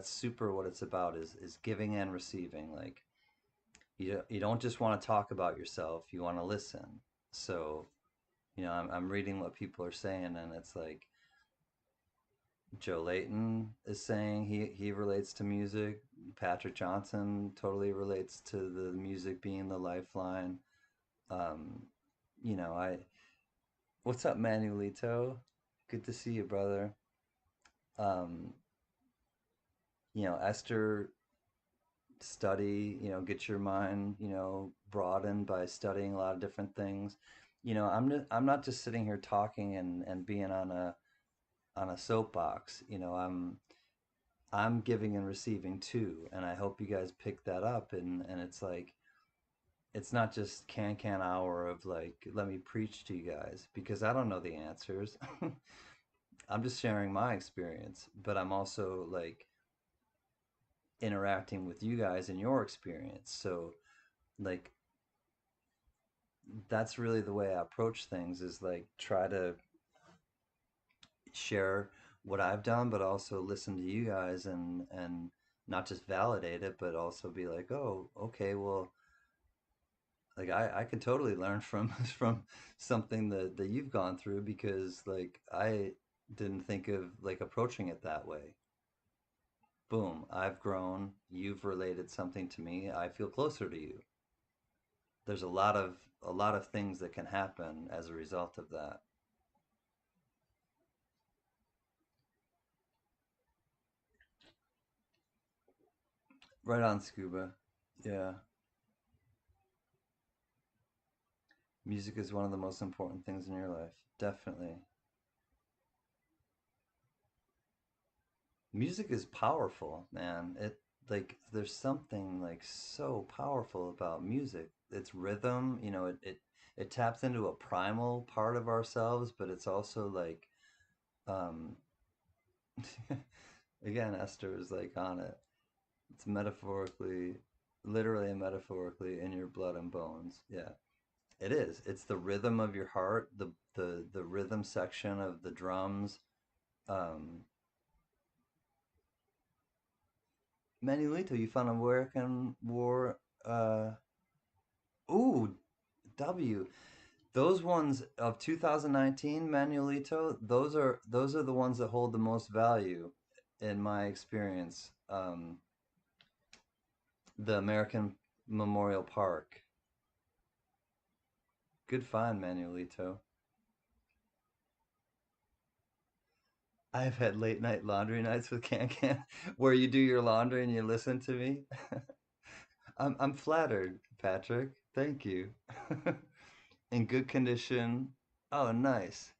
super what it's about, is giving and receiving. Like, you don't just want to talk about yourself, you want to listen. So, you know, I'm reading what people are saying, and it's like Joe Layton is saying he relates to music. Patrick Johnson totally relates to the music being the lifeline. Um, you know, what's up, Manuelito? Good to see you, brother. Um, you know, Esther, study, you know, get your mind, you know, broadened by studying a lot of different things. You know, I'm not just sitting here talking and being on a soapbox. You know, I'm giving and receiving too, and I hope you guys pick that up. And it's like, it's not just can hour of like, let me preach to you guys, because I don't know the answers. I'm just sharing my experience, but I'm also like interacting with you guys in your experience. So like, that's really the way I approach things, is like try to share what I've done, but also listen to you guys, and not just validate it, but also be like, oh, okay, well, like I could totally learn from from something that you've gone through, because like I didn't think of like approaching it that way. Boom, I've grown, you've related something to me, I feel closer to you. There's a lot of things that can happen as a result of that. Right on, Scuba. Yeah. Music is one of the most important things in your life. Definitely. Music is powerful, man. It, like, there's something like so powerful about music. It's rhythm, you know, it taps into a primal part of ourselves, but it's also like, um again, Esther is like on it. It's metaphorically, literally and metaphorically in your blood and bones. Yeah. It is. It's the rhythm of your heart, the rhythm section of the drums. Um, Manuelito, you found American War. Ooh, W. Those ones of 2019, Manuelito. Those are the ones that hold the most value, in my experience. The American Memorial Park. Good find, Manuelito. I've had late night laundry nights with Can Can, where you do your laundry and you listen to me. I'm flattered, Patrick. Thank you. In good condition. Oh, nice.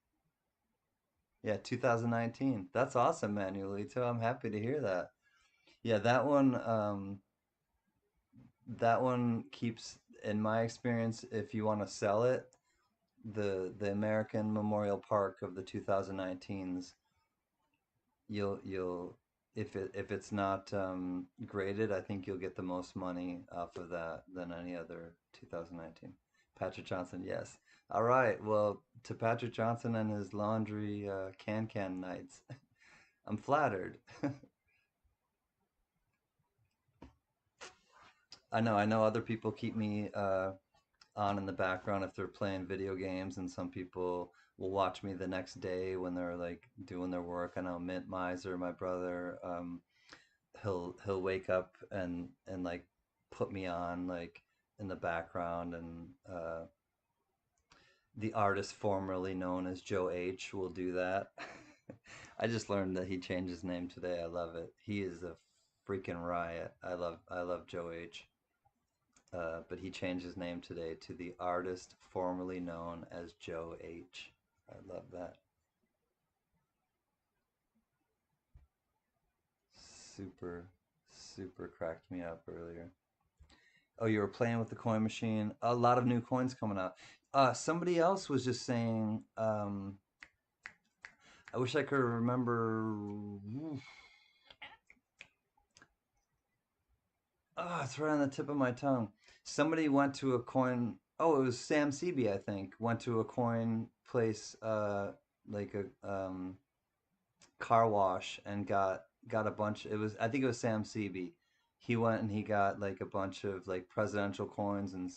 Yeah, 2019. That's awesome, Manuelito. I'm happy to hear that. Yeah, that one keeps, in my experience, if you want to sell it, the American Memorial Park of the 2019s, you'll if it's not graded, I think you'll get the most money off of that than any other 2019. Patrick Johnson, yes. All right. Well, to Patrick Johnson and his laundry can nights, I'm flattered. I know other people keep me on in the background if they're playing video games, and some people will watch me the next day when they're like doing their work. I know Mint Miser, my brother, he'll wake up and like put me on like in the background, and the artist formerly known as Joe H will do that. I just learned that he changed his name today. I love it. He is a freaking riot. I love Joe H. But he changed his name today to the artist formerly known as Joe H. I love that. Super, super cracked me up earlier. Oh, you were playing with the coin machine. A lot of new coins coming out. Somebody else was just saying. I wish I could remember. Oh, it's right on the tip of my tongue. Somebody went to a coin. Oh, it was Sam Seeby, I think. Went to a coin place, like a car wash, and got a bunch. It was, I think it was Sam Seeby. He went and he got like a bunch of like presidential coins, and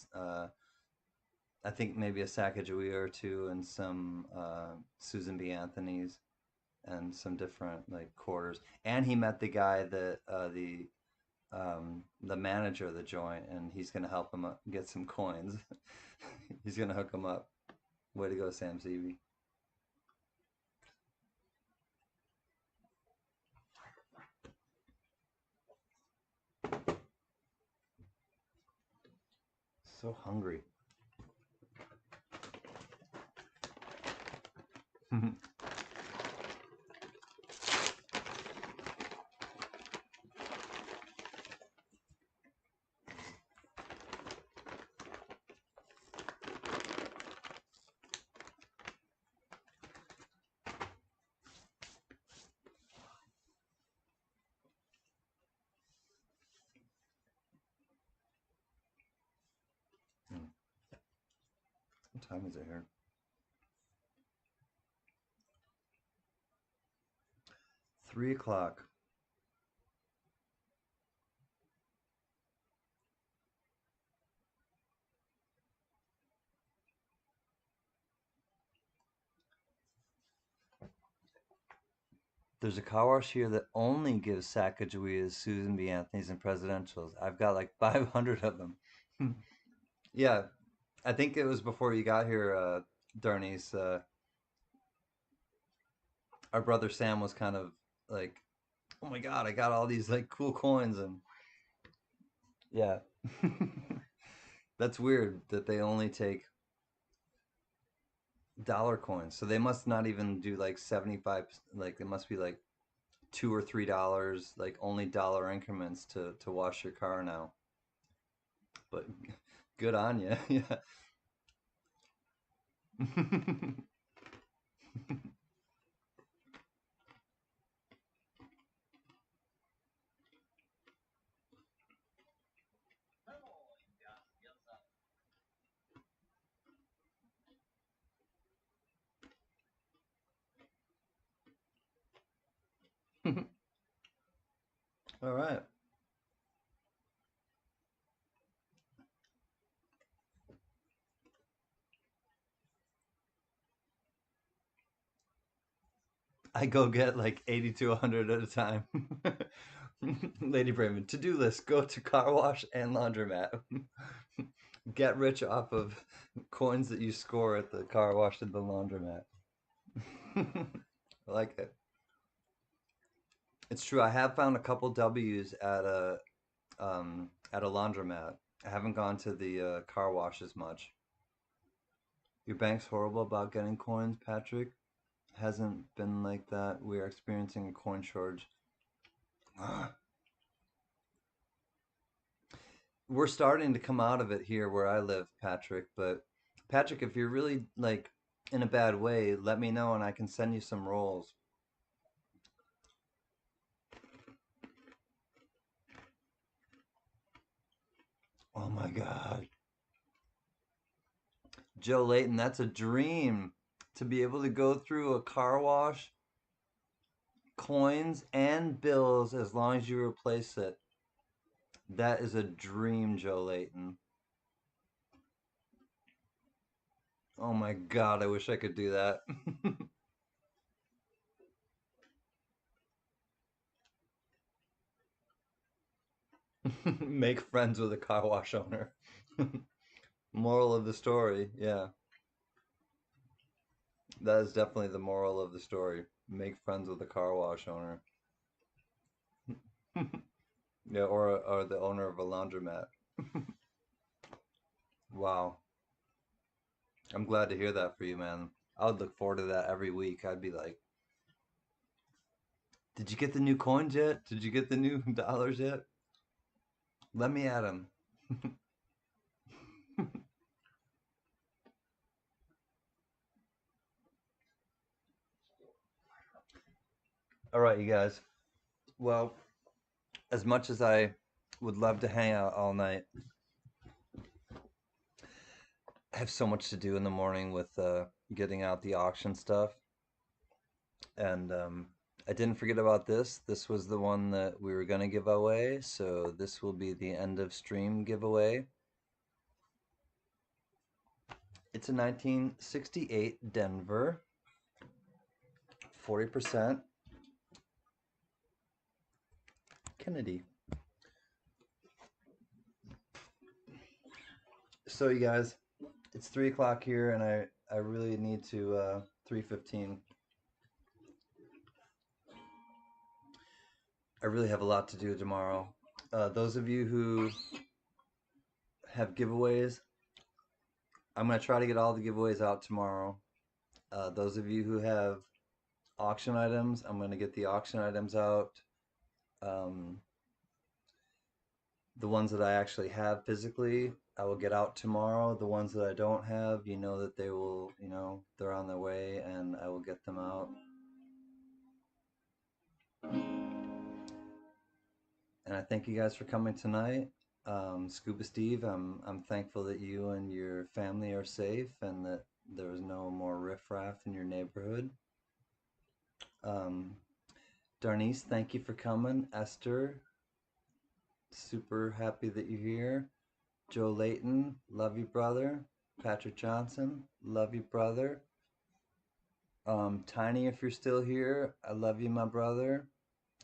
I think maybe a Sacagawea or two, and some Susan B. Anthony's, and some different like quarters. And he met the guy that the manager of the joint, and he's gonna help him get some coins. He's gonna hook him up. Way to go, Sam Seavey. So hungry. What time is it here? 3 o'clock. There's a car wash here that only gives Sacagaweas, Susan B. Anthony's, and presidentials. I've got like 500 of them. Yeah, I think it was before you got here, Darnice. Our brother Sam was kind of like, "Oh my God, I got all these like cool coins," and yeah, that's weird that they only take dollar coins. So they must not even do like 75. Like it must be like $2 or $3, like only dollar increments to wash your car now. But good on you. Yeah. All right. I go get like 80 to 100 at a time. Lady Braven, to-do list, go to car wash and laundromat. Get rich off of coins that you score at the car wash and the laundromat. I like it. It's true. I have found a couple W's at a laundromat. I haven't gone to the car wash as much. Your bank's horrible about getting coins, Patrick. Hasn't been like that. We are experiencing a coin shortage. We're starting to come out of it here where I live, Patrick. But Patrick, if you're really like in a bad way, let me know and I can send you some rolls. Oh my God. Joe Layton, that's a dream to be able to go through a car wash, coins and bills as long as you replace it. That is a dream, Joe Layton. Oh my God, I wish I could do that. Make friends with a car wash owner. Moral of the story, yeah. That is definitely the moral of the story. Make friends with a car wash owner. Yeah, or the owner of a laundromat. Wow. I'm glad to hear that for you, man. I would look forward to that every week. I'd be like, did you get the new coins yet? Did you get the new dollars yet? Let me at them. All right, you guys. Well, as much as I would love to hang out all night, I have so much to do in the morning with getting out the auction stuff. And I didn't forget about this. This was the one that we were going to give away. So this will be the end of stream giveaway. It's a 1968 Denver, 40% Kennedy. So you guys, it's 3 o'clock here, and I really need to 3:15. I really have a lot to do tomorrow. Those of you who have giveaways, I'm gonna try to get all the giveaways out tomorrow. Those of you who have auction items, I'm gonna get the auction items out. Um, the ones that I actually have physically, I will get out tomorrow. The ones that I don't have, you know that they will, they're on their way, and I will get them out. And I thank you guys for coming tonight. Scuba Steve, I'm thankful that you and your family are safe and that there was no more riffraff in your neighborhood. Um, Darnice, thank you for coming. Esther, super happy that you're here. Joe Layton, love you, brother. Patrick Johnson, love you, brother. Tiny, if you're still here, I love you, my brother.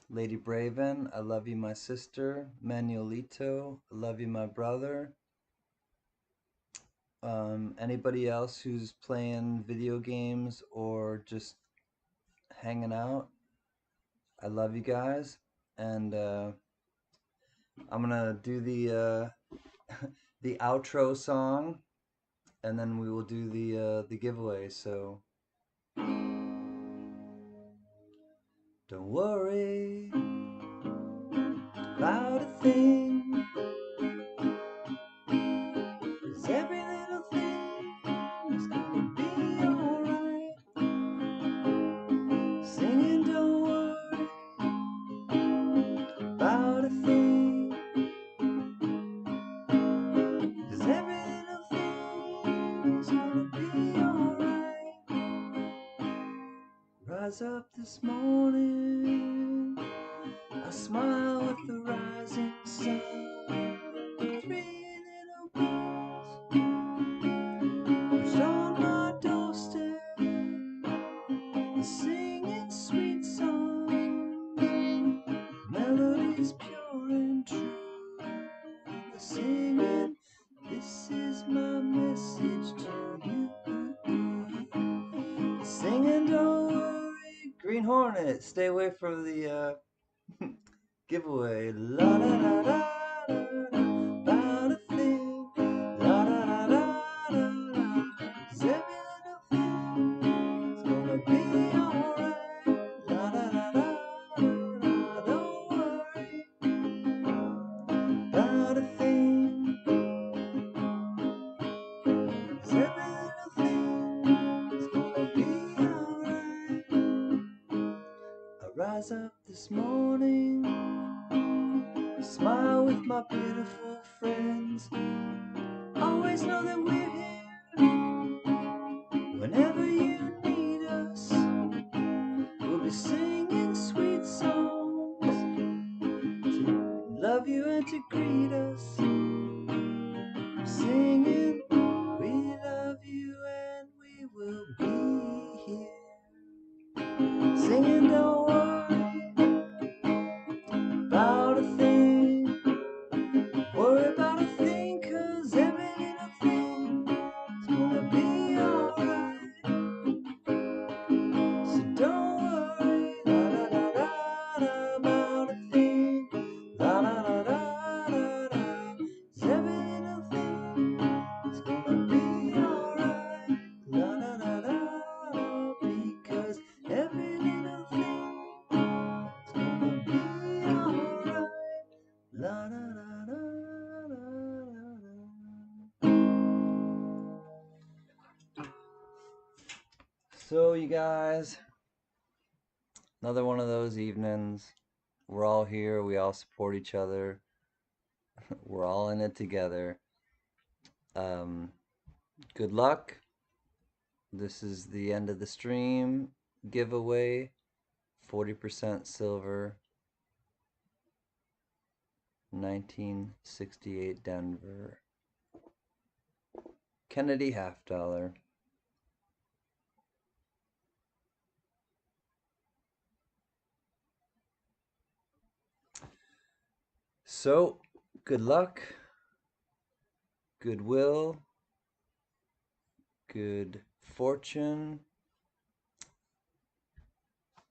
Lady Braven, I love you, my sister. Manuelito, I love you, my brother. Anybody else who's playing video games or just hanging out, I love you guys. And I'm gonna do the the outro song, and then we will do the giveaway. So don't worry about a thing, 'cause every little thing is gonna be alright. Singing, don't worry about a thing, 'cause every little thing is gonna be alright. Rise up this morning, I smile with the rising sun. Three little birds perched on my doorstep, singing sweet songs, melodies pure and true. They're singing, this is my message to you. Singing, don't worry, Green Hornet, stay away from the giveaway. La da da da da, about a thing. La da da da da, 'cause every little thing's gonna be alright. La da da da da, don't worry about a thing, 'cause every little thing's gonna be alright. I rise up this morning, smile with my beautiful friends. Always know that we're here whenever you need us. We'll be singing sweet songs to love you and to greet So, you guys, another one of those evenings. We're all here. We all support each other. We're all in it together. Um, Good luck. This is the end of the stream giveaway. 40% silver. 1968 Denver. Kennedy $50. So, good luck, goodwill, good fortune.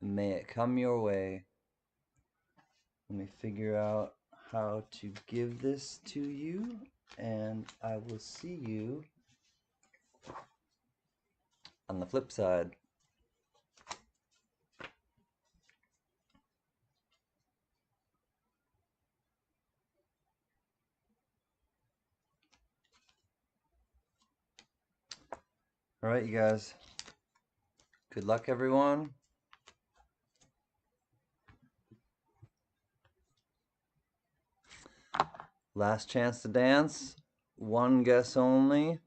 May it come your way. Let me figure out how to give this to you, and I will see you on the flip side. All right, you guys. Good luck, everyone. Last chance to dance. One guess only.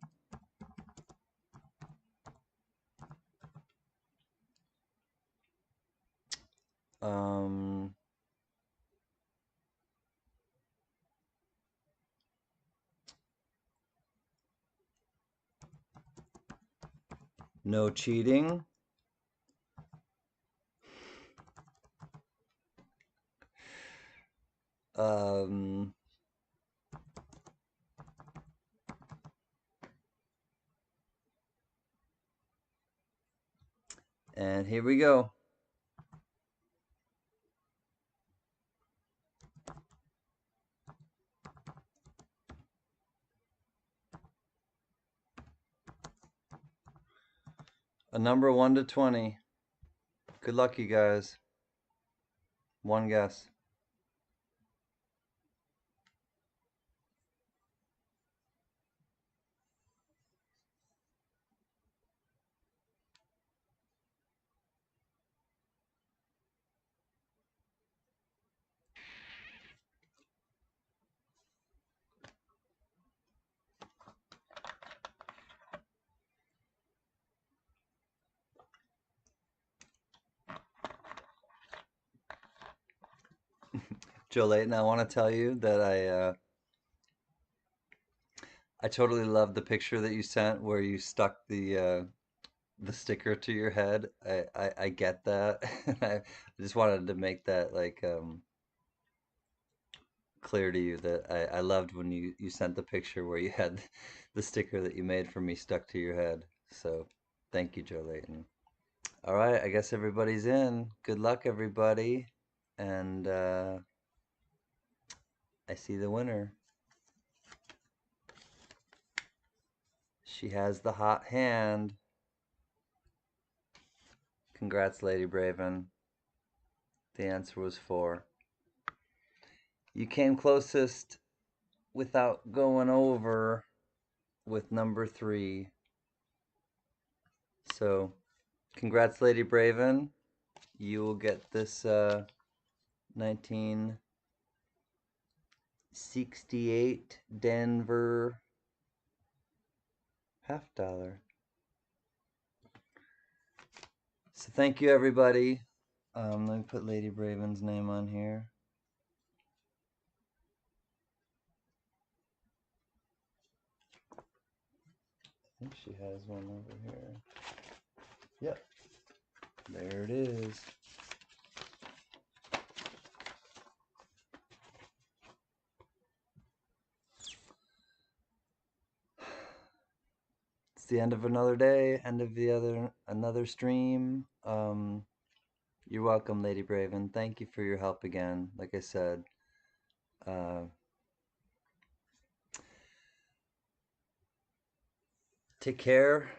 No cheating. And here we go. A number 1 to 20. Good luck, you guys. One guess. Joe Layton, I want to tell you that I totally love the picture that you sent where you stuck the sticker to your head. I get that. I just wanted to make that like clear to you that I loved when you sent the picture where you had the sticker that you made for me stuck to your head. So thank you, Joe Layton. All right, I guess everybody's in. Good luck, everybody. And I see the winner. She has the hot hand. Congrats, Lady Braven. The answer was 4. You came closest without going over with number 3. So, congrats, Lady Braven. You will get this 1968 Denver $50. So thank you, everybody. Let me put Lady Braven's name on here. I think she has one over here. Yep. There it is. It's the end of another day, end of another stream. You're welcome, Lady Braven. Thank you for your help again. Like I said, take care.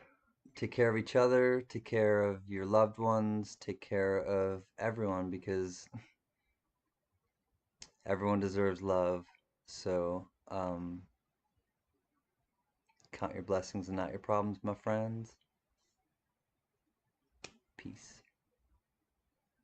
Take care of each other. Take care of your loved ones. Take care of everyone, because everyone deserves love. So, count your blessings and not your problems, my friends. Peace.